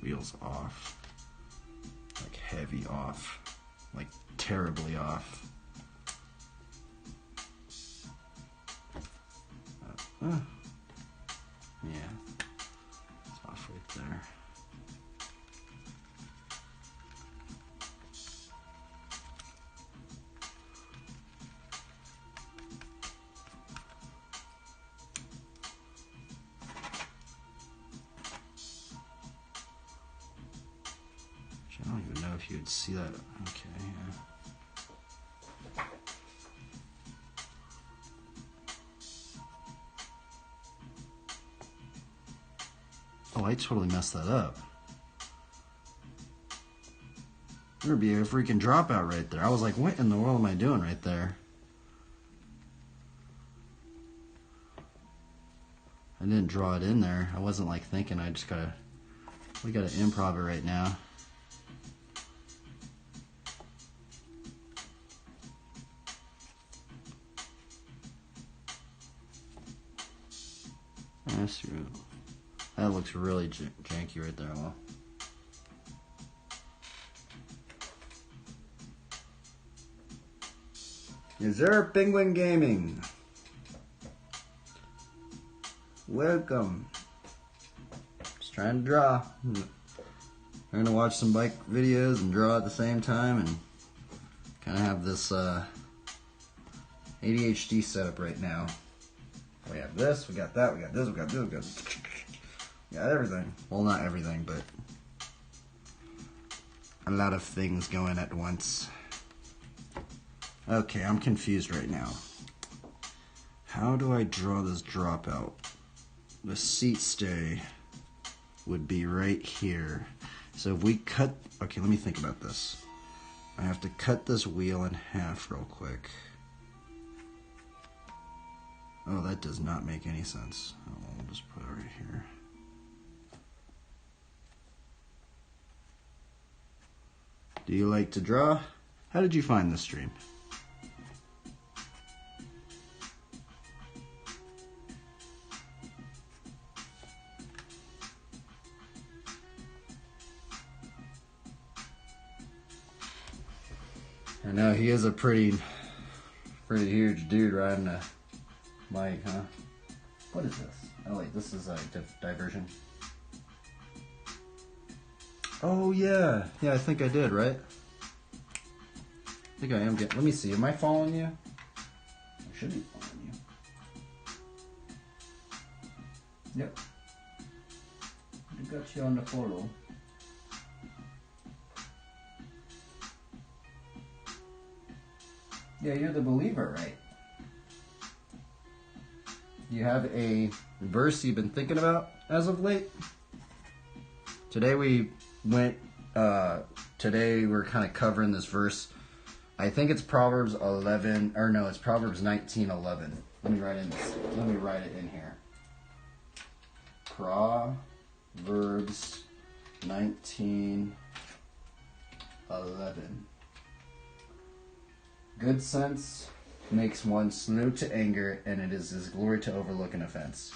Wheels off, like heavy off, like terribly off. Yeah, it's off right there. I don't even know if you would see that. Okay, yeah. Oh, I totally messed that up. There would be a freaking dropout right there. I was like, what in the world am I doing right there? I didn't draw it in there. I wasn't like thinking. We gotta improv it right now. That looks really janky right there. Well, is there Penguin Gaming? Welcome. Just trying to draw. Trying to watch some bike videos and draw at the same time, and kind of have this ADHD setup right now. We have this, we got that, we got this, we got this, we got everything. Well, not everything, but a lot of things going at once. Okay, I'm confused right now. How do I draw this dropout? The seat stay would be right here. So if we cut, okay, let me think about this. I have to cut this wheel in half real quick. Oh, that does not make any sense. Oh, we'll just put it right here. Do you like to draw? How did you find this stream? I know he is a pretty huge dude riding a bike, huh? What is this? Oh wait, this is a diversion. Oh yeah, I think I did, right? I think I am getting. Let me see. Am I following you? I should be following you. Yep. I got you on the follow. Yeah, you're the believer, right? You have a verse you've been thinking about as of late? Today we're kind of covering this verse. I think it's Proverbs 11, or no, it's Proverbs 19:11. Let me write it in here. Proverbs 19:11. Good sense makes one slow to anger, and it is his glory to overlook an offense.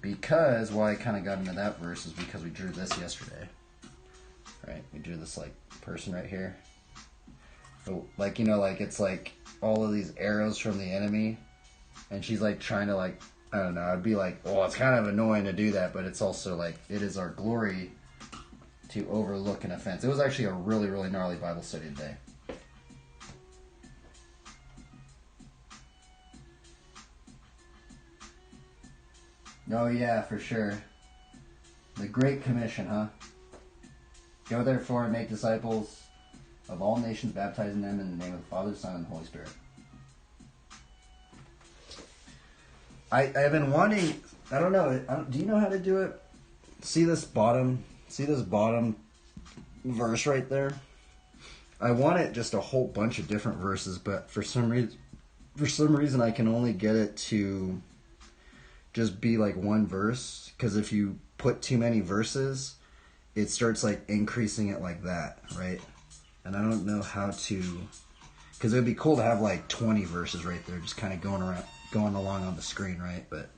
because why I kind of got into that verse is because we drew this yesterday. Right? We drew this like person right here. But, like, you know, like it's like all of these arrows from the enemy, and she's like trying to like, I don't know, I'd be like, well, it's kind of annoying to do that, but it's also like it is our glory to overlook an offense. It was actually a really, really gnarly Bible study today. Oh yeah, for sure. The Great Commission, huh? Go therefore and make disciples of all nations, baptizing them in the name of the Father, Son, and the Holy Spirit. I've been wanting, I don't know, do you know how to do it? See this bottom verse right there? I want it just a whole bunch of different verses, but for some reason I can only get it to just be like one verse, because if you put too many verses, it starts like increasing it like that, right? And I don't know how to, because it would be cool to have like 20 verses right there, just kind of going along on the screen, right? But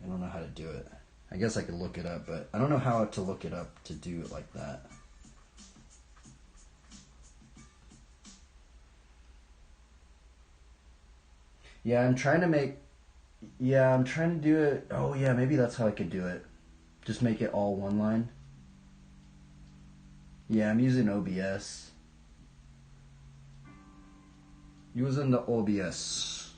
I don't know how to do it. I guess I could look it up, but I don't know how to look it up to do it like that. Yeah, I'm trying to do it. Oh yeah, maybe that's how I could do it. Just make it all one line. Yeah, I'm using OBS. Using the OBS.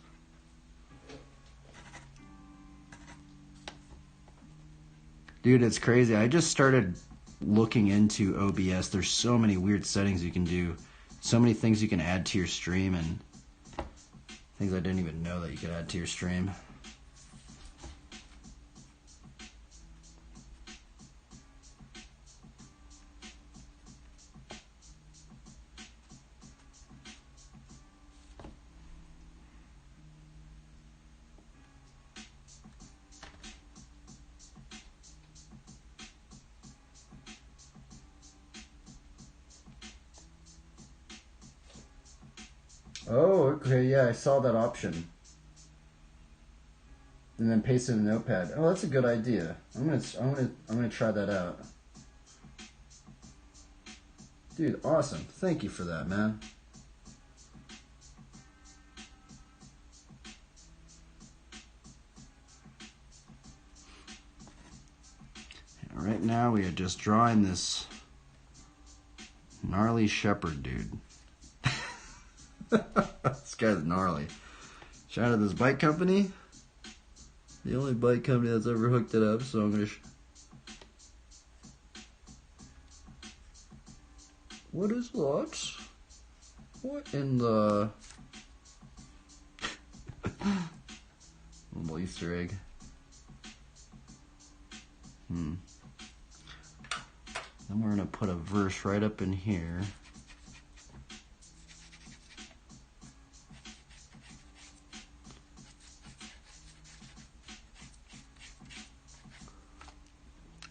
Dude, it's crazy. I just started looking into OBS. There's so many weird settings you can do. So many things you can add to your stream, and things I didn't even know that you could add to your stream. Oh, okay, yeah, I saw that option. And then paste it in Notepad. Oh, that's a good idea. I'm gonna try that out. Dude, awesome. Thank you for that, man. And right now we are just drawing this gnarly shepherd dude. This guy's gnarly. Shout out to this bike company. The only bike company that's ever hooked it up, so I'm gonna what is that? What in the little Easter egg? Then we're gonna put a verse right up in here.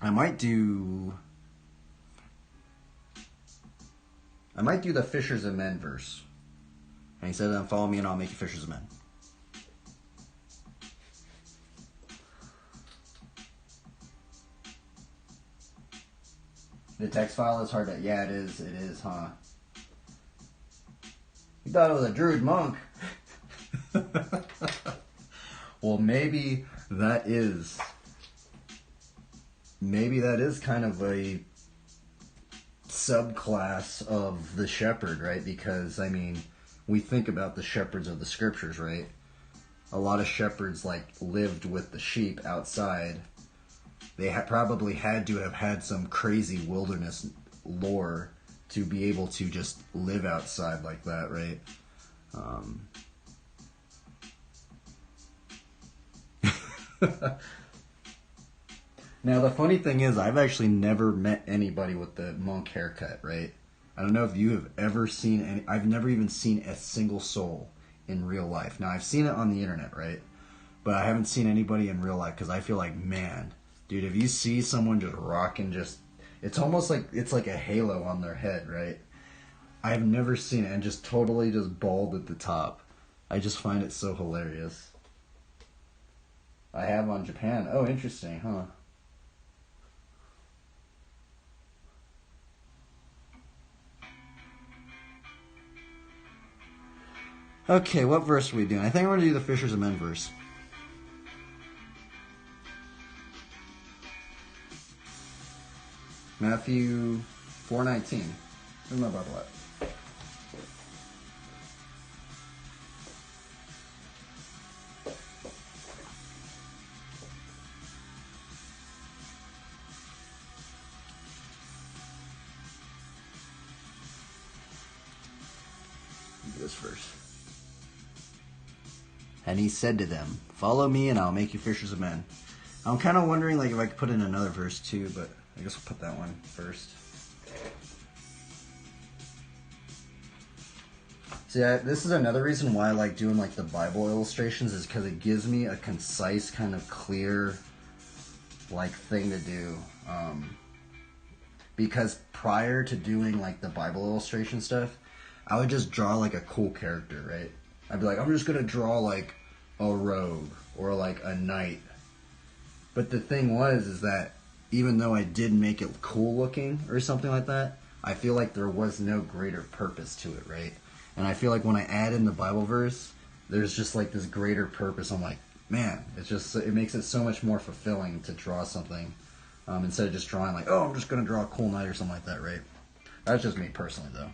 I might do the fishers of men verse. And he said, then follow me and I'll make you fishers of men. The text file is hard to, yeah, it is, huh? You thought it was a druid monk. Well, maybe that is kind of a subclass of the shepherd, right? Because, I mean, we think about the shepherds of the scriptures, right? A lot of shepherds, like, lived with the sheep outside. They probably had to have had some crazy wilderness lore to be able to just live outside like that, right? Now, the funny thing is, I've actually never met anybody with the monk haircut, right? I don't know if you have ever seen any. I've never even seen a single soul in real life. Now, I've seen it on the internet, right? But I haven't seen anybody in real life, because I feel like, man, dude, if you see someone just rocking it's almost like it's like a halo on their head, right? I've never seen it, and just totally just bald at the top. I just find it so hilarious. I have on Japan. Oh, interesting, huh? Okay, what verse are we doing? I think we're going to do the Fishers of Men verse. Matthew 4:19. Where's my Bible at? This verse. And he said to them, "Follow me, and I'll make you fishers of men." I'm kind of wondering, like, if I could put in another verse too, but I guess we'll put that one first. See, this is another reason why I like doing like the Bible illustrations, is because it gives me a concise, kind of clear, like, thing to do. Because prior to doing like the Bible illustration stuff, I would just draw like a cool character, right? I'd be like, I'm just gonna draw like a rogue or like a knight. But the thing is that even though I did make it cool looking or something like that, I feel like there was no greater purpose to it, right? And I feel like when I add in the Bible verse, there's just like this greater purpose. I'm like, man, it makes it so much more fulfilling to draw something instead of just drawing like, oh, I'm just gonna draw a cool knight or something like that, right? That's just me personally, though.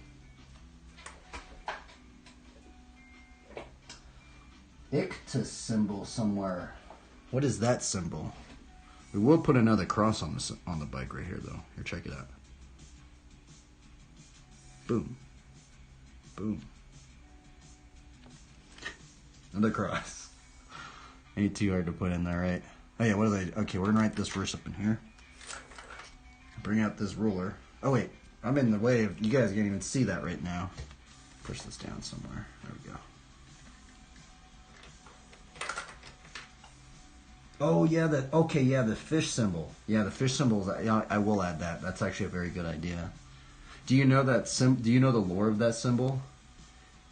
Ictus symbol somewhere. What is that symbol? We will put another cross on the bike right here, though. Here, check it out. Boom. Boom. Another cross. Ain't too hard to put in there, right? Oh yeah, what are they? Okay, we're gonna write this verse up in here. Bring out this ruler. Oh wait, I'm in the way of, you guys can't even see that right now. Push this down somewhere. There we go. Oh yeah, the fish symbol. Yeah, the fish symbol is, yeah, I will add that. That's actually a very good idea. Do you know that do you know the lore of that symbol?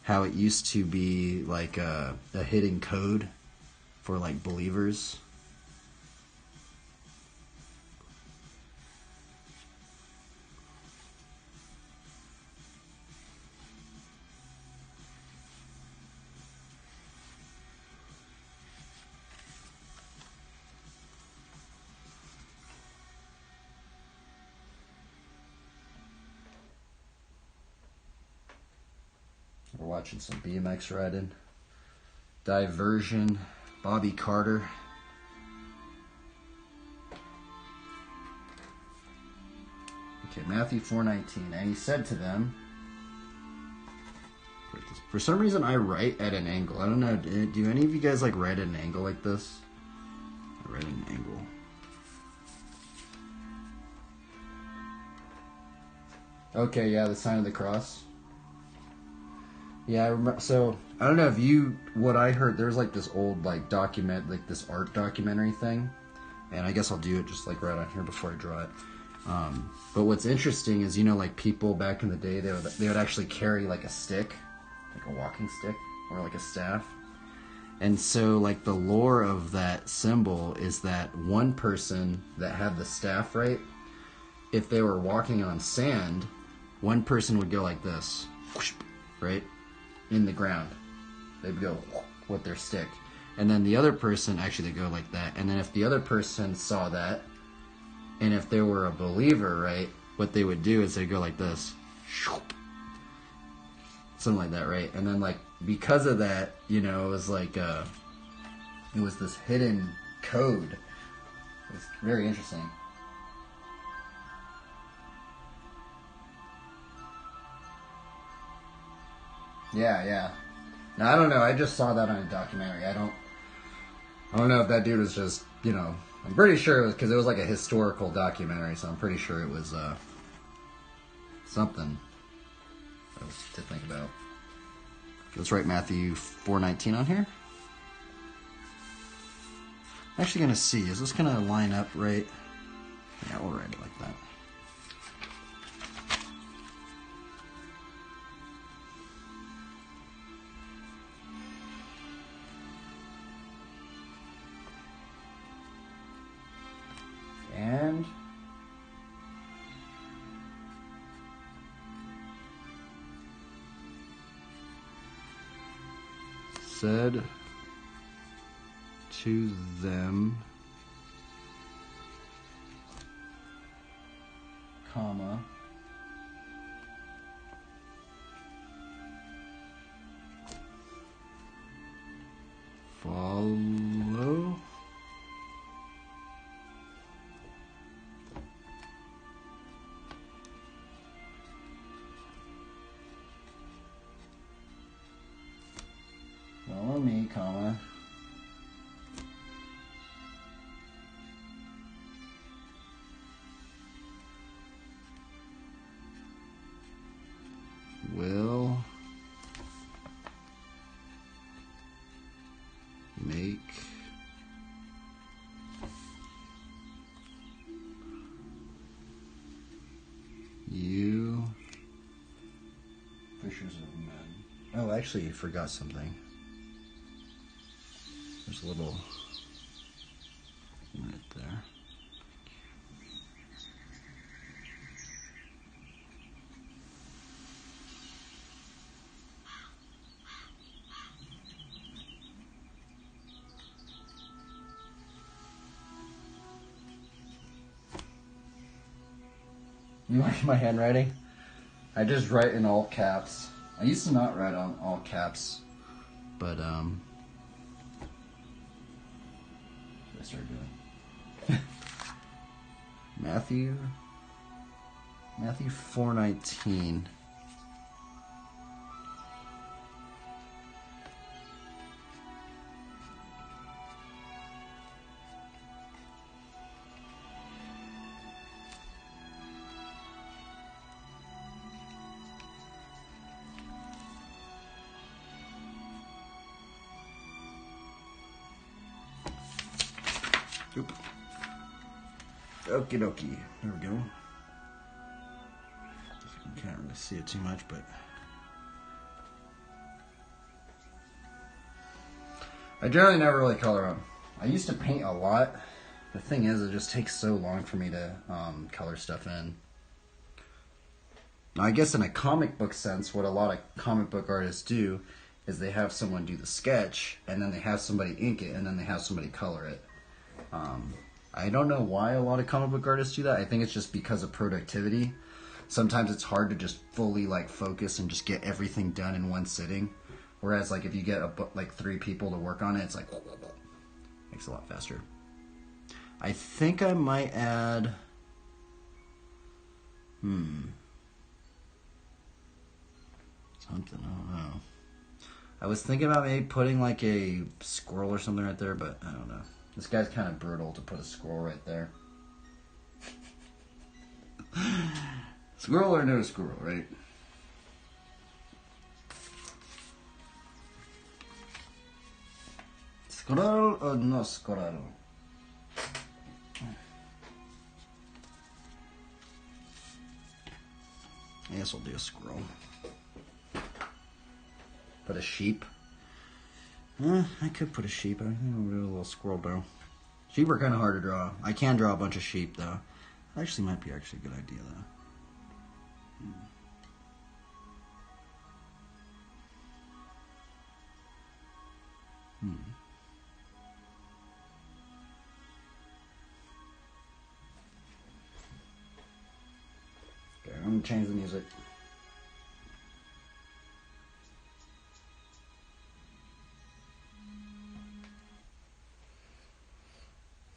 How it used to be like a hidden code for like believers. We're watching some BMX riding. Diversion. Bobby Carter. Okay, Matthew 4:19. And he said to them, for some reason I write at an angle. I don't know, do any of you guys like write at an angle like this? I write at an angle. Okay, yeah, the sign of the cross. Yeah, I remember. So I don't know if what I heard. There's like this old like this art documentary thing, and I guess I'll do it just like right on here before I draw it. But what's interesting is, like people back in the day, they would actually carry like a stick, like a walking stick or like a staff. And so like the lore of that symbol is that one person that had the staff, right, if they were walking on sand, one person would go like this, right? In the ground. They'd go with their stick. And then the other person, actually they go like that. And then if the other person saw that, and if they were a believer, right, what they would do is they'd go like this. Something like that, right? And then like, because of that, it was like, it was this hidden code. It was very interesting. Yeah. Now, I don't know. I just saw that on a documentary. I don't know if that dude was just, I'm pretty sure it was because it was like a historical documentary, so I'm pretty sure it was something to think about. Let's write Matthew 4:19 on here. I'm actually going to see. Is this going to line up right? Yeah, we'll write it like that. said to them, comma, follow me, comma, will make you fishers of men. Oh, actually, you forgot something. There's a little right there. You like my handwriting? I just write in all caps. I used to not write on all caps, but what did I start doing? Matthew 4:19. Oop. Okie dokie. There we go. You can't really see it too much, but I generally never really color them. I used to paint a lot. The thing is, it just takes so long for me to color stuff in. Now, I guess in a comic book sense, what a lot of comic book artists do is they have someone do the sketch, and then they have somebody ink it, and then they have somebody color it. I don't know why a lot of comic book artists do that. I think it's just because of productivity. Sometimes it's hard to just fully like focus and just get everything done in one sitting. Whereas like if you get like 3 people to work on it, it's like makes it a lot faster. I think I might add something, I don't know. I was thinking about maybe putting like a squirrel or something right there, but I don't know. This guy's kind of brutal to put a squirrel right there. Squirrel or no squirrel, right? Squirrel or no squirrel? I guess I'll do a squirrel. Put a sheep. I could put a sheep. I think I'll do a little squirrel though. Sheep are kind of hard to draw. I can draw a bunch of sheep though. Actually, might be a good idea though. Okay, I'm gonna change the music.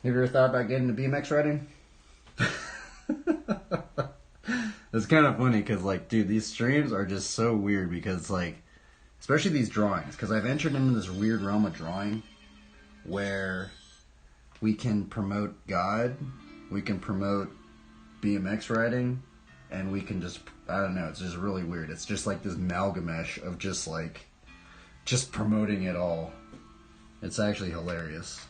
Have you ever thought about getting into BMX riding? It's kind of funny because, like, dude, these streams are just so weird because, like, especially these drawings, because I've entered into this weird realm of drawing where we can promote God, we can promote BMX riding, and we can just, I don't know, it's just really weird. It's just like this amalgamesh of just, like, just promoting it all. It's actually hilarious.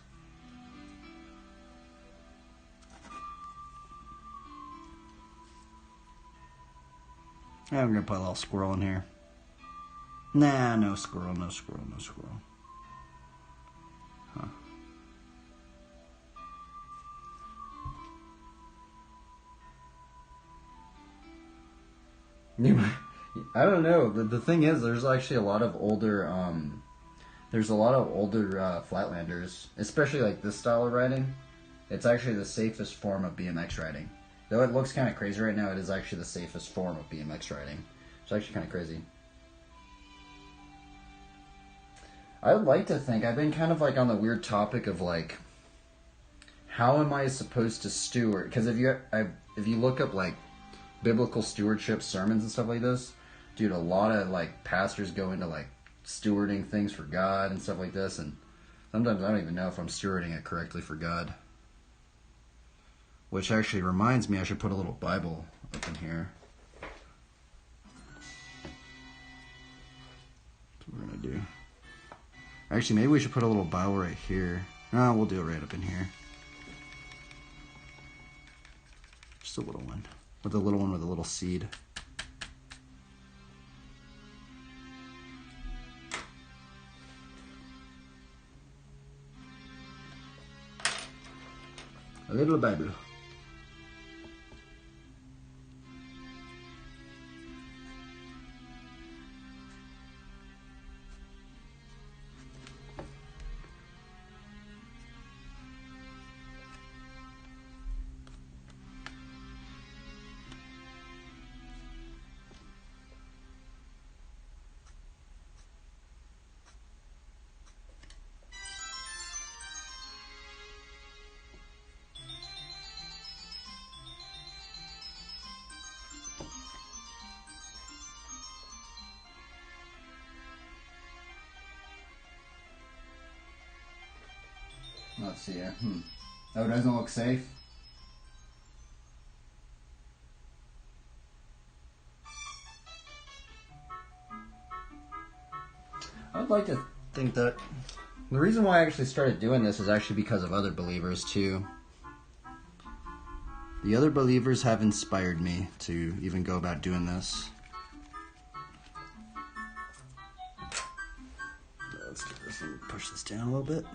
I'm gonna put a little squirrel in here. Nah, no squirrel, no squirrel, no squirrel. Huh. I don't know. The thing is, there's actually a lot of older there's a lot of older flatlanders, especially like this style of riding. It's actually the safest form of BMX riding. Though it looks kind of crazy right now, it is actually the safest form of BMX riding. It's actually kind of crazy. I would like to think, I've been kind of like on the weird topic of like, how am I supposed to steward? Because if you look up like biblical stewardship sermons and stuff like this, dude, a lot of like pastors go into like stewarding things for God and stuff like this, and sometimes I don't even know if I'm stewarding it correctly for God. Which actually reminds me, I should put a little Bible up in here. That's what we're gonna do. Actually, maybe we should put a little Bible right here. No, we'll do it right up in here. Just a little one. With a little one with a little seed. A little Bible. Let's see here. Oh, it doesn't look safe? I would like to think that the reason why I actually started doing this is actually because of other believers too. The other believers have inspired me to even go about doing this. Let's get this and push this down a little bit.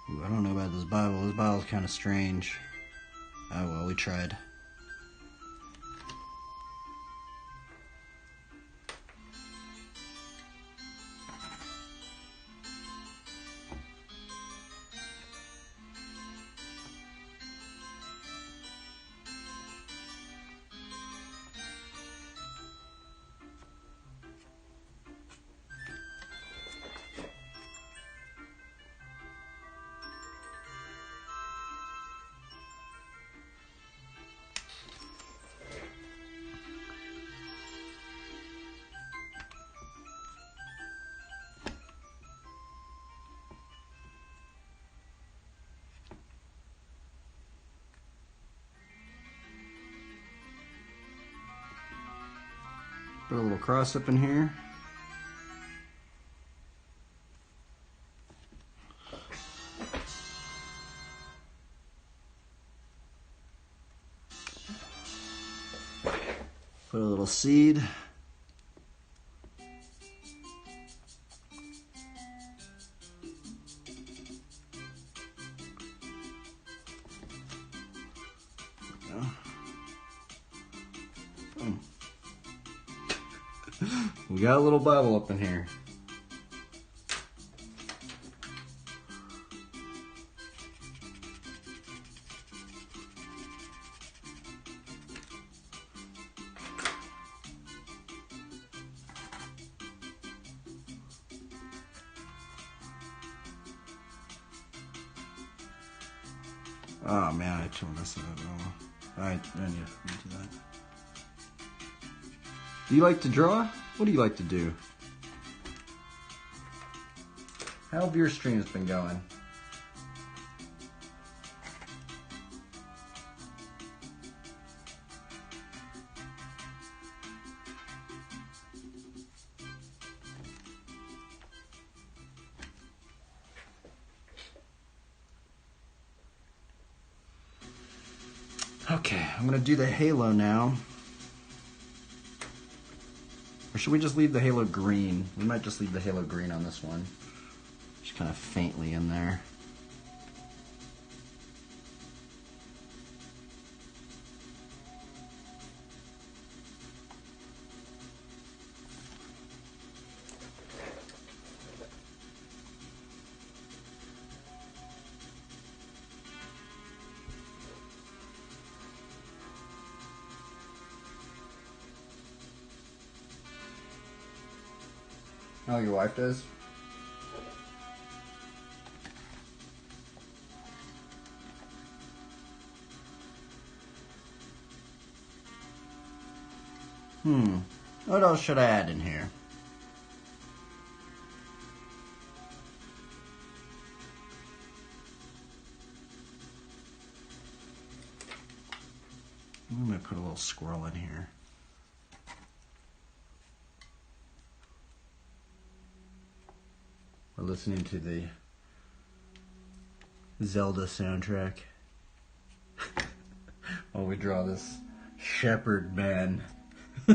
Ooh, I don't know about this Bible. This Bible's kind of strange. Oh well, we tried. Put a little cross up in here. Put a little seed. We got a little Bible up in here. Oh man, I tore this up. I need to do that. Do you like to draw? What do you like to do? How have your streams been going? Okay, I'm gonna do the halo now. Or should we just leave the halo green? We might just leave the halo green on this one. Just kind of faintly in there. Oh, your wife does? What else should I add in here? I'm gonna put a little squirrel in here. We're listening to the Zelda soundtrack while we draw this shepherd man. I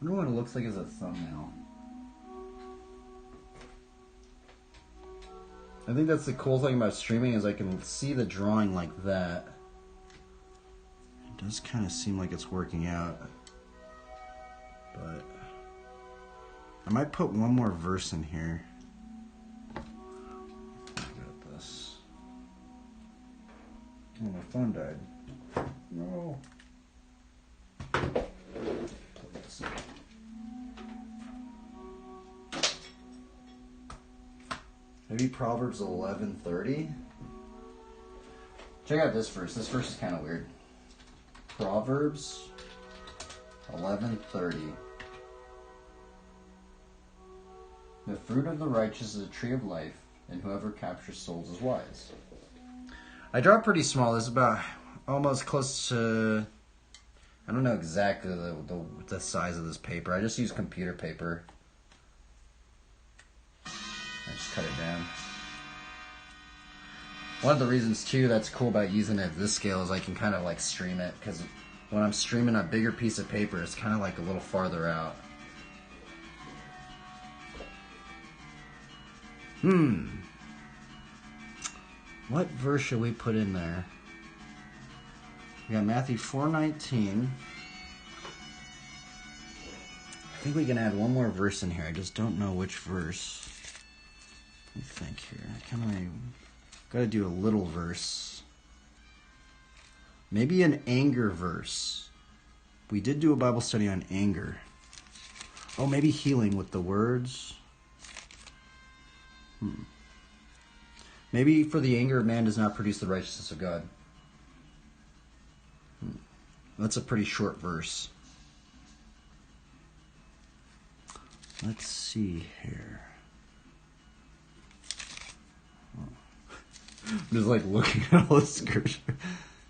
wonder what it looks like as a thumbnail. I think that's the cool thing about streaming is I can see the drawing like that. It does kind of seem like it's working out. But I might put one more verse in here. Look at this. Oh, my phone died. No. Plug this in. Maybe Proverbs 11:30. Check out this verse. This verse is kind of weird. Proverbs 11:30. The fruit of the righteous is a tree of life, and whoever captures souls is wise. I draw pretty small. This is about almost close to. I don't know exactly the size of this paper. I just use computer paper. I just cut it down. One of the reasons too that's cool about using it at this scale is I can kind of like stream it, because when I'm streaming a bigger piece of paper, it's kind of like a little farther out. What verse should we put in there? We got Matthew 4:19. I think we can add one more verse in here. I just don't know which verse. Let me think here. I kind of got to do a little verse. Maybe an anger verse. We did do a Bible study on anger. Oh, maybe healing with the words. Maybe for the anger of man does not produce the righteousness of God. That's a pretty short verse. Let's see here. I'm just like looking at all the scripture.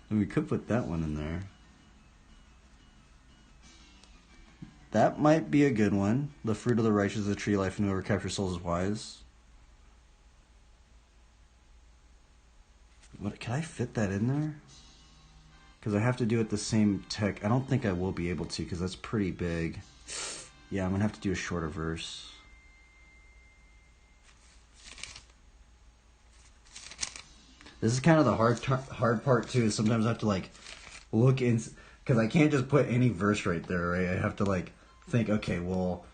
And we could put that one in there. That might be a good one. The fruit of the righteous is a tree of life, and whoever captures souls is wise. What, can I fit that in there? Because I have to do it the same tech. I don't think I will be able to, because that's pretty big. Yeah, I'm going to have to do a shorter verse. This is kind of the hard part too. Is sometimes I have to like look in, because I can't just put any verse right there, right? I have to like think, okay, well,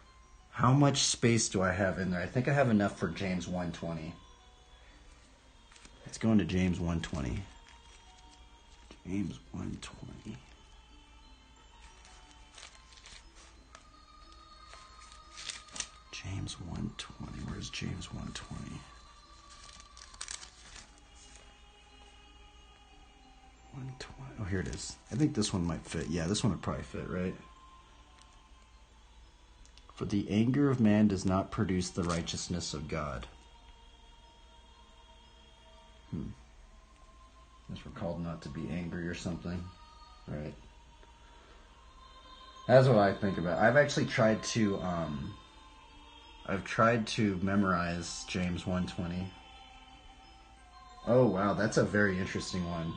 how much space do I have in there? I think I have enough for James 1:20. Let's go into James 1:20. James 1:20. James 1:20. Where's James 1:20? 1:20. Oh, here it is. I think this one might fit. Yeah, this one would probably fit, right? For the anger of man does not produce the righteousness of God. Guess we're called not to be angry or something, right? That's what I think about. I've actually tried to memorize James 1:20. Oh wow, that's a very interesting one.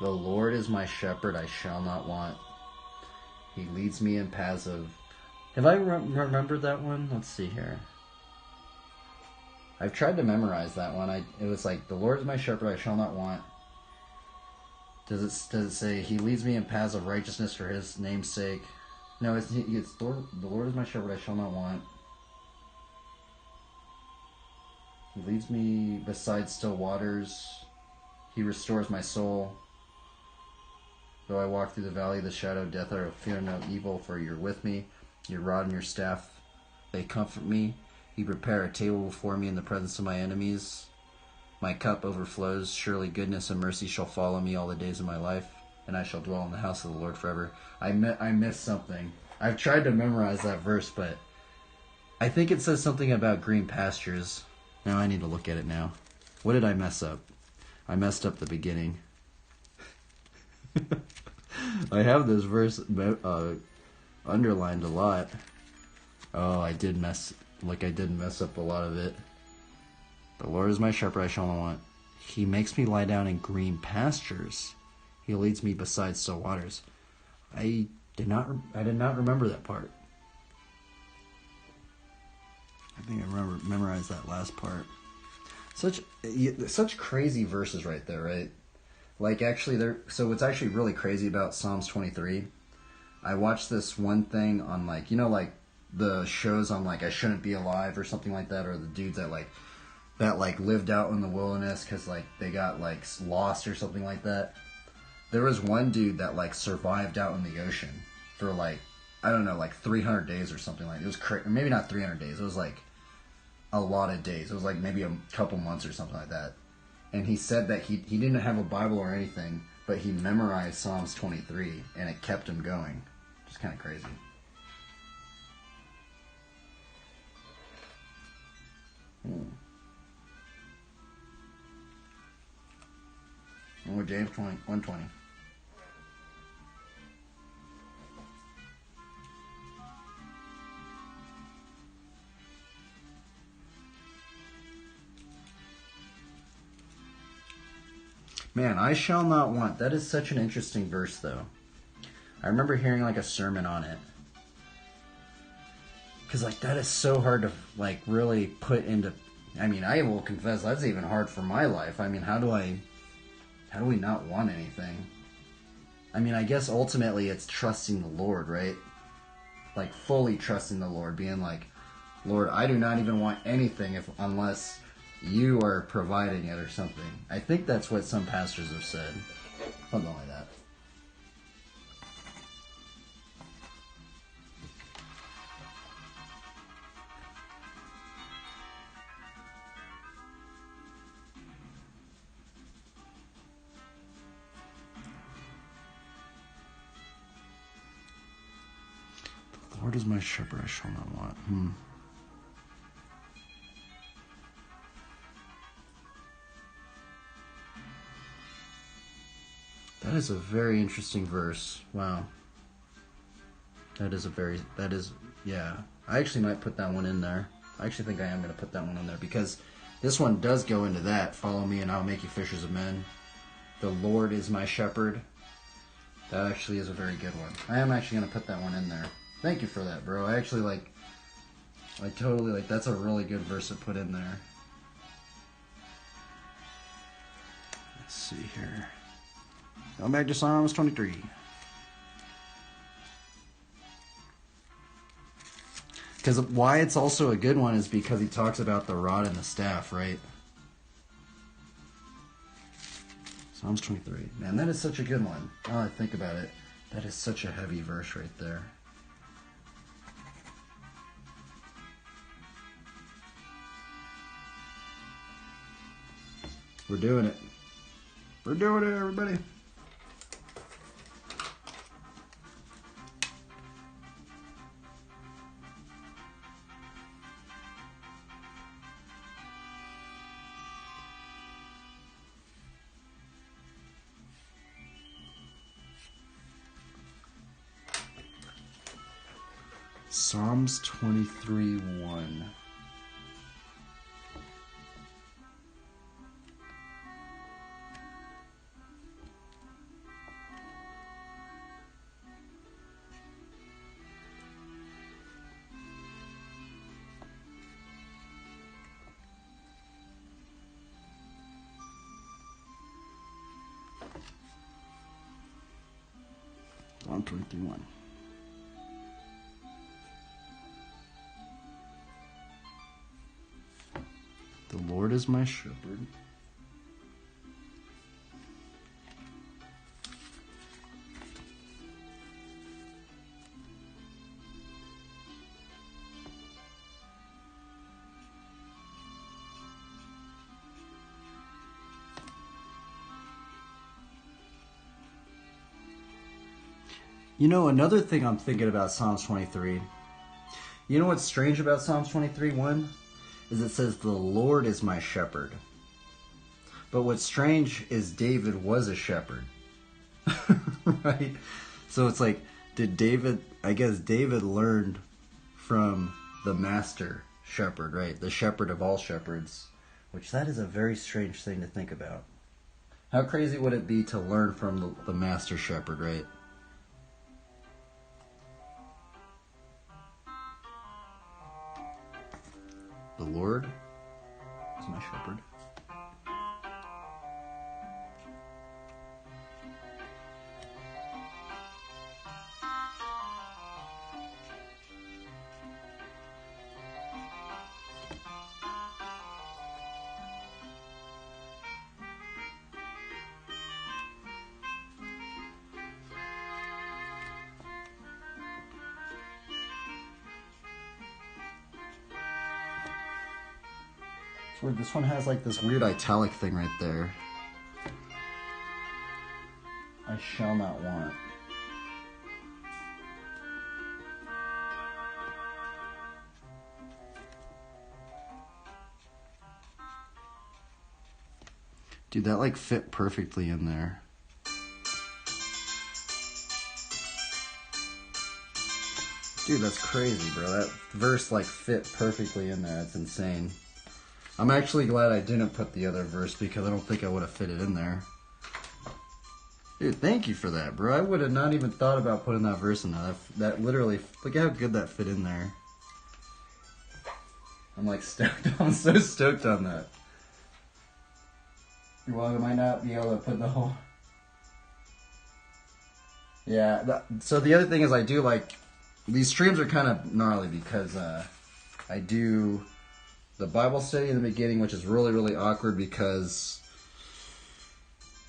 The Lord is my shepherd, I shall not want. He leads me in paths of... Have I remembered that one? Let's see here. I've tried to memorize that one. It was like, the Lord is my shepherd, I shall not want. Does it say, he leads me in paths of righteousness for his name's sake? No, it's the Lord is my shepherd, I shall not want. He leads me beside still waters. He restores my soul. Though I walk through the valley of the shadow of death, I will fear no evil, for you're with me. Your rod and your staff, they comfort me. You prepare a table before me in the presence of my enemies. My cup overflows. Surely goodness and mercy shall follow me all the days of my life, and I shall dwell in the house of the Lord forever. I missed something. I've tried to memorize that verse, but I think it says something about green pastures. Now I need to look at it now. What did I mess up? I messed up the beginning. I have this verse underlined a lot. Oh, I did mess up a lot of it. The Lord is my shepherd, I shall not want. He makes me lie down in green pastures. He leads me beside still waters. I did not remember that part. I think I memorized that last part. Such crazy verses right there, right? Like, actually, so what's actually really crazy about Psalms 23, I watched this one thing on, like, you know, like, the shows on, like, I Shouldn't Be Alive or something like that, or the dudes that lived out in the wilderness because, like, they got, like, lost or something like that. There was one dude that, like, survived out in the ocean for, like, I don't know, like, 300 days or something like that. It was crazy. Maybe not 300 days. It was, like, a lot of days. It was, like, maybe a couple months or something like that. And he said that he didn't have a Bible or anything, but he memorized Psalms 23, and it kept him going. Which is kind of crazy. Oh, James 1:20. Man, I shall not want. That is such an interesting verse, though. I remember hearing, like, a sermon on it. Because, like, that is so hard to, like, really put into... I mean, I will confess, that's even hard for my life. I mean, how do we not want anything? I mean, I guess ultimately it's trusting the Lord, right? Like, fully trusting the Lord. Being like, Lord, I do not even want anything unless you are providing it or something. I think that's what some pastors have said. Something like that. The Lord is my shepherd, I shall not want. That is a very interesting verse. Wow. Yeah. I actually might put that one in there. I actually think I am going to put that one in there because this one does go into that. Follow me and I'll make you fishers of men. The Lord is my shepherd. That actually is a very good one. I am actually going to put that one in there. Thank you for that, bro. I totally that's a really good verse to put in there. Let's see here. Going back to Psalms 23. Because why it's also a good one is because he talks about the rod and the staff, right? Psalms 23. Man, that is such a good one. Now I think about it, that is such a heavy verse right there. We're doing it. We're doing it, everybody. Psalms 23:1. Psalm 23:1. The Lord is my shepherd. You know, another thing I'm thinking about Psalms 23. You know what's strange about Psalms 23:1? Is it says, the Lord is my shepherd. But what's strange is David was a shepherd. Right? So it's like, I guess David learned from the master shepherd, right? The shepherd of all shepherds. Which that is a very strange thing to think about. How crazy would it be to learn from the master shepherd, right? The Lord is my shepherd. It's weird. This one has like this weird italic thing right there. I shall not want. Dude, that like fit perfectly in there. Dude, that's crazy, bro. That verse like fit perfectly in there. That's insane. I'm actually glad I didn't put the other verse because I don't think I would have fit it in there. Dude, thank you for that, bro. I would have not even thought about putting that verse in there. That literally, look at how good that fit in there. I'm like stoked. I'm so stoked on that. You're welcome. I might not be able to put the whole... Yeah, so the other thing is I do like... These streams are kind of gnarly because I do... the Bible study in the beginning, which is really, really awkward because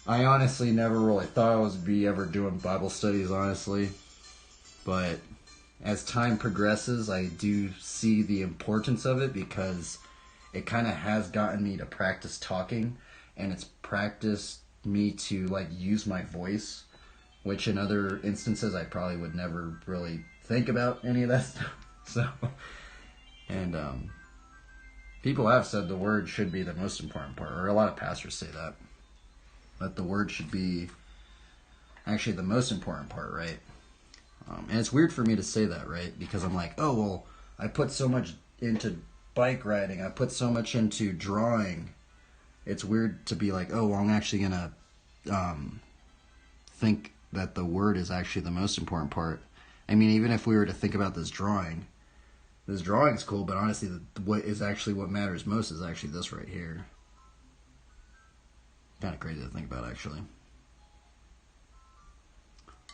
I honestly never really thought I would be ever doing Bible studies, honestly. But as time progresses, I do see the importance of it because it kind of has gotten me to practice talking, and it's practiced me to like use my voice, which in other instances I probably would never really think about any of that stuff. So, and people have said the word should be the most important part, or a lot of pastors say that. That the word should be actually the most important part, right? And it's weird for me to say that, right? Because I'm like, oh, well, I put so much into bike riding. I put so much into drawing. It's weird to be like, oh, well, I'm actually going to think that the word is actually the most important part. I mean, even if we were to think about this drawing's cool, but honestly, what matters most is actually this right here. Kind of crazy to think about, actually.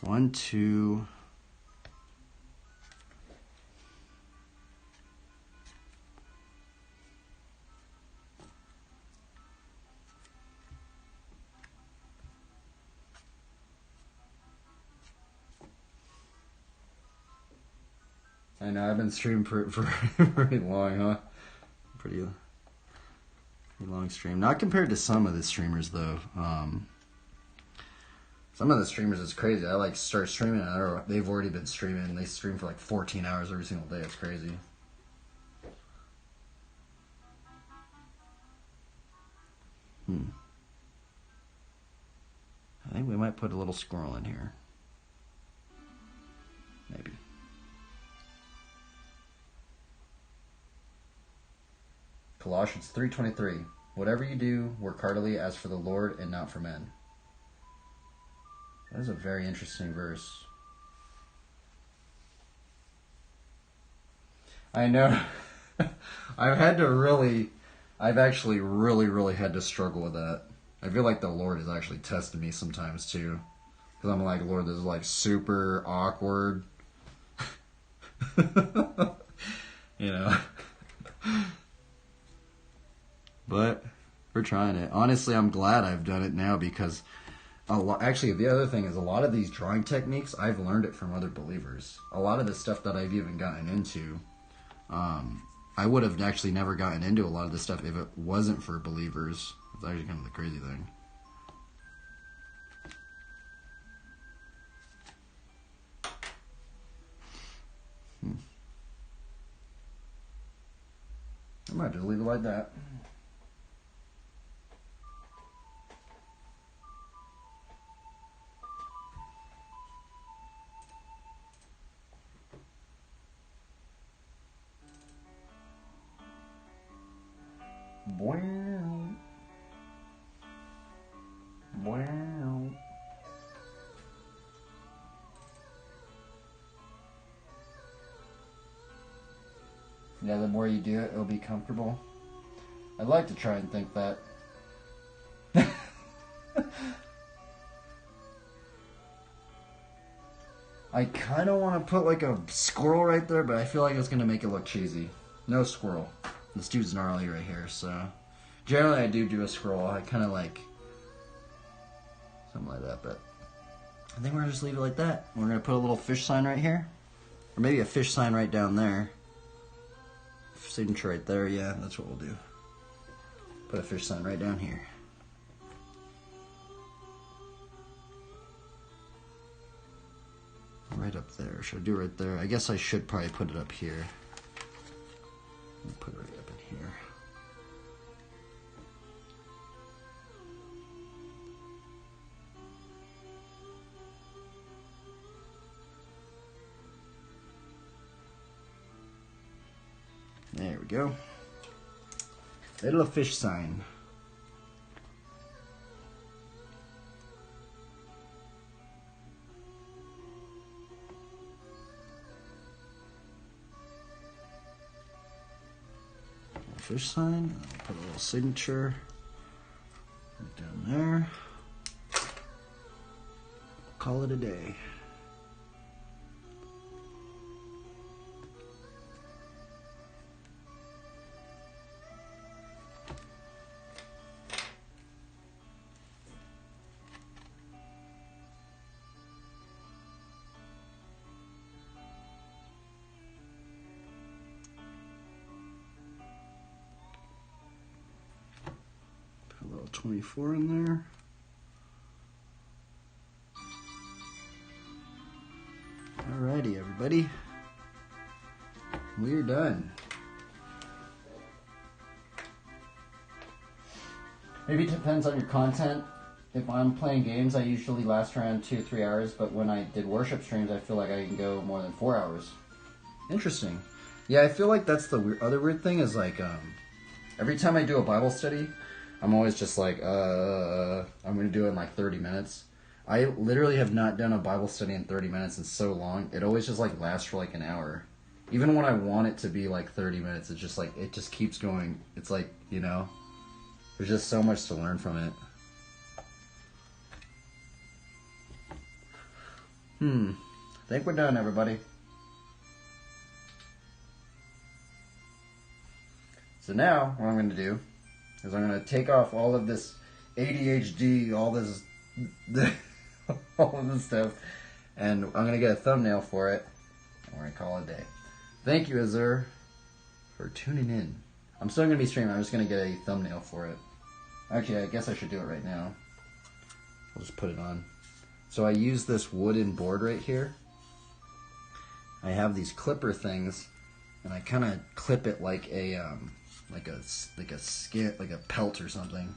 1, 2. I know, I've been streaming for pretty long, huh? Pretty long stream. Not compared to some of the streamers, though. Some of the streamers, it's crazy. I like start streaming, and they've already been streaming. They stream for like 14 hours every single day. It's crazy. I think we might put a little squirrel in here. Maybe. Colossians 3:23. Whatever you do, work heartily as for the Lord and not for men. That is a very interesting verse. I know. I've actually really had to struggle with that. I feel like the Lord has actually tested me sometimes too. Because I'm like, Lord, this is like super awkward. You know. But we're trying it. Honestly, I'm glad I've done it now because actually, the other thing is a lot of these drawing techniques, I've learned it from other believers. A lot of the stuff that I've even gotten into, I would have actually never gotten into a lot of this stuff if it wasn't for believers. It's actually kind of the crazy thing. I might just leave it like that. Wow. Wow. Yeah, the more you do it, it'll be comfortable. I'd like to try and think that. I kind of want to put like a squirrel right there, but I feel like it's going to make it look cheesy. No squirrel. This dude's gnarly right here, so... Generally I do a squirrel. I kind of like... something like that, but... I think we're going to just leave it like that. We're going to put a little fish sign right here. Or maybe a fish sign right down there. Signature right there, yeah, that's what we'll do. Put a fish sign right down here. Right up there. Should I do it right there? I guess I should probably put it up here. Put it right up in here. There we go. Little fish sign. Fish sign, and I'll put a little signature right down there. Call it a day. Put a little 24 in there. Alrighty, everybody. We're done. Maybe it depends on your content. If I'm playing games, I usually last around 2-3 hours, but when I did worship streams, I feel like I can go more than 4 hours. Interesting. Yeah, I feel like that's the other weird thing is like, every time I do a Bible study, I'm always just like, I'm going to do it in like 30 minutes. I literally have not done a Bible study in 30 minutes in so long. It always just like lasts for like an hour. Even when I want it to be like 30 minutes, it's just like, it just keeps going. It's like, you know, there's just so much to learn from it. I think we're done, everybody. So now, what I'm going to do is I'm going to take off all of this ADHD, all this stuff, and I'm going to get a thumbnail for it, and we're going to call it a day. Thank you, Azur, for tuning in. I'm still going to be streaming. I'm just going to get a thumbnail for it. Actually, I guess I should do it right now. I'll just put it on. So I use this wooden board right here. I have these clipper things, and I kind of clip it like a skin, like a pelt or something.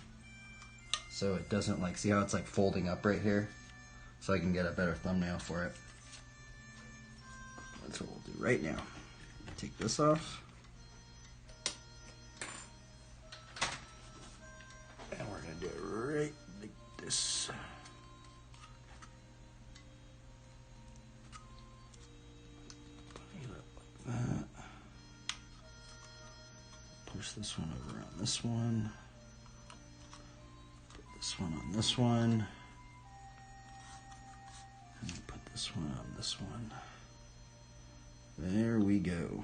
So it doesn't like, see how it's like folding up right here? So I can get a better thumbnail for it. That's what we'll do right now. Take this off. push this one over on this one. Put this one on this one. And put this one on this one. There we go.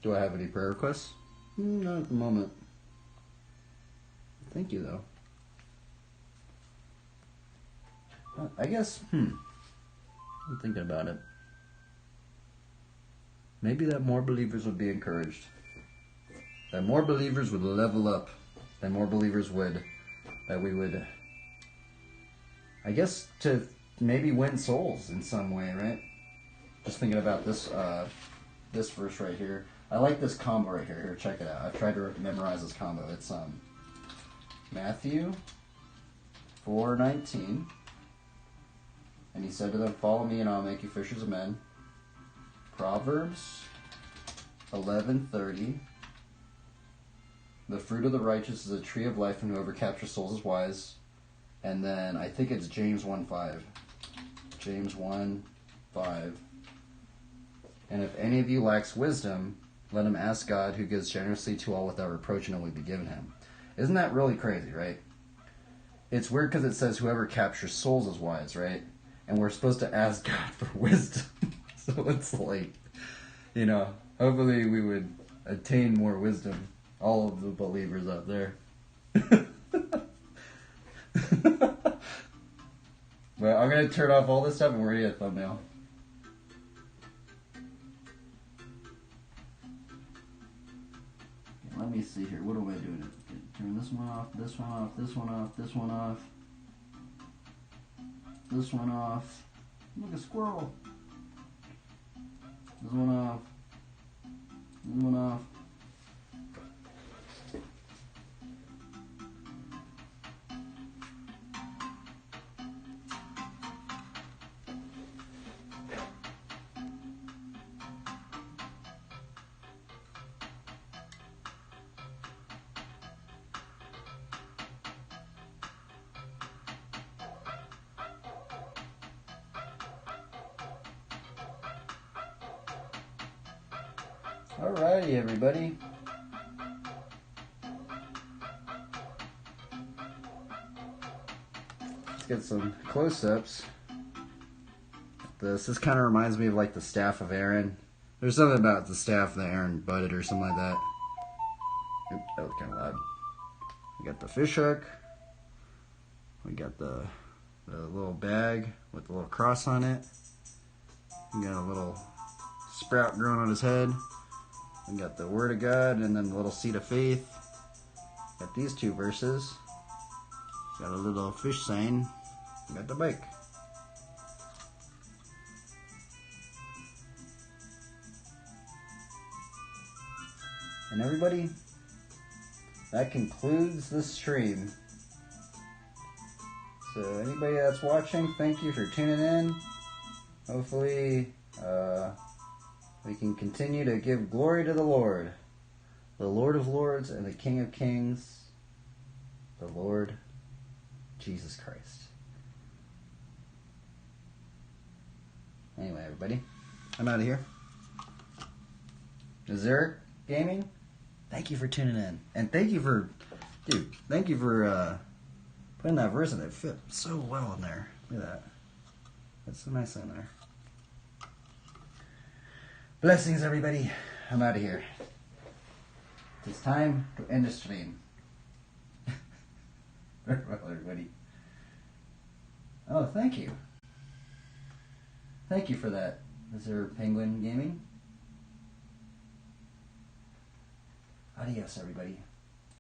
Do I have any prayer requests? Not at the moment. Thank you, though. I guess, I'm thinking about it. Maybe that more believers would be encouraged. That more believers would level up. That more believers would, that we would, I guess, to maybe win souls in some way, right? Just thinking about this, this verse right here. I like this combo right here. Here, check it out. I've tried to memorize this combo. It's Matthew 4:19. And he said to them, "Follow me, and I'll make you fishers of men." Proverbs 11:30. The fruit of the righteous is a tree of life, and whoever captures souls is wise. And then I think it's James 1:5. James 1:5. And if any of you lacks wisdom, let him ask God, who gives generously to all without reproach, and it will be given him. Isn't that really crazy, right? It's weird because it says whoever captures souls is wise, right? And we're supposed to ask God for wisdom. So it's like, you know, hopefully we would attain more wisdom. All of the believers out there. Well, I'm going to turn off all this stuff and we're going to get a thumbnail. Let me see here. What am I doing? Turn this one off, this one off, this one off, this one off. This one off. Look, a squirrel. This one off. This one off. Alrighty, everybody. Let's get some close-ups. This kind of reminds me of like the staff of Aaron. There's something about the staff that Aaron butted or something like that. Oop, that was kind of loud. We got the fish hook. We got the little bag with the little cross on it. We got a little sprout growing on his head. We got the Word of God and then the little seed of faith. Got these two verses. Got a little fish sign. We got the bike. And everybody, that concludes the stream. So anybody that's watching, thank you for tuning in. Hopefully, we can continue to give glory to the Lord of Lords and the King of Kings, the Lord Jesus Christ. Anyway, everybody, I'm out of here. Zurich Gaming, thank you for tuning in. And thank you for, putting that verse in. It fit so well in there. Look at that. That's so nice in there. Blessings, everybody. I'm out of here. It's time to end the stream. Farewell, everybody. Oh, thank you. Thank you for that. Is there Penguin Gaming? Adios, everybody.